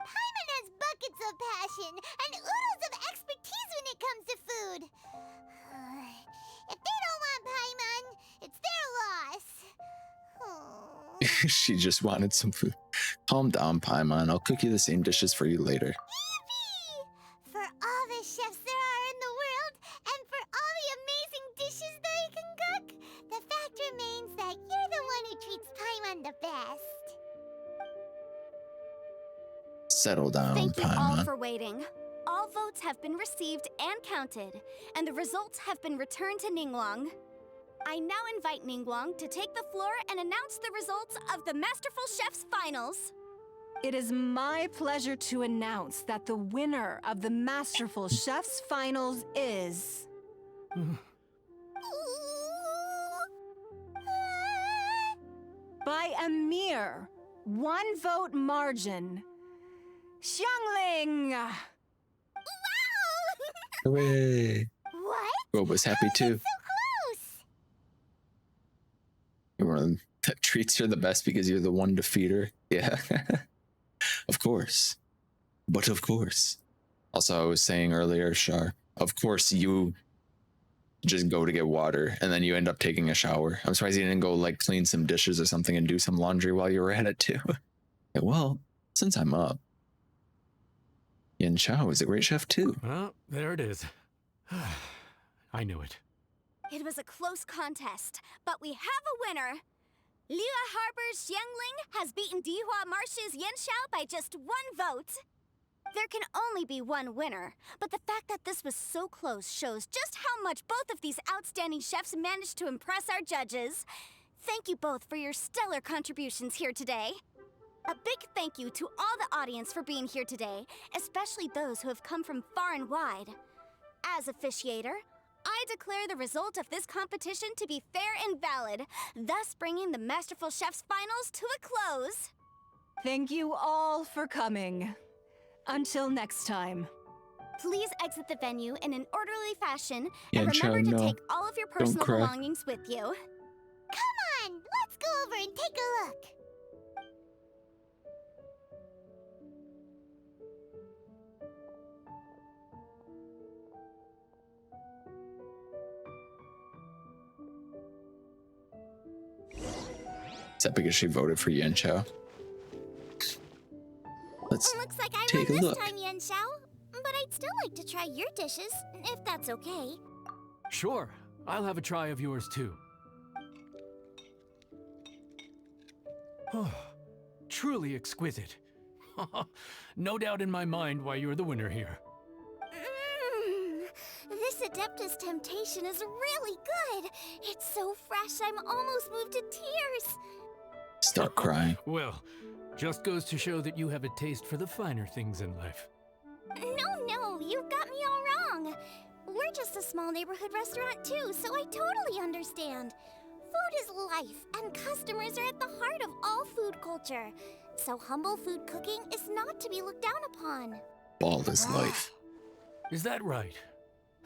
Paimon has buckets of passion and oodles of expertise when it comes to food. If they don't want Paimon, it's their loss. She just wanted some food. Calm down, Paimon. I'll cook you the same dishes for you later. For all the chefs there are in the world, and for all the amazing dishes they can cook, the fact remains that you're the one who treats Paimon the best. Settle down, Thank you all Paimon. for waiting. All votes have been received and counted, and the results have been returned to Ningguang. I now invite Ningguang to take the floor and announce the results of the Masterful Chef's finals. It is my pleasure to announce that the winner of the Masterful Chef's Finals is... by a mere 1 vote margin, Xiangling! Hooray! What? Guoba's happy too. Close! You're one of them that treats her the best because you're the one to feed her. Yeah. Of course. But of course. Also, I was saying earlier, Shar, of course you just go to get water and then you end up taking a shower. I'm surprised you didn't go like clean some dishes or something and do some laundry while you were at it too. Yeah, well, since I'm up, Yen Chao is a great chef too. Well, there it is. I knew it. It was a close contest, but we have a winner. Liyue Harbor's Xiangling has beaten Dihua Marsh's Yanxiao by just 1 vote. There can only be one winner, but the fact that this was so close shows just how much both of these outstanding chefs managed to impress our judges. Thank you both for your stellar contributions here today. A big thank you to all the audience for being here today, especially those who have come from far and wide. As officiator, I declare the result of this competition to be fair and valid, thus bringing the Masterful Chef's Finals to a close. Thank you all for coming. Until next time. Please exit the venue in an orderly fashion, Yeah, and remember Chao, to no. take all of your Don't personal cry. belongings with you. Come on, let's go over and take a look. Is that because she voted for Yen Chao? Let's Looks like I take won a this look. time, Yanxiao. But I'd still like to try your dishes, if that's okay. Sure, I'll have a try of yours too. Truly exquisite. No doubt in my mind why you're the winner here. This Adeptus Temptation is really good. It's so fresh, I'm almost moved to tears. Start crying. Well, just goes to show that you have a taste for the finer things in life. No, you've got me all wrong. We're just a small neighborhood restaurant too, so I totally understand. Food is life, and customers are at the heart of all food culture. So humble food cooking is not to be looked down upon. Bald is life. Is that right?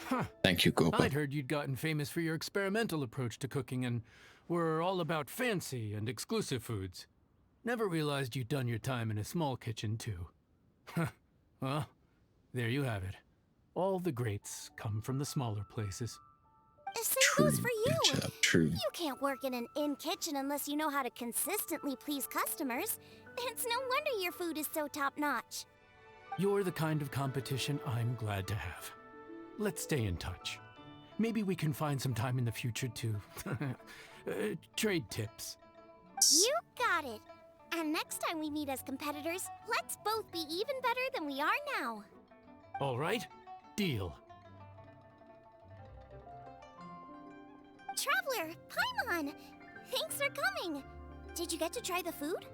Huh. Thank you, Guoba. I'd heard you'd gotten famous for your experimental approach to cooking and were all about fancy and exclusive foods. Never realized you'd done your time in a small kitchen, too. Well, there you have it. All the greats come from the smaller places. The same goes for you. Yen Chao, true. You can't work in an inn kitchen unless you know how to consistently please customers. It's no wonder your food is so top-notch. You're the kind of competition I'm glad to have. Let's stay in touch. Maybe we can find some time in the future to trade tips. You got it. And next time we meet as competitors, let's both be even better than we are now. All right, deal. Traveler, Paimon! Thanks for coming. Did you get to try the food?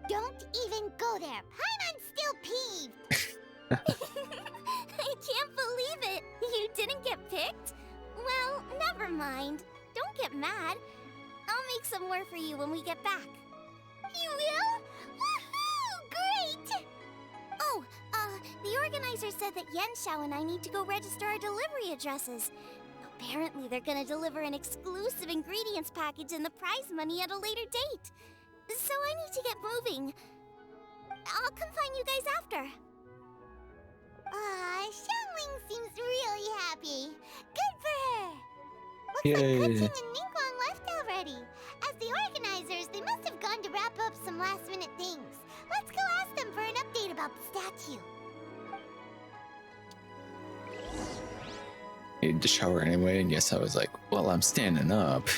Don't even go there. Paimon's still peeved. I can't believe it. You didn't get picked? Well, never mind. Don't get mad. I'll make some more for you when we get back. You will? Woohoo! Great! Oh, the organizer said that Yanxiao and I need to go register our delivery addresses. Apparently, they're gonna deliver an exclusive ingredients package and the prize money at a later date. So I need to get moving. I'll come find you guys after. Xiangling seems really happy. Good for her. Looks like Yay. Kuching and Ningguang left already. As the organizers, they must have gone to wrap up some last-minute things. Let's go ask them for an update about the statue. Needed to shower anyway, and yes, I was like, well, I'm standing up.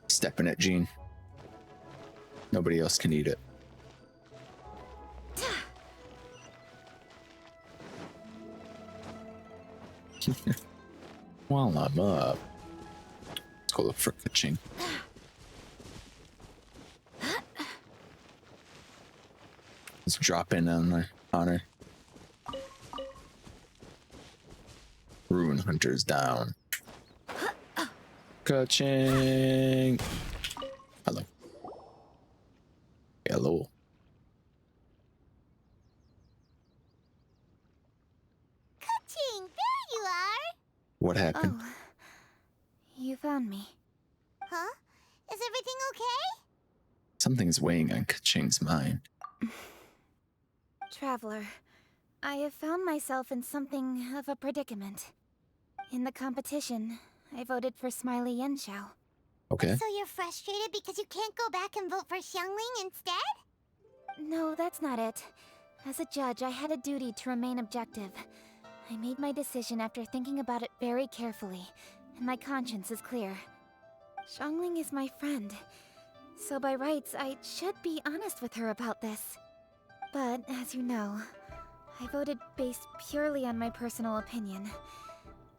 Stepping it, Gene. Nobody else can eat it. While I'm up, let's go look for Kuching. Let's drop in on her. Rune hunters down. Ka-ching! Hello. Hello. Ka-ching, there you are! What happened? Oh, you found me. Huh? Is everything okay? Something's weighing on Ka-ching's mind. Traveler, I have found myself in something of a predicament. In the competition, I voted for Smiley Yenshao. Okay. So you're frustrated because you can't go back and vote for Xiangling instead? No, that's not it. As a judge, I had a duty to remain objective. I made my decision after thinking about it very carefully, and my conscience is clear. Xiangling is my friend, so by rights, I should be honest with her about this. But, as you know, I voted based purely on my personal opinion.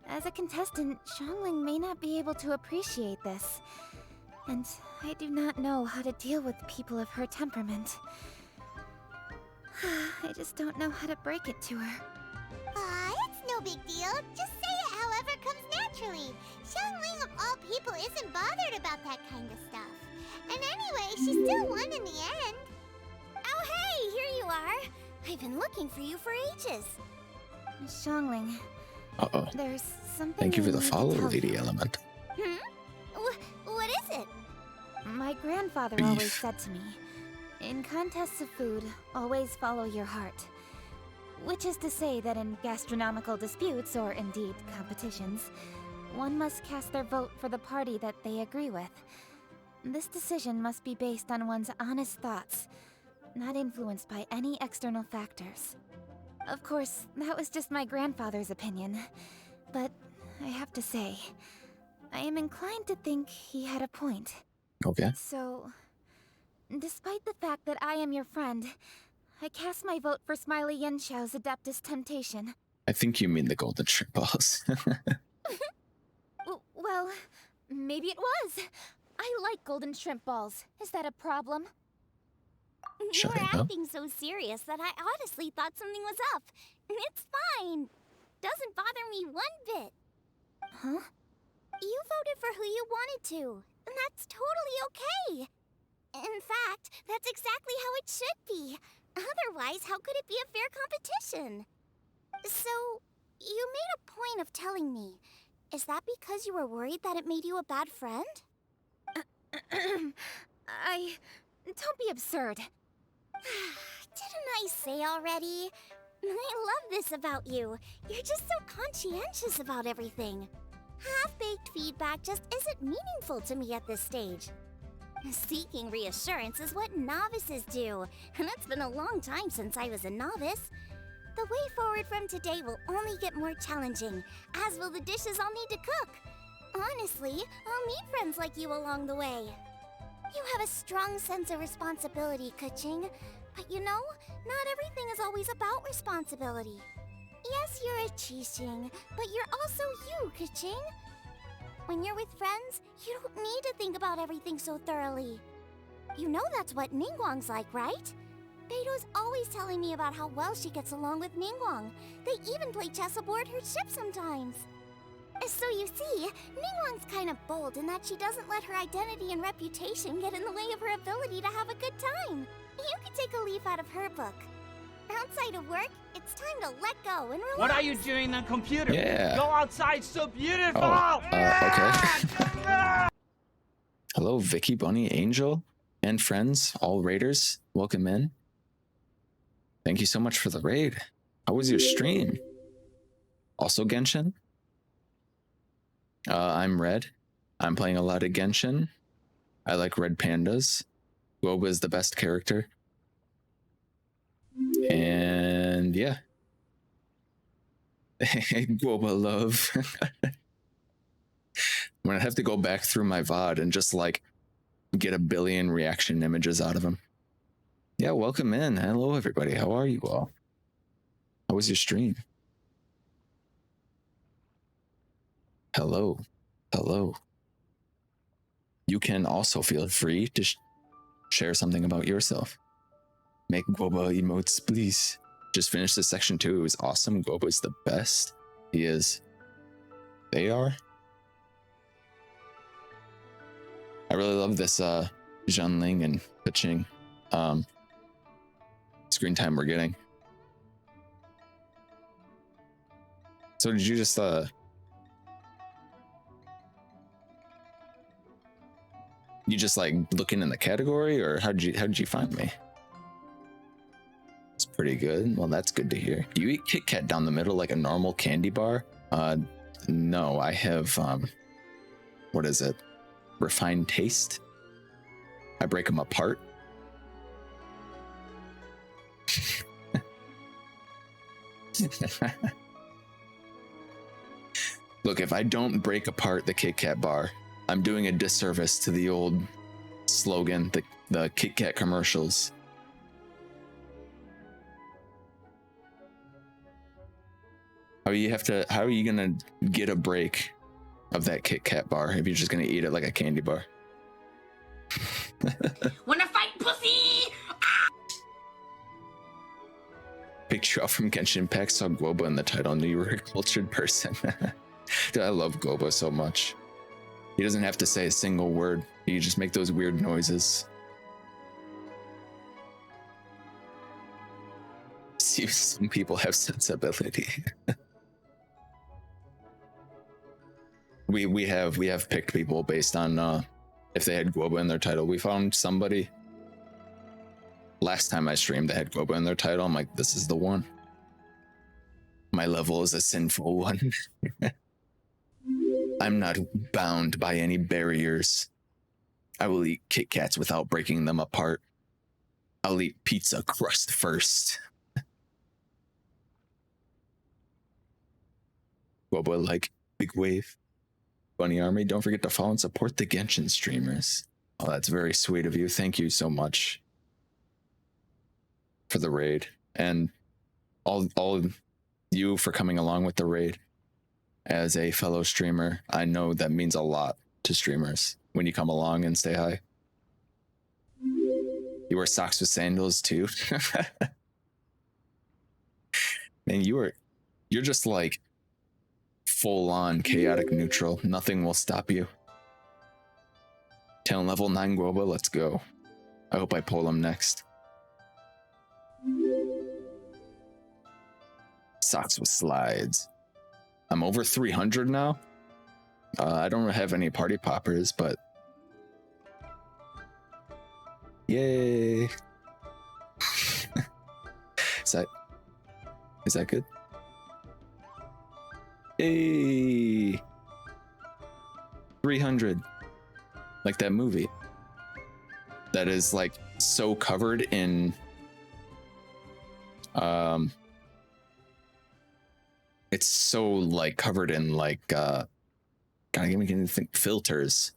As a contestant, Xiangling may not be able to appreciate this. And I do not know how to deal with people of her temperament. I just don't know how to break it to her. It's no big deal. Just say it however comes naturally. Xiangling of all people isn't bothered about that kind of stuff. And anyway, she still won in the end. Oh hey, here you are! I've been looking for you for ages. Xiangling. Uh-oh. There's something Thank you for I the need to follow, tell Lady you. Element. What is it? My grandfather Beef. always said to me, in contests of food, always follow your heart. Which is to say that in gastronomical disputes, or indeed competitions, one must cast their vote for the party that they agree with. This decision must be based on one's honest thoughts, not influenced by any external factors. Of course, that was just my grandfather's opinion, but I have to say, I am inclined to think he had a point. Okay. So, despite the fact that I am your friend, I cast my vote for Smiley Yenshao's Adeptus Temptation. I think you mean the golden shrimp balls. Well, maybe it was. I like golden shrimp balls. Is that a problem? You were acting so serious that I honestly thought something was up. It's fine. Doesn't bother me one bit. Huh? You voted for who you wanted to, and that's totally okay. In fact, that's exactly how it should be. Otherwise, how could it be a fair competition? So, you made a point of telling me. Is that because you were worried that it made you a bad friend? Don't be absurd. Didn't I say already? I love this about you. You're just so conscientious about everything. Half-baked feedback just isn't meaningful to me at this stage. Seeking reassurance is what novices do, and it's been a long time since I was a novice. The way forward from today will only get more challenging, as will the dishes I'll need to cook. Honestly, I'll need friends like you along the way. You have a strong sense of responsibility, Ka-ching. But you know, not everything is always about responsibility. Yes, you're a Chi-ching, but you're also you, Ka-ching. When you're with friends, you don't need to think about everything so thoroughly. You know that's what Ningguang's like, right? Beto's always telling me about how well she gets along with Ningguang. They even play chess aboard her ship sometimes. So you see, Ningguang's kind of bold in that she doesn't let her identity and reputation get in the way of her ability to have a good time. You could take a leaf out of her book. Outside of work, it's time to let go and relax. What are you doing on the computer? Yeah. Go outside, so beautiful! Okay. Hello, Vicky, Bunny, Angel, and friends, all raiders. Welcome in. Thank you so much for the raid. How was your stream? Also Genshin? I'm Red. I'm playing a lot of Genshin. I like red pandas. Guoba is the best character. And yeah. Guoba love. I'm gonna have to go back through my VOD and just like get a billion reaction images out of him. Yeah, welcome in. Hello everybody. How are you all? How was your stream? Hello. Hello. You can also feel free to share something about yourself. Make Guoba emotes, please. Just finished this section 2. It was awesome. Guoba's the best. He is. They are. I really love this Zhenling and Piching screen time we're getting. So did you just you just like looking in the category, or how did you find me? It's pretty good. Well, that's good to hear. Do you eat Kit Kat down the middle like a normal candy bar? No, I have what is it? Refined taste. I break them apart. Look, if I don't break apart the Kit Kat bar, I'm doing a disservice to the old slogan, the Kit Kat commercials. How are you gonna get a break of that Kit Kat bar if you're just gonna eat it like a candy bar? Wanna fight, pussy? Picture out from Genshin Impact, saw Guoba in the title, and you were a cultured person. Dude, I love Guoba so much. He doesn't have to say a single word. You just make those weird noises. See, some people have sensibility. we have picked people based on if they had Guoba in their title. We found somebody last time I streamed that had Guoba in their title. I'm like, this is the one. My level is a sinful one. I'm not bound by any barriers. I will eat Kit Kats without breaking them apart. I'll eat pizza crust first. Guoba like big wave. Bunny Army, don't forget to follow and support the Genshin streamers. Oh, that's very sweet of you. Thank you so much for the raid, and all you for coming along with the raid. As a fellow streamer, I know that means a lot to streamers when you come along and say hi. You wear socks with sandals too. Man, you're just like full on chaotic neutral. Nothing will stop you. Talent level 9 Guoba, let's go. I hope I pull him next. Socks with slides. I'm over 300 now. I don't have any party poppers, but yay! Is that good? Yay! 300, like that movie. That is like so covered in it's so like covered in like God, give me anything filters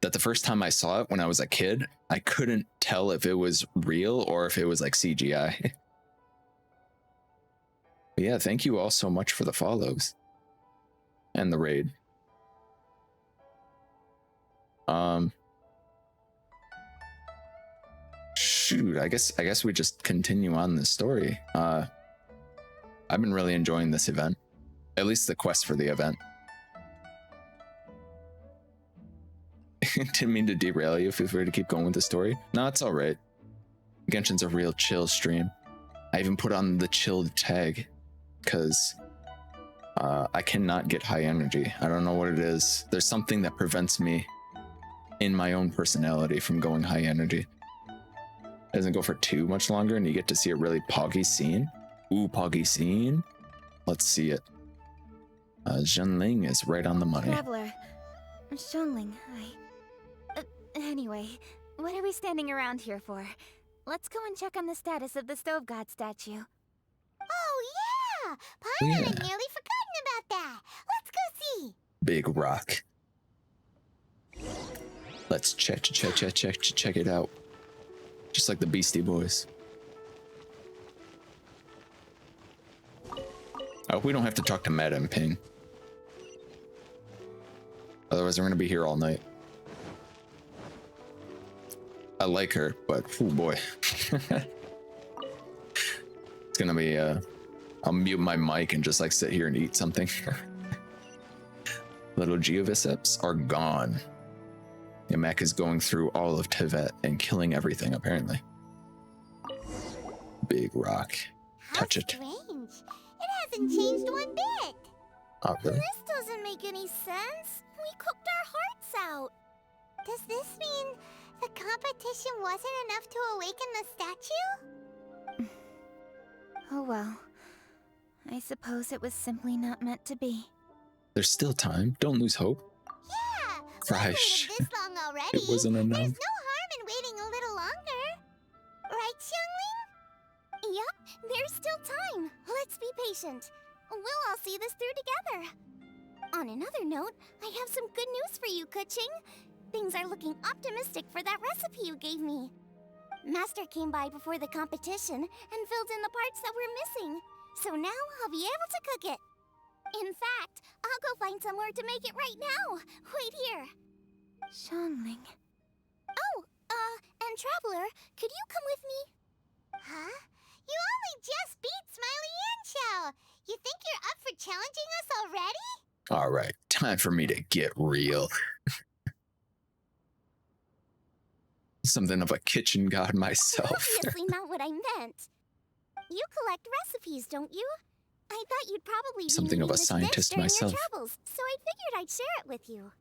that the first time I saw it when I was a kid, I couldn't tell if it was real or if it was like CGI. But yeah, thank you all so much for the follows and the raid. Shoot, I guess we just continue on this story. I've been really enjoying this event. At least the quest for the event. Didn't mean to derail you. Feel free to keep going with the story. No, it's all right. Genshin's a real chill stream. I even put on the chilled tag because I cannot get high energy. I don't know what it is. There's something that prevents me in my own personality from going high energy. It doesn't go for too much longer and you get to see a really poggy scene. Ooh, poggy scene. Let's see it. Zhenling is right on the money. Traveler, Zhenling, anyway, what are we standing around here for? Let's go and check on the status of the Stove God statue. Oh yeah! Paimon had nearly forgotten about that. Let's go see. Big rock. Let's check it out. Just like the Beastie Boys. I hope we don't have to talk to Madame Ping. Otherwise, we're going to be here all night. I like her, but oh boy. gonna be I'll mute my mic and just like sit here and eat something. Little Geoviceps are gone. Yamek is going through all of Tibet and killing everything, apparently. Big rock. Touch it. Strange. It hasn't changed one bit. Oh, really? This doesn't make any sense. We cooked our hearts out. Does this mean the competition wasn't enough to awaken the statue? Oh well. I suppose it was simply not meant to be. There's still time. Don't lose hope. Yeah, Crash. we've waited this long already. It wasn't enough. There's no harm in waiting a little longer. Right, Xiangling? Yep, there's still time. Let's be patient. We'll all see this through together. On another note, I have some good news for you, Kuching. Things are looking optimistic for that recipe you gave me. Master came by before the competition and filled in the parts that were missing. So now I'll be able to cook it. In fact, I'll go find somewhere to make it right now. Wait here. Xiangling. Oh, and Traveler, could you come with me? Huh? You only just beat Smiley and Xiao. You think you're up for challenging us already? All right, time for me to get real. Something of a kitchen god myself. Obviously not what I meant. You collect recipes, don't you? I thought you'd probably be Something of a needing this scientist dish during myself. your travels, so I figured I'd share it with you.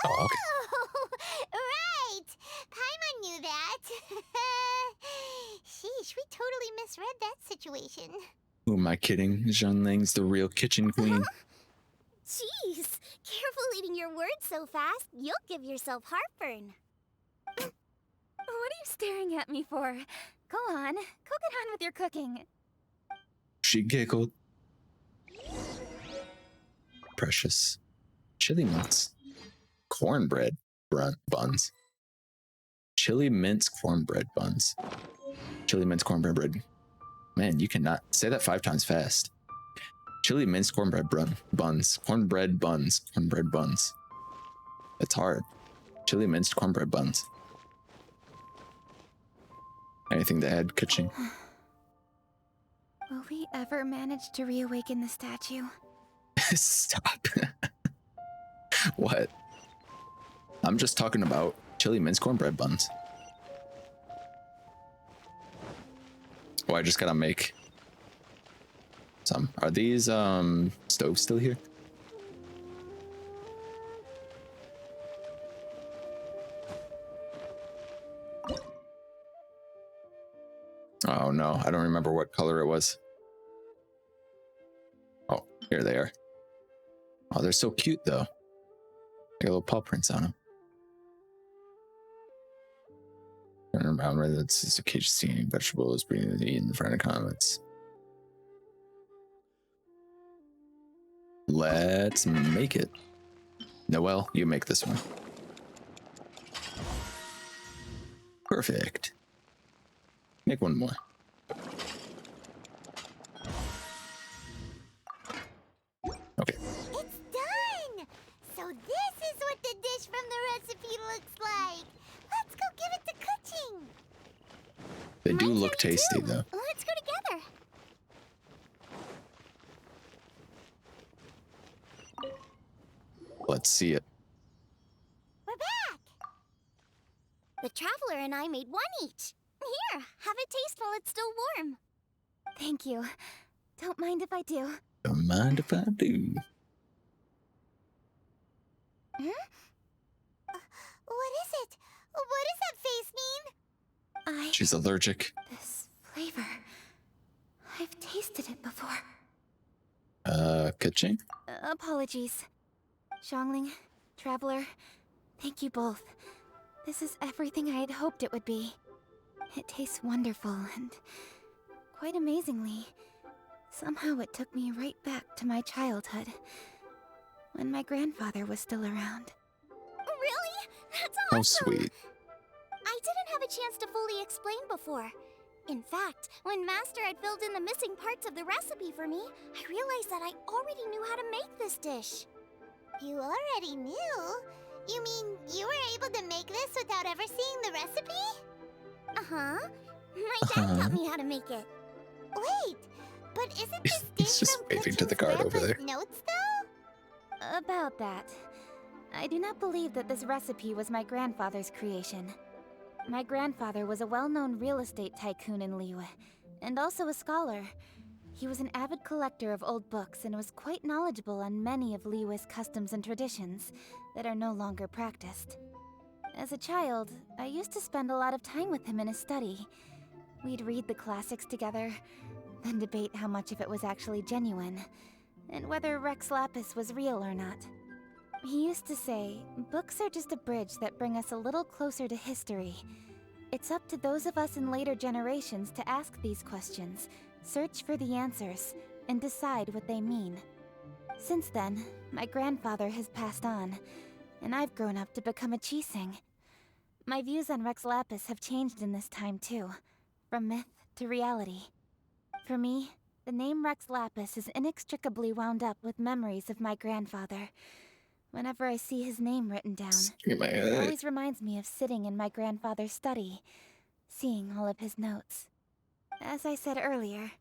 Oh, okay. Oh, right. Paimon knew that. Sheesh, we totally misread that situation. Who am I kidding? Xiangling's the real kitchen queen. Jeez, careful eating your words so fast. You'll give yourself heartburn. What are you staring at me for? Go on, go get on with your cooking. She giggled. Precious. Chili mince. Cornbread buns. Chili mince cornbread buns. Chili mince cornbread bread. Man, you cannot say that 5 times fast. Chili mince cornbread buns. Cornbread buns. Cornbread buns. It's hard. Chili minced cornbread buns. Anything to add, Kuching? Will we ever manage to reawaken the statue? Stop. What? I'm just talking about chili minced cornbread buns. Oh, I just gotta make some. Are these stoves still here? Oh no, I don't remember what color it was. Oh, here they are. Oh, they're so cute though. Got little paw prints on them. I don't remember that it's a cage seeing vegetables being eaten in front of comments. Let's make it. Noelle, you make this one. Perfect. Make one more. Okay. It's done! So this is what the dish from the recipe looks like. Let's go give it to Kuching. They do look tasty though. Let's go together. Let's see it. We're back. The Traveler and I made one each. Here, have a taste while it's still warm. Thank you. Don't mind if I do. Don't mind if I do. What is it? What does that face mean? She's allergic. This flavor. I've tasted it before. Kuching? Apologies. Xiangling, Traveler, thank you both. This is everything I had hoped it would be. It tastes wonderful and quite amazingly, somehow it took me right back to my childhood when my grandfather was still around. Really? That's awesome! Oh, sweet. I didn't have a chance to fully explain before. In fact, when Master had filled in the missing parts of the recipe for me, I realized that I already knew how to make this dish. You already knew? You mean you were able to make this without ever seeing the recipe? Uh-huh. My dad taught me how to make it. Wait, but isn't this He's dish just from waving to the Kitchen's guard over grandpa's there. notes, though? About that. I do not believe that this recipe was my grandfather's creation. My grandfather was a well-known real estate tycoon in Liyue, and also a scholar. He was an avid collector of old books and was quite knowledgeable on many of Liyue's customs and traditions that are no longer practiced. As a child, I used to spend a lot of time with him in his study. We'd read the classics together, then debate how much of it was actually genuine, and whether Rex Lapis was real or not. He used to say, books are just a bridge that bring us a little closer to history. It's up to those of us in later generations to ask these questions, search for the answers, and decide what they mean. Since then, my grandfather has passed on, and I've grown up to become a Chising. My views on Rex Lapis have changed in this time too, from myth to reality. For me, the name Rex Lapis is inextricably wound up with memories of my grandfather. Whenever I see his name written down, it always reminds me of sitting in my grandfather's study, seeing all of his notes. As I said earlier,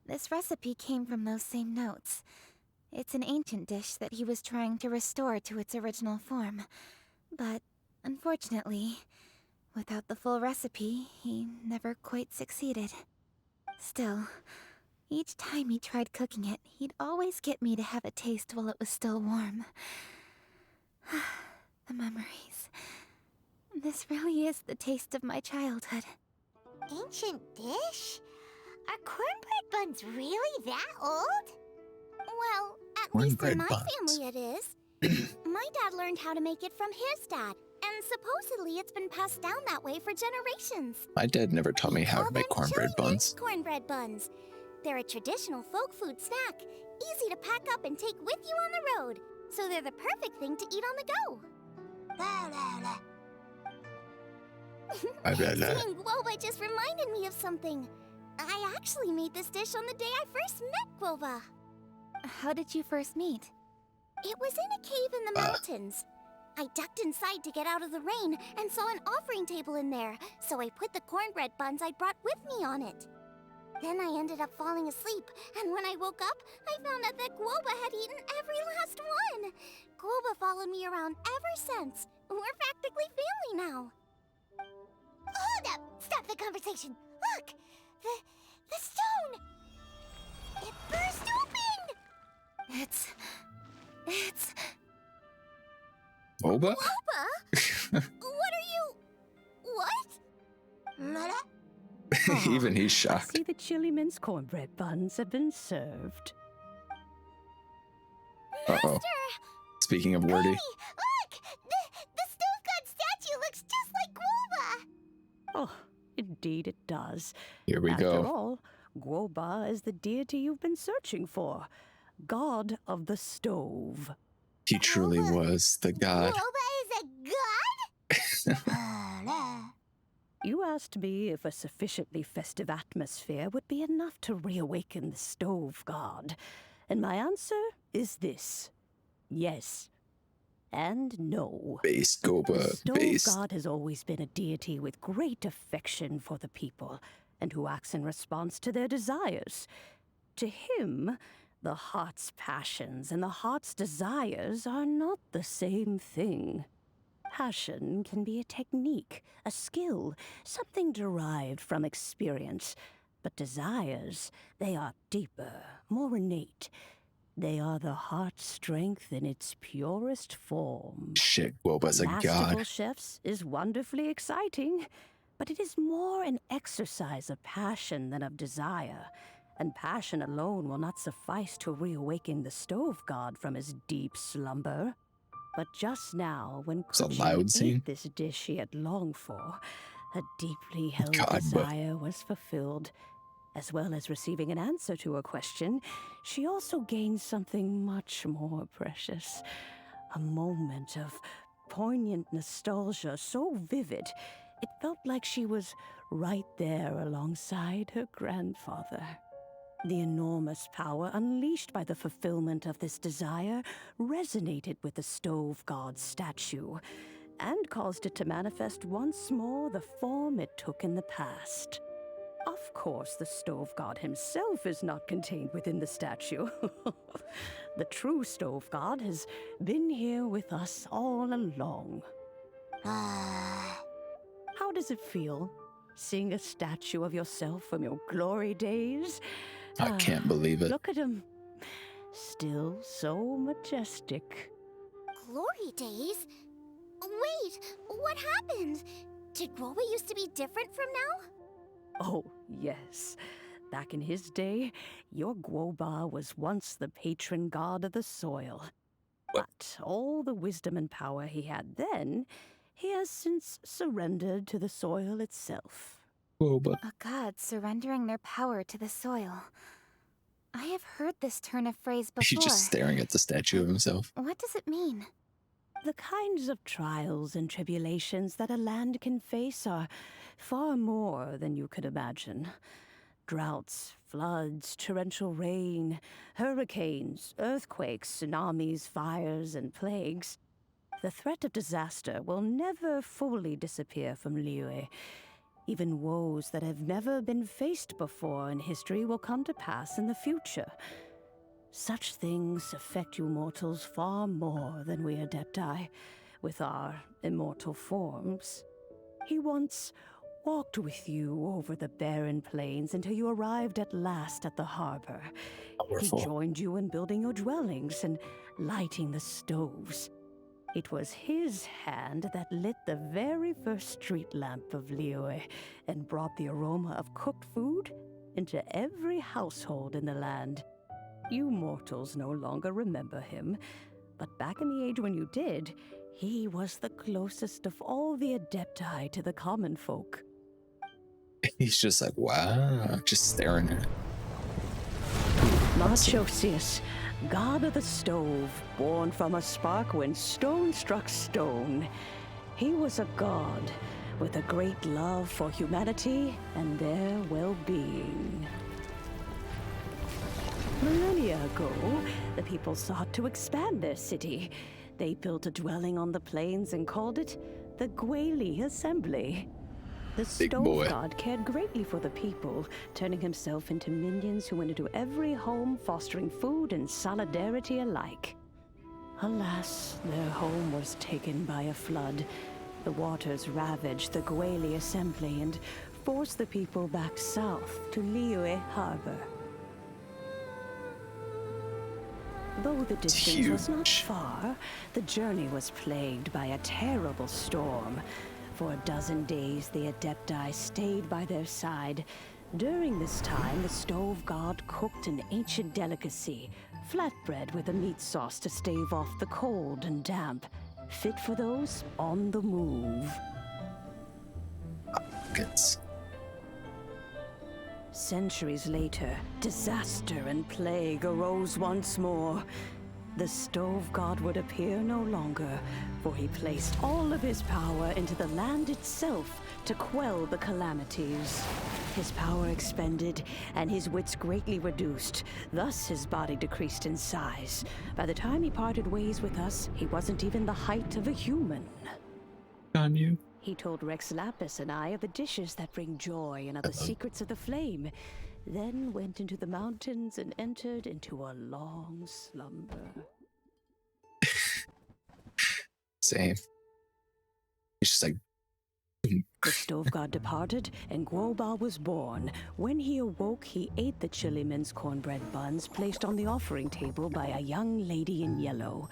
this recipe came from those same notes. It's an ancient dish that he was trying to restore to its original form. But, unfortunately, without the full recipe, he never quite succeeded. Still, each time he tried cooking it, he'd always get me to have a taste while it was still warm. The memories. This really is the taste of my childhood. Ancient dish? Are cornbread buns really that old? Well, at least in my family it is. My dad learned how to make it from his dad, and supposedly it's been passed down that way for generations. My dad never taught me how to make cornbread buns. Cornbread buns. They're a traditional folk food snack, easy to pack up and take with you on the road. So they're the perfect thing to eat on the go. Seeing Guoba just reminded me of something. I actually made this dish on the day I first met Guoba. How did you first meet? It was in a cave in the mountains. I ducked inside to get out of the rain and saw an offering table in there, so I put the cornbread buns I'd brought with me on it. Then I ended up falling asleep, and when I woke up, I found out that Guoba had eaten every last one. Guoba followed me around ever since. We're practically family now. Hold up! Stop the conversation! Look! The stone! It burst open! It's... Guoba? Guoba? What are you... What? Mara? Even he's shocked. I see the chili mince cornbread buns have been served. Uh-oh. Speaking of wordy. Look! The stove god statue looks just like Guoba! Oh, indeed it does. Here we After go. all, Guoba is the deity you've been searching for. God of the stove. He truly was the god. Guoba is a god? You asked me if a sufficiently festive atmosphere would be enough to reawaken the stove god. And my answer is this. Yes. And no. Based, Guoba. The stove Based. god has always been a deity with great affection for the people, and who acts in response to their desires. To him, the heart's passions and the heart's desires are not the same thing. Passion can be a technique, a skill, something derived from experience. But desires, they are deeper, more innate. They are the heart's strength in its purest form. Shit, Guoba's a Masterful god. chefs is wonderfully exciting, but it is more an exercise of passion than of desire. And passion alone will not suffice to reawaken the stove god from his deep slumber. But just now, when It's a loud scene. ate this dish she had longed for, a deeply held God, but- desire was fulfilled. As well as receiving an answer to her question, she also gained something much more precious. A moment of poignant nostalgia so vivid, it felt like she was right there alongside her grandfather. The enormous power unleashed by the fulfillment of this desire resonated with the stove god's statue, and caused it to manifest once more the form it took in the past. Of course, the stove god himself is not contained within the statue. The true stove god has been here with us all along. How does it feel, seeing a statue of yourself from your glory days? I can't believe it. Look at him. Still so majestic. Glory days? Wait, what happened? Did Guoba used to be different from now? Oh, yes. Back in his day, your Guoba was once the patron god of the soil. But all the wisdom and power he had then, he has since surrendered to the soil itself. Guoba. A god surrendering their power to the soil. I have heard this turn of phrase before. He's just staring at the statue of himself. What does it mean? The kinds of trials and tribulations that a land can face are far more than you could imagine. Droughts, floods, torrential rain, hurricanes, earthquakes, tsunamis, fires, and plagues. The threat of disaster will never fully disappear from Liyue. Even woes that have never been faced before in history will come to pass in the future. Such things affect you mortals far more than we Adepti, with our immortal forms. He once walked with you over the barren plains until you arrived at last at the harbor. Powerful. He joined you in building your dwellings and lighting the stoves. It was his hand that lit the very first street lamp of Liyue and brought the aroma of cooked food into every household in the land. You mortals no longer remember him, but back in the age when you did, he was the closest of all the Adepti to the common folk. He's just like, wow, just staring at it. Marchosius, god of the stove, born from a spark when stone struck stone. He was a god with a great love for humanity and their well-being. Millennia ago, the people sought to expand their city. They built a dwelling on the plains and called it the Gueli Assembly. The stove god cared greatly for the people, turning himself into minions who went into every home, fostering food and solidarity alike. Alas, their home was taken by a flood. The waters ravaged the Gueli Assembly and forced the people back south to Liyue Harbor. Though the distance was not far, the journey was plagued by a terrible storm. For a dozen days, the Adepti stayed by their side. During this time, the stove god cooked an ancient delicacy, flatbread with a meat sauce to stave off the cold and damp, fit for those on the move. Centuries later, disaster and plague arose once more. The stove god would appear no longer, for he placed all of his power into the land itself to quell the calamities. His power expended, and his wits greatly reduced. Thus his body decreased in size. By the time he parted ways with us, he wasn't even the height of a human. On you. He told Rex Lapis and I of the dishes that bring joy and of the secrets of the flame, then went into the mountains and entered into a long slumber. Same. It's just like... The stove god departed, and Guoba was born. When he awoke, he ate the chili mince cornbread buns placed on the offering table by a young lady in yellow.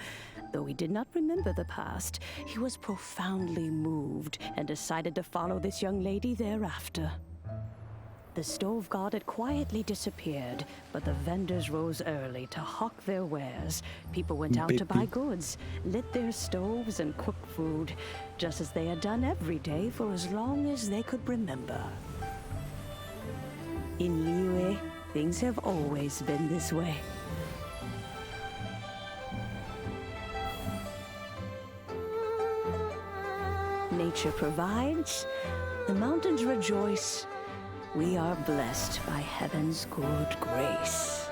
Though he did not remember the past, he was profoundly moved and decided to follow this young lady thereafter. The stove god had quietly disappeared, but the vendors rose early to hawk their wares. People went out to buy goods, lit their stoves, and cooked food, just as they had done every day for as long as they could remember. In Liyue, things have always been this way. Nature provides, the mountains rejoice. We are blessed by heaven's good grace.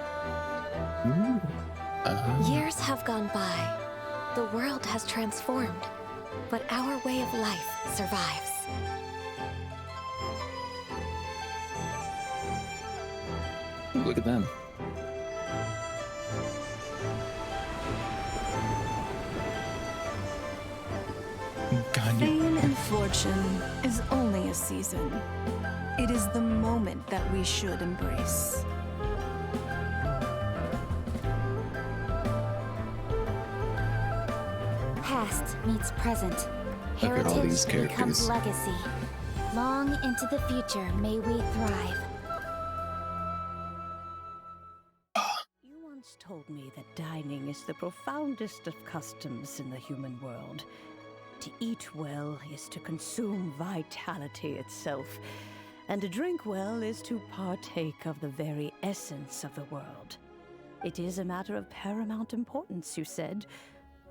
Years have gone by. The world has transformed, but our way of life survives. Ooh, look at them. Fame and fortune is only a season. It is the moment that we should embrace. Past meets present. Look at all these Heritage becomes characters. legacy. Long into the future may we thrive. You once told me that dining is the profoundest of customs in the human world. To eat well is to consume vitality itself, and to drink well is to partake of the very essence of the world. It is a matter of paramount importance, you said,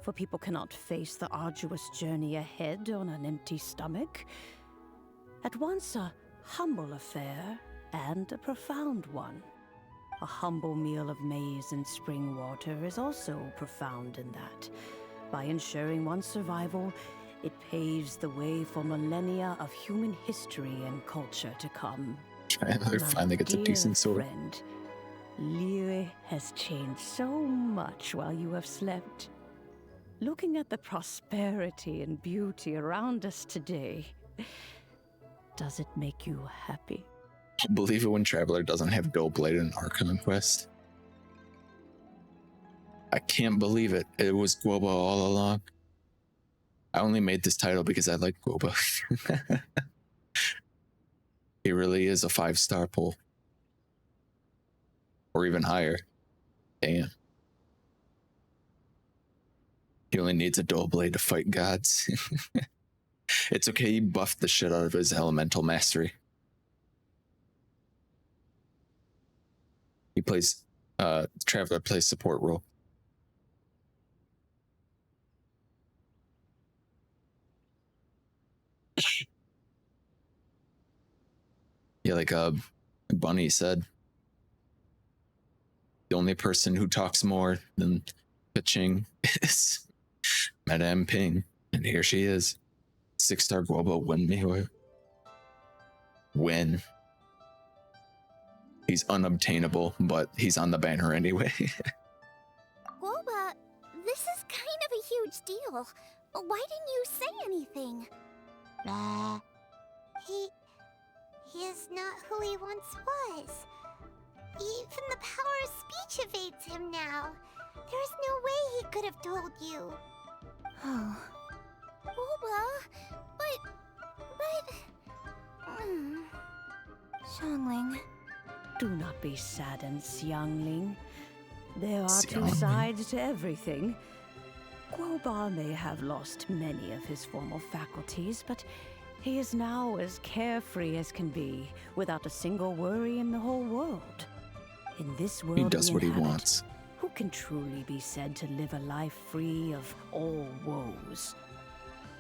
for people cannot face the arduous journey ahead on an empty stomach. At once a humble affair and a profound one. A humble meal of maize and spring water is also profound in that. By ensuring one's survival, it paves the way for millennia of human history and culture to come. Traveler finally gets a decent sword. Friend, Liyue has changed so much while you have slept. Looking at the prosperity and beauty around us today, does it make you happy? I believe it when Traveler doesn't have Doughblade in Arcanum Quest. I can't believe it. It was Guoba all along. I only made this title because I like Guoba. He really is a 5-star pull. Or even higher. Damn. He only needs a Doughblade to fight gods. It's okay, he buffed the shit out of his elemental mastery. He plays, Traveler plays support role. Yeah, like Bunny said, the only person who talks more than Kaching is Madame Ping, and here she is. 6-star Guoba win. He's unobtainable, but he's on the banner anyway. Guoba, this is kind of a huge deal. Why didn't you say anything? He is not who he once was. Even the power of speech evades him now. There is no way he could have told you. Oh. Guoba, but... Xiangling. Do not be saddened, Xiangling. There are two Xiangling. sides to everything. Guoba may have lost many of his formal faculties, but he is now as carefree as can be, without a single worry in the whole world. In this world He does we what he inhabit, wants. who can truly be said to live a life free of all woes?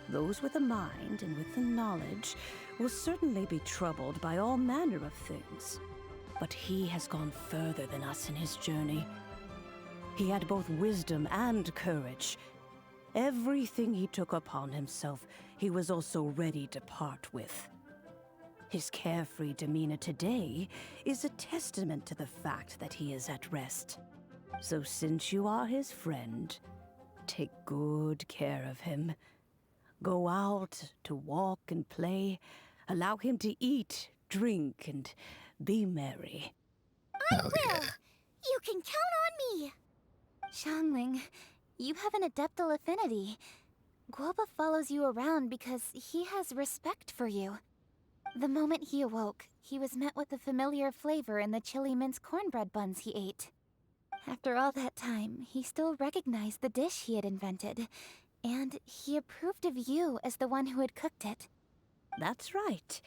Those with a mind and with the knowledge will certainly be troubled by all manner of things. But he has gone further than us in his journey. He had both wisdom and courage. Everything he took upon himself, he was also ready to part with. His carefree demeanor today is a testament to the fact that he is at rest. So since you are his friend, take good care of him. Go out to walk and play. Allow him to eat, drink, and be merry. I will! You can count on me! Xiangling, you have an adeptal affinity. Guoba follows you around because he has respect for you. The moment he awoke, he was met with the familiar flavor in the chili mince cornbread buns he ate. After all that time, he still recognized the dish he had invented, and he approved of you as the one who had cooked it. That's right.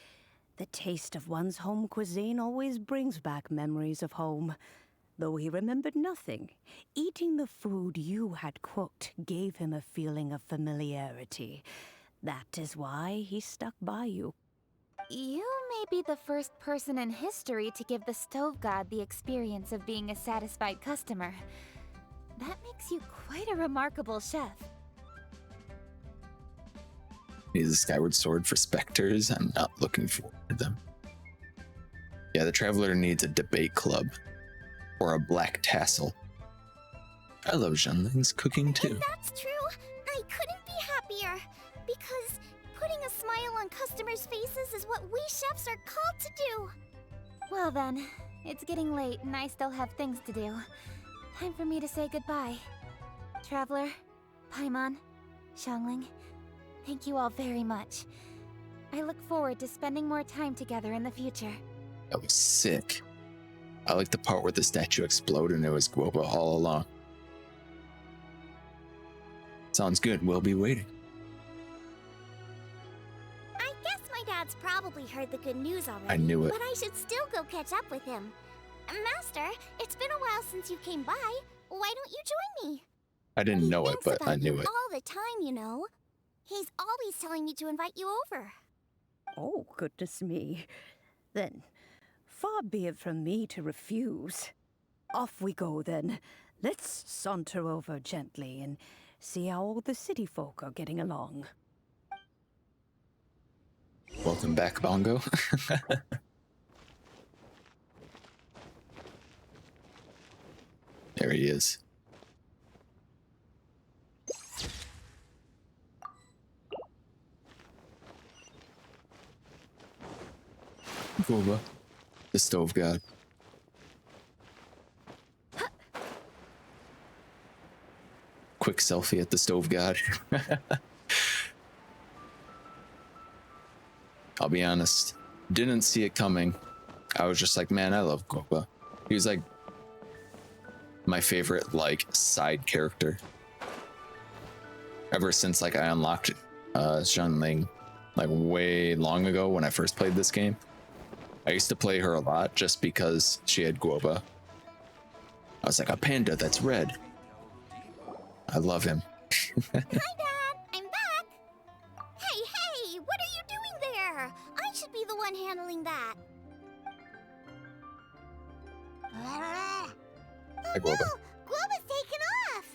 The taste of one's home cuisine always brings back memories of home. Though he remembered nothing, eating the food you had cooked gave him a feeling of familiarity. That is why he stuck by you. You may be the first person in history to give the stove god the experience of being a satisfied customer. That makes you quite a remarkable chef. Needs a Skyward Sword for Spectres. I'm not looking forward to them. Yeah, the Traveler needs a debate club. or a black tassel. I love Zhenling's cooking too. If that's true, I couldn't be happier. Because putting a smile on customers' faces is what we chefs are called to do. Well then, it's getting late and I still have things to do. Time for me to say goodbye. Traveler, Paimon, Xiangling, thank you all very much. I look forward to spending more time together in the future. That was sick. I like the part where the statue exploded and it was Guoba all along. Sounds good, we'll be waiting. I guess my dad's probably heard the good news already. I knew it. But I should still go catch up with him. Master, it's been a while since you came by. Why don't you join me? I didn't know it, Thinks but about I knew you it. all the time, you know. He's always telling me to invite you over. Oh, goodness me. Then, far be it from me to refuse. Off we go, then. Let's saunter over gently and see how all the city folk are getting along. Welcome back, Bongo. There he is. Guoba, the stove god. Quick selfie at the stove god. I'll be honest, didn't see it coming. I was just like, man, I love Guoba. He was like my favorite like side character ever since like I unlocked Xiangling like way long ago when I first played this game. I used to play her a lot just because she had Guoba. I was like, a panda that's red. I love him. Hi, Dad. I'm back. Hey, what are you doing there? I should be the one handling that. Hi, Guoba. No, Guoba's taken off.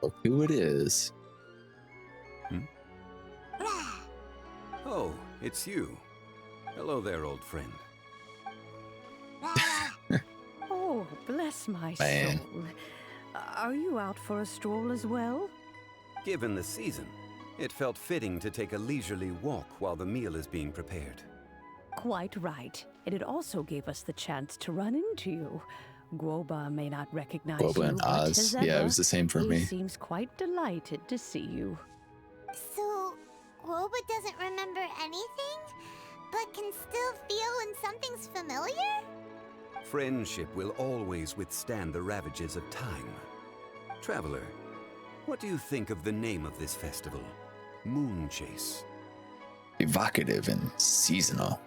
Look who it is. Oh, it's you. Hello there, old friend. Oh, bless my Man. soul. Are you out for a stroll as well? Given the season, it felt fitting to take a leisurely walk while the meal is being prepared. Quite right. And it also gave us the chance to run into you. Guoba may not recognize Guoba you, and but Oz. as Yeah, it ever, was the same for he me. seems quite delighted to see you. So, Guoba doesn't remember anything, but can still feel when something's familiar? Friendship will always withstand the ravages of time. Traveler, what do you think of the name of this festival? Moon Chase. Evocative and seasonal.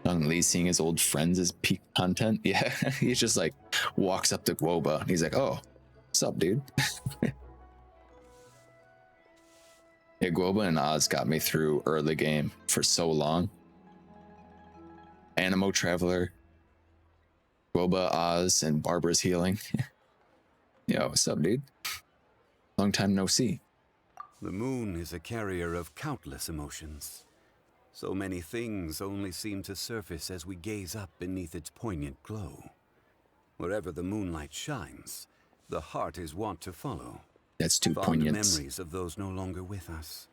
Young Lee seeing his old friends as peak content. Yeah, he's just like walks up to Guoba and he's like, oh, what's up, dude? Yeah, Guoba and Oz got me through early game for so long. Animo Traveler, Guoba, Oz, and Barbara's healing. Yo, what's up, dude? Long time no see. The moon is a carrier of countless emotions. So many things only seem to surface as we gaze up beneath its poignant glow. Wherever the moonlight shines, the heart is wont to follow. That's too Fond poignant. memories of those no longer with us.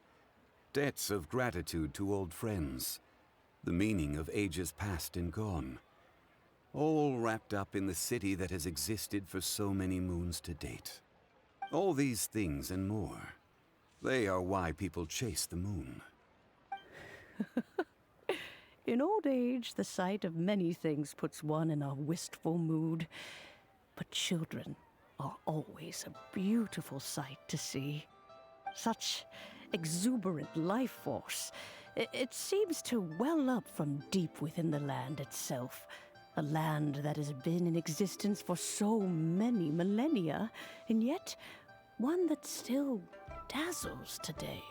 Debts of gratitude to old friends. The meaning of ages past and gone. All wrapped up in the city that has existed for so many moons to date. All these things and more. They are why people chase the moon. In old age, the sight of many things puts one in a wistful mood. But children are always a beautiful sight to see. Such exuberant life force. It seems to well up from deep within the land itself. A land that has been in existence for so many millennia, and yet one that still dazzles today.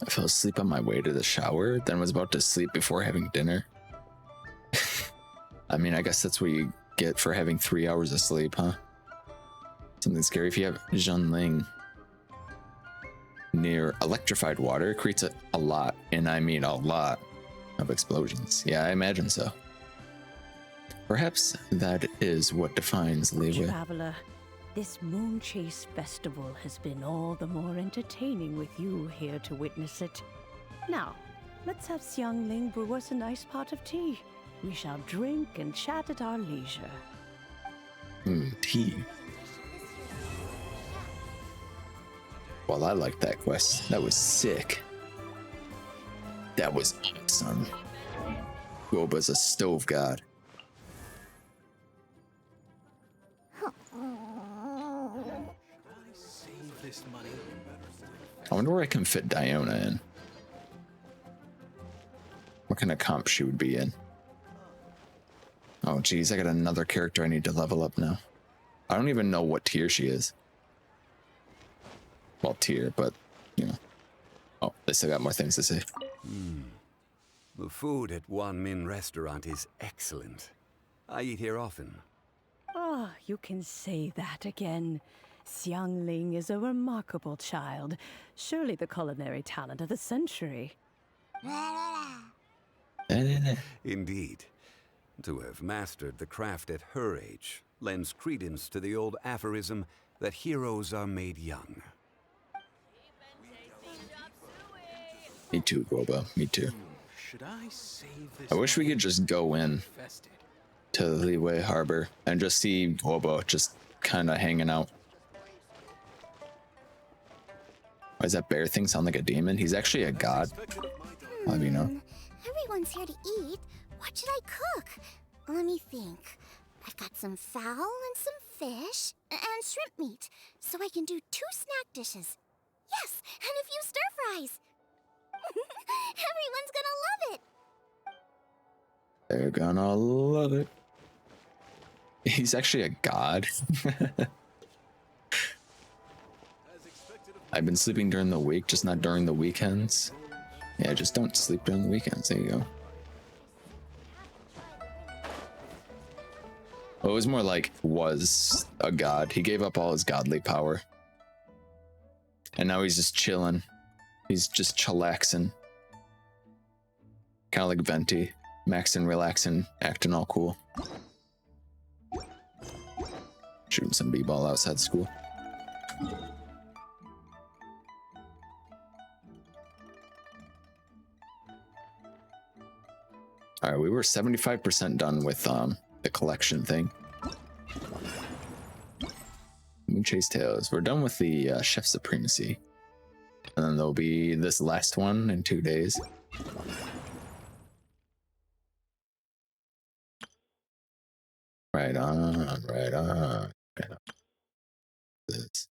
I fell asleep on my way to the shower, then was about to sleep before having dinner. I mean, I guess that's what you get for having 3 hours of sleep, huh? Something scary. If you have Zhenling near electrified water, it creates a lot, and I mean a lot, of explosions. Yeah, I imagine so. Perhaps that is what defines Liyue. Traveler, this Moon Chase Festival has been all the more entertaining with you here to witness it. Now, let's have Xiangling brew us a nice pot of tea. We shall drink and chat at our leisure. Tea. Well, I like that quest. That was sick. That was awesome. Guoba's a stove god. I wonder where I can fit Diona in. What kind of comp she would be in. Oh geez, I got another character I need to level up now. I don't even know what tier she is. Well, tier, but, you know. Oh, they still got more things to say. The food at Wan Min restaurant is excellent. I eat here often. Ah, you can say that again. Xiangling is a remarkable child. Surely the culinary talent of the century. Indeed. To have mastered the craft at her age lends credence to the old aphorism that heroes are made young. Me too, Guoba. Me too. Should I save this? I wish we could just go in to Liyue Harbor and just see Guoba just kind of hanging out. Why does that bear thing sound like a demon? He's actually a god. How do you know? Everyone's here to eat. What should I cook? Let me think. I've got some fowl and some fish and shrimp meat, so I can do 2 snack dishes. Yes, and a few stir fries. Everyone's gonna love it. They're gonna love it. He's actually a god. I've been sleeping during the week, just not during the weekends. Yeah, just don't sleep during the weekends. There you go. Well, it was more like was a god. He gave up all his godly power. And now he's just chilling. He's just chillaxing. Kind of like Venti. Maxing, relaxing, acting all cool. Shooting some b-ball outside school. Alright, we were 75% done with the collection thing. Moon Chase Tales. We're done with the Chef Supremacy. And then there'll be this last one in 2 days. Right on, right on, right on. This.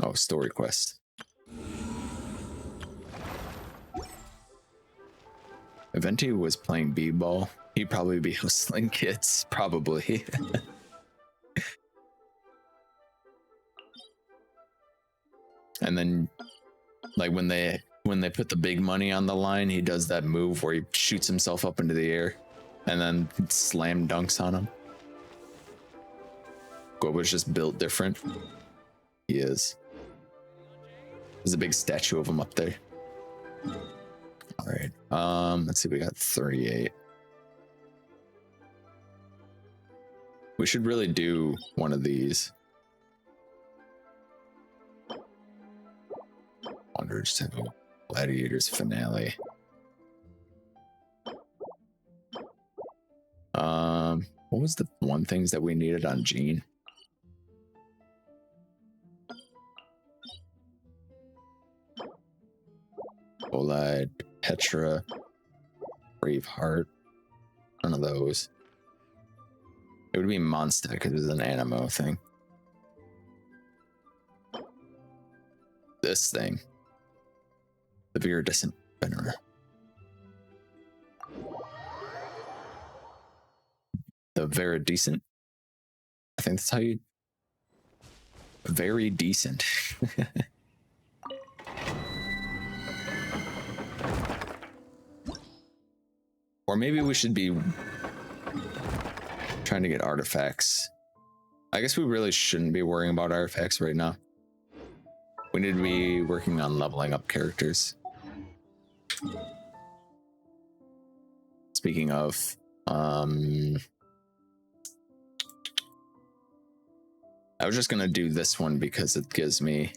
Oh, story quest. If Venti was playing b-ball, he'd probably be hustling kids, probably. And then, like when they put the big money on the line, he does that move where he shoots himself up into the air and then slam dunks on him. Guoba's just built different. He is. There's a big statue of him up there. All right. Let's see. We got 38. We should really do one of these. Wanderers Temple, Gladiators Finale. What was the one things that we needed on Jean? Bolide, Petra, Braveheart. None of those. It would be Mondstadt because it's an Animo thing. This thing. The Viridescent Venerer. The Veridescent. I think that's how you... Very decent. Or maybe we should be trying to get artifacts. I guess we really shouldn't be worrying about artifacts right now. We need to be working on leveling up characters. Speaking of, I was just gonna do this one because it gives me,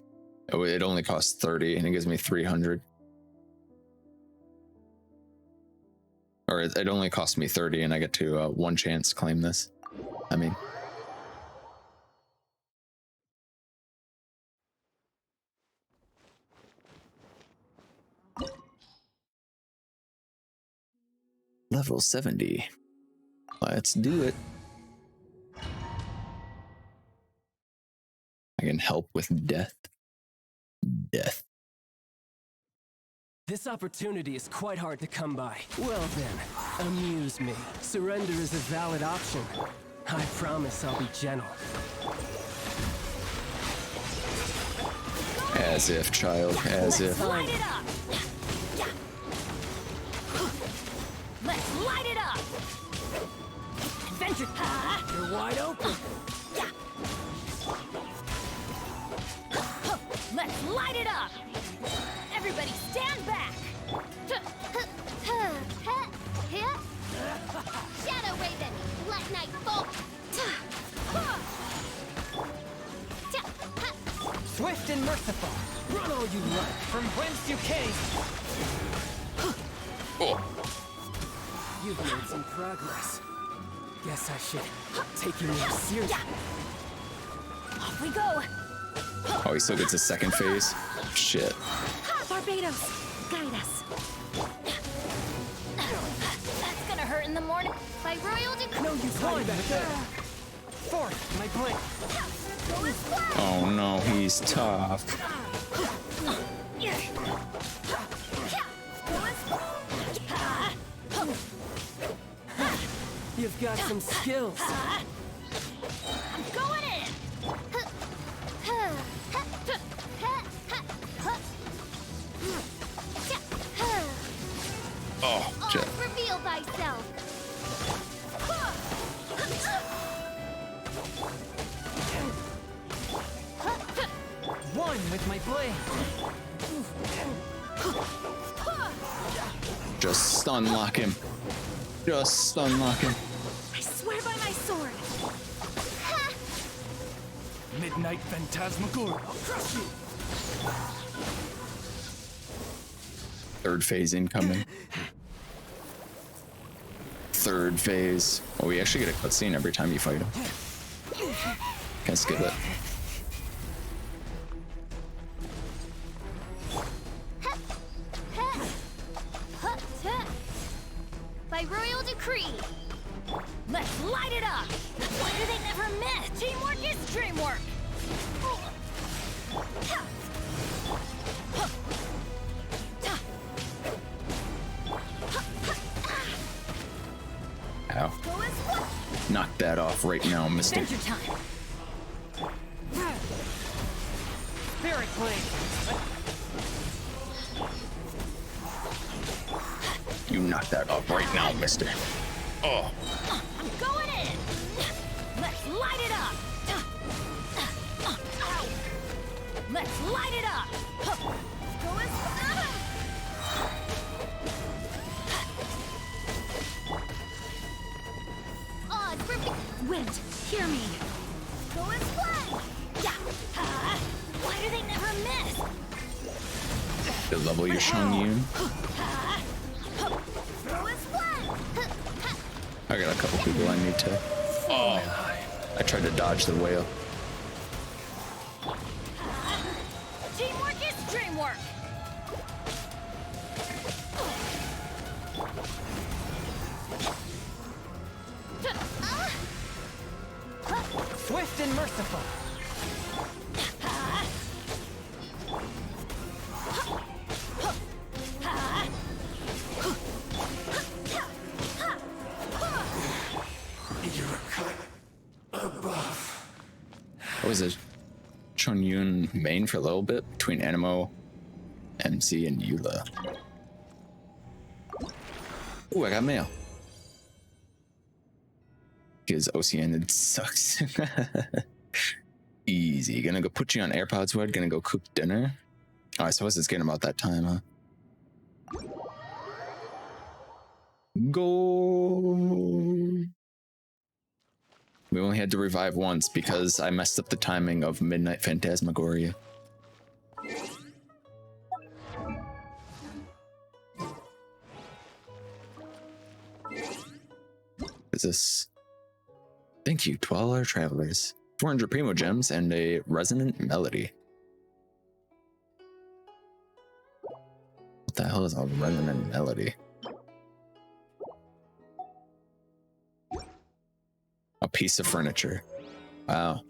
it only costs 30 and it gives me 300. Or it only cost me 30 and I get to one chance claim this. I mean. Level 70. Let's do it. I can help with death. Death. This opportunity is quite hard to come by. Well then, amuse me. Surrender is a valid option. I promise I'll be gentle. As if, child, as if. Light it up! Let's light it up! Adventure! You're wide open! Let's light it up! Everybody stand back! Shadow Raven, let night fall! Swift and merciful! Run all you like! From whence you came! You've made some progress. Guess I should take you more seriously. Off we go! Oh, he still gets a second phase? Shit. Barbados, guide us. That's gonna hurt in the morning. By royal decree. No, you can't back there. Forth, my blade. Oh no, he's tough. You've got some skills. I'm going in. Oh, shit. Reveal thyself! One with my blade. Just stun lock him. Just stun lock him. I swear by my sword. Midnight Phantasmagoria. I'll crush you. Third phase incoming. Third phase. Oh, we actually get a cutscene every time you fight him. Can't skip it. By royal decree. Let's light it up. Why do they never miss? Teamwork is dreamwork. Ow. Knock that off right now, mister. Adventure time. Spirit blade. You knock that off right now, mister. Oh. I'm going in. Let's light it up. Let's light it up. Go as Wind, hear me. Go as one. Yeah. Why do they never miss? To level your Shangyun. I got a couple people I need to. Oh, I tried to dodge the whale. Teamwork is dreamwork. Swift and merciful. I was a Chonyun main for a little bit between Animo, MC, and Eula. Ooh, I got mail. Because Oceanid sucks. Easy. Gonna go put you on AirPods, Wed. Gonna go cook dinner. Oh, I suppose it's getting about that time, huh? Go. We only had to revive once because I messed up the timing of Midnight Phantasmagoria. What is this? Thank you to all our travelers. 400 Primo Gems and a resonant melody. What the hell is a resonant melody? A piece of furniture. Wow.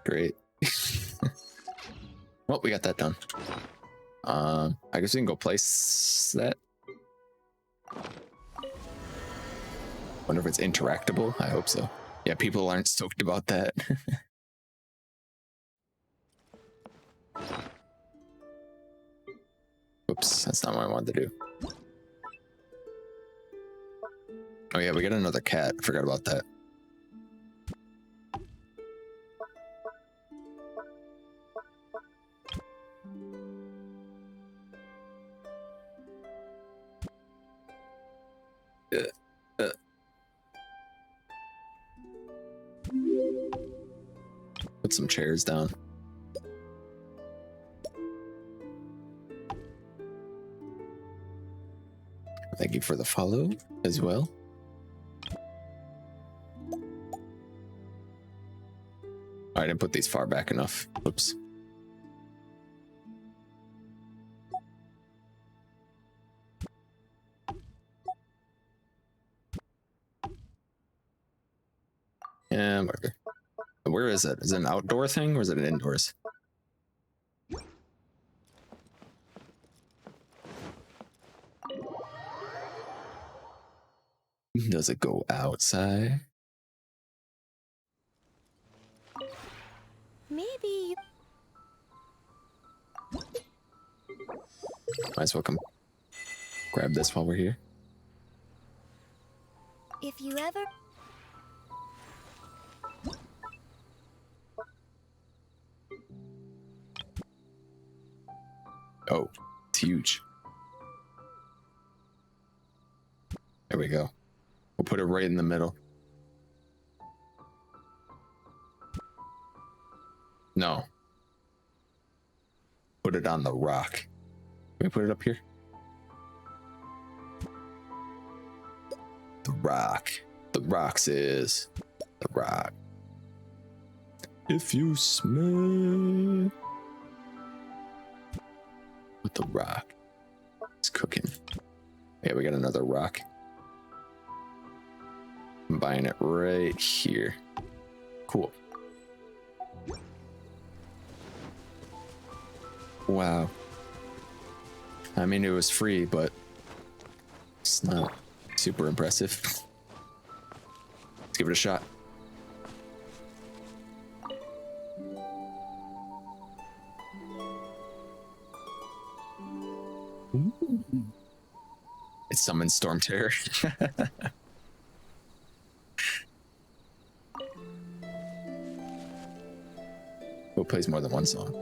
Great. Well, we got that done. I guess we can go place that. Wonder if it's interactable. I hope so. Yeah, people aren't stoked about that. Oops, that's not what I wanted to do. Oh yeah, we got another cat. I forgot about that. Put some chairs down. Thank you for the follow as well. I didn't put these far back enough. Oops. Yeah, whatever. Where is it? Is it an outdoor thing or is it an indoors? Does it go outside? Maybe. Might as well come grab this while we're here. If you ever. Oh, it's huge. There we go. We'll put it right in the middle. No. Put it on the rock. Can we put it up here? The rock. The rocks is the rock. If you smell with the rock, it's cooking. Yeah, we got another rock. I'm buying it right here. Cool. Wow. I mean, it was free, but it's not super impressive. Let's give it a shot. Ooh. It summons Storm Terror. Who plays more than one song?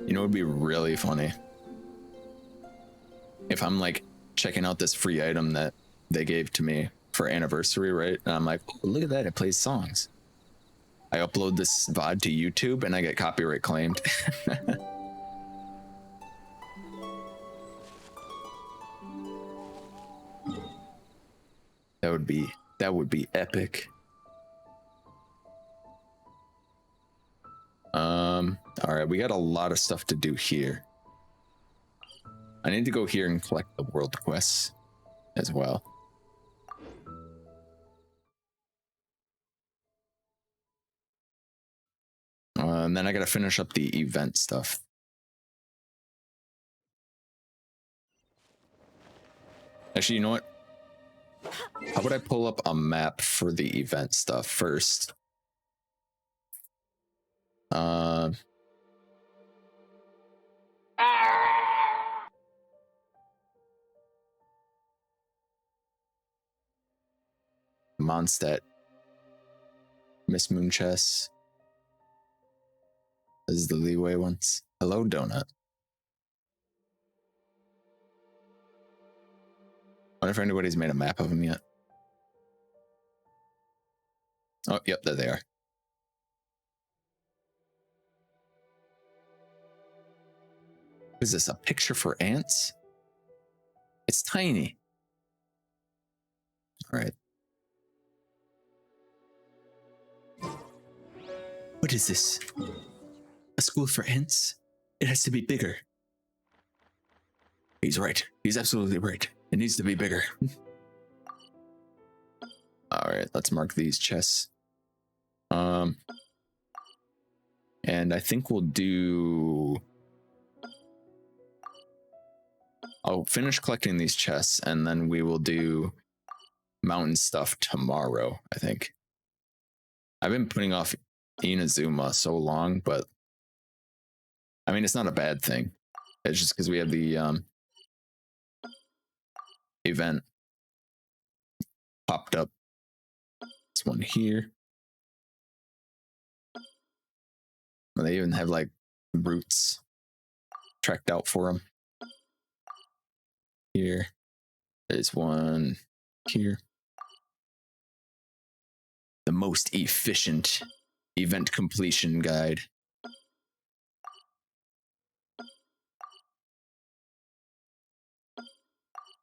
You know, it would be really funny if I'm like checking out this free item that they gave to me for anniversary, right? And I'm like, oh, look at that, it plays songs. I upload this VOD to YouTube and I get copyright claimed. That would be epic. All right, we got a lot of stuff to do here. I need to go here and collect the world quests as well. And then I gotta finish up the event stuff. Actually, you know what? How about I pull up a map for the event stuff first? Mondstadt. Miss Moonchess. This is the leeway ones. Hello, donut. Wonder if anybody's made a map of them yet. Oh, yep, there they are. Is this a picture for ants? It's tiny. All right. What is this? A school for ants? It has to be bigger. He's right. He's absolutely right. It needs to be bigger. All right, let's mark these chests. And I think we'll do... I'll finish collecting these chests, and then we will do mountain stuff tomorrow, I think. I've been putting off Inazuma so long, but... I mean, it's not a bad thing. It's just because we have the event popped up. This one here. They even have like routes tracked out for them. Here. There's one here. The most efficient event completion guide.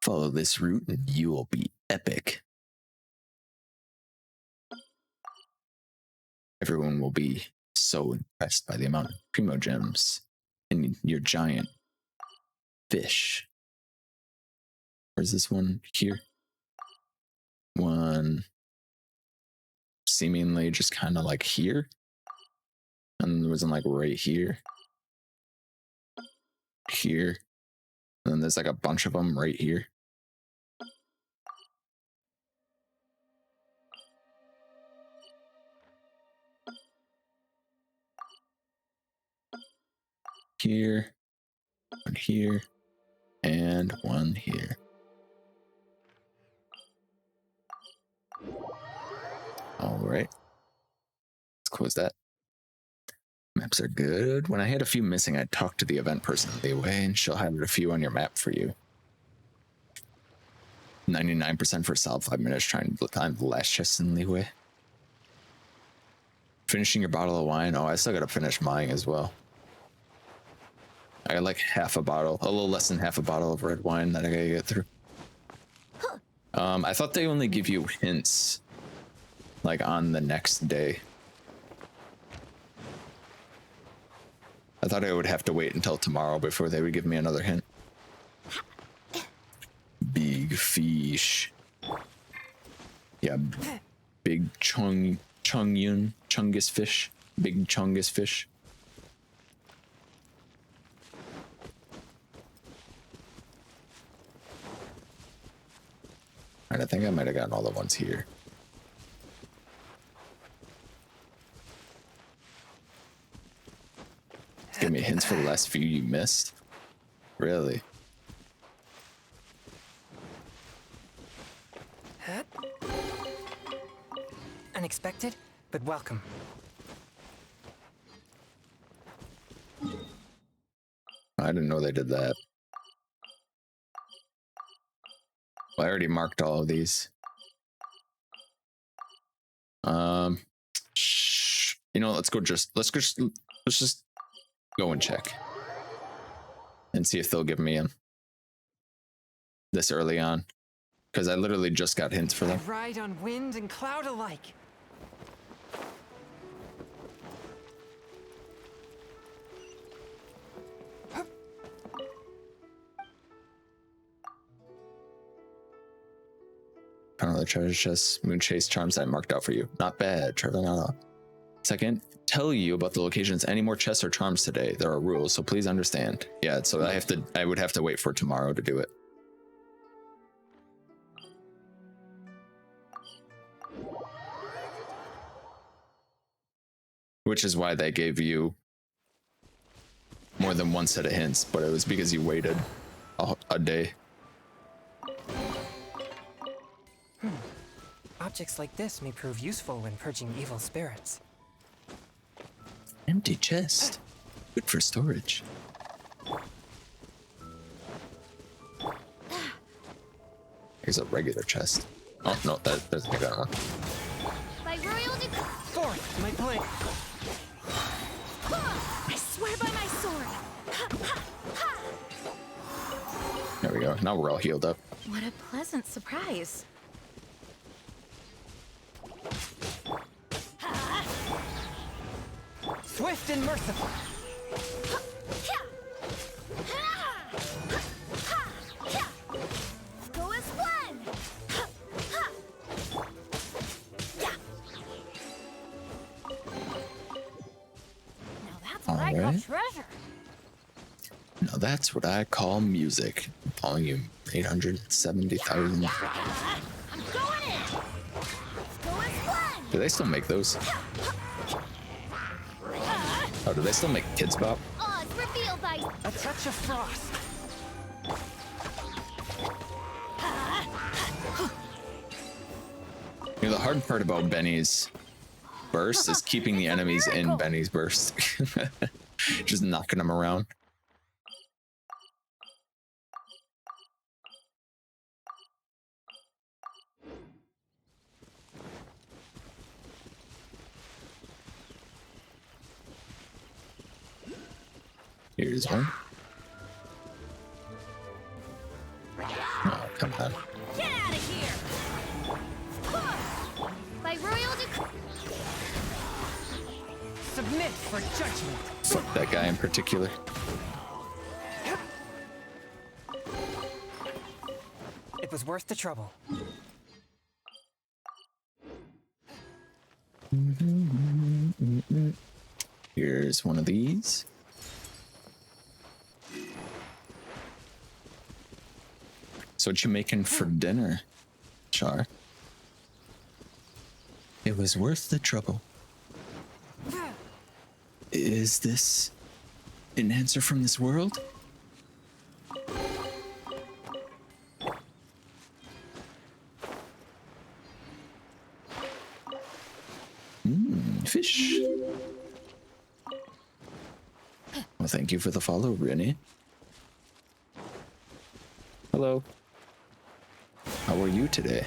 Follow this route and you will be epic. Everyone will be so impressed by the amount of primo gems in your giant fish. Where's this one? Here. One seemingly just kind of like here. And there was one like right here. Here. And then there's like a bunch of them right here. Here, one here, and one here. All right. Let's close that. Maps are good. When I had a few missing, I talked to the event person in Leeway, and she'll have a few on your map for you. 99% for solve 5 minutes trying to find the last chest in Leeway. Finishing your bottle of wine. Oh, I still gotta finish mine as well. I got like half a bottle, a little less than half a bottle of red wine that I gotta get through. I thought they only give you hints like on the next day. I thought I would have to wait until tomorrow before they would give me another hint. Big fish. Yeah, big chungus fish. Big chungus fish. Alright, I think I might have gotten all the ones here. Give me hints for the last few you missed. Really? Unexpected, but welcome. I didn't know they did that. Well, I already marked all of these. You know, let's just go and check and see if they'll give me them this early on, because I literally just got hints for them. I ride on wind and cloud alike. Found another treasure chest, moon chase charms I marked out for you. Not bad, Trevor. Not second, tell you about the locations. Any more chests or charms today? There are rules, so please understand. Yeah, so I would have to wait for tomorrow to do it. Which is why they gave you more than one set of hints, but it was because you waited a day. Objects like this may prove useful when purging evil spirits. Empty chest. Good for storage. Here's a regular chest. Oh no, that doesn't make that one. By royal Fourth, my plan. I swear by my sword. There we go. Now we're all healed up. What a pleasant surprise. Swift and merciful. Go as planned. Now that's what I call Alright. treasure. Now that's what I call music. Volume 870,000. I'm going in. Go as planned. Do they still make those? Oh, do they still make Kids Bop? Odds revealed by A touch of frost. You know, the hard part about Benny's burst is keeping the enemies in Benny's burst. Just knocking them around. Here's one. Oh, come on. Get out of here! By royal Submit for judgment. Fuck that guy in particular. It was worth the trouble. Here's one of these. So what you making for dinner, Char? It was worth the trouble. Is this an answer from this world? Fish. Well, thank you for the follow, Rennie. Hello. How are you today?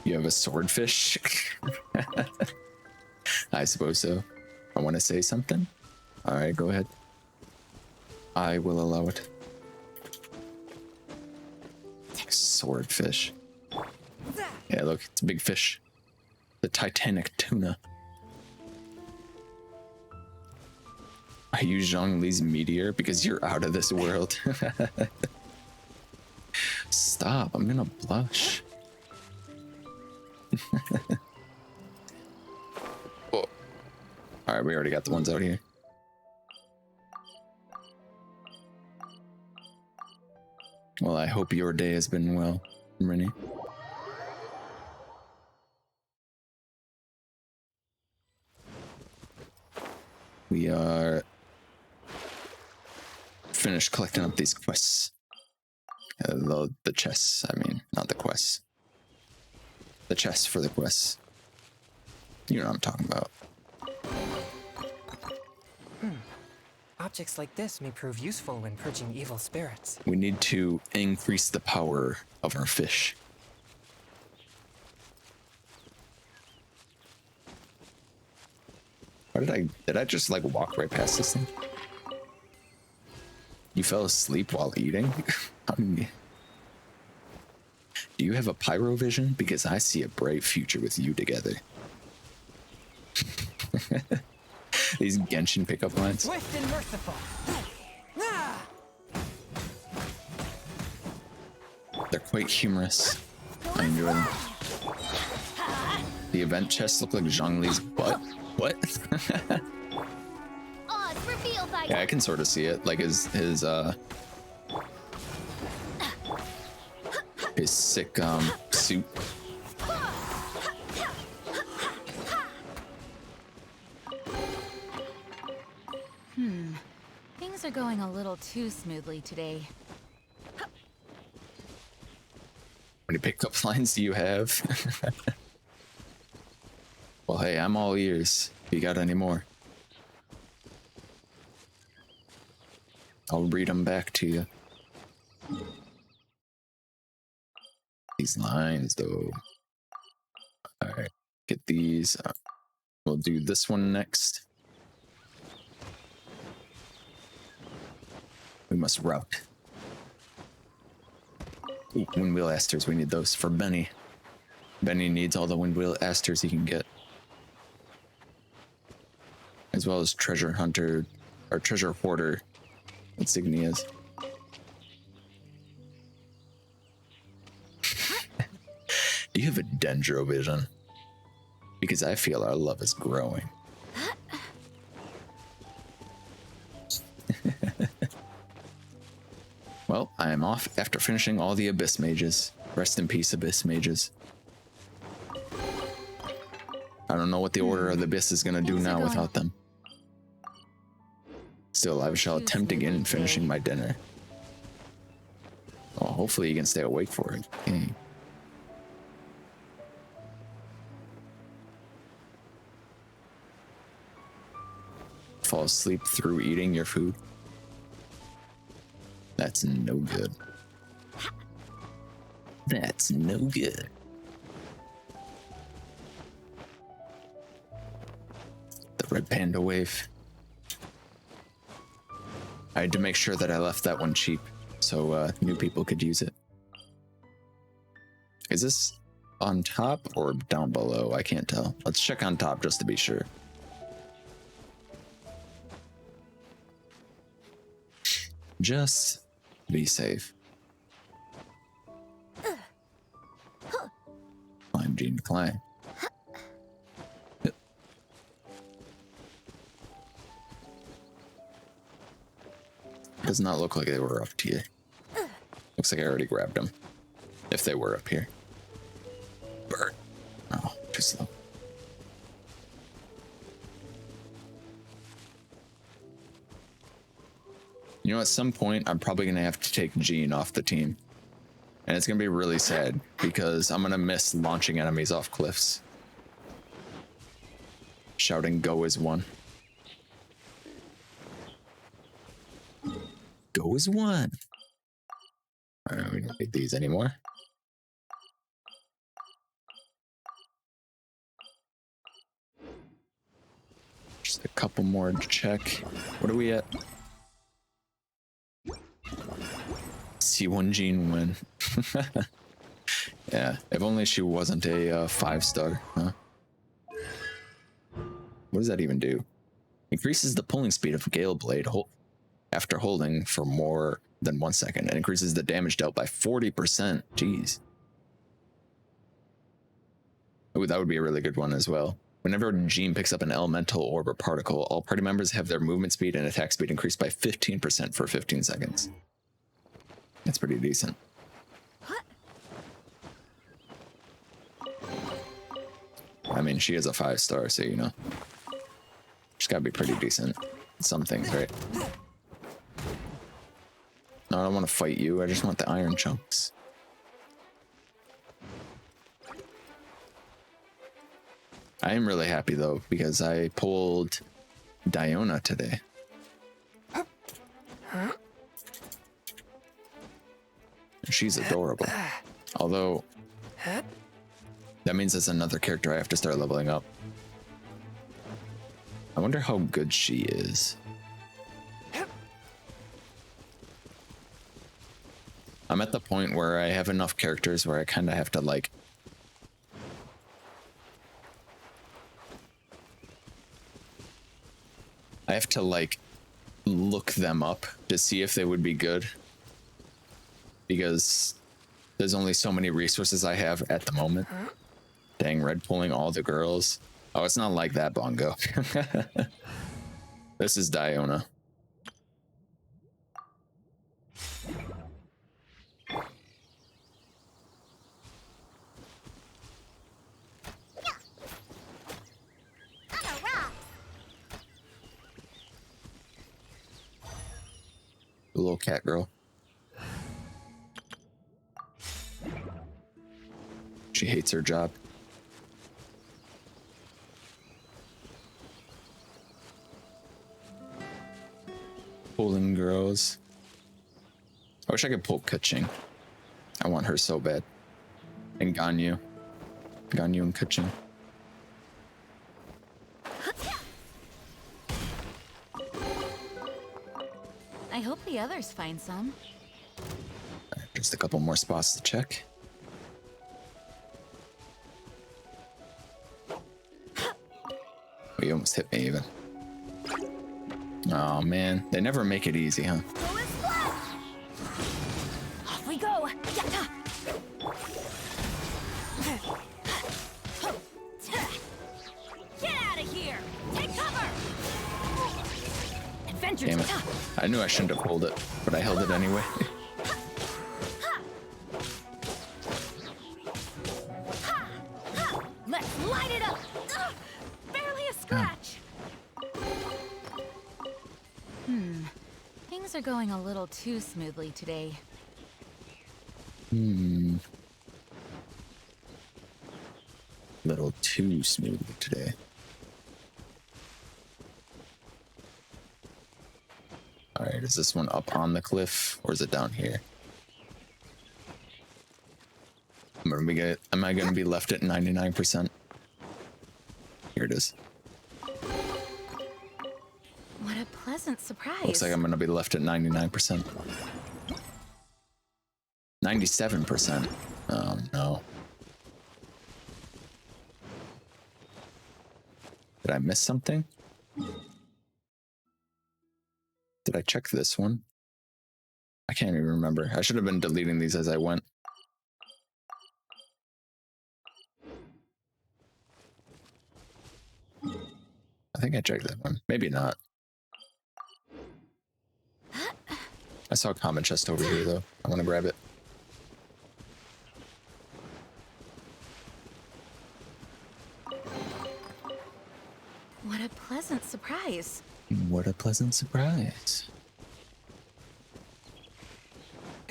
You have a swordfish? I suppose so. I want to say something? Alright, go ahead. I will allow it. Swordfish. Yeah, look, it's a big fish. The Titanic tuna. I use Zhongli's meteor because you're out of this world. Stop, I'm gonna blush. Oh. Alright, we already got the ones out here. Well, I hope your day has been well, Rennie. We are finished collecting up these quests. The chests, I mean, not the quests. The chests for the quests. You know what I'm talking about. Objects like this may prove useful when purging evil spirits. We need to increase the power of our fish. Why did I just like walk right past this thing? You fell asleep while eating? Do you have a pyro vision? Because I see a bright future with you together. These Genshin pickup lines. Swift and merciful. They're quite humorous. I enjoy them. The event chests look like Zhongli's butt. What? odds revealed by Yeah, I can sort of see it. Like his sick suit. Things are going a little too smoothly today. many pickup lines do you have? Well, hey, I'm all ears. If you got any more, I'll read them back to you. These lines, though. Alright, get these. We'll do this one next. We must route. Ooh, windwheel asters, we need those for Benny. Benny needs all the windwheel asters he can get. As well as treasure hunter, or treasure hoarder insignias. Do you have a dendro vision? Because I feel our love is growing. Well, I am off after finishing all the Abyss Mages. Rest in peace, Abyss Mages. I don't know what the Order of the Abyss is gonna do now without them. Still, I shall attempt again in finishing my dinner. Well, hopefully you can stay awake for it. Okay. Fall asleep through eating your food. That's no good. That's no good. The red panda wave. I had to make sure that I left that one cheap so new people could use it. Is this on top or down below? I can't tell. Let's check on top just to be sure. Just be safe. Climb, Gene, climb. Does not look like they were up here. Looks like I already grabbed them. If they were up here. Bird. Oh, too slow. You know, at some point, I'm probably going to have to take Gene off the team. And it's going to be really sad, because I'm going to miss launching enemies off cliffs. Shouting, go as one. Go as one. Alright, we don't need these anymore. Just a couple more to check. What are we at? See one Gene win. Yeah, if only she wasn't a 5-star, huh? What does that even do? Increases the pulling speed of Gale Blade after holding for more than 1 second, and increases the damage dealt by 40%. Jeez. Ooh, that would be a really good one as well. Whenever Gene picks up an elemental orb or particle, all party members have their movement speed and attack speed increased by 15% for 15 seconds. That's pretty decent. I mean, she is a 5-star, so you know. She's gotta be pretty decent. Some things, right? No, I don't want to fight you. I just want the iron chunks. I am really happy, though, because I pulled Diona today. She's adorable. Although, that means it's another character I have to start leveling up. I wonder how good she is. I'm at the point where I have enough characters where I kind of have to, like, look them up to see if they would be good. Because there's only so many resources I have at the moment. Dang, red pulling all the girls. Oh, it's not like that, Bongo. This is Diona. The little cat girl. hates her job. Pulling girls. I wish I could pull Kaching. I want her so bad. And Ganyu. Ganyu and Kaching. I hope the others find some. Just a couple more spots to check. You almost hit me even. Oh man, they never make it easy, huh? Off we go! Get out of here! Take cover! Adventure. Damn it. I knew I shouldn't have pulled it, but I held it anyway. Let's light it up! Ugh, barely a scratch! Things are going a little too smoothly today. Little too smoothly today. Alright, is this one up on the cliff or is it down here? Am I gonna be left at 99%? Here it is. What a pleasant surprise. Looks like I'm gonna be left at 99%. 97%. Oh no. Did I miss something? Did I check this one? I can't even remember. I should have been deleting these as I went. I think I checked that one. Maybe not. I saw a common chest over here though. I want to grab it. What a pleasant surprise. What a pleasant surprise.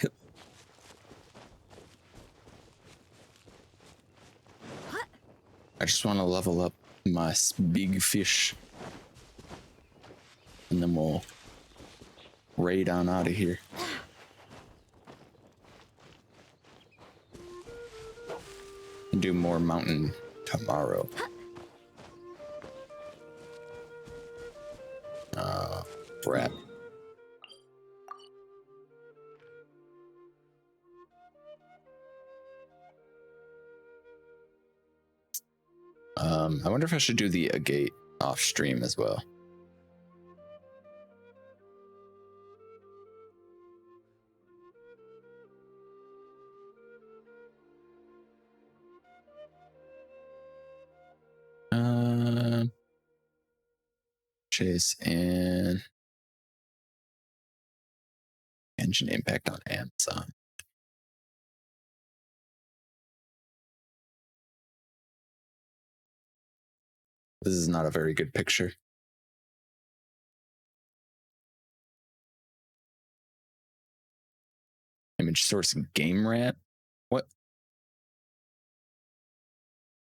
Yep. I just want to level up my big fish. And then we'll raid on out of here. And do more mountain tomorrow. Crap. I wonder if I should do the agate off stream as well. Chase and engine impact on Amazon. This is not a very good picture. Image source game rat? What?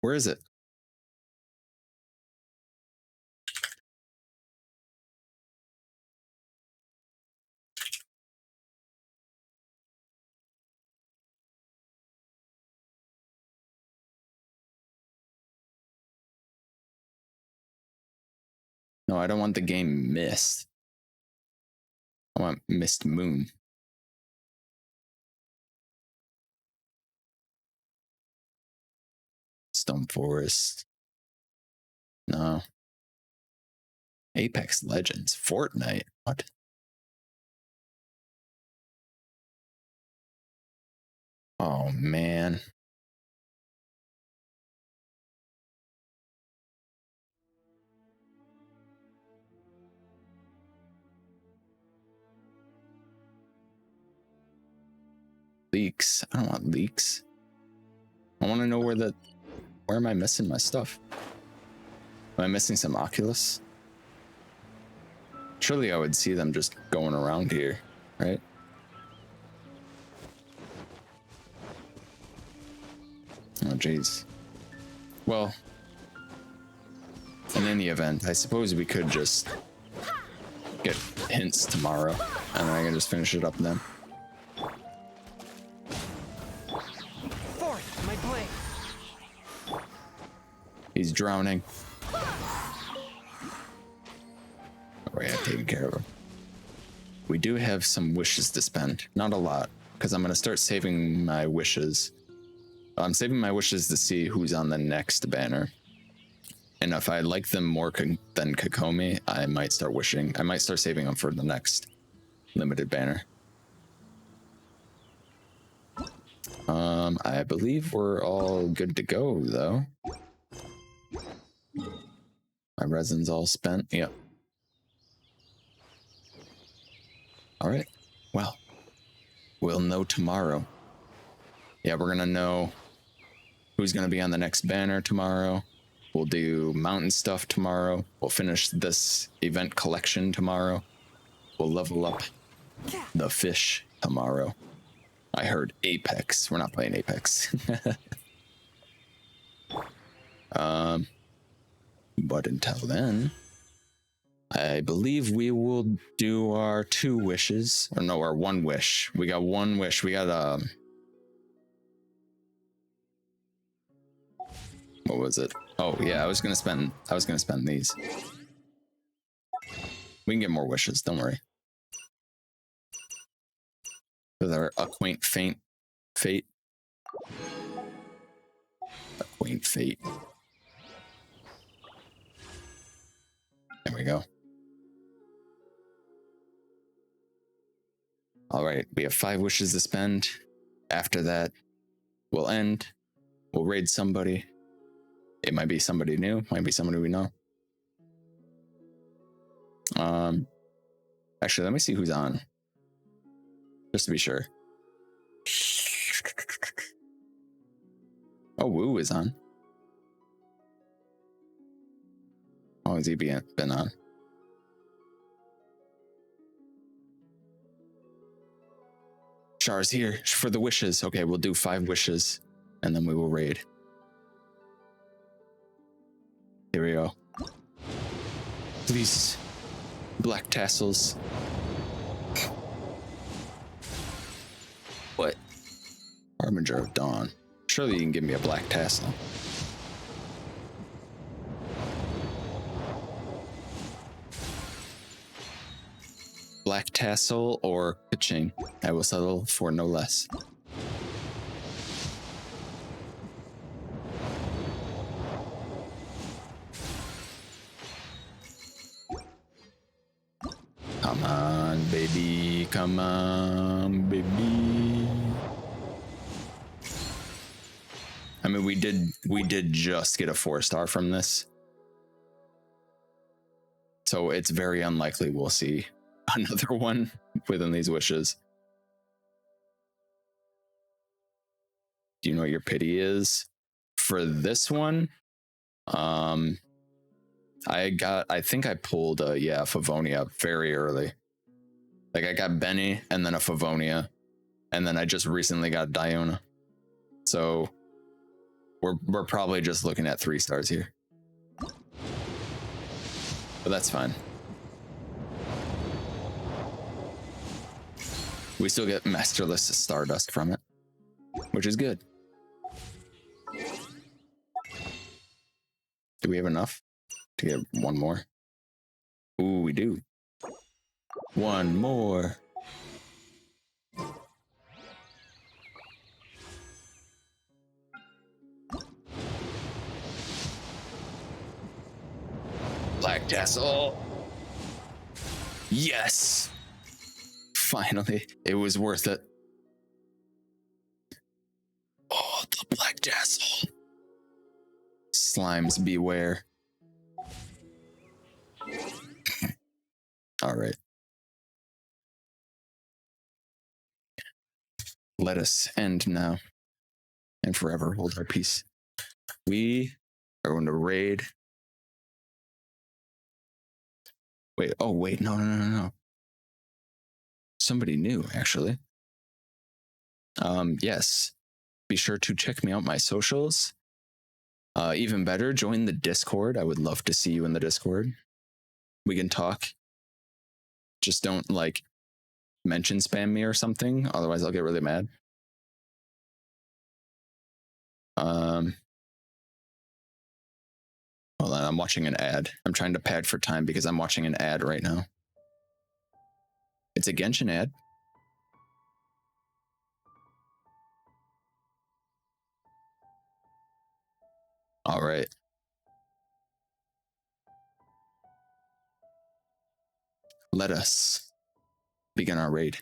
Where is it? No, I don't want the game Mist. I want Mist Moon. Stone Forest. No. Apex Legends. Fortnite. What? Oh, man. Leaks. I don't want leaks. I want to know where am I missing my stuff? Am I missing some Oculus? Surely I would see them just going around here, right? Oh, jeez. Well, in any event, I suppose we could just get hints tomorrow, and then I can just finish it up then. Fourth, my blade. He's drowning. Alright, I've taken care of him. We do have some wishes to spend. Not a lot, because I'm going to start saving my wishes. I'm saving my wishes to see who's on the next banner. And if I like them more than Kokomi, I might start wishing. I might start saving them for the next limited banner. I believe we're all good to go, though. My resin's all spent. Yep. All right. Well, we'll know tomorrow. Yeah, we're going to know who's going to be on the next banner tomorrow. We'll do mountain stuff tomorrow. We'll finish this event collection tomorrow. We'll level up the fish tomorrow. I heard Apex. We're not playing Apex. But until then, I believe we will do our 2 wishes. Or no, our 1 wish. We got 1 wish. We got what was it? Oh yeah, I was gonna spend these. We can get more wishes, don't worry. With our quaint fate. A quaint fate. There we go. All right, we have 5 wishes to spend. After that, we'll end. We'll raid somebody. It might be somebody new, might be somebody we know. Actually, let me see who's on. Just to be sure. Oh, Woo is on. Oh, has he been on? Char's here for the wishes. Okay, we'll do 5 wishes, and then we will raid. Here we go. These black tassels. What? Harbinger of Dawn. Surely you can give me a black tassel. Black tassel or pitching. I will settle for no less. Come on, baby. Come on, baby. I mean, we did just get a 4-star from this. So it's very unlikely we'll see another one within these wishes. Do you know what your pity is? For this one, I think I pulled a Favonia very early. Like I got Benny and then a Favonia, and then I just recently got Diona. So we're probably just looking at 3 stars here. But that's fine. We still get Masterless Stardust from it, which is good. Do we have enough to get 1 more? Ooh, we do. 1 more. Black tassel. Yes. Finally, it was worth it. Oh, the black tassel. Slimes beware. All right. Let us end now and forever hold our peace. We are going to raid. Wait, oh, wait, no. Somebody new, actually. Yes. be sure to check me out my socials. Even better, join the Discord. I would love to see you in the Discord. We can talk. Just don't like mention spam me or something, otherwise I'll get really mad. Hold on, I'm watching an ad. I'm trying to pad for time because I'm watching an ad right now. It's a Genshin ad. All right. Let us begin our raid.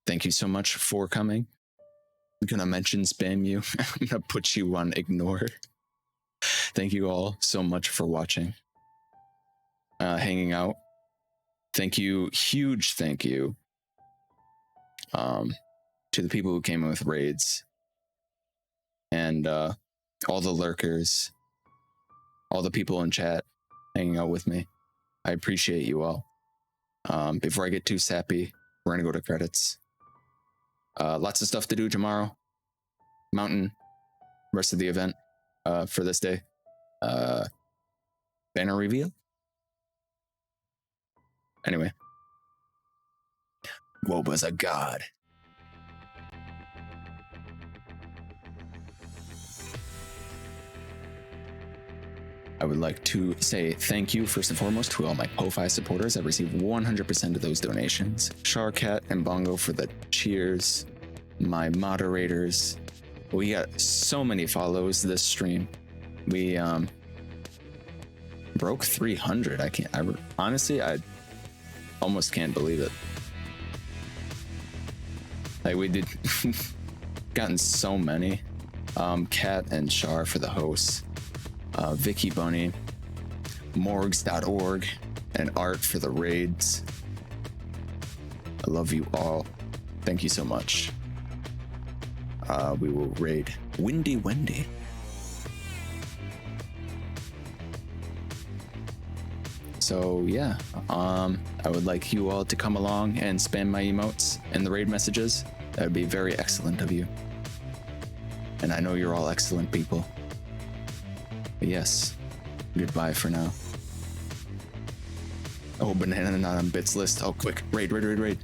Thank you so much for coming. I'm gonna mention spam you. I'm gonna put you on ignore. Thank you all so much for watching. Hanging out. Thank you, huge thank you to the people who came in with raids and all the lurkers, all the people in chat hanging out with me. I appreciate you all. Before I get too sappy, we're gonna go to credits. Lots of stuff to do tomorrow. Mountain, rest of the event for this day. Banner reveal. Anyway, Guoba's a god. I would like to say thank you first and foremost to all my Ko-Fi supporters. I've received 100% of those donations. Sharkat and Bongo for the cheers. My moderators. We got so many follows this stream. We broke 300. Honestly, I almost can't believe it. Like we did gotten so many. Kat and Char for the hosts. Vicky Bunny, morgs.org, and Art for the raids. I love you all. Thank you so much. We will raid Windy Wendy. So yeah, I would like you all to come along and spam my emotes and the raid messages. That would be very excellent of you. And I know you're all excellent people. But yes, goodbye for now. Oh, banana not on bits list. Oh, quick, raid.